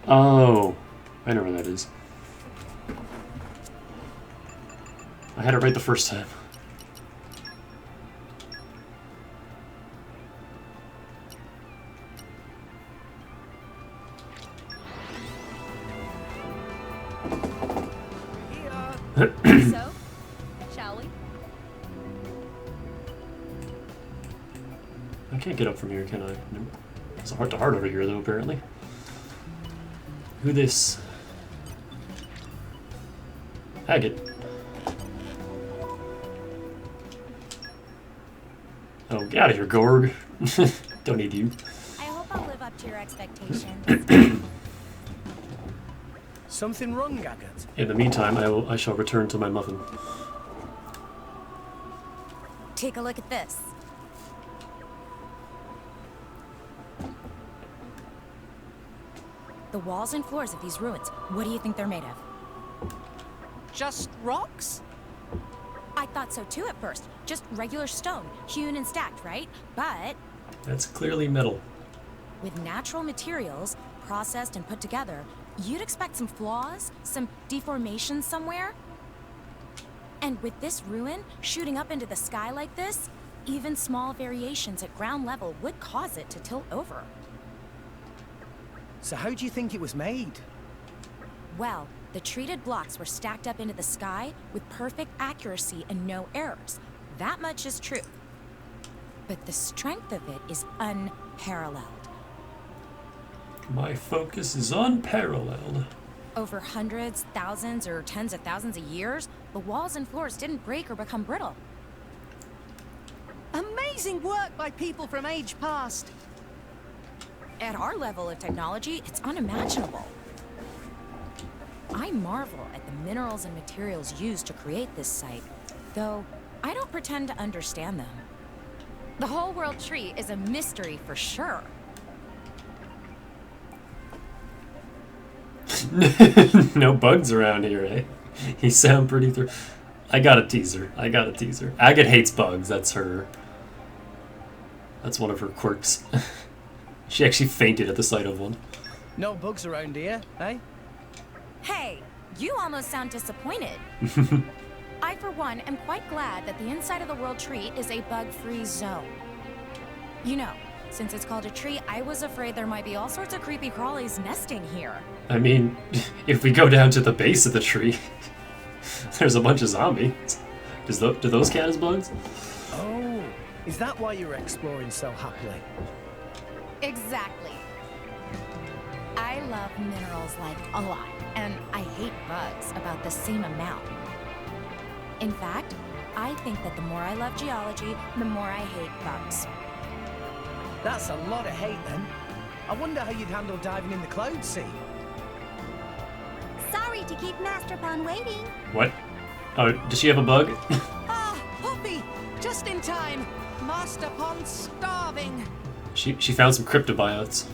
[SPEAKER 1] Oh, I know where that is. I had it right the first time.
[SPEAKER 15] So, shall we?
[SPEAKER 1] I can't get up from here, can I? Nope. It's a heart-to-heart over here, though, apparently. Who this? Agate. Oh, get out of here, Gorg. Don't need you.
[SPEAKER 7] I hope I'll live up to your expectations.
[SPEAKER 13] Something wrong, Agate?
[SPEAKER 1] In the meantime, I shall return to my muffin.
[SPEAKER 7] Take a look at this. The walls and floors of these ruins, what do you think they're made of?
[SPEAKER 9] Just rocks?
[SPEAKER 7] I thought so too at first. Just regular stone, hewn and stacked, right? But
[SPEAKER 1] That's clearly metal.
[SPEAKER 7] with natural materials, processed and put together, you'd expect some flaws, some deformations somewhere. And with this ruin shooting up into the sky like this, even small variations at ground level would cause it to tilt over.
[SPEAKER 13] So how do you think it was made?
[SPEAKER 7] Well, the treated blocks were stacked up into the sky with perfect accuracy and no errors. That much is true. But the strength of it is unparalleled.
[SPEAKER 1] My focus is unparalleled.
[SPEAKER 7] Over hundreds, thousands, or tens of thousands of years, the walls and floors didn't break or become brittle.
[SPEAKER 9] Amazing work by people from age past.
[SPEAKER 7] At our level of technology, it's unimaginable. I marvel at the minerals and materials used to create this site, though I don't pretend to understand them. The whole world tree is a mystery for sure.
[SPEAKER 1] No bugs around here, eh? You sound pretty I got a teaser. Agate hates bugs, that's her. That's one of her quirks. She actually fainted at the sight of one.
[SPEAKER 13] No bugs around here, eh?
[SPEAKER 7] Hey, you almost sound disappointed. I, for one, am quite glad that the inside of the world tree is a bug-free zone. You know, since it's called a tree, I was afraid there might be all sorts of creepy crawlies nesting here.
[SPEAKER 1] I mean, if we go down to the base of the tree, there's a bunch of zombies. Do those count as bugs?
[SPEAKER 13] Oh, is that why you're exploring so happily?
[SPEAKER 7] Exactly. I love minerals like a lot, and I hate bugs about the same amount. In fact, I think that the more I love geology, the more I hate bugs.
[SPEAKER 13] That's a lot of hate then. I wonder how you'd handle diving in the cloud sea.
[SPEAKER 17] Sorry to keep Master Pond waiting.
[SPEAKER 1] What? Oh, does she have a bug?
[SPEAKER 9] Ah, Poppy! Just in time. Master Pond's starving.
[SPEAKER 1] She found some cryptobiotes.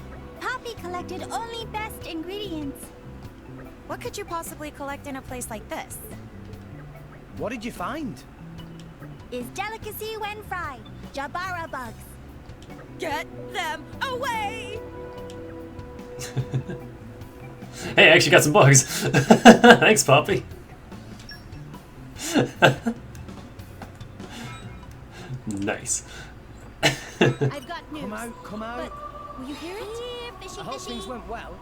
[SPEAKER 17] collected only best ingredients. What could you possibly collect in a place like this?
[SPEAKER 13] What did you find?
[SPEAKER 17] Is delicacy when fried. Jabara bugs. Get them away!
[SPEAKER 1] Hey, I actually got some bugs. Thanks, Poppy. Nice.
[SPEAKER 17] I've got news.
[SPEAKER 13] Come out.
[SPEAKER 17] But will you hear it? Here, fishy,
[SPEAKER 13] I hope
[SPEAKER 17] fishy.
[SPEAKER 13] things went well.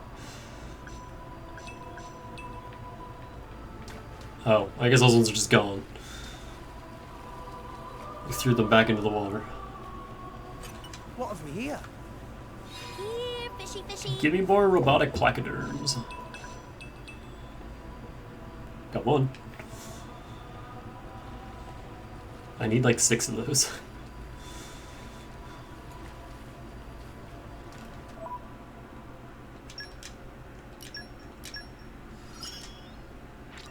[SPEAKER 1] Oh, I guess those ones are just gone. We threw them back into the water.
[SPEAKER 13] What have we here?
[SPEAKER 17] Here, fishy, fishy.
[SPEAKER 1] Give me more robotic placoderms. Got one. I need like 6 of those.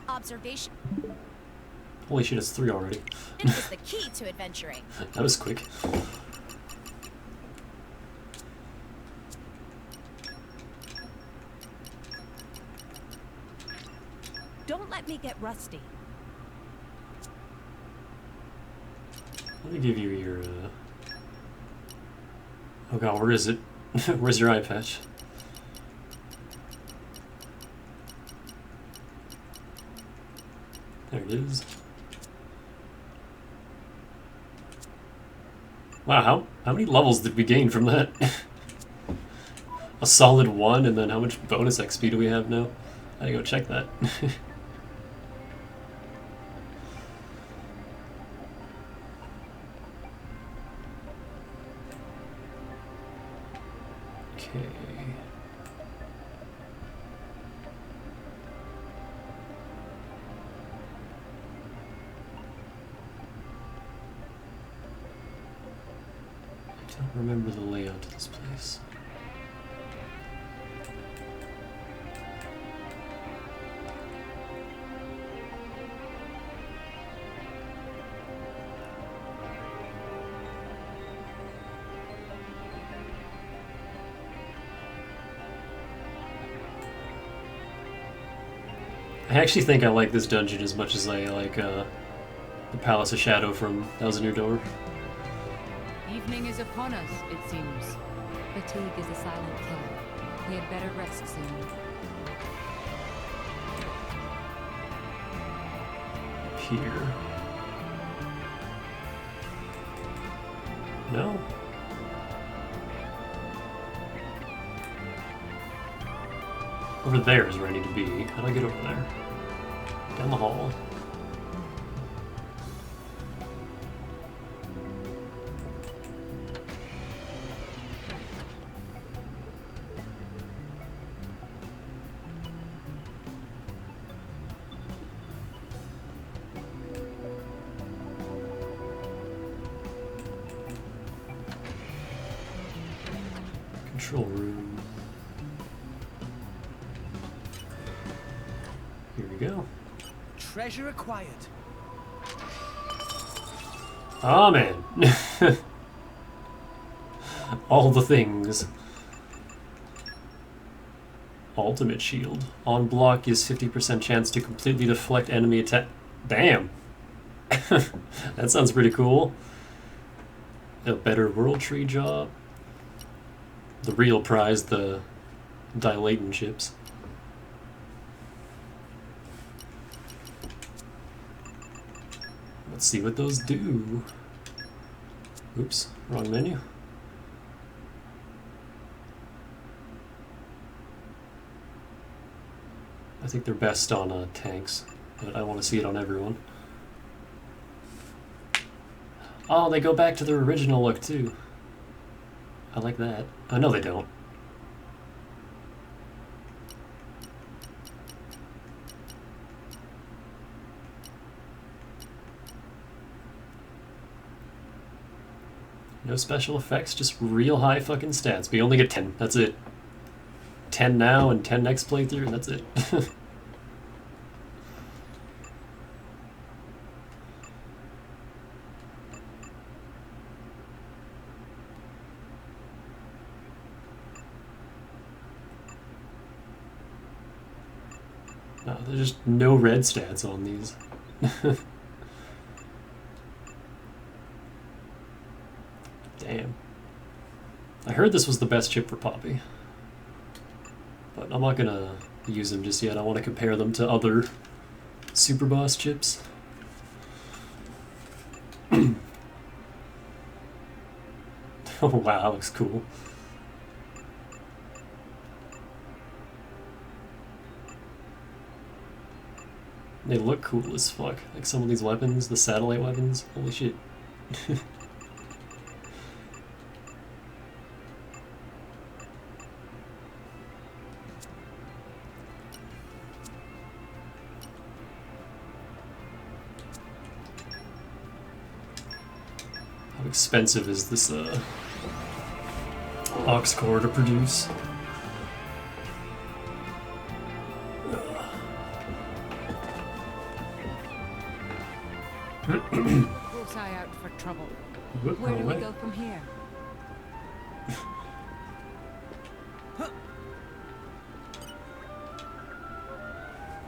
[SPEAKER 17] Observation
[SPEAKER 1] Holy shit, it's 3 already.
[SPEAKER 17] is the key to adventuring.
[SPEAKER 1] That was quick.
[SPEAKER 17] Don't let me get rusty.
[SPEAKER 1] Let me give you your, Oh god, where is it? Where's your eye patch? There it is. Wow, how many levels did we gain from that? A solid 1, and then how much bonus XP do we have now? I gotta go check that. Okay. I don't remember the layout of this place. I actually think I like this dungeon as much as I like the Palace of Shadow from Thousand Year Door.
[SPEAKER 6] Evening is upon us, it seems.
[SPEAKER 20] Fatigue is a silent killer. We had better rest soon.
[SPEAKER 1] Up here. No? Over there is where I need to be. How do I get over there? Down the hall. Control room. Here we go.
[SPEAKER 13] Treasure acquired.
[SPEAKER 1] Oh man. All the things. Ultimate shield. On block is 50% chance to completely deflect enemy attack. Damn. That sounds pretty cool. A better world tree job. The real prize, the dilatant chips. Let's see what those do. Oops, wrong menu. I think they're best on tanks, but I want to see it on everyone. Oh, they go back to their original look too. I like that. No, they don't. No special effects, just real high fucking stats. We only get 10, that's it. 10 now and 10 next playthrough, and that's it. No, there's just no red stats on these. Damn. I heard this was the best chip for Poppy. But I'm not gonna use them just yet. I want to compare them to other superboss chips. Oh wow, that looks cool. They look cool as fuck. Like some of these weapons, the satellite weapons, holy shit. How expensive is this aux core to produce?
[SPEAKER 6] Close eye out for trouble. Where do we go from here?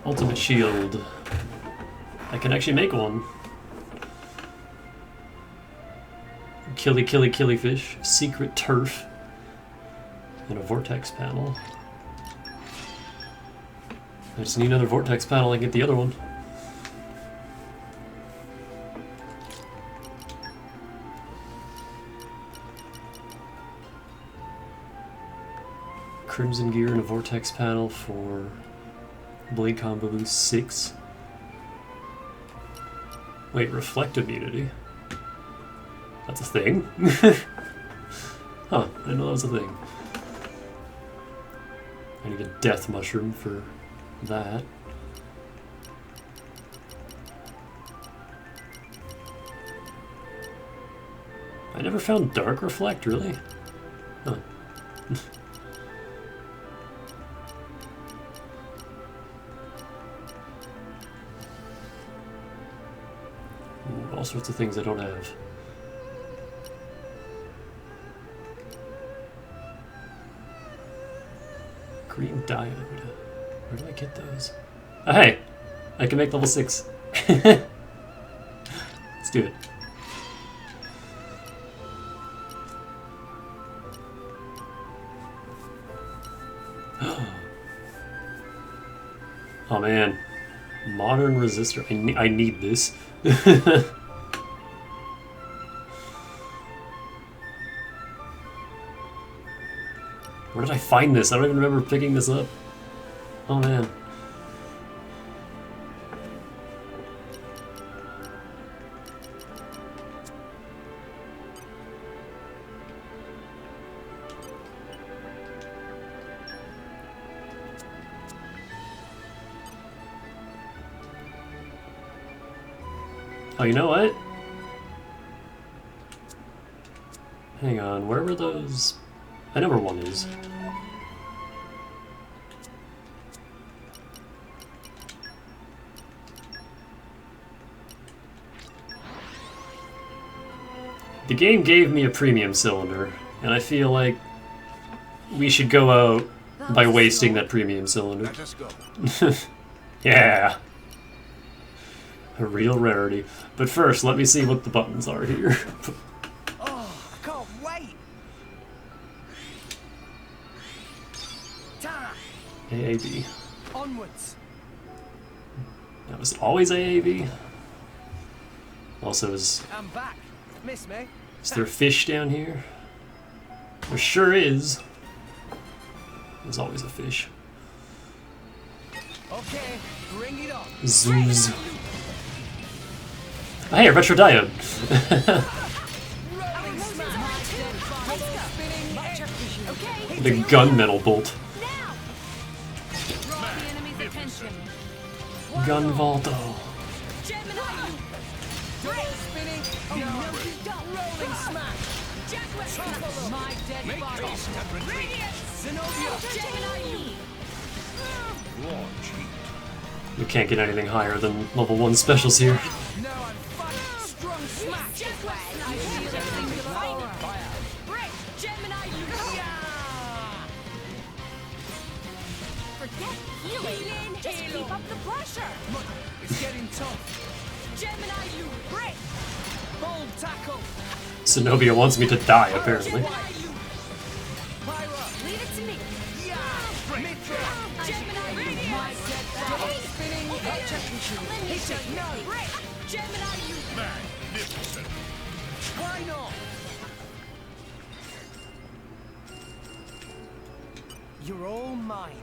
[SPEAKER 1] Ultimate shield. I can actually make one. Killy fish, secret turf, and a vortex panel. I just need another vortex panel and get the other one. Crimson gear and a vortex panel for Blade Combo Boost 6. Wait, reflect immunity? That's a thing? Huh, I didn't know that was a thing. I need a death mushroom for that. I never found dark reflect, really? Huh. Ooh, all sorts of things I don't have. Green diode. Where do I get those? Oh, hey! I can make level 6. Let's do it. Oh man. Modern resistor. I need this. Where did I find this? I don't even remember picking this up. Oh man. Oh, you know what? Hang on, where were those? I know where one is. The game gave me a premium cylinder, and I feel like we should go out by wasting that premium cylinder.
[SPEAKER 11] Let us go.
[SPEAKER 1] Yeah. A real rarity. But first, let me see what the buttons are here.
[SPEAKER 13] Oh, I can't wait. Tara.
[SPEAKER 1] AAB.
[SPEAKER 13] Onwards.
[SPEAKER 1] That was always AAB. Also,
[SPEAKER 13] I'm back. Miss me?
[SPEAKER 1] is there a fish down here? There sure is. There's always a fish.
[SPEAKER 13] Okay, bring it on.
[SPEAKER 1] Zoos. Oh, hey, a retro diode. The gunmetal bolt. Gun Volto.
[SPEAKER 13] Rolling smash. My dead body.
[SPEAKER 1] We can't get anything higher than level 1 specials here.
[SPEAKER 13] Strong smash.
[SPEAKER 3] Forget
[SPEAKER 2] healing. Just keep up the pressure.
[SPEAKER 13] It's getting tough.
[SPEAKER 2] Gemini, you break.
[SPEAKER 13] Bold tackle.
[SPEAKER 1] Zenobia wants me to die, apparently.
[SPEAKER 2] Leave it to me. Gemini, you my spinning Hit it, no. Gemini, you
[SPEAKER 16] Magnificent.
[SPEAKER 13] Why not? You're all mine.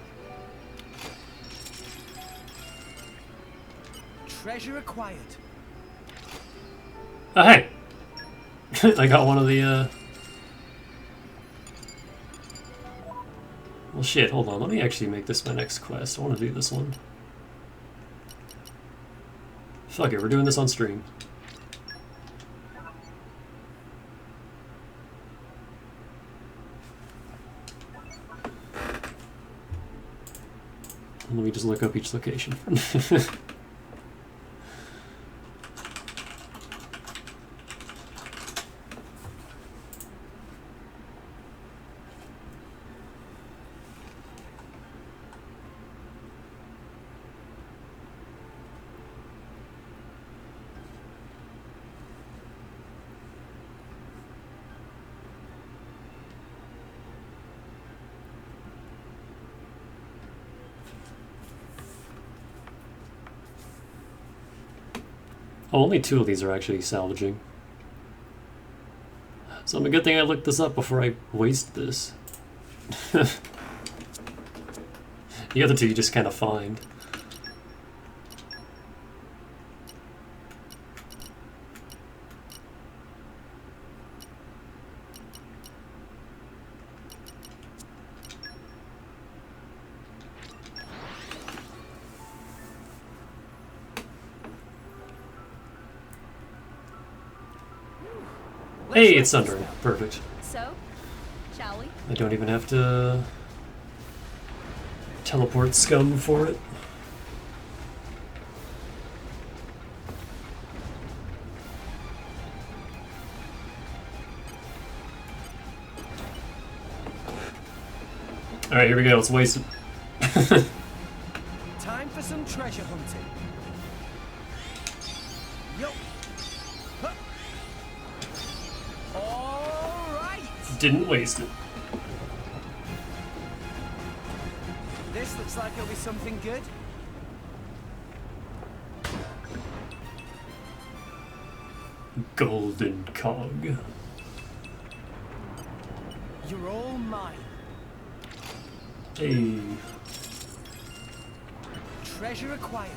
[SPEAKER 13] Treasure acquired.
[SPEAKER 1] Oh, hey! I got one of the, Well, shit, hold on. Let me actually make this my next quest. I want to do this one. Fuck it, we're doing this on stream. Let me just look up each location. Oh, only 2 of these are actually salvaging. So a good thing I looked this up before I waste this. The other 2 you just kind of find. Hey, it's Sundering. Perfect.
[SPEAKER 15] So, shall we?
[SPEAKER 1] I don't even have to teleport scum for it. Alright, here we go. Let's waste it.
[SPEAKER 13] Time for some treasure hunting. Yup. Huh. All right.
[SPEAKER 1] Didn't waste it.
[SPEAKER 13] This looks like it'll be something good.
[SPEAKER 1] Golden cog.
[SPEAKER 13] You're all mine.
[SPEAKER 1] Hey.
[SPEAKER 13] Treasure acquired.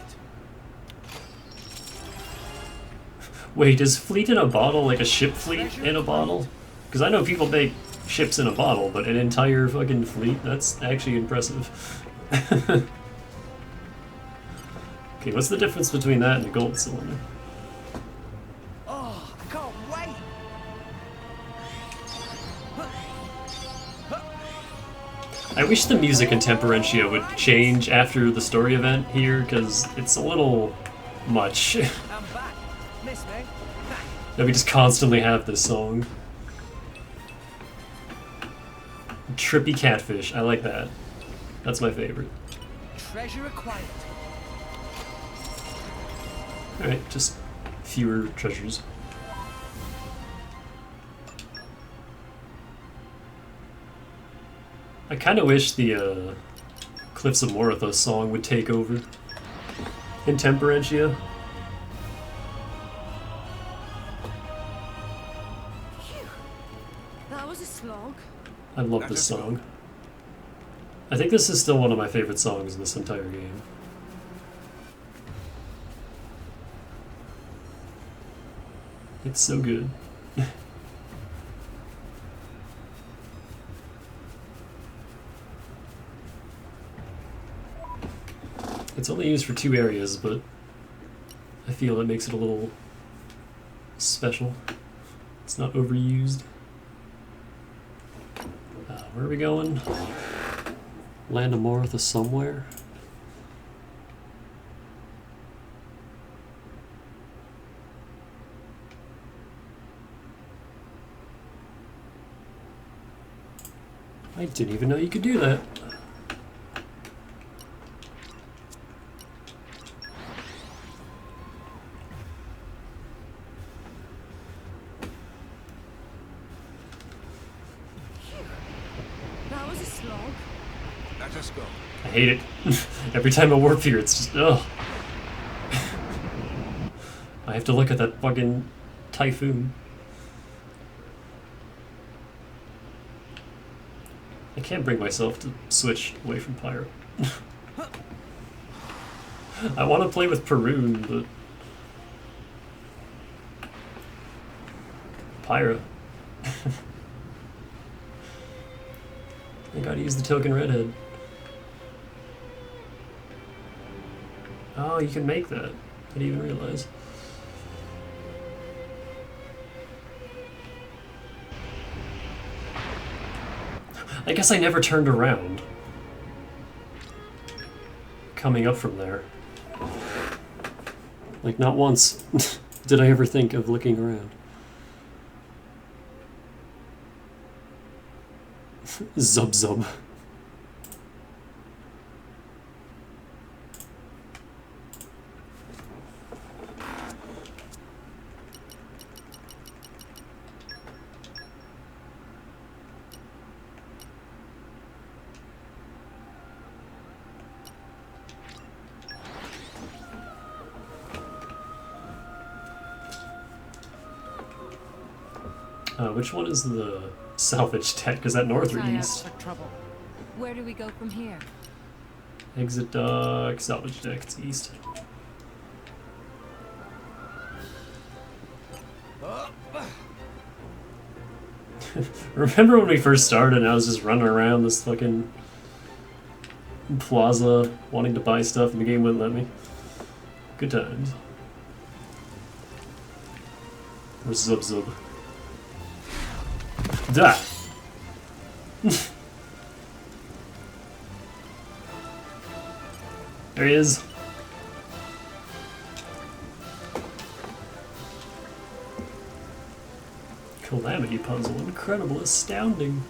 [SPEAKER 1] Wait, is fleet in a bottle like a ship fleet in a bottle? Because I know people make ships in a bottle, but an entire fucking fleet? That's actually impressive. Okay, what's the difference between that and a gold cylinder?
[SPEAKER 13] Oh, I can't wait.
[SPEAKER 1] I wish the music in Temperentia would change after the story event here, because it's a little much.
[SPEAKER 13] I'm back. Miss me?
[SPEAKER 1] That we just constantly have this song. Trippy catfish, I like that. That's my favorite.
[SPEAKER 13] Treasure acquired.
[SPEAKER 1] Alright, just fewer treasures. I kind of wish the Cliffs of Morathos song would take over in Temperentia.
[SPEAKER 2] That was a slog.
[SPEAKER 1] I love this song. I think this is still one of my favorite songs in this entire game. It's so good. It's only used for 2 areas, but I feel it makes it a little special. It's not overused. Where are we going? Land of Morathos somewhere? I didn't even know you could do that.
[SPEAKER 11] Let us go.
[SPEAKER 1] I hate it. Every time I warp here, it's just, ugh. I have to look at that fucking typhoon. I can't bring myself to switch away from Pyro. I want to play with Perun, but... Pyro. I gotta use the token redhead. Oh, you can make that. I didn't even realize. I guess I never turned around. Coming up from there. Like, not once did I ever think of looking around. Zub zub. Which one is the salvage deck? Because that north or east?
[SPEAKER 20] Where do we go from here?
[SPEAKER 1] Exit dock, salvage deck, it's east. Remember when we first started and I was just running around this fucking plaza wanting to buy stuff and the game wouldn't let me? Good times. Or Zub Zub. Da! There he is. Calamity puzzle. Incredible, astounding.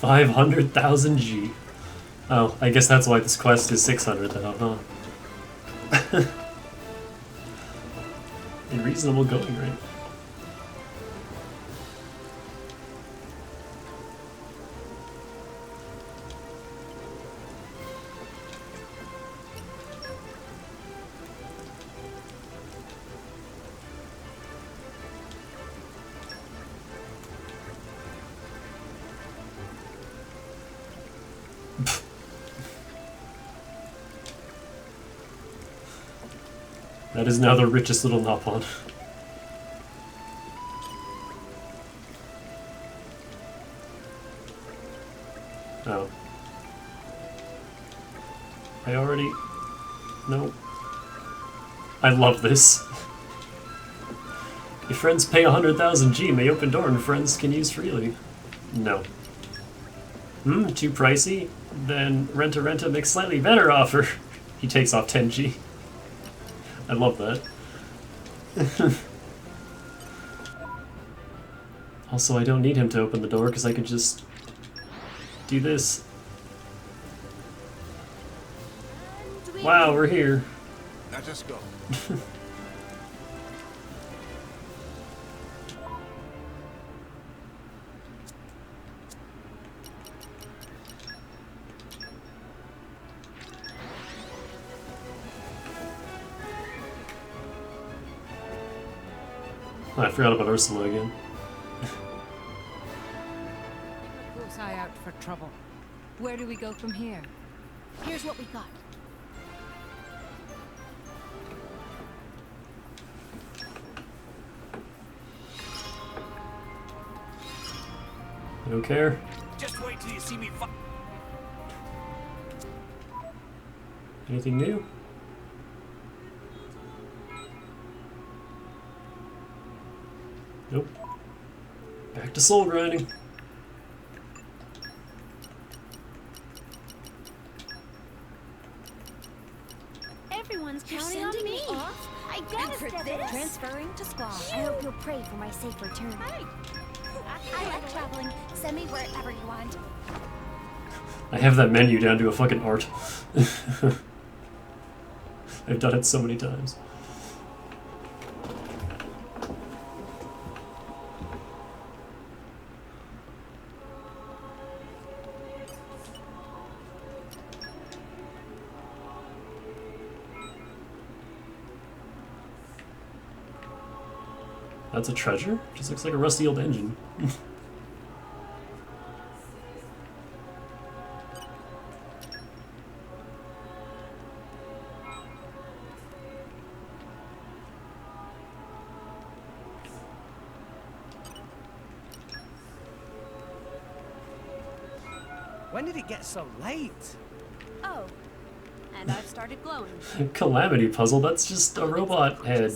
[SPEAKER 1] $500,000 G. Oh, I guess that's why this quest is 600 though, huh? In reasonable going rate. That is now the richest little Nopon. Oh. I already... No. I love this. If friends pay 100,000 G, may open door and friends can use freely. No. Too pricey? Then Renta makes slightly better offer. He takes off 10 G. I love that. Also, I don't need him to open the door because I could just do this. Wow, we're here.
[SPEAKER 11] Let us go.
[SPEAKER 1] Oh, I forgot about Ursula again.
[SPEAKER 20] Close eye out for trouble. Where do we go from here?
[SPEAKER 17] Here's what we got.
[SPEAKER 1] I don't care.
[SPEAKER 21] Just wait till you see me.
[SPEAKER 1] Anything new? Nope. Back to soul grinding.
[SPEAKER 3] Everyone's counting on me. Off? I gotta step this. Transferring to Squall. I hope you'll pray for my safe return. Hi. I like traveling. Send me wherever you want.
[SPEAKER 1] I have that menu down to a fucking art. I've done it so many times. That's a treasure? Just looks like a rusty old engine.
[SPEAKER 13] When did it get so late?
[SPEAKER 15] Oh, and I've started glowing.
[SPEAKER 1] Calamity puzzle, that's just a robot head.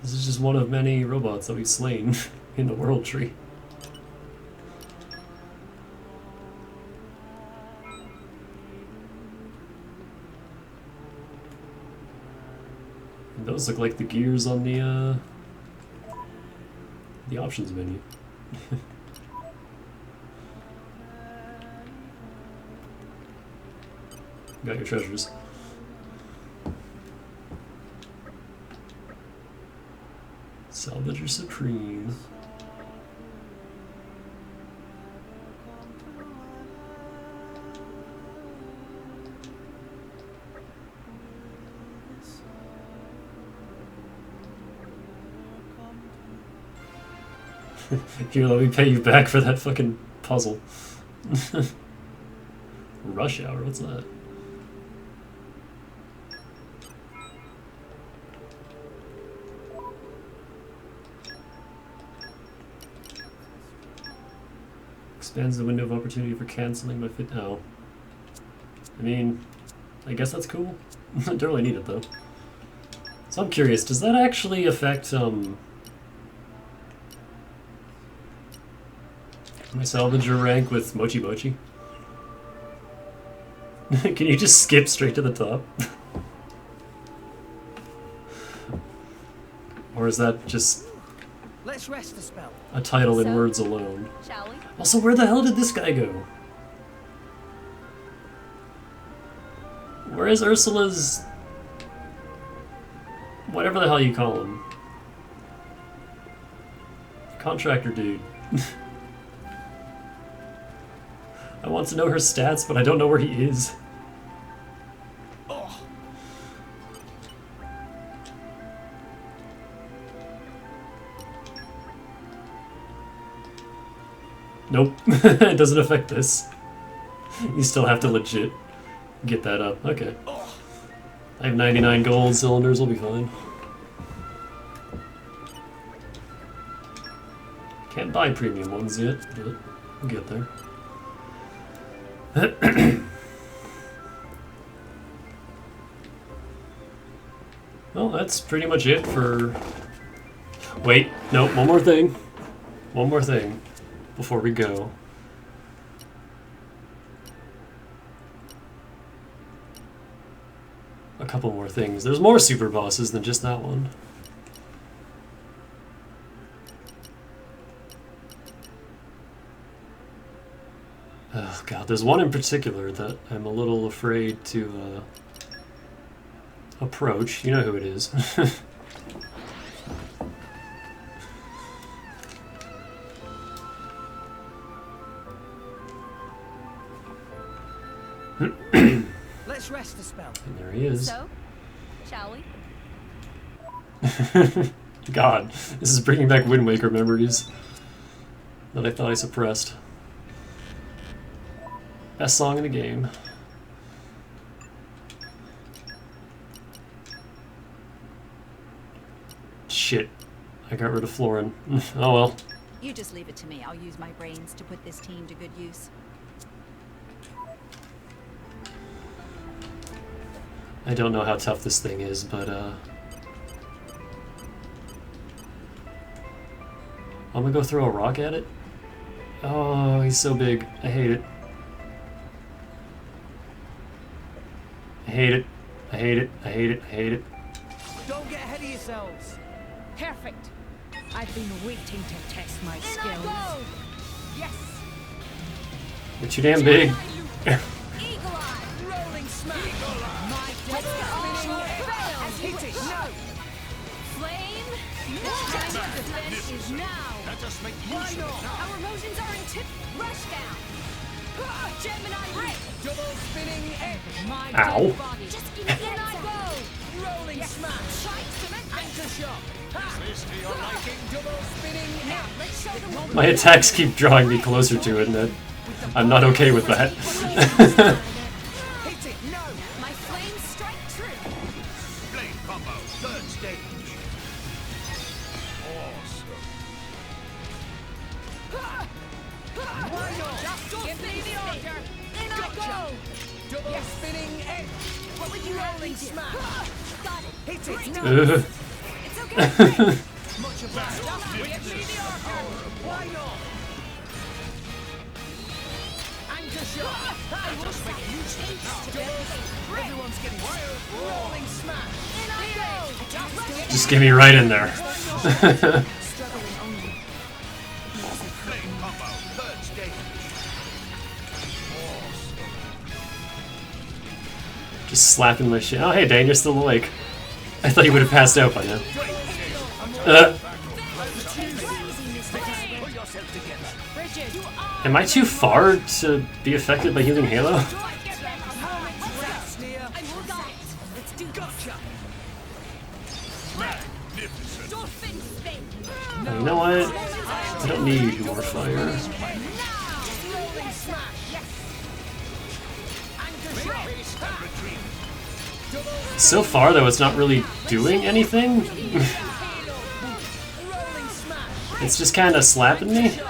[SPEAKER 1] This is just one of many robots that we've slain in the world tree. And those look like the gears on the options menu. Got your treasures. Salvager Supreme. Here, let me pay you back for that fucking puzzle. Rush Hour, what's that? Expands the window of opportunity for canceling my fit. Oh. I mean, I guess that's cool. I don't really need it though. So I'm curious, does that actually affect my salvager rank with Mochi Mochi? Can you just skip straight to the top? Or is that just
[SPEAKER 13] Let's rest a spell.
[SPEAKER 1] a title in words alone?
[SPEAKER 15] Shall we?
[SPEAKER 1] Also, where the hell did this guy go? Where is Ursula's... whatever the hell you call him? Contractor dude. I want to know her stats, but I don't know where he is.
[SPEAKER 13] Oh.
[SPEAKER 1] Nope, it doesn't affect this. You still have to legit get that up. Okay. I have 99 gold cylinders, we'll be fine. Can't buy premium ones yet, but we'll get there. Well, that's pretty much it for... Wait, no, one more thing. One more thing before we go. A couple more things. There's more super bosses than just that one. Oh god, there's one in particular that I'm a little afraid to approach. You know who it is.
[SPEAKER 13] Let's rest a spell.
[SPEAKER 1] And there he is.
[SPEAKER 15] So, shall we?
[SPEAKER 1] God, this is bringing back Wind Waker memories that I thought I suppressed. Best song in the game. Shit, I got rid of Florin. Oh well.
[SPEAKER 14] You just leave it to me. I'll use my brains to put this team to good use.
[SPEAKER 1] I don't know how tough this thing is, but I'm gonna go throw a rock at it. Oh, he's so big. I hate it. I hate it. I hate it. I hate it. I hate it.
[SPEAKER 13] Don't get ahead of yourselves.
[SPEAKER 6] Perfect. I've been waiting to test my skills.
[SPEAKER 13] Yes.
[SPEAKER 1] You're too damn big.
[SPEAKER 13] Rolling
[SPEAKER 5] Hit it, no!
[SPEAKER 2] Flame! This time of defense is now!
[SPEAKER 5] Let us make use
[SPEAKER 2] Why
[SPEAKER 5] of it
[SPEAKER 2] not?
[SPEAKER 5] now.
[SPEAKER 2] Our motions are in tip rush down! Gemini ring!
[SPEAKER 5] Double spinning egg!
[SPEAKER 2] My
[SPEAKER 1] Ow.
[SPEAKER 2] dead body! Just give me in I go!
[SPEAKER 5] Rolling smash! Anchor shot! Is this to your liking? Double spinning egg!
[SPEAKER 2] Now, let's show them
[SPEAKER 1] My attacks keep drawing me closer to it, and I'm not okay with that.
[SPEAKER 5] Hit it, no!
[SPEAKER 2] My flames strike true!
[SPEAKER 11] Blade combo, third stage. Awesome.
[SPEAKER 5] Why not? Just give me the order!
[SPEAKER 2] In I go!
[SPEAKER 5] Double spinning egg!
[SPEAKER 2] What would you
[SPEAKER 5] Rolling
[SPEAKER 2] do?
[SPEAKER 5] smash!
[SPEAKER 2] Got it!
[SPEAKER 5] Hit it, no!
[SPEAKER 1] Ugh.
[SPEAKER 2] It's okay!
[SPEAKER 5] Much obliged. Give me the order! Why not? Anchor shot! I will make use of it now. Everyone's getting wild. Rolling smash!
[SPEAKER 2] In I go!
[SPEAKER 1] Just get me right in there.
[SPEAKER 5] Struggling only.
[SPEAKER 11] Blade combo, third stage.
[SPEAKER 1] Just slapping my shit. Oh, hey, Dan, you're still awake. I thought you would have passed out by now. Am I too far to be affected by healing Halo? You know what? I don't need more fire. So far, though, it's not really doing anything. It's just kind of slapping me.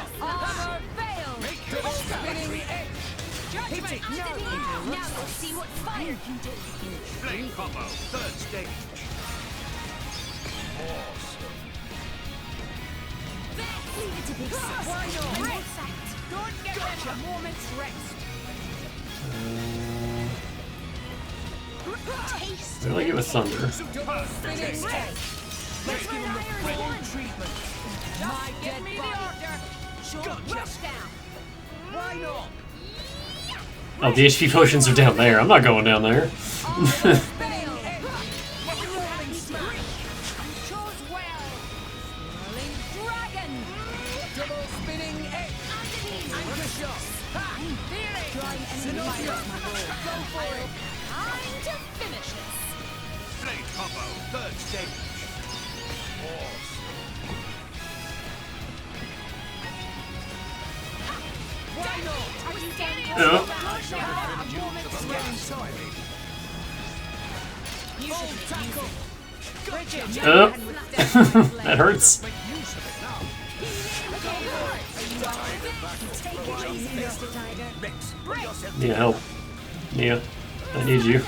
[SPEAKER 11] Blade combo, third stage.
[SPEAKER 2] Don't give them a moment's rest!
[SPEAKER 1] What do I get with thunder?
[SPEAKER 2] Let's give them the full treatment!
[SPEAKER 5] My
[SPEAKER 2] Give
[SPEAKER 5] dead
[SPEAKER 2] me the
[SPEAKER 5] body.
[SPEAKER 2] order! Sure, rush down!
[SPEAKER 5] Why not?
[SPEAKER 1] Oh, the HP potions are down there. I'm not going down there.
[SPEAKER 11] Blade combo, third stage.
[SPEAKER 1] That hurts. Need help. Nia, I need you.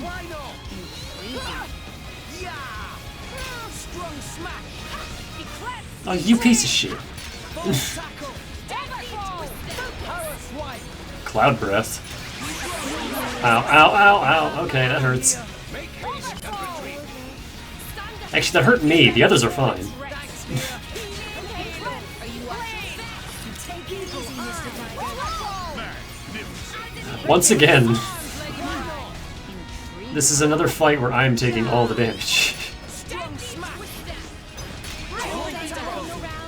[SPEAKER 5] Why not? Yeah! Strong smash!
[SPEAKER 1] Oh, you piece of shit. Cloud breath. Ow, ow, ow, ow. Okay, that hurts. Actually, that hurt me. The others are fine. Once again, this is another fight where I'm taking all the damage.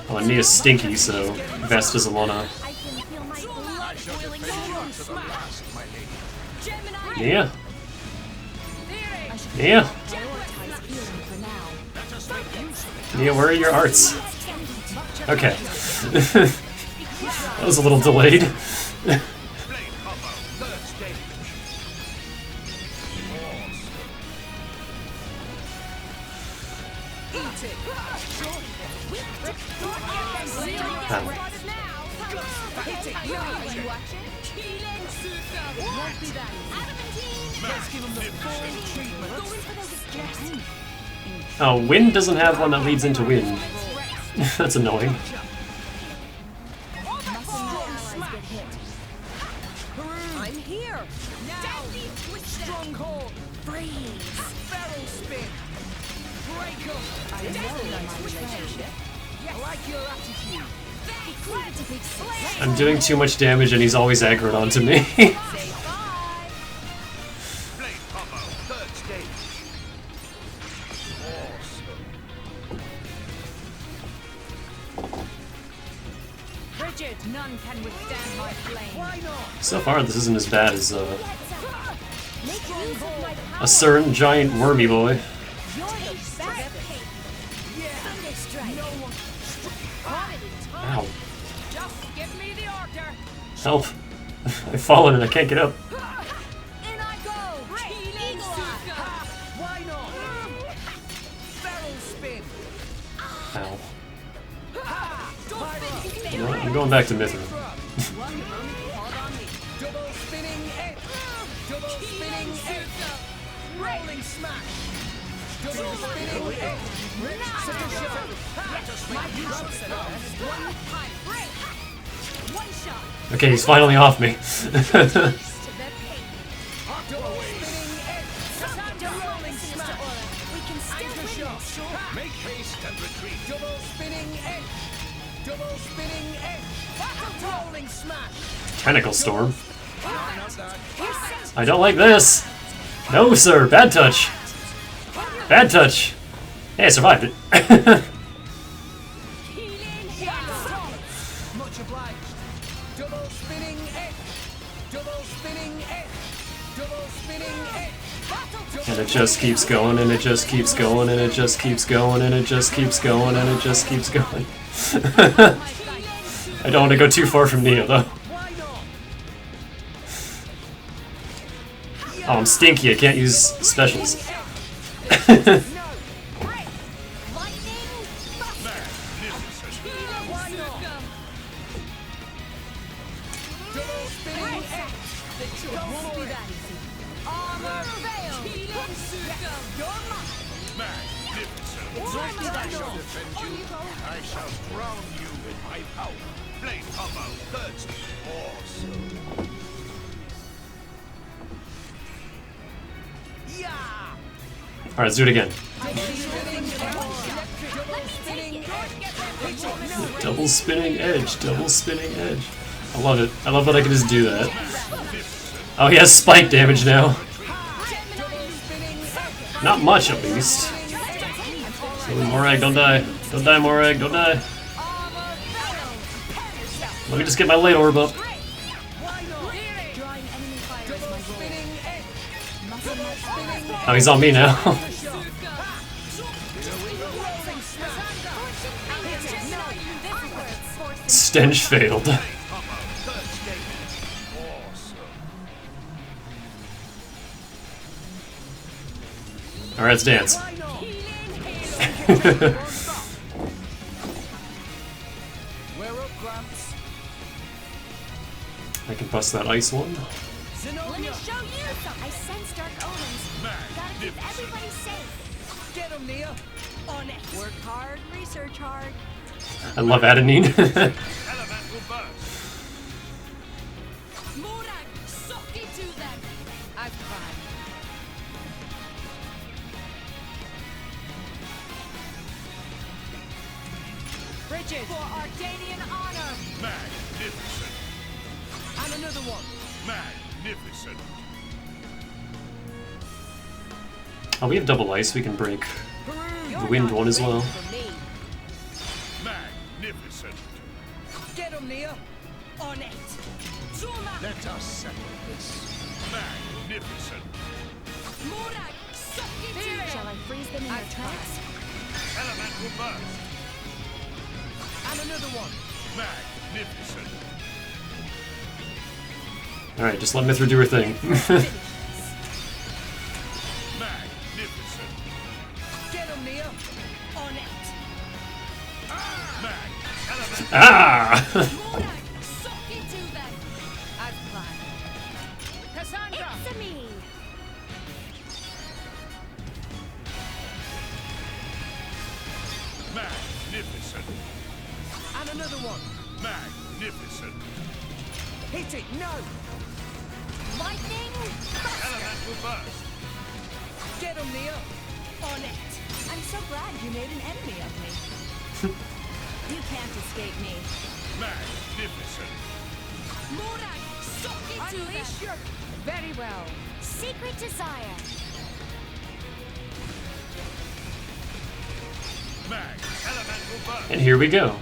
[SPEAKER 1] Oh, Nia's stinky, so Vesta's Alona. Nia? Nia? Nia, where are your arts? Okay. That was a little delayed. Oh, wind doesn't have one that leads into wind. That's annoying.
[SPEAKER 5] I'm here! Now! Stronghold! Freeze! Barrel spin! Break up! I know my relationship. I like your attitude.
[SPEAKER 1] I'm doing too much damage and he's always aggroed onto me.
[SPEAKER 5] Say bye!
[SPEAKER 11] Blade combo, third stage. Awesome.
[SPEAKER 20] Rigid, none can withstand my flame.
[SPEAKER 5] Why not?
[SPEAKER 1] So far, this isn't as bad as a certain giant wormy boy. Ow.
[SPEAKER 5] Just give me the order.
[SPEAKER 1] Help. I've fallen and I can't get up.
[SPEAKER 5] In I go! Eagle Eye! Why not? Barrel spin!
[SPEAKER 1] Ow.
[SPEAKER 5] Fire
[SPEAKER 1] You know what? I'm going back to Mithra.
[SPEAKER 5] Double spinning edge! Double spinning edge! Rolling smash! Double spinning edge! Sucker shot!
[SPEAKER 2] One shot.
[SPEAKER 1] Okay, he's finally off me.
[SPEAKER 5] Double spinning edge! Rolling smash!
[SPEAKER 2] We can still win.
[SPEAKER 11] Make haste and retreat.
[SPEAKER 5] Double spinning edge! Double spinning edge! Rolling smash!
[SPEAKER 1] Tentacle storm. I don't like this. No, sir. Bad touch. Bad touch. Hey, I survived it.
[SPEAKER 5] Much obliged. Double spinning edge. Double spinning edge. Double spinning edge.
[SPEAKER 1] And it just keeps going, and it just keeps going, and it just keeps going, and it just keeps going, and it just keeps going. I don't want to go too far from Neo, though. Oh, I'm stinky. I can't use specials.
[SPEAKER 11] I shall drown you in my power. Blade combo, third stage. Awesome.
[SPEAKER 1] Alright, let's do it again. Double spinning edge, double spinning edge. I love it. I love that I can just do that. Oh, he has spike damage now. Not much, at least. So, Morag, don't die. Don't die, Morag, don't die. Let me just get my late orb up. Oh, he's on me now. Stench failed. Alright, let's dance. I can bust that ice one.
[SPEAKER 3] Let me show you some. I sense dark omens. Gotta keep everybody safe.
[SPEAKER 5] Get him, Nia. On it.
[SPEAKER 14] Work hard, research hard.
[SPEAKER 1] I love Adenine.
[SPEAKER 11] Elemental burst.
[SPEAKER 2] Morag, suck into them.
[SPEAKER 20] I've tried.
[SPEAKER 5] Bridget. For Ardanian honor.
[SPEAKER 11] Magnificent.
[SPEAKER 5] And another one.
[SPEAKER 11] Magnificent.
[SPEAKER 1] Oh, we have double ice. We can break the wind one as well.
[SPEAKER 11] Magnificent.
[SPEAKER 5] Get him, Nia. On it.
[SPEAKER 11] Let us settle this. Magnificent.
[SPEAKER 2] Morag, suck into them.
[SPEAKER 3] Shall I freeze them in their tracks?
[SPEAKER 11] Elemental burst.
[SPEAKER 5] And another one.
[SPEAKER 11] Magnificent.
[SPEAKER 1] Alright, just let Mithra do her thing.
[SPEAKER 11] Magnificent.
[SPEAKER 5] Get him, Nia. On it.
[SPEAKER 11] Mag. Elemental.
[SPEAKER 1] Ah!
[SPEAKER 2] Morag, suck into them.
[SPEAKER 20] I've planned.
[SPEAKER 3] Cassandra! It's me!
[SPEAKER 11] Magnificent.
[SPEAKER 5] And another one.
[SPEAKER 11] Magnificent.
[SPEAKER 5] Hit it. No.
[SPEAKER 3] Lightning!
[SPEAKER 11] Elemental burst.
[SPEAKER 5] Get him, Nia. On it.
[SPEAKER 14] I'm so glad you made an enemy of me. You can't escape me.
[SPEAKER 16] Magnificent.
[SPEAKER 2] Morag, suck into
[SPEAKER 14] Unleash
[SPEAKER 2] them.
[SPEAKER 14] your...
[SPEAKER 20] Very well.
[SPEAKER 3] Secret desire.
[SPEAKER 16] Mag, elemental burst.
[SPEAKER 1] And here we go.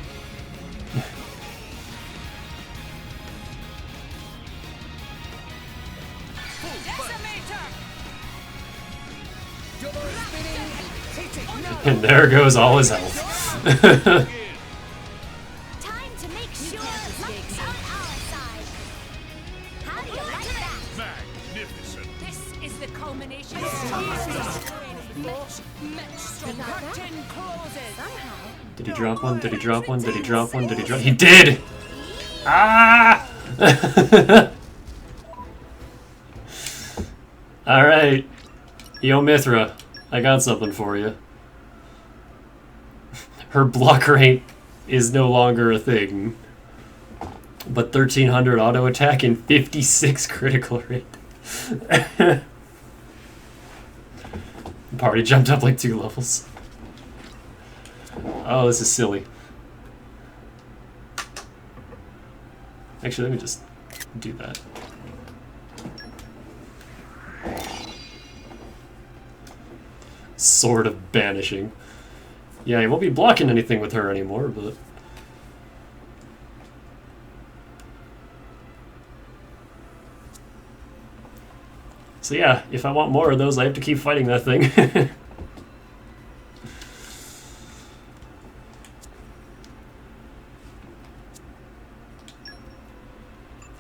[SPEAKER 13] Double spinning. Hit it. No.
[SPEAKER 1] And there goes all his health.
[SPEAKER 3] Time to make sure luck's on our side. How do you like that?
[SPEAKER 16] Magnificent.
[SPEAKER 2] This is the culmination of curtain closes.
[SPEAKER 3] Somehow.
[SPEAKER 1] Did he drop one? Did he drop one? Did he drop one? Did he drop? He did! Ah! Alright. Yo, Mithra. I got something for you. Her block rate is no longer a thing. But 1300 auto attack and 56 critical rate. Party jumped up like 2 levels. Oh, this is silly. Actually, let me just do that. Sword of Banishing. Yeah, I won't be blocking anything with her anymore, but... So yeah, if I want more of those, I have to keep fighting that thing.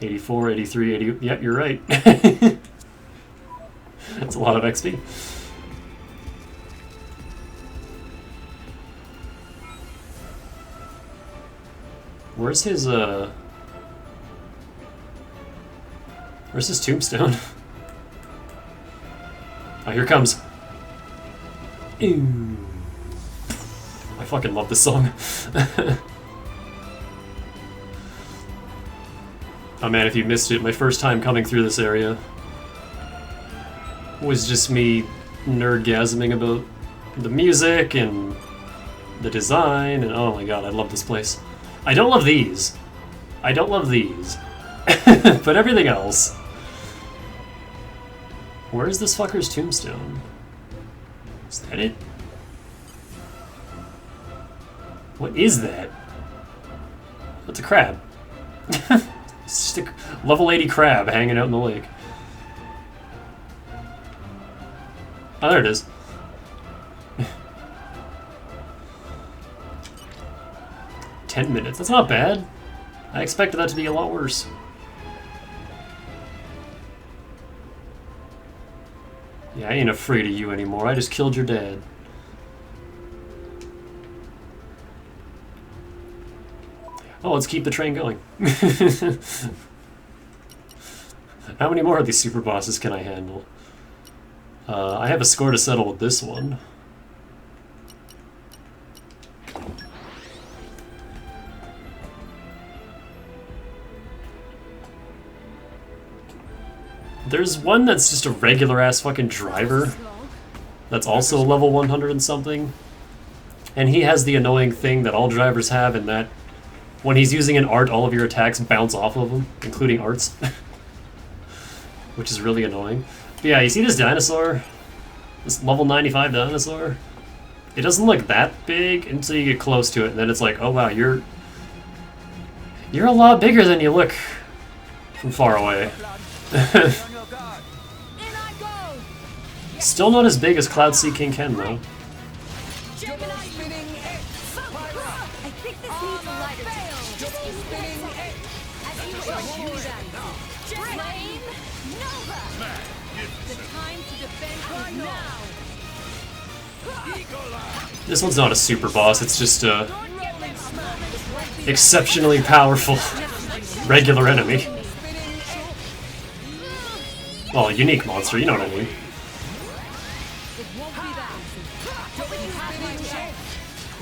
[SPEAKER 1] 84, 83, 80... Yep, you're right. That's a lot of XP. Where's his tombstone? Oh, here it comes. Ew. I fucking love this song. Oh man, if you missed it, my first time coming through this area was just me nerdgasming about the music and the design, and oh my god, I love this place. I don't love these. I don't love these. But everything else. Where is this fucker's tombstone? Is that it? What is that? It's a crab. It's just a level 80 crab hanging out in the lake. Oh, there it is. 10 minutes. That's not bad. I expected that to be a lot worse. Yeah, I ain't afraid of you anymore. I just killed your dad. Oh, let's keep the train going. How many more of these super bosses can I handle? I have a score to settle with this one. There's one that's just a regular ass fucking driver. That's also level 100 and something. And he has the annoying thing that all drivers have, in that when he's using an art, all of your attacks bounce off of him, including arts. Which is really annoying. But yeah, you see this dinosaur? This level 95 dinosaur? It doesn't look that big until you get close to it, and then it's like, oh wow, you're a lot bigger than you look from far away. Still not as big as Cloud Sea King Ken, though. This one's not a super boss, it's just a exceptionally powerful regular enemy. Well, a unique monster, you know what I mean.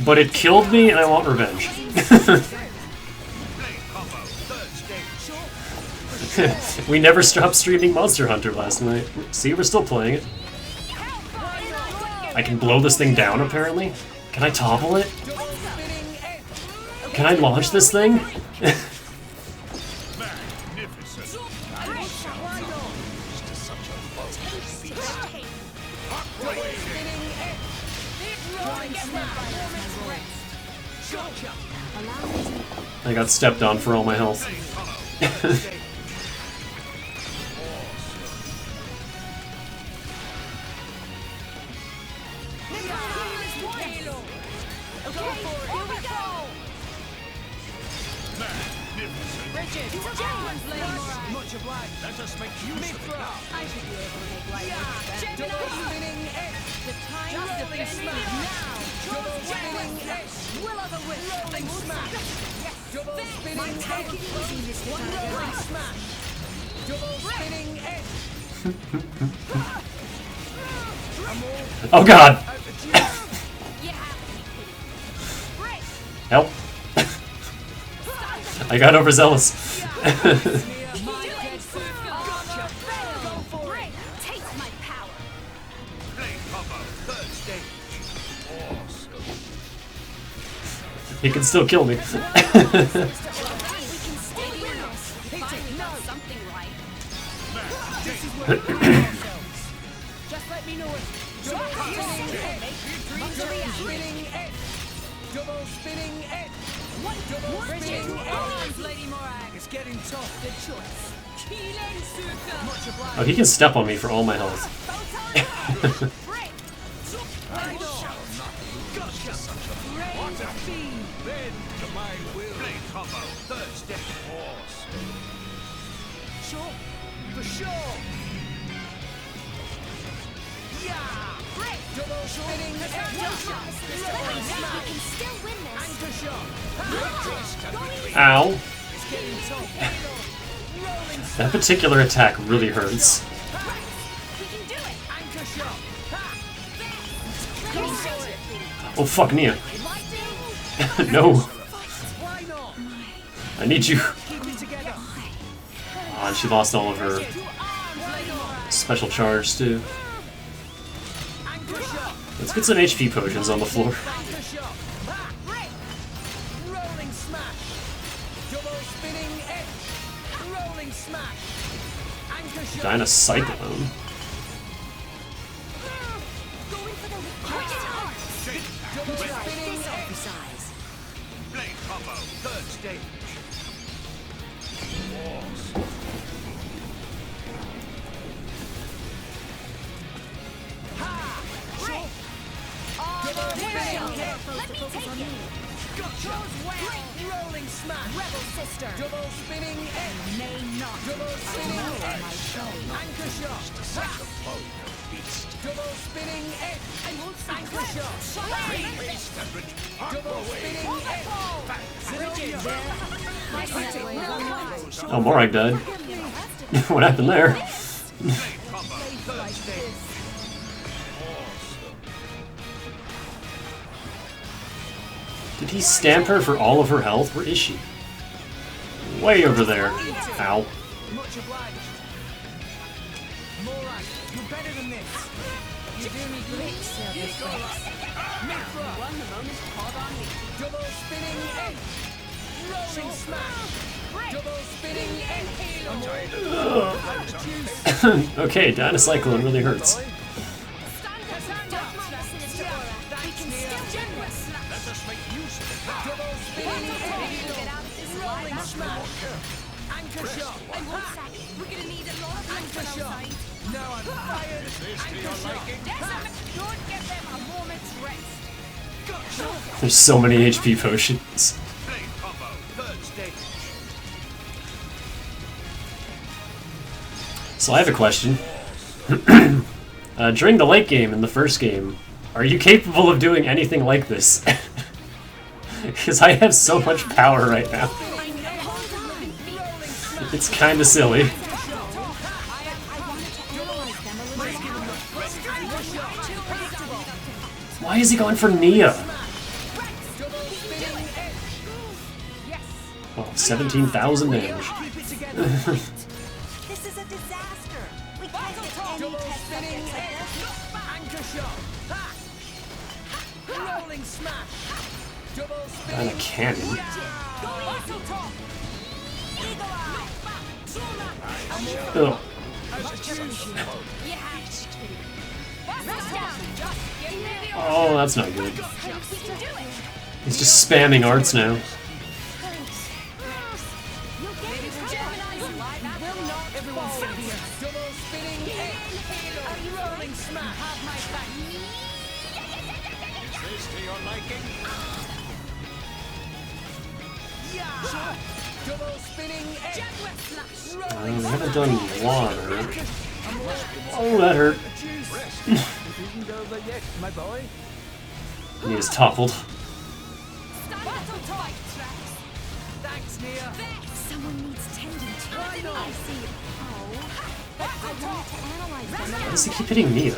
[SPEAKER 1] But it killed me and I want revenge. We never stopped streaming Monster Hunter last night. See, we're still playing it. I can blow this thing down, apparently. Can I topple it? Can I launch this thing? I got stepped on for all my health.
[SPEAKER 5] Much obliged. Let us make use of it now. I should be able to make light of this. Double spinning X. The time of defending is now. Double spinning X. Will of the wisp. Rolling smash. Yes. Double spinning X. One rolling smash. Double spinning X.
[SPEAKER 1] Oh god! Help! I got overzealous. He can still kill me.
[SPEAKER 5] Just let me know it. Double spinning X. Double spinning X. Lady Morag. It's getting tough. The choice. Much obliged.
[SPEAKER 1] Oh, he can step on me for all my health.
[SPEAKER 5] Bend to my will. Blade combo. Third step. Force. Sure. For sure. Yeah. Great. Double spinning.
[SPEAKER 3] We can still win this.
[SPEAKER 5] Anchor shot.
[SPEAKER 1] Ow.
[SPEAKER 5] It's getting tough.
[SPEAKER 1] That particular attack really hurts.
[SPEAKER 3] We can do it.
[SPEAKER 5] Anchor shot.
[SPEAKER 1] Oh fuck, Nia. No. I need you. Oh, and she lost all of her special charge too. Let's get some HP potions on the floor.
[SPEAKER 5] Rolling smash. Double spinning X. Rolling smash. Anchor shot.
[SPEAKER 1] Dyna Cyclone.
[SPEAKER 5] Double spinning X. Blade combo. Third stage. Force. Ha! Sure. Double spinning X.
[SPEAKER 3] Let me take it.
[SPEAKER 5] Gotcha. Rolling smash.
[SPEAKER 3] Rebel sister.
[SPEAKER 5] Double spinning X.
[SPEAKER 3] May not.
[SPEAKER 5] Double spinning X. Anchor shot. Ha! Double spinning X. I won't anchor shot. Double spinning X.
[SPEAKER 1] Oh, Morag died. What happened there? Did he stamp her for all of her health? Where is she? Way over there. Ow.
[SPEAKER 5] Much obliged. Morag, you're better than this. You do me great service. Mithra.
[SPEAKER 15] One moment, hold on me.
[SPEAKER 5] Double spinning X. Rolling smash. Double spinning X.
[SPEAKER 1] Okay, Dyna Cyclone really hurts.
[SPEAKER 3] We can still win this.
[SPEAKER 5] Let us make use of it. Double spinning X. Rolling smash. Anchor shot.
[SPEAKER 3] We're gonna need a lot of
[SPEAKER 5] Anchor shot. Now I'm fired. Anchor shot.
[SPEAKER 3] Don't give them a moment's rest.
[SPEAKER 5] Gotcha.
[SPEAKER 1] There's so many HP potions.
[SPEAKER 5] Blade combo. Third stage.
[SPEAKER 1] So I have a question. During the late game in the first game, are you capable of doing anything like this? Because I have so much power right now. It's kinda silly. Why is he going for Nia? Oh, 17,000 damage.
[SPEAKER 18] This is a disaster. We can't get any test subjects like this.
[SPEAKER 5] Anchor shot. Rolling smash. Double spinning.
[SPEAKER 1] And a cannon. Oh. Oh, that's not good. He's just spamming arts now. We haven't done water. Oh, that hurt. He is toppled.
[SPEAKER 3] Someone needs tending to. I see. Oh. But I wanted to analyze them.
[SPEAKER 1] Why does he keep hitting Nia?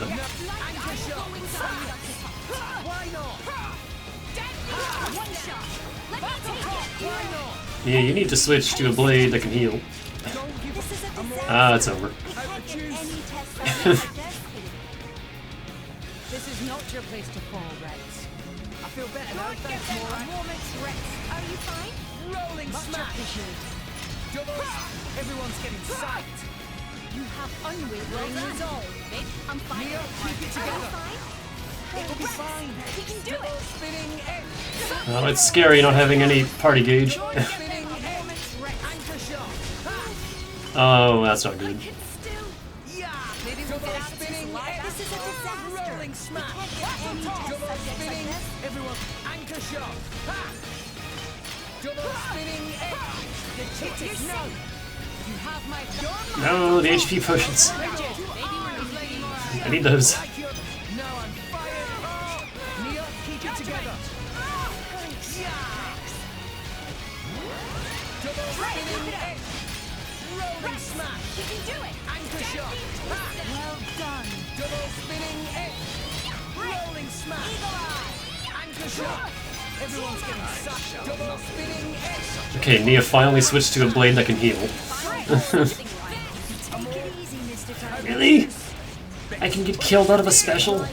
[SPEAKER 1] Yeah, you need to switch to a blade that can heal. Ah, it's over.
[SPEAKER 6] This is not your place to fall, Rex.
[SPEAKER 5] I feel better now, thanks, Mora.
[SPEAKER 3] Are you fine?
[SPEAKER 5] Rolling smash. Double. Everyone's getting psyched.
[SPEAKER 3] You have unwavering resolve. I'm fine.
[SPEAKER 5] Nia, keep it together.
[SPEAKER 3] It'll be fine. We can do it.
[SPEAKER 5] Spinning edge.
[SPEAKER 1] Oh, it's scary not having any party gauge. Oh, that's not good.
[SPEAKER 3] This is a disaster.
[SPEAKER 5] Rolling smash.
[SPEAKER 3] We can't get any test subjects like this.
[SPEAKER 5] Everyone, anchor shot. Double spinning edge. The chit is no. You have my
[SPEAKER 1] No, the HP potions. I need those.
[SPEAKER 5] No, I'm fired. Oh. Nia, keep it together. Double spinning edge. Rolling smash.
[SPEAKER 3] You can do it.
[SPEAKER 5] Anchor shot.
[SPEAKER 3] Well done.
[SPEAKER 5] Double spinning edge. Rolling smash. Anchor shot. Everyone's getting sucked. Double spinning edge.
[SPEAKER 1] Okay, Nia finally switched to a blade that can heal. Really? I can get killed out of a special?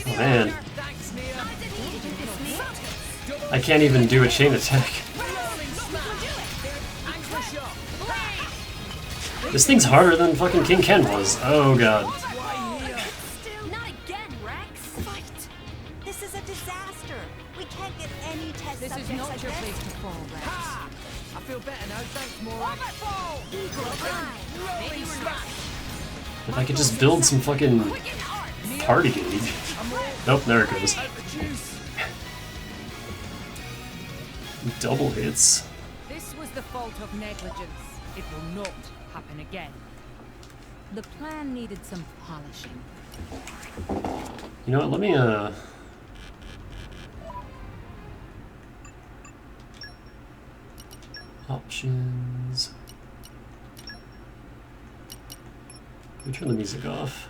[SPEAKER 1] Oh man. I can't even do a chain attack. This thing's harder than fucking King Ken was. Oh god.
[SPEAKER 3] Not again, Rex. Fight. This is a disaster. We can't get any test
[SPEAKER 6] This
[SPEAKER 3] subjects
[SPEAKER 6] is not
[SPEAKER 3] like
[SPEAKER 6] your
[SPEAKER 3] this.
[SPEAKER 6] place to fall, Rex.
[SPEAKER 5] I feel better now, thanks, Mora. Rolling smash.
[SPEAKER 1] If I could just build some fucking party gauge. Nope, there it goes. Double hits.
[SPEAKER 20] This was the fault of negligence. It will not happen again. The plan needed some polishing.
[SPEAKER 1] You know what, let me options. Let me turn the music off.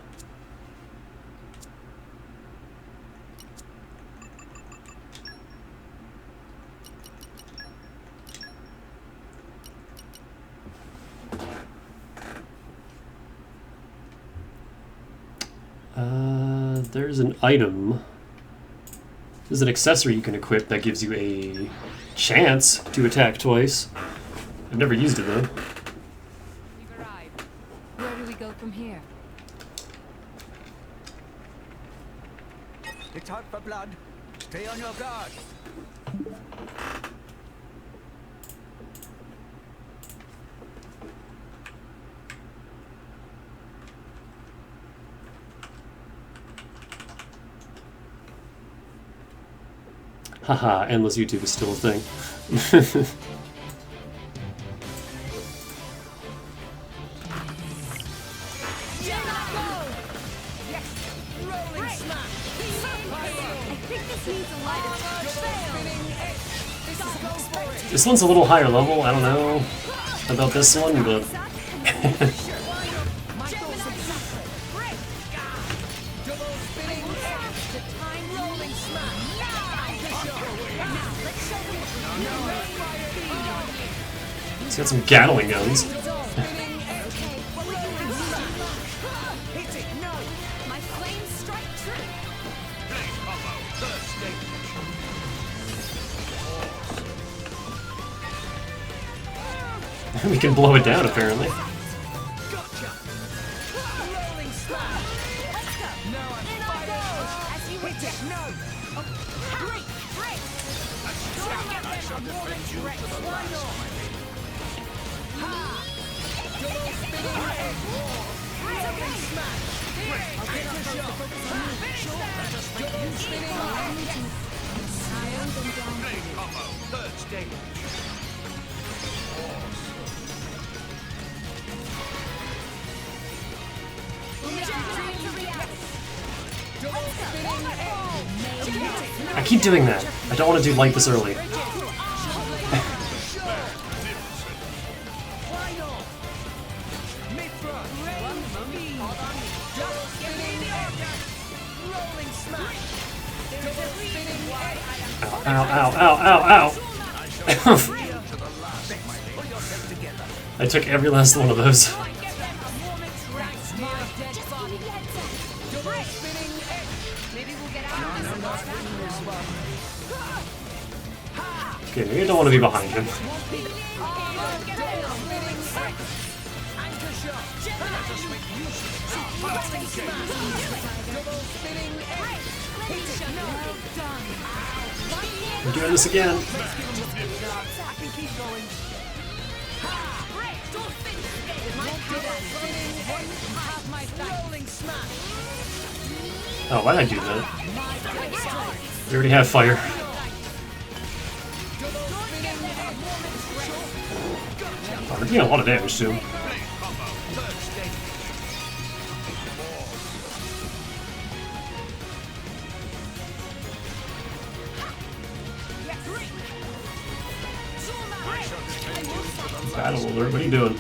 [SPEAKER 1] There's an item. There's an accessory you can equip that gives you a chance to attack twice. I've never used it though.
[SPEAKER 20] We've arrived. Where do we go from here?
[SPEAKER 10] It's out for blood. Stay on your guard.
[SPEAKER 1] Haha, endless YouTube is still a thing. This one's a little higher level, I don't know about this one, but... He's got some Gatling guns. We can blow it down, apparently. I keep doing that. I don't want to do light this early. Ow, ow, ow, ow, ow! I took every last one of those. Okay, maybe I don't want to be behind him. We're doing this again. Oh, why did I do that? We already have fire. Oh, we're doing a lot of damage to him. Battle alert, what are you doing?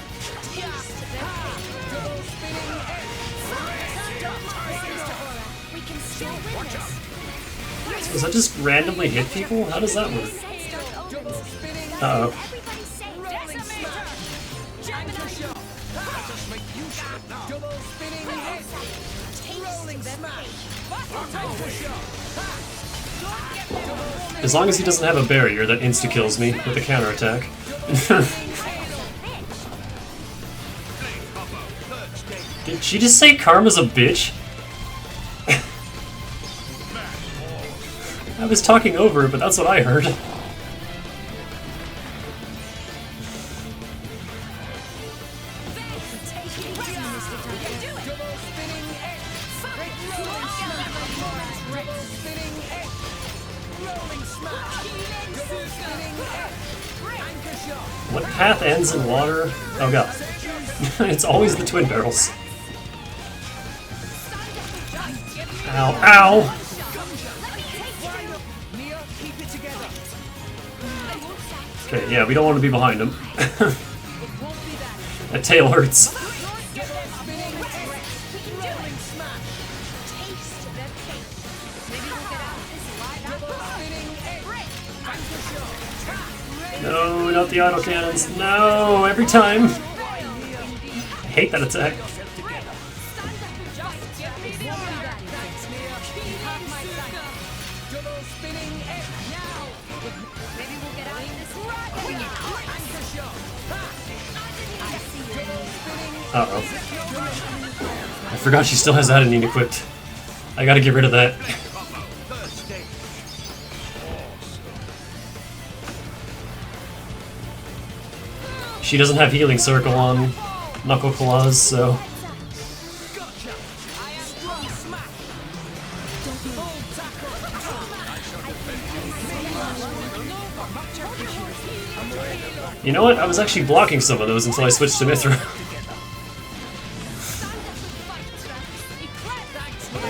[SPEAKER 1] Does that just randomly hit people? How does that work? Uh-oh. As long as he doesn't have a barrier that insta-kills me with a counterattack. Did she just say Karma's a bitch? I was talking over it, but that's what I heard. What path ends in water? Oh god. It's always the twin barrels. Ow, ow! Okay, yeah, we don't want to be behind him. That tail hurts. No, not the auto cannons. No, every time. I hate that attack. Uh-oh. I forgot she still has Adenine equipped. I gotta get rid of that. She doesn't have Healing Circle on Knuckle Claws, so... You know what? I was actually blocking some of those until I switched to Mithra.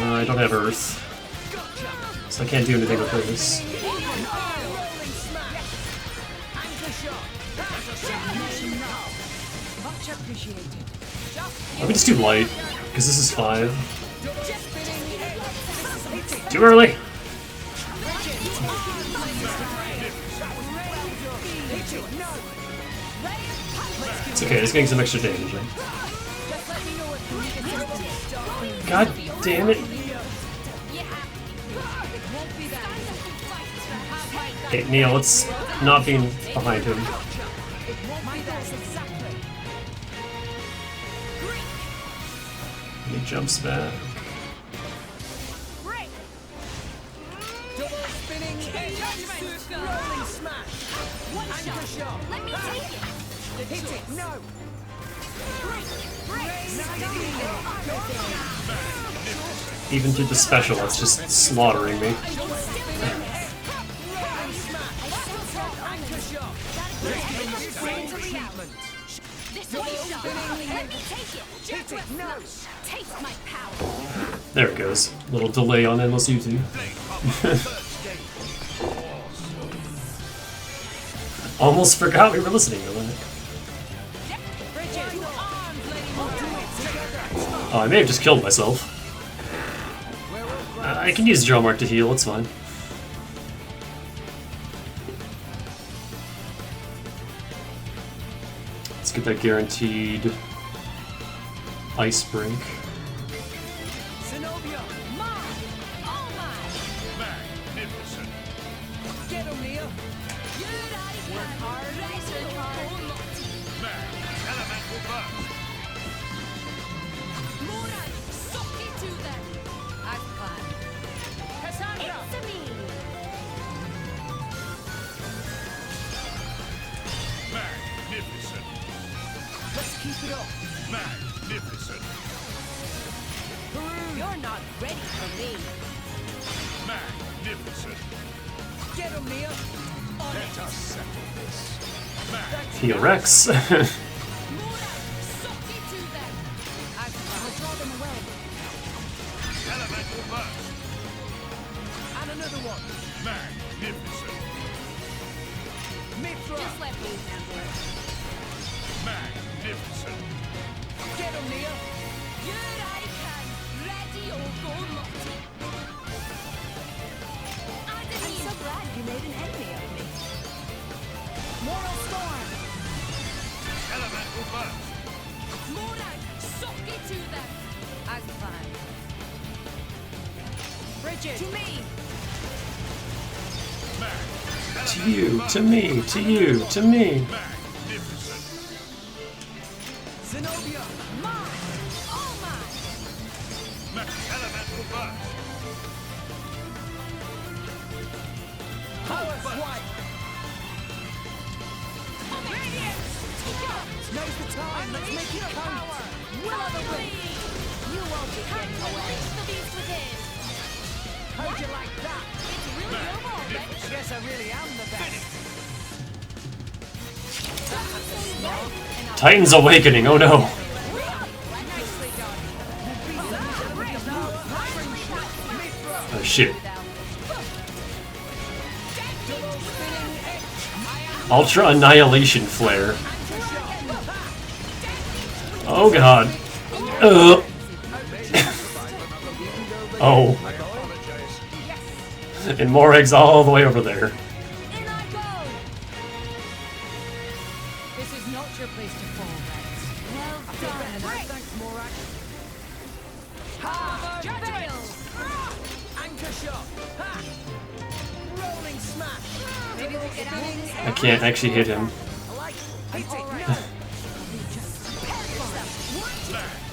[SPEAKER 1] I don't have Earth, so I can't do anything with this. Let me just do light, because this is 5. Too early! It's okay, it's getting some extra damage. God damn it! Okay, Neil, let's not be behind him. He jumps back.
[SPEAKER 13] Double spinning rolling smash. Anchor shot.
[SPEAKER 2] Let me take it.
[SPEAKER 13] Hit it. No.
[SPEAKER 1] Even through the special, it's just slaughtering me.
[SPEAKER 2] Taste my power.
[SPEAKER 1] There it goes. Little delay on endless YouTube. Almost forgot we were listening to that. Oh, I may have just killed myself. I can use Drill Mark to heal, it's fine. Let's get that guaranteed ice break.
[SPEAKER 16] Magnificent.
[SPEAKER 13] Get him, Nia.
[SPEAKER 2] Work hard, research hard.
[SPEAKER 16] Mag, elemental burst.
[SPEAKER 2] Moran, suck it to them.
[SPEAKER 6] As planned.
[SPEAKER 2] Cassandra. It's me.
[SPEAKER 16] Magnificent.
[SPEAKER 13] Let's keep it up.
[SPEAKER 16] Magnificent.
[SPEAKER 2] You're not ready for me.
[SPEAKER 16] Magnificent.
[SPEAKER 13] Get him, Nia.
[SPEAKER 11] Let us settle this.
[SPEAKER 1] Heal Rex.
[SPEAKER 2] Suck it to them.
[SPEAKER 13] I'll draw them away.
[SPEAKER 16] Elemental burst.
[SPEAKER 13] And another one.
[SPEAKER 16] Magnificent.
[SPEAKER 13] Mithra.
[SPEAKER 2] Just let me handle it.
[SPEAKER 16] Magnificent.
[SPEAKER 13] Get him, Nia.
[SPEAKER 2] Here I can. Ready or go naughty.
[SPEAKER 14] I'm so glad you made an enemy of me.
[SPEAKER 2] Moral storm.
[SPEAKER 16] Elemental burst.
[SPEAKER 2] Moran, suck it to them.
[SPEAKER 6] As planned.
[SPEAKER 2] Bridget. To me.
[SPEAKER 1] To you, to me, to you, to me.
[SPEAKER 16] Magnificent.
[SPEAKER 13] Zenobia.
[SPEAKER 2] Mine. All mine.
[SPEAKER 16] Elemental burst.
[SPEAKER 13] Power swipe.
[SPEAKER 2] Radiance.
[SPEAKER 13] Now's the time. Let's make it count.
[SPEAKER 2] Will of the wisp. You won't be getting away. The beast within.
[SPEAKER 13] How'd you like that?
[SPEAKER 2] It's really your ball, Rex.
[SPEAKER 13] Guess I really am the best.
[SPEAKER 1] Titan's Awakening, oh no. Oh shit. Ultra Annihilation Flare. Oh god. Oh. And more eggs all the way over there.
[SPEAKER 6] This is not your place to fall, Rex.
[SPEAKER 2] Well done.
[SPEAKER 13] Thanks, Morak. Anchor shot. Ha! Rolling smash.
[SPEAKER 2] Maybe we'll get out of this.
[SPEAKER 1] I can't actually hit him.
[SPEAKER 13] I like it. Hit it.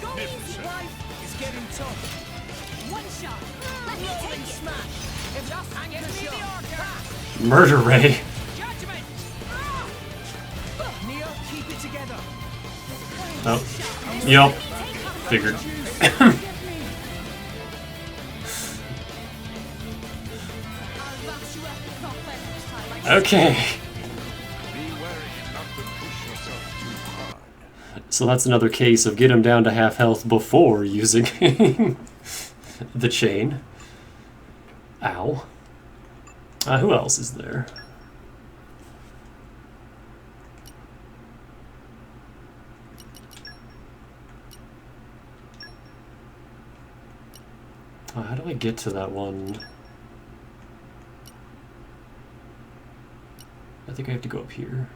[SPEAKER 2] Go easy.
[SPEAKER 13] Life is getting tough.
[SPEAKER 2] One shot. Let me take
[SPEAKER 13] Rolling
[SPEAKER 2] it.
[SPEAKER 13] smash. Just anchor shot. Ha!
[SPEAKER 1] Murder Ray.
[SPEAKER 13] Judgment. Nia, keep it together.
[SPEAKER 1] Oh. Yup. Figured. Okay. So that's another case of get him down to half health before using the chain. Ow. Who else is there? How do I get to that one? I think I have to go up here.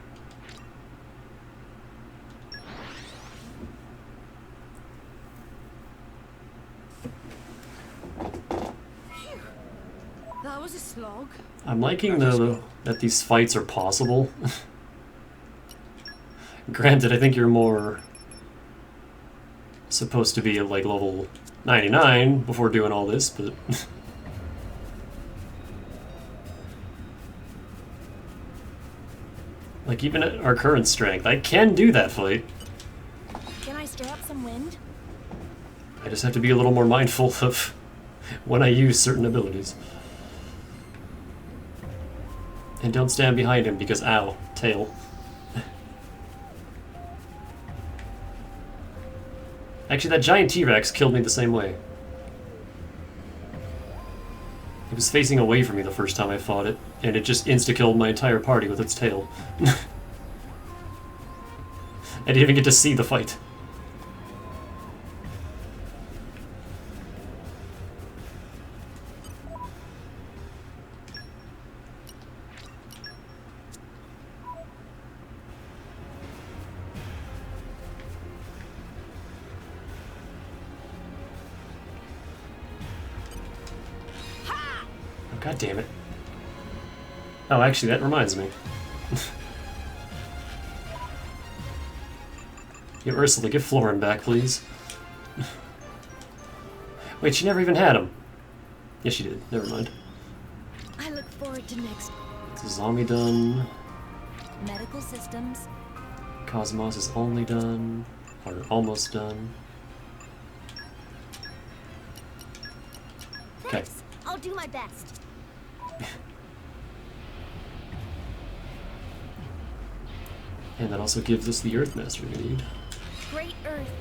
[SPEAKER 2] That was a slog.
[SPEAKER 1] I'm liking though that these fights are possible. Granted, I think you're more supposed to be at like level 99 before doing all this, but like even at our current strength, I can do that fight.
[SPEAKER 3] Can I stir up some wind?
[SPEAKER 1] I just have to be a little more mindful of when I use certain abilities. And don't stand behind him because, ow, tail. Actually, that giant T-Rex killed me the same way. It was facing away from me the first time I fought it, and it just insta-killed my entire party with its tail. I didn't even get to see the fight. God damn it. Oh, actually, that reminds me. Give Ursula, give Florin back, please. Wait, she never even had him. Yes, she did. Never mind.
[SPEAKER 3] I look forward to next.
[SPEAKER 1] Zombie done.
[SPEAKER 3] Medical systems.
[SPEAKER 1] KOS-MOS is only done. Or almost done. Okay.
[SPEAKER 3] I'll do my best.
[SPEAKER 1] And that also gives us the Earth Master we need.
[SPEAKER 3] Great Earth,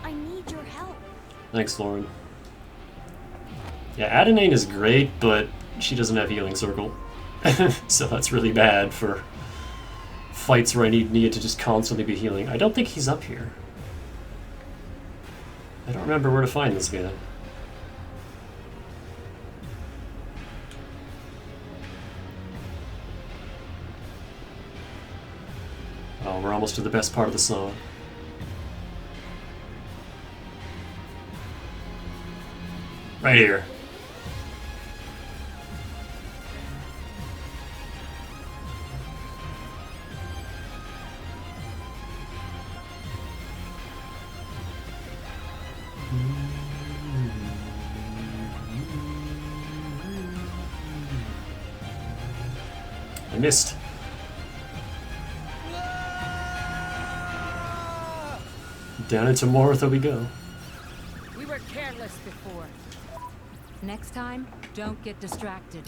[SPEAKER 3] I need your help.
[SPEAKER 1] Thanks, Florin. Yeah, Adenine is great, but she doesn't have Healing Circle. So that's really bad for fights where I need Nia to just constantly be healing. I don't think he's up here. I don't remember where to find this guy. Oh, we're almost to the best part of the song. Right here. I missed. Down into Mortha we go.
[SPEAKER 20] We were careless before. Next time, don't get distracted.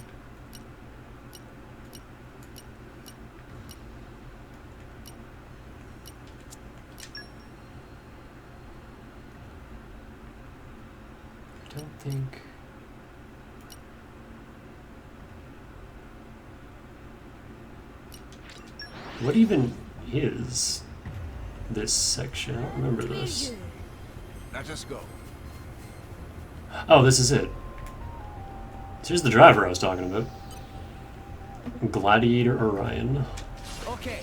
[SPEAKER 1] I don't think... What even is this section? I don't remember this.
[SPEAKER 11] Let us go.
[SPEAKER 1] Oh, this is it. So here's the driver I was talking about. Gladiator Orion.
[SPEAKER 13] Okay,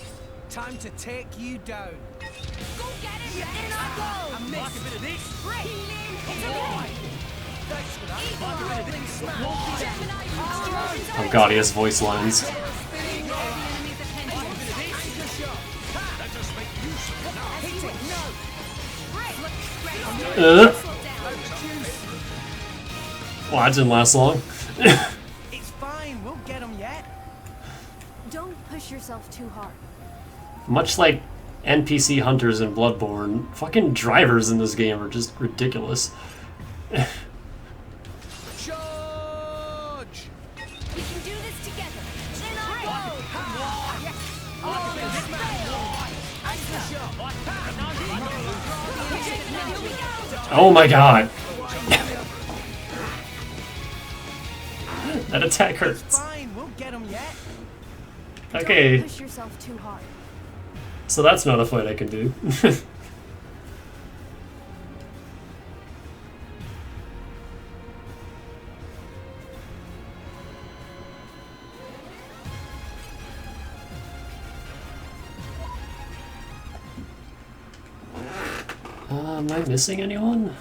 [SPEAKER 13] time to take you down.
[SPEAKER 2] Go get him! In I go!
[SPEAKER 13] I
[SPEAKER 2] Like
[SPEAKER 13] missed.
[SPEAKER 2] a bit of this? Great! It's
[SPEAKER 13] Thanks for that.
[SPEAKER 1] Oh god, he has voice lines. Well, that didn't last long.
[SPEAKER 13] It's fine, we'll get him yet.
[SPEAKER 3] Don't push yourself too hard.
[SPEAKER 1] Much like NPC hunters in Bloodborne, fucking drivers in this game are just ridiculous.
[SPEAKER 13] Charge!
[SPEAKER 2] We can do this together. In I
[SPEAKER 1] Oh my god. That attack hurts.
[SPEAKER 13] Fine, we'll get him yet.
[SPEAKER 1] Okay.
[SPEAKER 3] Don't push yourself too hard.
[SPEAKER 1] So that's not a fight I can do. Am I missing anyone?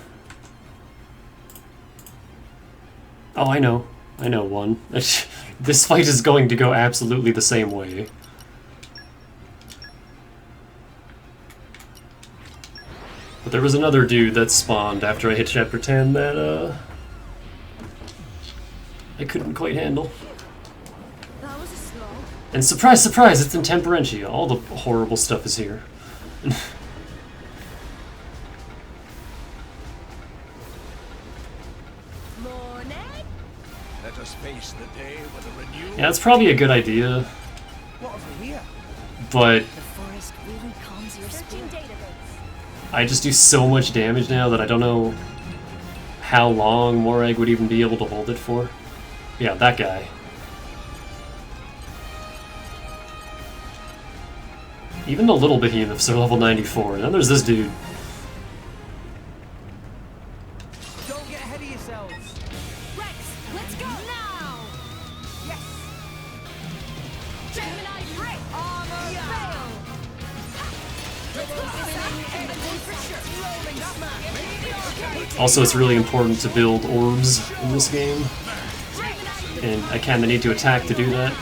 [SPEAKER 1] Oh, I know. I know one. This fight is going to go absolutely the same way. But there was another dude that spawned after I hit chapter 10 that I couldn't quite handle.
[SPEAKER 2] That was a slog.
[SPEAKER 1] And surprise, surprise, it's in Temperentia. All the horrible stuff is here.
[SPEAKER 11] Let us face the day with a renewed...
[SPEAKER 1] Yeah, it's probably a good idea.
[SPEAKER 5] What have we here?
[SPEAKER 1] But
[SPEAKER 2] The forest really calms your spirit.
[SPEAKER 1] I just do so much damage now that I don't know how long Morag would even be able to hold it for. Yeah, that guy. Even the little behemoths are level 94. And then there's this dude.
[SPEAKER 5] Don't get ahead of yourselves.
[SPEAKER 2] Rex, let's go now.
[SPEAKER 5] Yes.
[SPEAKER 2] Gemini break. Armor fail.
[SPEAKER 1] Also, it's really important to build orbs in this game. And I kind of need to attack to do that.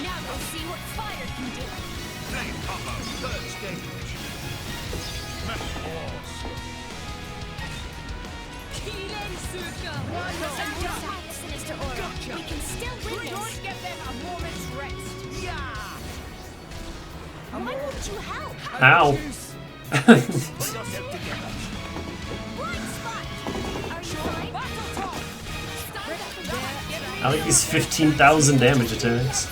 [SPEAKER 2] Now go see what fire can do.
[SPEAKER 16] Flame combo, third stage. Smash force.
[SPEAKER 2] Sinister aura. We can still win this.
[SPEAKER 5] Don't give them a moment's rest. Yeah.
[SPEAKER 2] Why won't you help?
[SPEAKER 1] Ow.
[SPEAKER 2] Blind spot. Are you fine?
[SPEAKER 1] I like these 15,000 damage attacks.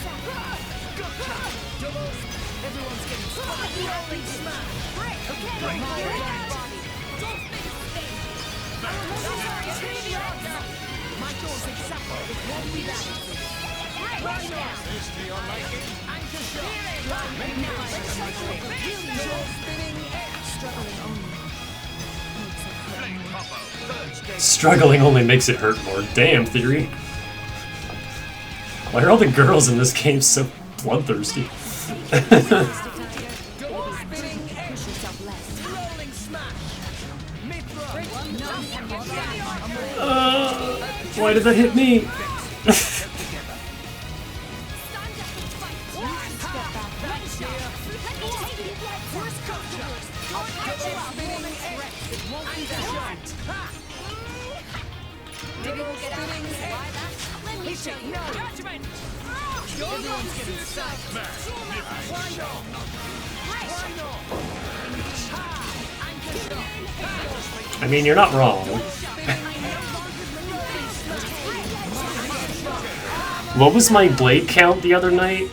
[SPEAKER 1] Struggling only makes it hurt more. Damn, Theory. Why are all the girls in this game so bloodthirsty? Why did that hit me?
[SPEAKER 2] Maybe we'll get out of this alive. Let me show you. Judgment! Everyone's getting sucked. Why not?
[SPEAKER 1] I mean, you're not wrong. What was my blade count the other night?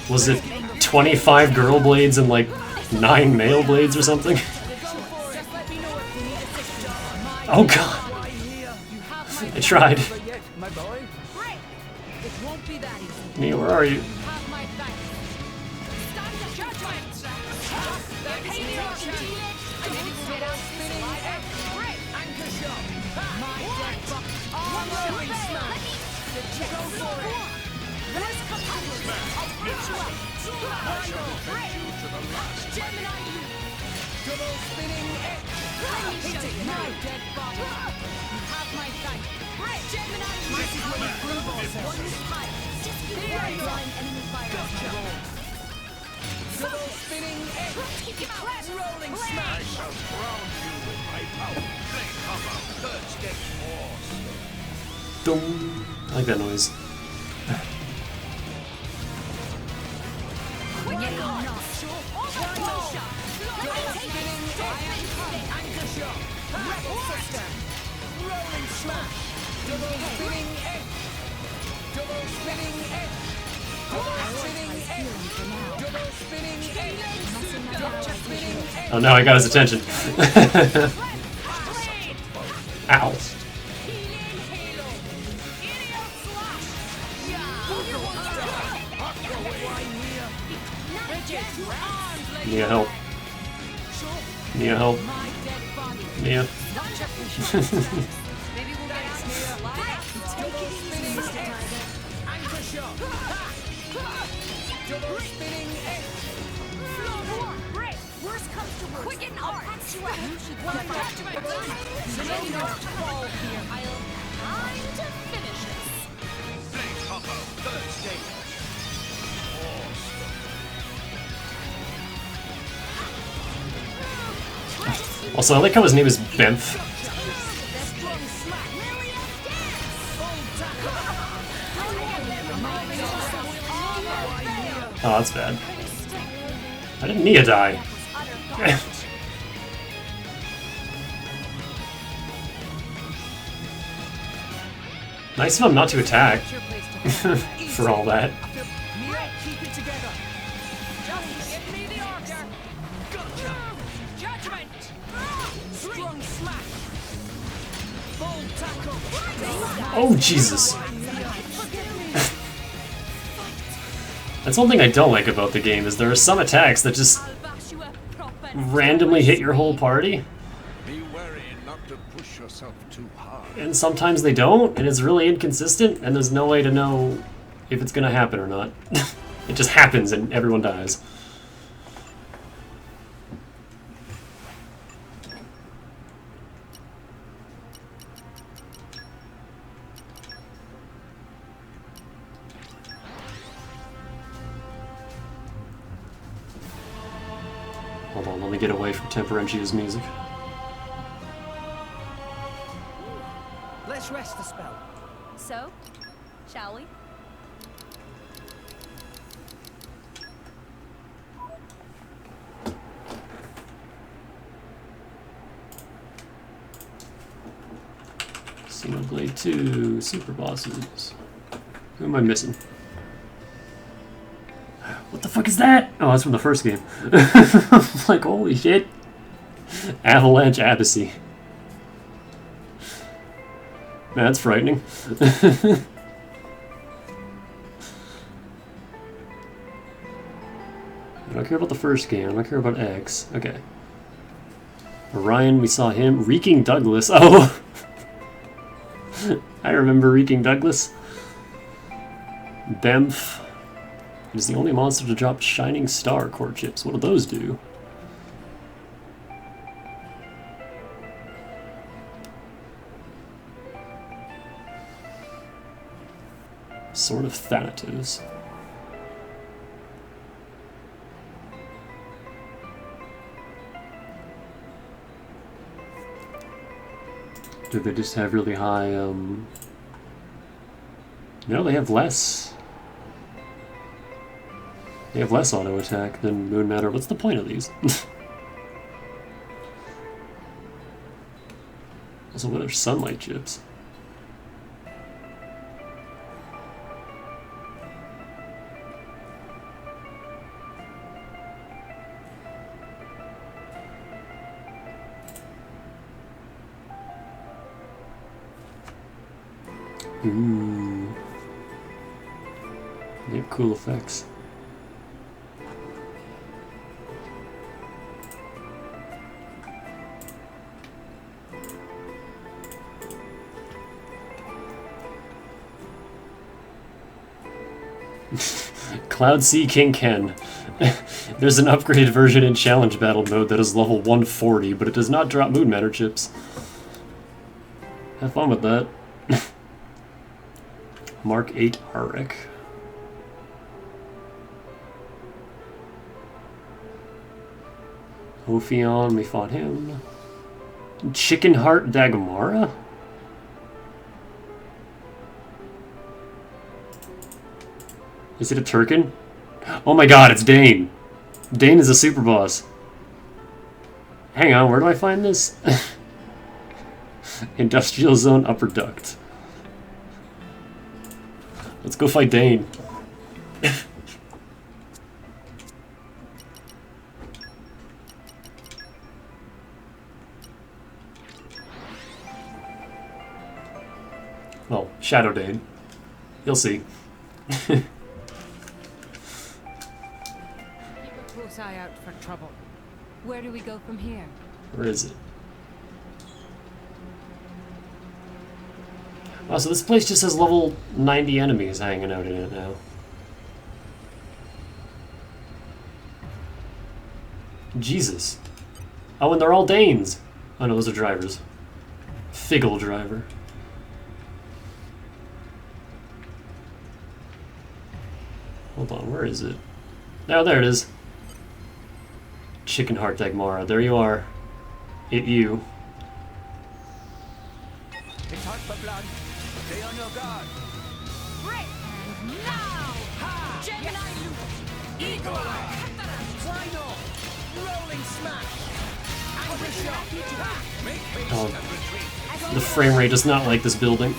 [SPEAKER 1] Was it 25 girl blades and like 9 male blades or something? Oh god. I tried. Mia, where are you?
[SPEAKER 5] Rolling
[SPEAKER 11] I
[SPEAKER 5] smash.
[SPEAKER 11] shall drown you with my power. Flame combo, third stage force.
[SPEAKER 1] Dum. I like that noise.
[SPEAKER 5] Rolling smash. Double spinning edge. Double spinning edge. Double spinning edge. Double spinning edge. Double spinning edge.
[SPEAKER 1] Oh no, I got his attention. Ow. Mia, help. Mia, help. Mia.
[SPEAKER 2] worst comes to worst,
[SPEAKER 4] Quicken
[SPEAKER 2] I'll
[SPEAKER 4] arts.
[SPEAKER 2] patch you up.
[SPEAKER 4] You should
[SPEAKER 2] Well,
[SPEAKER 4] fight
[SPEAKER 2] judgment.
[SPEAKER 4] Many don't fall here.
[SPEAKER 2] Time to finish this.
[SPEAKER 16] Blade combo, third stage.
[SPEAKER 1] Also, I like how his name is Bemph. Oh, that's bad. Why didn't Nia die? Nice of him not to attack. For all that.
[SPEAKER 5] Mia, keep it together.
[SPEAKER 4] Just give me the order.
[SPEAKER 5] Gotcha.
[SPEAKER 4] Judgment.
[SPEAKER 5] Strong smack. Bold tackle.
[SPEAKER 1] Oh, Jesus. That's one thing I don't like about the game, is there are some attacks that just randomly hit your whole party.
[SPEAKER 11] Be wary not to push yourself too hard.
[SPEAKER 1] And sometimes they don't, and it's really inconsistent, and there's no way to know if it's gonna happen or not. It just happens and everyone dies. Hold on, let me get away from Temperenchia's music.
[SPEAKER 13] Let's rest the spell.
[SPEAKER 15] So, shall we?
[SPEAKER 1] Xenoblade 2, super bosses. Who am I missing? What the fuck is that? Oh, that's from the first game. Like, holy shit. Avalanche Abyssy. Man, that's frightening. I don't care about the first game, I don't care about X. Okay. Orion, we saw him. Reeking Douglas. Oh! I remember Reeking Douglas. Bemph. It is the only monster to drop Shining Star core chips. What do those do? Sword of Thanatos. Do they just have really high, No, they have less. They have less auto attack than Moon Matter. What's the point of these? Also, what are sunlight chips? Ooh. They have cool effects. Cloud Sea King Ken. There's an upgraded version in Challenge Battle mode that is level 140, but it does not drop Moon Matter chips. Have fun with that. Mark 8 Arik. Ophion, we fought him. Chicken Heart Dagmara? Is it a Turkin? Oh my god, it's Dane! Dane is a super boss. Hang on, where do I find this? Industrial Zone Upper Duct. Let's go fight Dane. Well, Shadow Dane. You'll see.
[SPEAKER 20] Keep a close eye out for trouble.
[SPEAKER 6] Where do we go from here?
[SPEAKER 1] Where is it? Oh, so this place just has level 90 enemies hanging out in it now. Jesus. Oh, and they're all Danes. Oh no, those are drivers. Figgle driver. Hold on, where is it? Oh, there it is. Chicken Heart Dagmara, there you are. It you.
[SPEAKER 5] It's hot for blood. Stay on your guard.
[SPEAKER 2] Break! Now! Ha! Gemini loop! Eagle Eye!
[SPEAKER 5] Final! Rolling smash! Anchor shot! Make haste
[SPEAKER 1] Oh,
[SPEAKER 5] and retreat.
[SPEAKER 1] the frame rate does not like this building.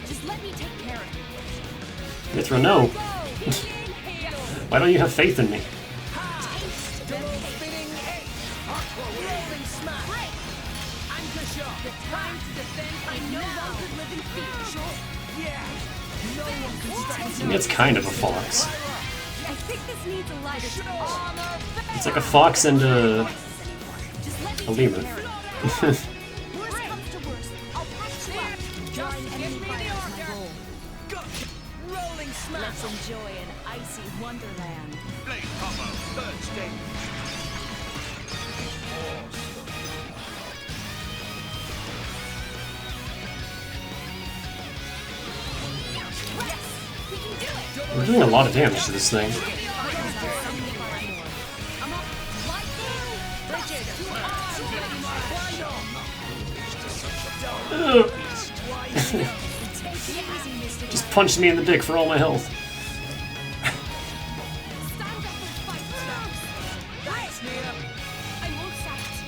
[SPEAKER 2] Just let me take care of it.
[SPEAKER 1] Mithra, no. Why don't you have faith in me?
[SPEAKER 5] Double spinning X. Rolling smash. Anchor shot.
[SPEAKER 2] The time to defend I no longer live in fear. Sure.
[SPEAKER 5] Yeah. No one can stand
[SPEAKER 1] I mean, it's kind of a fox.
[SPEAKER 2] I think this needs a lighter armor.
[SPEAKER 1] It's like a fox and a lemur.
[SPEAKER 2] Worst comes to worst, I'll patch you up.
[SPEAKER 5] Just
[SPEAKER 2] Enemy
[SPEAKER 5] give me the
[SPEAKER 2] fire is my
[SPEAKER 5] order.
[SPEAKER 2] goal.
[SPEAKER 5] Gotcha. Rolling smash.
[SPEAKER 2] Let's enjoy an icy wonderland.
[SPEAKER 16] Blade combo, third stage.
[SPEAKER 1] We're doing a lot of damage to this thing. Ugh. Just punched me in the dick for all my health.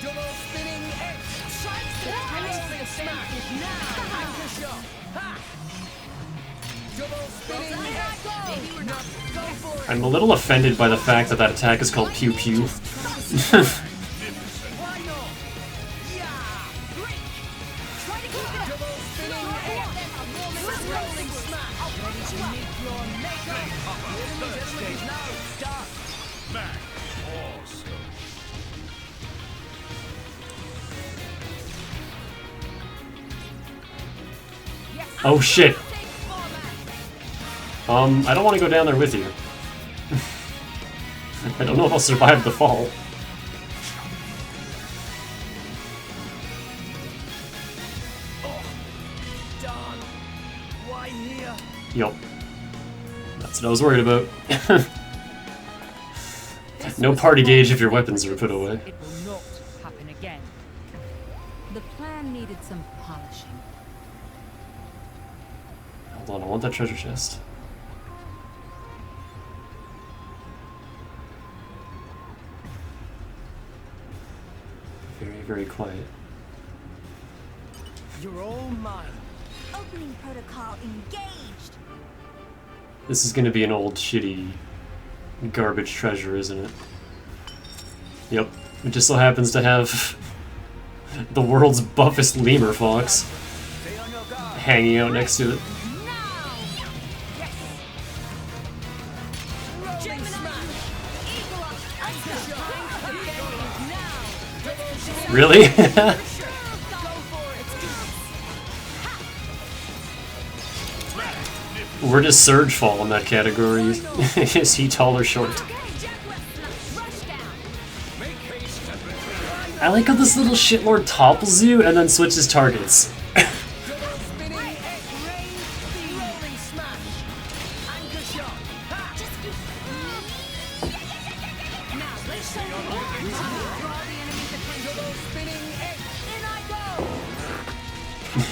[SPEAKER 5] Double spinning X. Rolling smash. Anchor shot. Ha! Double spinning X. Go for it.
[SPEAKER 1] I'm a little offended by the fact that that attack is called Pew Pew. Oh shit. I don't want to go down there with you. I don't know if I'll survive the fall.
[SPEAKER 5] Darn. Why here?
[SPEAKER 1] Yup. That's what I was worried about. No party gauge if your weapons are put away.
[SPEAKER 20] It will not happen again. The plan needed some polishing.
[SPEAKER 1] Hold on, I want that treasure chest. Very, very quiet.
[SPEAKER 5] You're all mine.
[SPEAKER 3] Opening protocol engaged.
[SPEAKER 1] This is gonna be an old, shitty, garbage treasure, isn't it? Yep. It just so happens to have the world's buffest lemur fox hanging out next to it. Really? Where does Surge fall in that category? Is he tall or short? I like how this little shitlord topples you and then switches targets.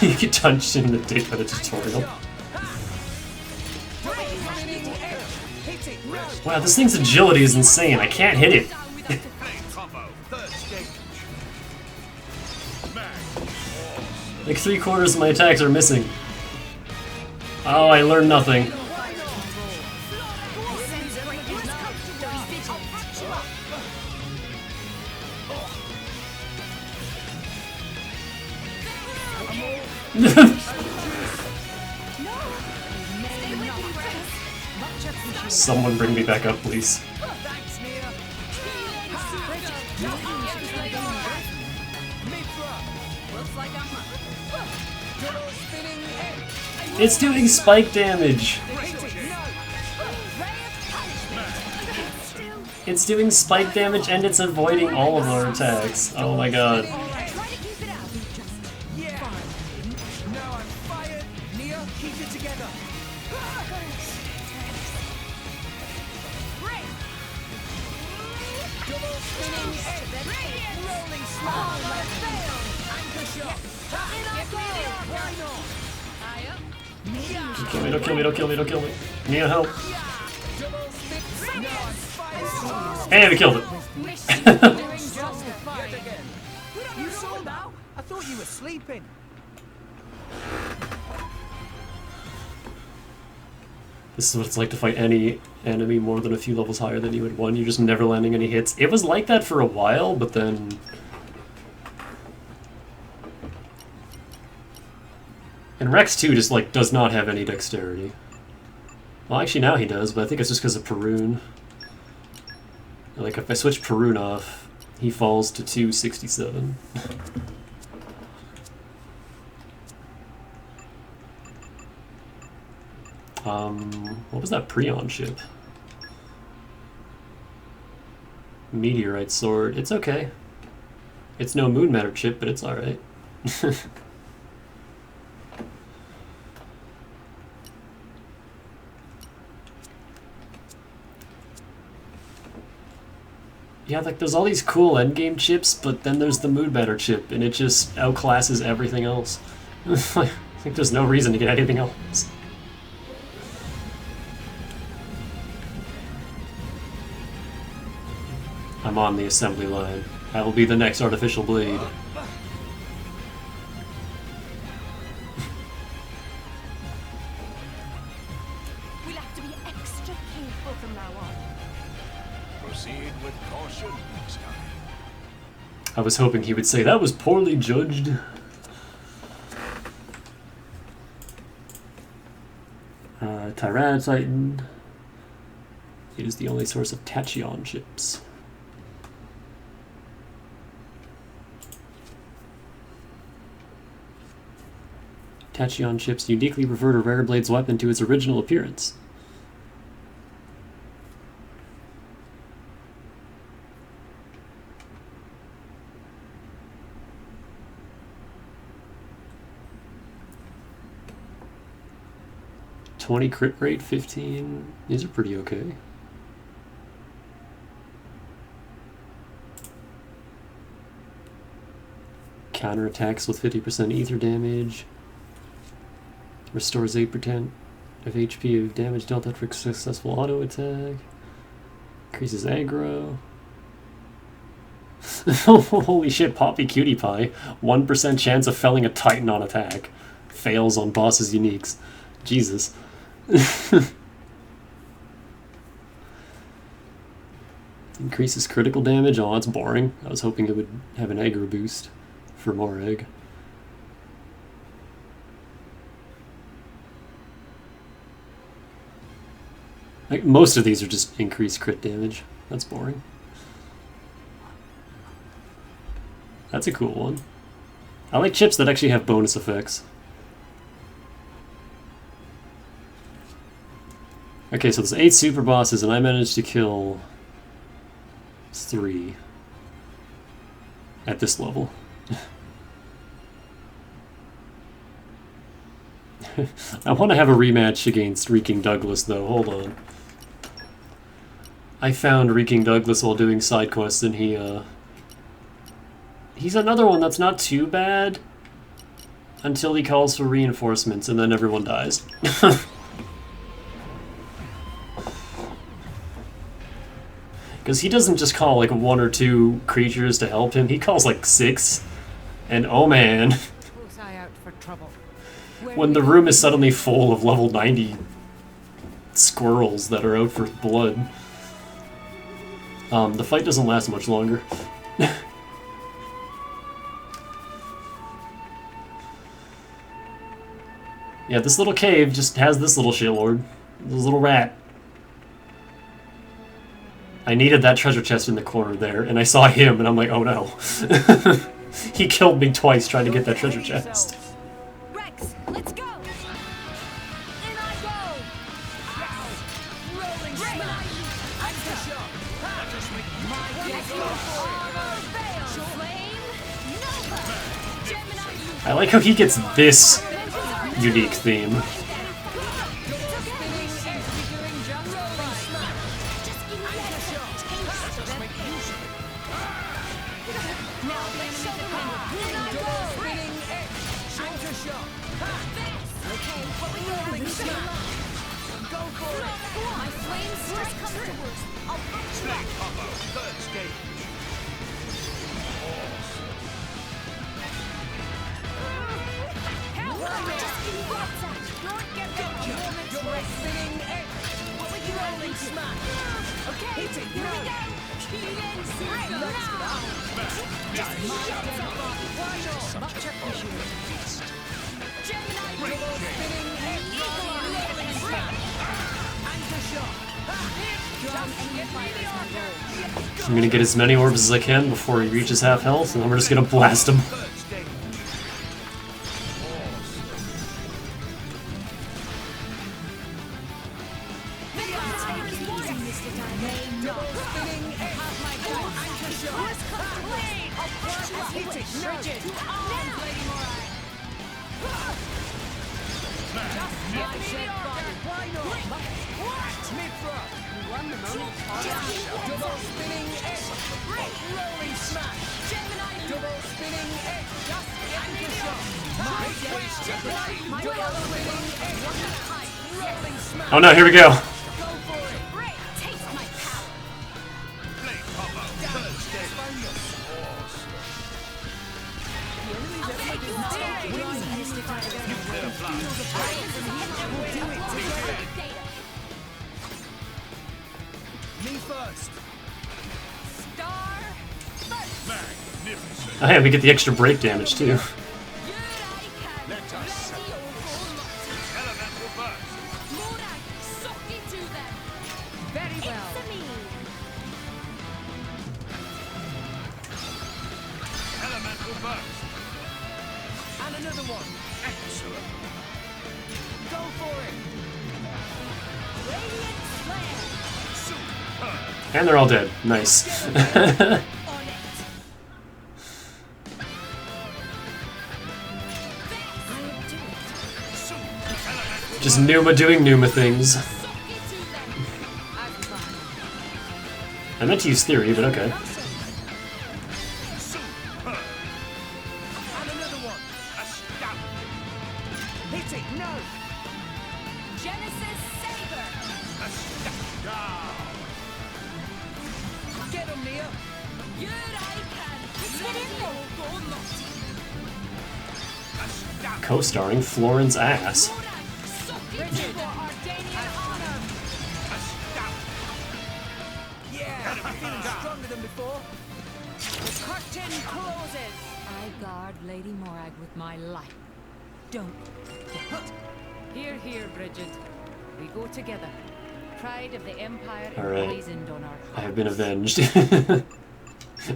[SPEAKER 1] You get punched in the dick by the tutorial. Wow, this thing's agility is insane. I can't hit it. Like 3/4 of my attacks are missing. Oh, I learned nothing. Someone bring me back up, please. It's doing spike damage. It's doing spike damage and it's avoiding all of our attacks. Oh my god. Don't kill me, don't kill me, don't kill me. Need help. And we killed it.
[SPEAKER 5] You saw now? I thought you were sleeping.
[SPEAKER 1] This is what it's like to fight any enemy more than a few levels higher than you at one. You're just never landing any hits. It was like that for a while, but then... And Rex 2 just, like, does not have any dexterity. Well, actually now he does, but I think it's just because of Perun. Like, if I switch Perun off, he falls to 267. What was that Prion ship? Meteorite sword. It's okay. It's no Moon Matter chip, but it's alright. Yeah, like, there's all these cool endgame chips, but then there's the Mood Matter chip, and it just outclasses everything else. I think there's no reason to get anything else. I'm on the assembly line. I will be the next artificial blade.
[SPEAKER 2] We'll have to be extra careful from now on.
[SPEAKER 11] Proceed with caution next time.
[SPEAKER 1] I was hoping he would say, that was poorly judged. Tyranititan is the only source of Tachyon chips. Tachyon chips uniquely revert a rare blade's weapon to its original appearance. $20 crit rate, 15. These are pretty okay. Counterattacks with 50% ether damage. Restores 8% of HP of damage dealt after a successful auto attack. Increases aggro. Holy shit, Poppy Cutie Pie. 1% chance of felling a Titan on attack. Fails on bosses' uniques. Jesus. Increases critical damage. Oh, that's boring. I was hoping it would have an aggro boost for more egg. Like, most of these are just increased crit damage. That's boring. That's a cool one. I like chips that actually have bonus effects. Okay, so there's 8 super bosses, and I managed to kill 3 at this level. I want to have a rematch against Reeking Douglas, though. Hold on. I found Reeking Douglas while doing side quests, and he's another one that's not too bad until he calls for reinforcements, and then everyone dies. Because he doesn't just call like 1 or 2 creatures to help him, he calls like 6. And oh man, when the room is suddenly full of level 90 squirrels that are out for blood, the fight doesn't last much longer. Yeah, this little cave just has this little shitlord, this little rat. I needed that treasure chest in the corner there, and I saw him, and I'm like, oh no. He killed me twice trying to get that treasure chest.
[SPEAKER 2] Rex, let's go.
[SPEAKER 1] I like how he gets this unique theme. I'm gonna get as many orbs as I can before he reaches half health, and then we're just gonna blast him. Oh no, here we go. Oh, hey, we get the extra break damage too. And they're all dead. Nice. Just Numa doing Numa things. I meant to use Theory, but okay. Co-starring Florin's ass.
[SPEAKER 6] I guard Lady Morag with my life. Don't forget. Here, here, Bridget. We go together. Pride of the Empire emblazoned on our hearts.
[SPEAKER 1] I have been avenged.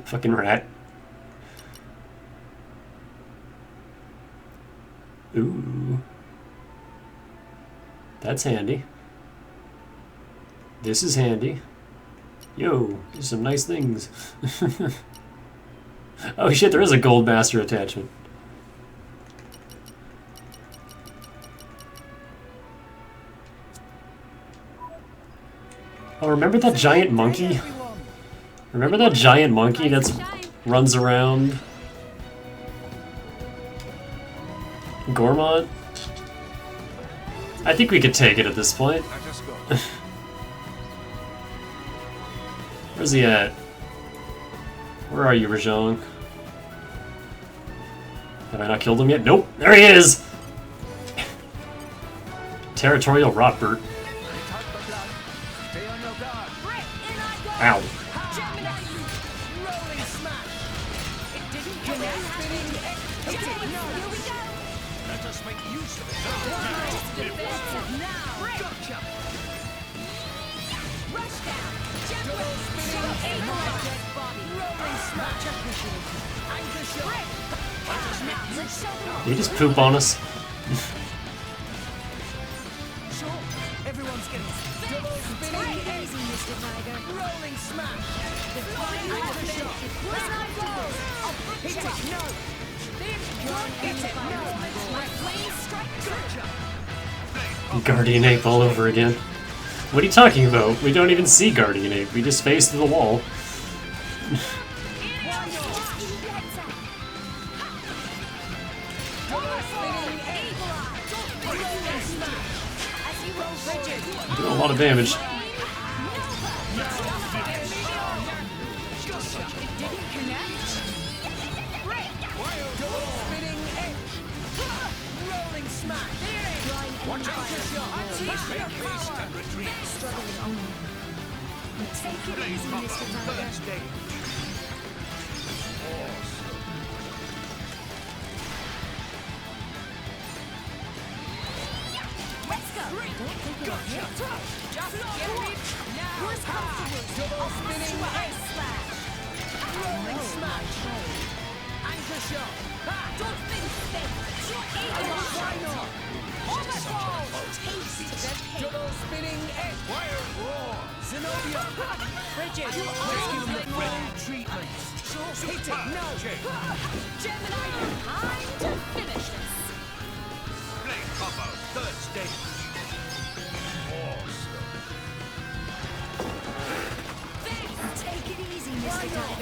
[SPEAKER 1] Fucking rat. Ooh. That's handy. This is handy. Yo, there's some nice things. Oh shit, there is a Gold Master attachment. Oh, remember that giant monkey? Remember that giant monkey that runs around? Gormont? I think we could take it at this point. Where's he at? Where are you, Rajong? Have I not killed him yet? Nope! There he is! Territorial Rotbert. Ow. Did he just poop on us?
[SPEAKER 9] Everyone's getting double spinning easy, Mr. Tiger. Rolling smash. Define the shot. Hit it, no.
[SPEAKER 1] Guardian Ape all over again. What are you talking about? We don't even see Guardian Ape. We just face the wall. Doing a lot of damage.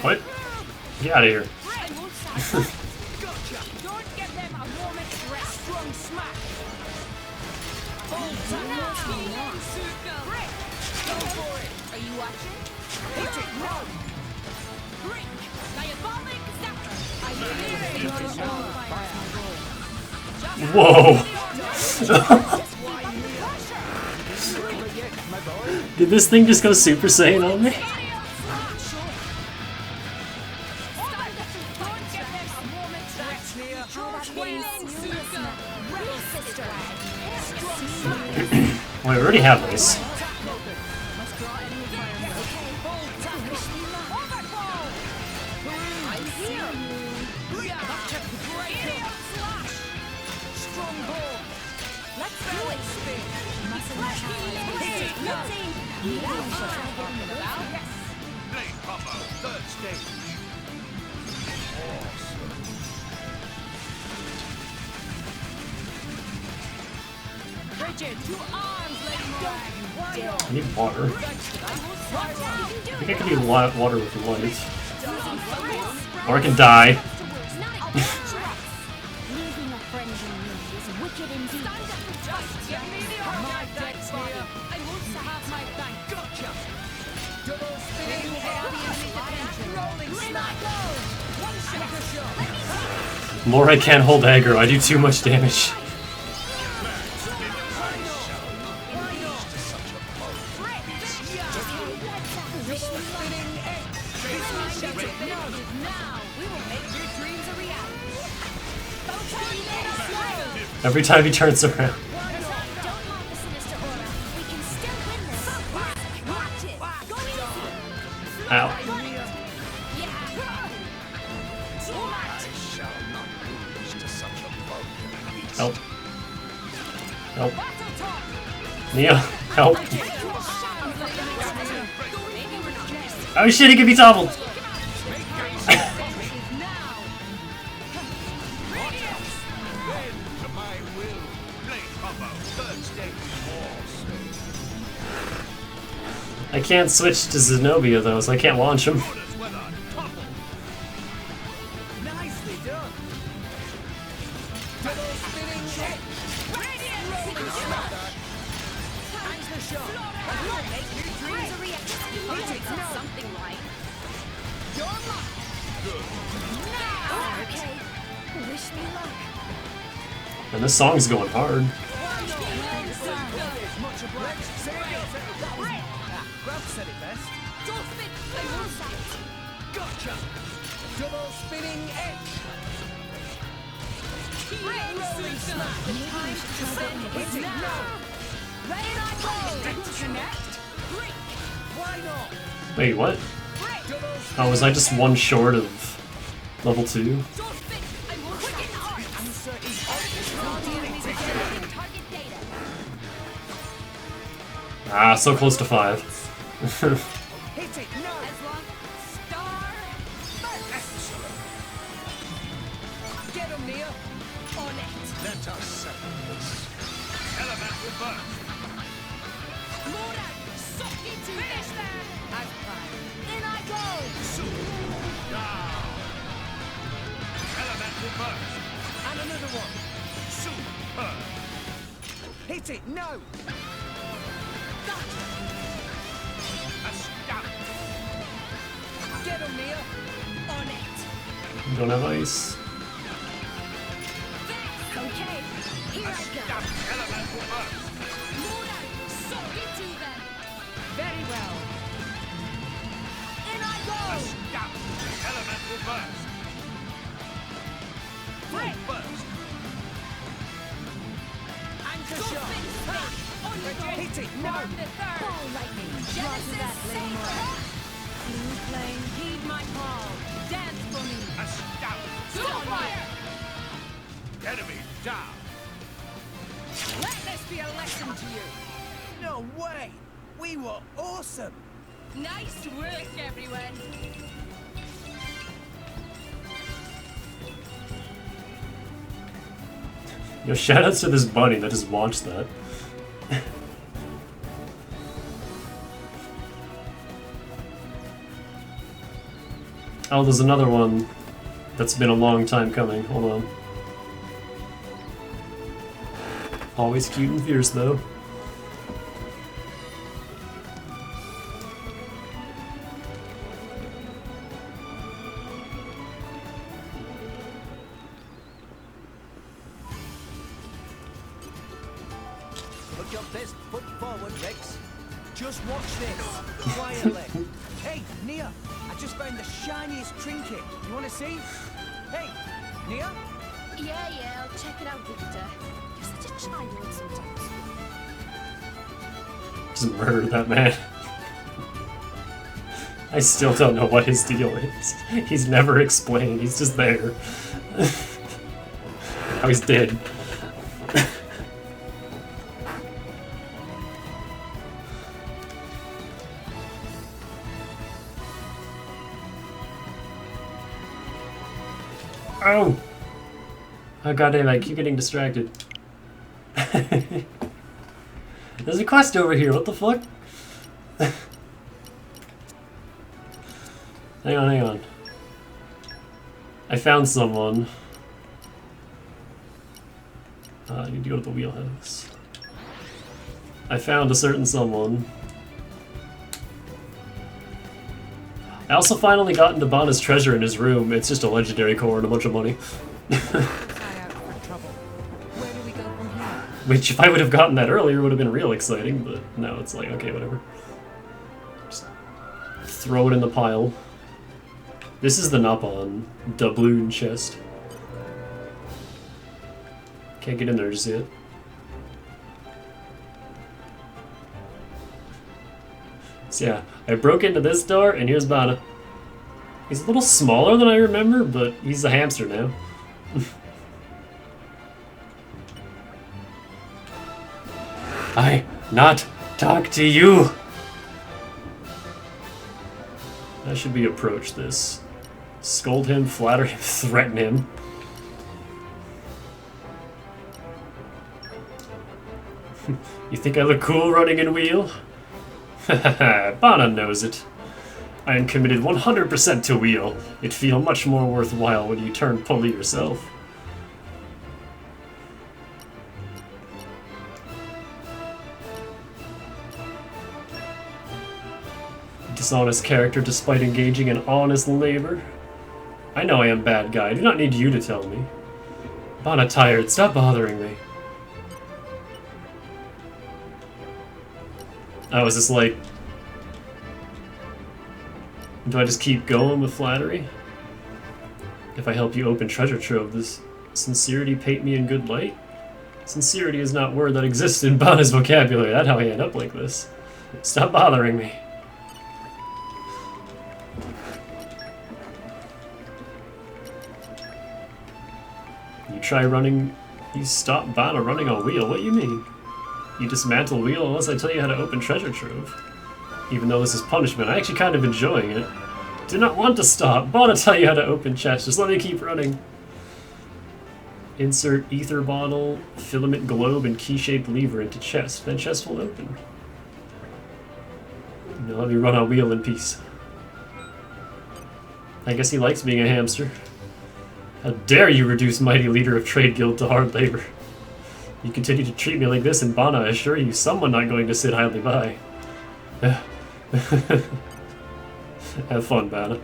[SPEAKER 1] What? Get out of here.
[SPEAKER 2] Don't give them a moment's rest. Strong smack. Go for it. Are you watching? Hit it. No. Break. Diabolic
[SPEAKER 1] Whoa. Did this thing just go Super Saiyan on me? Well, we already have this. I need water. I think I can do water with the lights. Or I can die. The more I can't hold aggro, I do too much damage. Every time he turns around. Ow. Help. Help. Neo, help. Oh shit, he could be toppled. I can't switch to Zenobia though, so I can't launch him. And this song's going hard.
[SPEAKER 5] Double spinning edge.
[SPEAKER 1] Wait, what? Oh, was I just one short of level 2? Ah, so close to 5.
[SPEAKER 13] Nia. On it.
[SPEAKER 16] Let us settle this. Elemental burst.
[SPEAKER 2] Mora, suck into
[SPEAKER 6] Finish that! As planned.
[SPEAKER 2] In I go.
[SPEAKER 16] Down. Elemental burst.
[SPEAKER 13] And another one.
[SPEAKER 16] Super.
[SPEAKER 13] Hit it. No.
[SPEAKER 16] A scout.
[SPEAKER 13] Get him, Nia. On it.
[SPEAKER 1] Don't have ice.
[SPEAKER 2] Okay, here I go.
[SPEAKER 16] Elemental burst.
[SPEAKER 2] Mora, suck into them.
[SPEAKER 6] Very well.
[SPEAKER 2] In I go.
[SPEAKER 16] A scout. Elemental burst. Full burst.
[SPEAKER 13] Anchor shot.
[SPEAKER 2] On you go.
[SPEAKER 13] Hit it. No.
[SPEAKER 6] Form the third.
[SPEAKER 2] Ball lightning.
[SPEAKER 6] Roger that, Lady Mora. Blue flame, heed my call. Dance for me.
[SPEAKER 16] A scout.
[SPEAKER 6] Starfire!
[SPEAKER 16] Enemy down.
[SPEAKER 6] Let this be a lesson to you.
[SPEAKER 13] No way. We were awesome.
[SPEAKER 6] Nice work, everyone.
[SPEAKER 1] Yo, shoutouts to this bunny that just watched that. Oh, there's another one that's been a long time coming. Hold on. Always cute and fierce, though.
[SPEAKER 13] Put your best foot forward, Rex. Just watch this. Quietly. Hey, Nia. I just found the shiniest trinket. You want to see? Hey, Nia?
[SPEAKER 2] Yeah, I'll check it out, Victor. You're such a child sometimes.
[SPEAKER 1] Just murdered that man. I still don't know what his deal is. He's never explained. He's just there. Now he's dead. Oh! Oh goddamn, I keep getting distracted. There's a quest over here, what the fuck? Hang on. I found someone. I need to go to the wheelhouse. I found a certain someone. I also finally got into Bana's treasure in his room. It's just a legendary core and a bunch of money. Which, if I would have gotten that earlier, would have been real exciting, but now it's like, okay, whatever. Just throw it in the pile. This is the Napon doubloon chest. Can't get in there just yet. So yeah, I broke into this door, and here's Bana. He's a little smaller than I remember, but he's a hamster now. I not talk to you! How should we approach this? Scold him, flatter him, threaten him. You think I look cool running in wheel? Hahaha, Bana knows it. I am committed 100% to wheel. It feel much more worthwhile when you turn pulley yourself. Dishonest character despite engaging in honest labor. I know I am bad guy. I do not need you to tell me. Bana tired. Stop bothering me. Oh, is this like... Do I just keep going with flattery? If I help you open treasure trove, does sincerity paint me in good light? Sincerity is not a word that exists in Bana's vocabulary. That's how I end up like this. Stop bothering me. You try running... You stop Bana running on wheel. What do you mean? You dismantle wheel unless I tell you how to open treasure trove. Even though this is punishment, I'm actually kind of enjoying it. Do not want to stop. Bana tell you how to open chest. Just let me keep running. Insert ether bottle, filament globe, and key-shaped lever into chest. Then chest will open. Now let me run on wheel in peace. I guess he likes being a hamster. How dare you reduce mighty leader of trade guild to hard labor? You continue to treat me like this, and Bana, I assure you, someone not going to sit idly by. Have fun, Bana.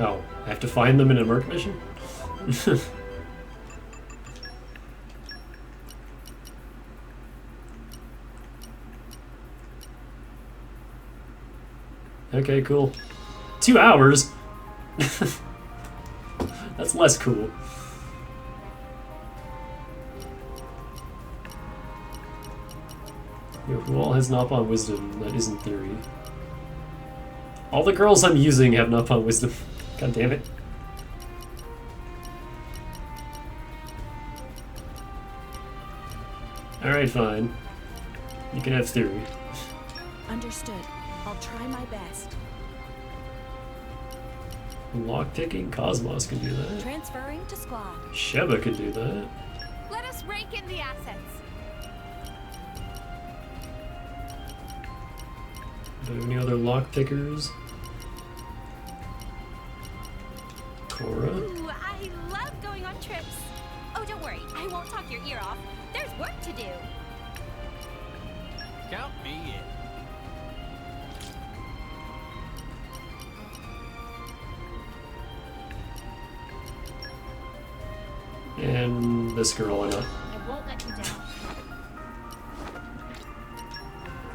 [SPEAKER 1] Oh, I have to find them in a Merc mission? Okay, cool. 2 hours? That's less cool. Yo, who all has Napon Wisdom that isn't theory? All the girls I'm using have Napon Wisdom. God damn it. Alright, fine. You can have theory.
[SPEAKER 18] Understood. I'll try my best.
[SPEAKER 1] Lockpicking? KOS-MOS can do that.
[SPEAKER 7] Transferring to squad.
[SPEAKER 1] Sheba can do that.
[SPEAKER 3] Let us rake in the assets.
[SPEAKER 1] Do we have any other lockpickers? Cora?
[SPEAKER 3] Ooh, I love going on trips. Oh, don't worry. I won't talk your ear off. There's work to do.
[SPEAKER 21] Count me in.
[SPEAKER 1] And this girl, why not?
[SPEAKER 3] I won't let you down.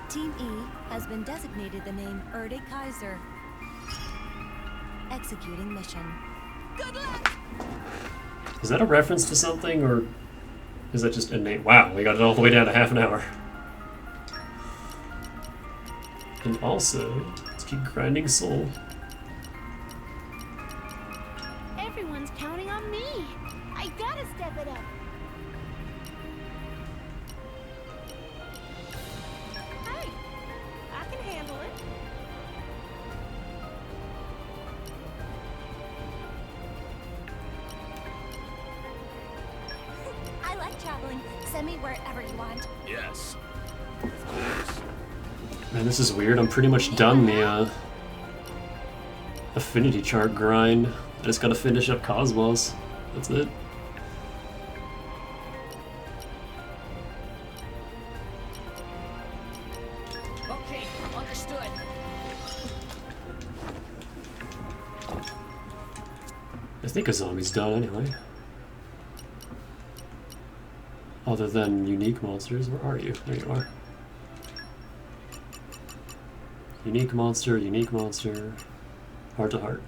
[SPEAKER 7] Team E has been designated the name Erde Kaiser. Executing mission.
[SPEAKER 3] Good luck!
[SPEAKER 1] Is that a reference to something, or is that just a name? Wow, we got it all the way down to half an hour. And also, let's keep grinding soul.
[SPEAKER 3] Everyone's counting on me. I gotta step it up. Hey, I can handle it.
[SPEAKER 7] I like traveling. Send me wherever you want.
[SPEAKER 21] Yes. Of course.
[SPEAKER 1] Man, this is weird. I'm pretty much done the affinity chart grind. I just gotta finish up KOS-MOS. That's it.
[SPEAKER 9] Okay, understood.
[SPEAKER 1] I think a zombie's done anyway. Other than unique monsters, where are you? There you are. Unique monster, heart to heart.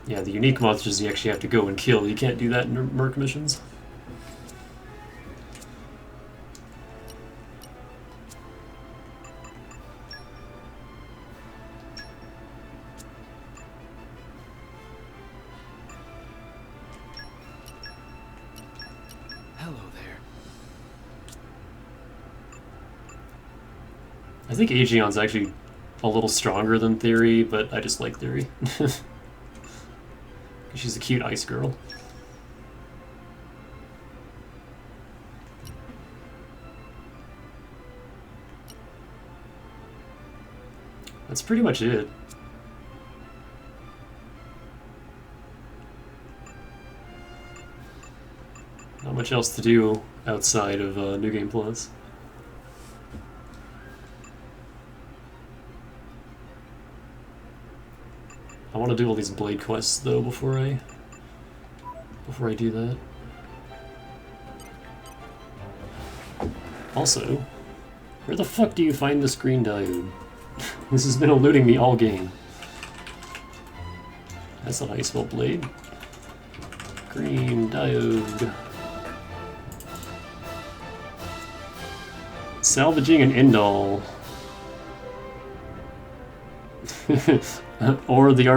[SPEAKER 1] Yeah, the unique monsters you actually have to go and kill. You can't do that in Merc missions.
[SPEAKER 21] Hello there.
[SPEAKER 1] I think Aegeon's actually a little stronger than Theory, but I just like Theory. She's a cute ice girl. That's pretty much it. Not much else to do outside of New Game Plus. I want to do all these Blade Quests though before I do that. Also, where the fuck do you find the screen diode? This has been eluding me all game. That's not how you spell blade. Green diode. Salvaging an Indol. Or the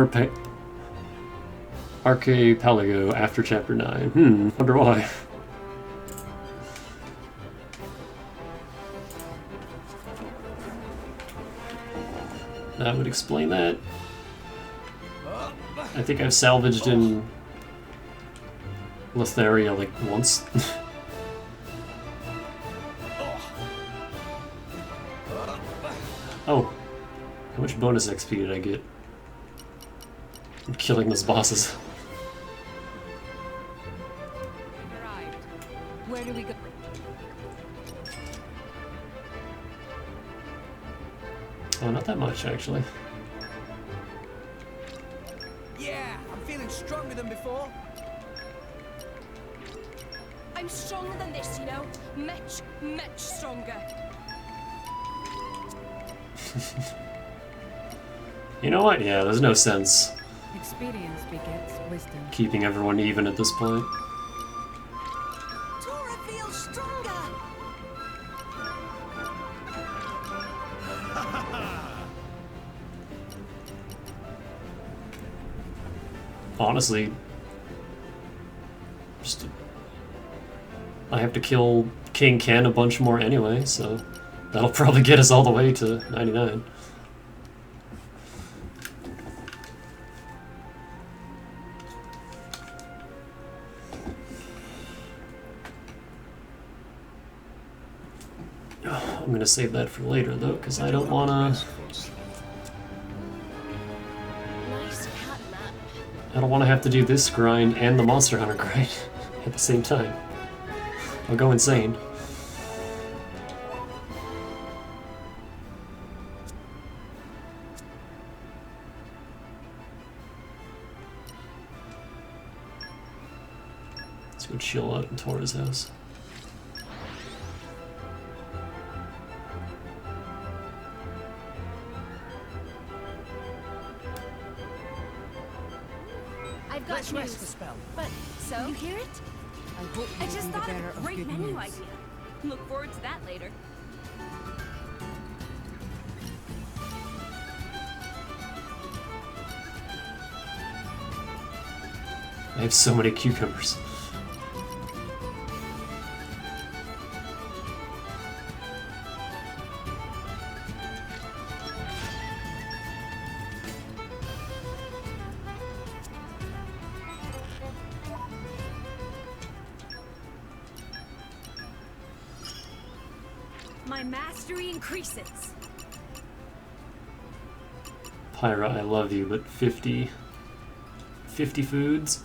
[SPEAKER 1] Archipelago after Chapter 9. Wonder why. That would explain that. I think I've salvaged in Letharia like once. Oh, how much bonus XP did I get from killing those bosses?
[SPEAKER 20] Right. Where do we go?
[SPEAKER 1] Oh, not that much actually.
[SPEAKER 13] Yeah, I'm feeling stronger than before.
[SPEAKER 4] I'm stronger than this, you know? Much, much stronger.
[SPEAKER 1] You know what? Yeah, there's no sense
[SPEAKER 20] Experience begets wisdom.
[SPEAKER 1] keeping everyone even at this point.
[SPEAKER 9] Tora feels stronger.
[SPEAKER 1] Honestly, just I have to kill King Ken a bunch more anyway, so that'll probably get us all the way to 99. I'm gonna save that for later though, because I don't wanna. I don't want to have to do this grind and the Monster Hunter grind at the same time. I'll go insane. Let's go chill out in Tora's house.
[SPEAKER 13] Let's rest the spell.
[SPEAKER 4] But, so?
[SPEAKER 15] You hear it?
[SPEAKER 20] I hope
[SPEAKER 15] I
[SPEAKER 20] you
[SPEAKER 15] just
[SPEAKER 20] be the
[SPEAKER 15] thought
[SPEAKER 20] bearer
[SPEAKER 15] of a
[SPEAKER 20] of
[SPEAKER 15] great
[SPEAKER 20] good
[SPEAKER 15] menu
[SPEAKER 20] news.
[SPEAKER 15] idea. Look forward to that later.
[SPEAKER 1] I have so many cucumbers.
[SPEAKER 15] My mastery increases.
[SPEAKER 1] Pyra, I love you, but 50 foods?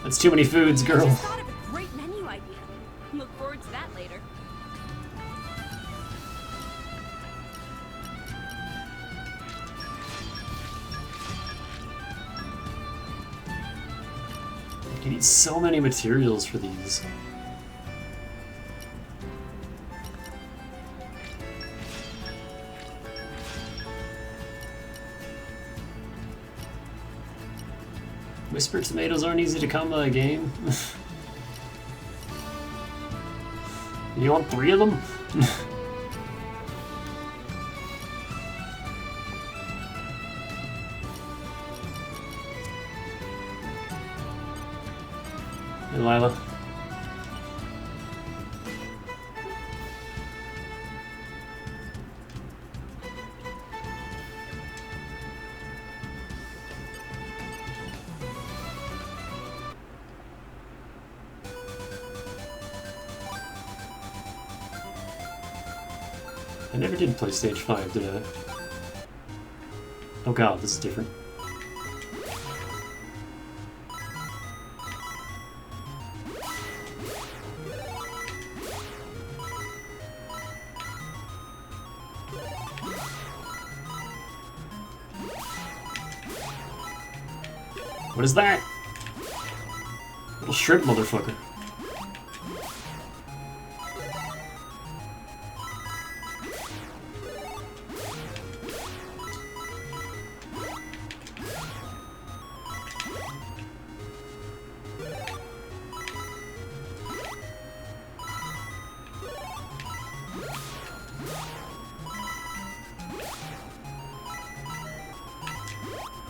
[SPEAKER 1] That's too many foods,
[SPEAKER 15] I
[SPEAKER 1] girl.
[SPEAKER 15] just thought of a great menu idea. Look forward to that later.
[SPEAKER 1] You need so many materials for these. Whispered tomatoes aren't easy to come by, game. You want 3 of them? Hey, Lila. I never did play stage 5, did I? Oh god, this is different. What is that? Little shrimp motherfucker.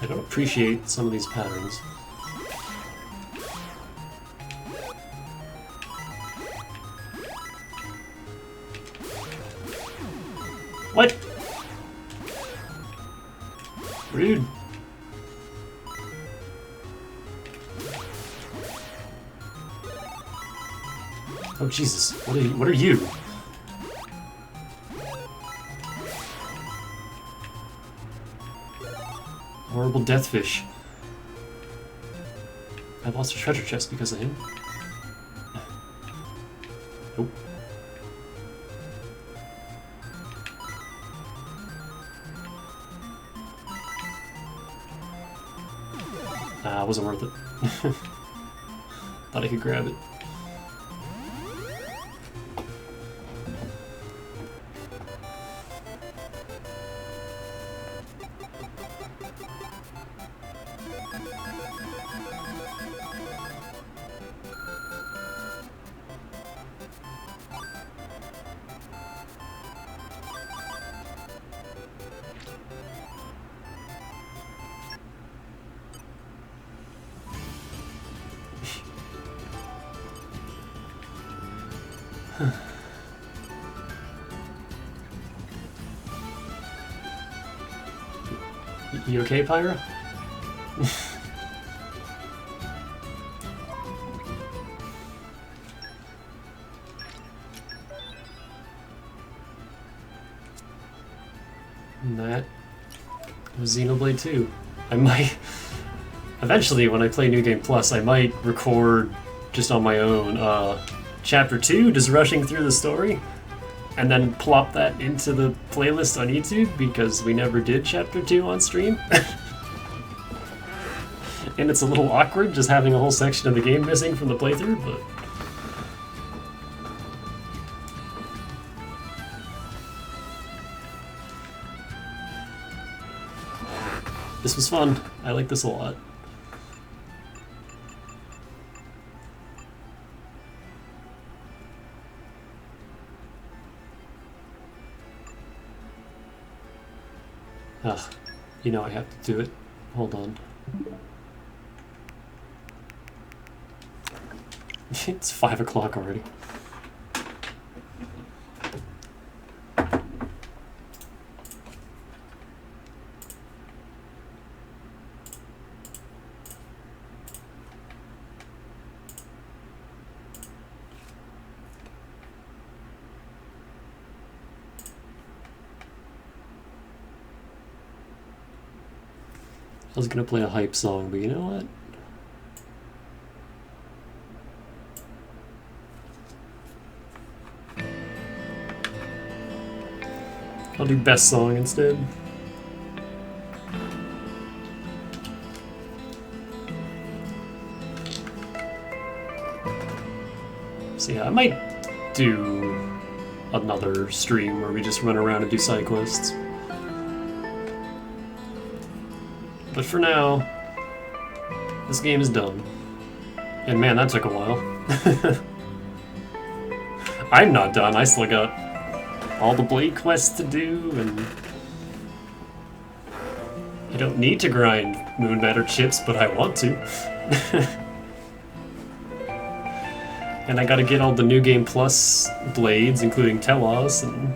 [SPEAKER 1] don't appreciate some of these patterns. What? Rude. Oh Jesus! What are you? Horrible deathfish. I lost a treasure chest because of him. Nope. Nah, it wasn't worth it. Thought I could grab it. You okay, Pyra? And that was Xenoblade 2. I might... Eventually, when I play New Game Plus, I might record just on my own Chapter 2, just rushing through the story, and then plop that into the playlist on YouTube, because we never did Chapter 2 on stream. And it's a little awkward just having a whole section of the game missing from the playthrough, but... This was fun. I like this a lot. Ugh, you know I have to do it. Hold on. It's 5 o'clock already. I was gonna play a hype song, but you know what? I'll do best song instead. So yeah, I might do another stream where we just run around and do side quests. But for now, this game is done. And man, that took a while. I'm not done, I still got all the Blade Quests to do, and I don't need to grind Moon Matter chips, but I want to. And I gotta get all the New Game Plus blades, including Telos, and...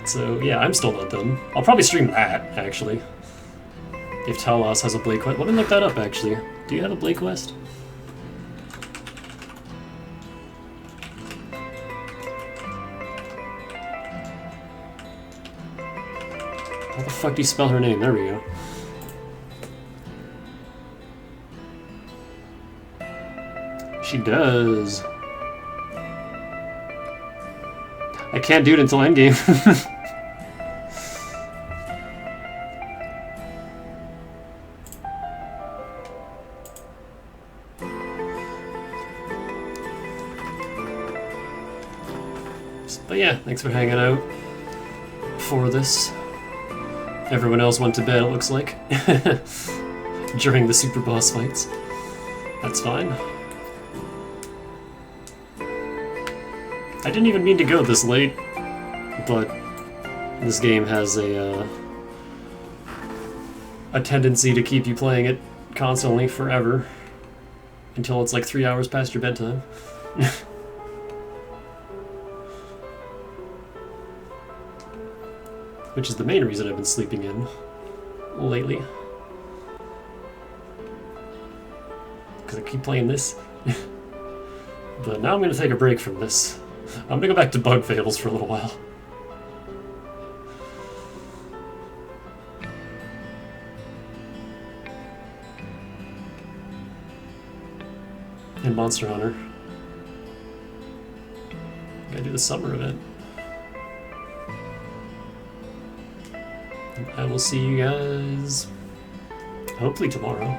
[SPEAKER 1] So yeah, I'm still not done. I'll probably stream that, actually. If Telos has a Blade Quest. Let me look that up, actually. Do you have a Blade Quest? How the fuck do you spell her name? There we go. She does. I can't do it until endgame. But yeah, thanks for hanging out for this. Everyone else went to bed, it looks like, during the super boss fights. That's fine. I didn't even mean to go this late, but this game has a a tendency to keep you playing it constantly forever until it's like 3 hours past your bedtime. Which is the main reason I've been sleeping in lately. Because I keep playing this. But now I'm going to take a break from this. I'm going to go back to Bug Fables for a little while. And Monster Hunter. Gotta do the summer event. And I will see you guys hopefully tomorrow.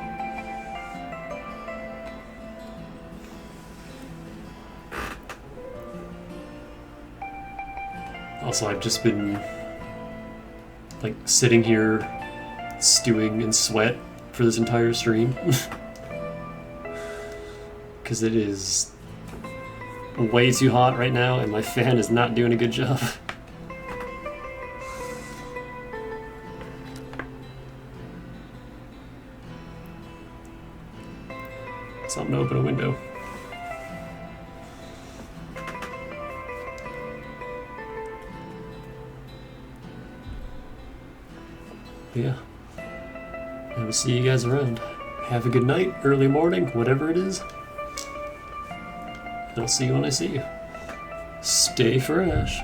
[SPEAKER 1] Also, I've just been like sitting here stewing in sweat for this entire stream. Because it is way too hot right now and my fan is not doing a good job. So I'm gonna open a window. But yeah, I will see you guys around. Have a good night, early morning, whatever it is. I'll see you when I see you. Stay fresh.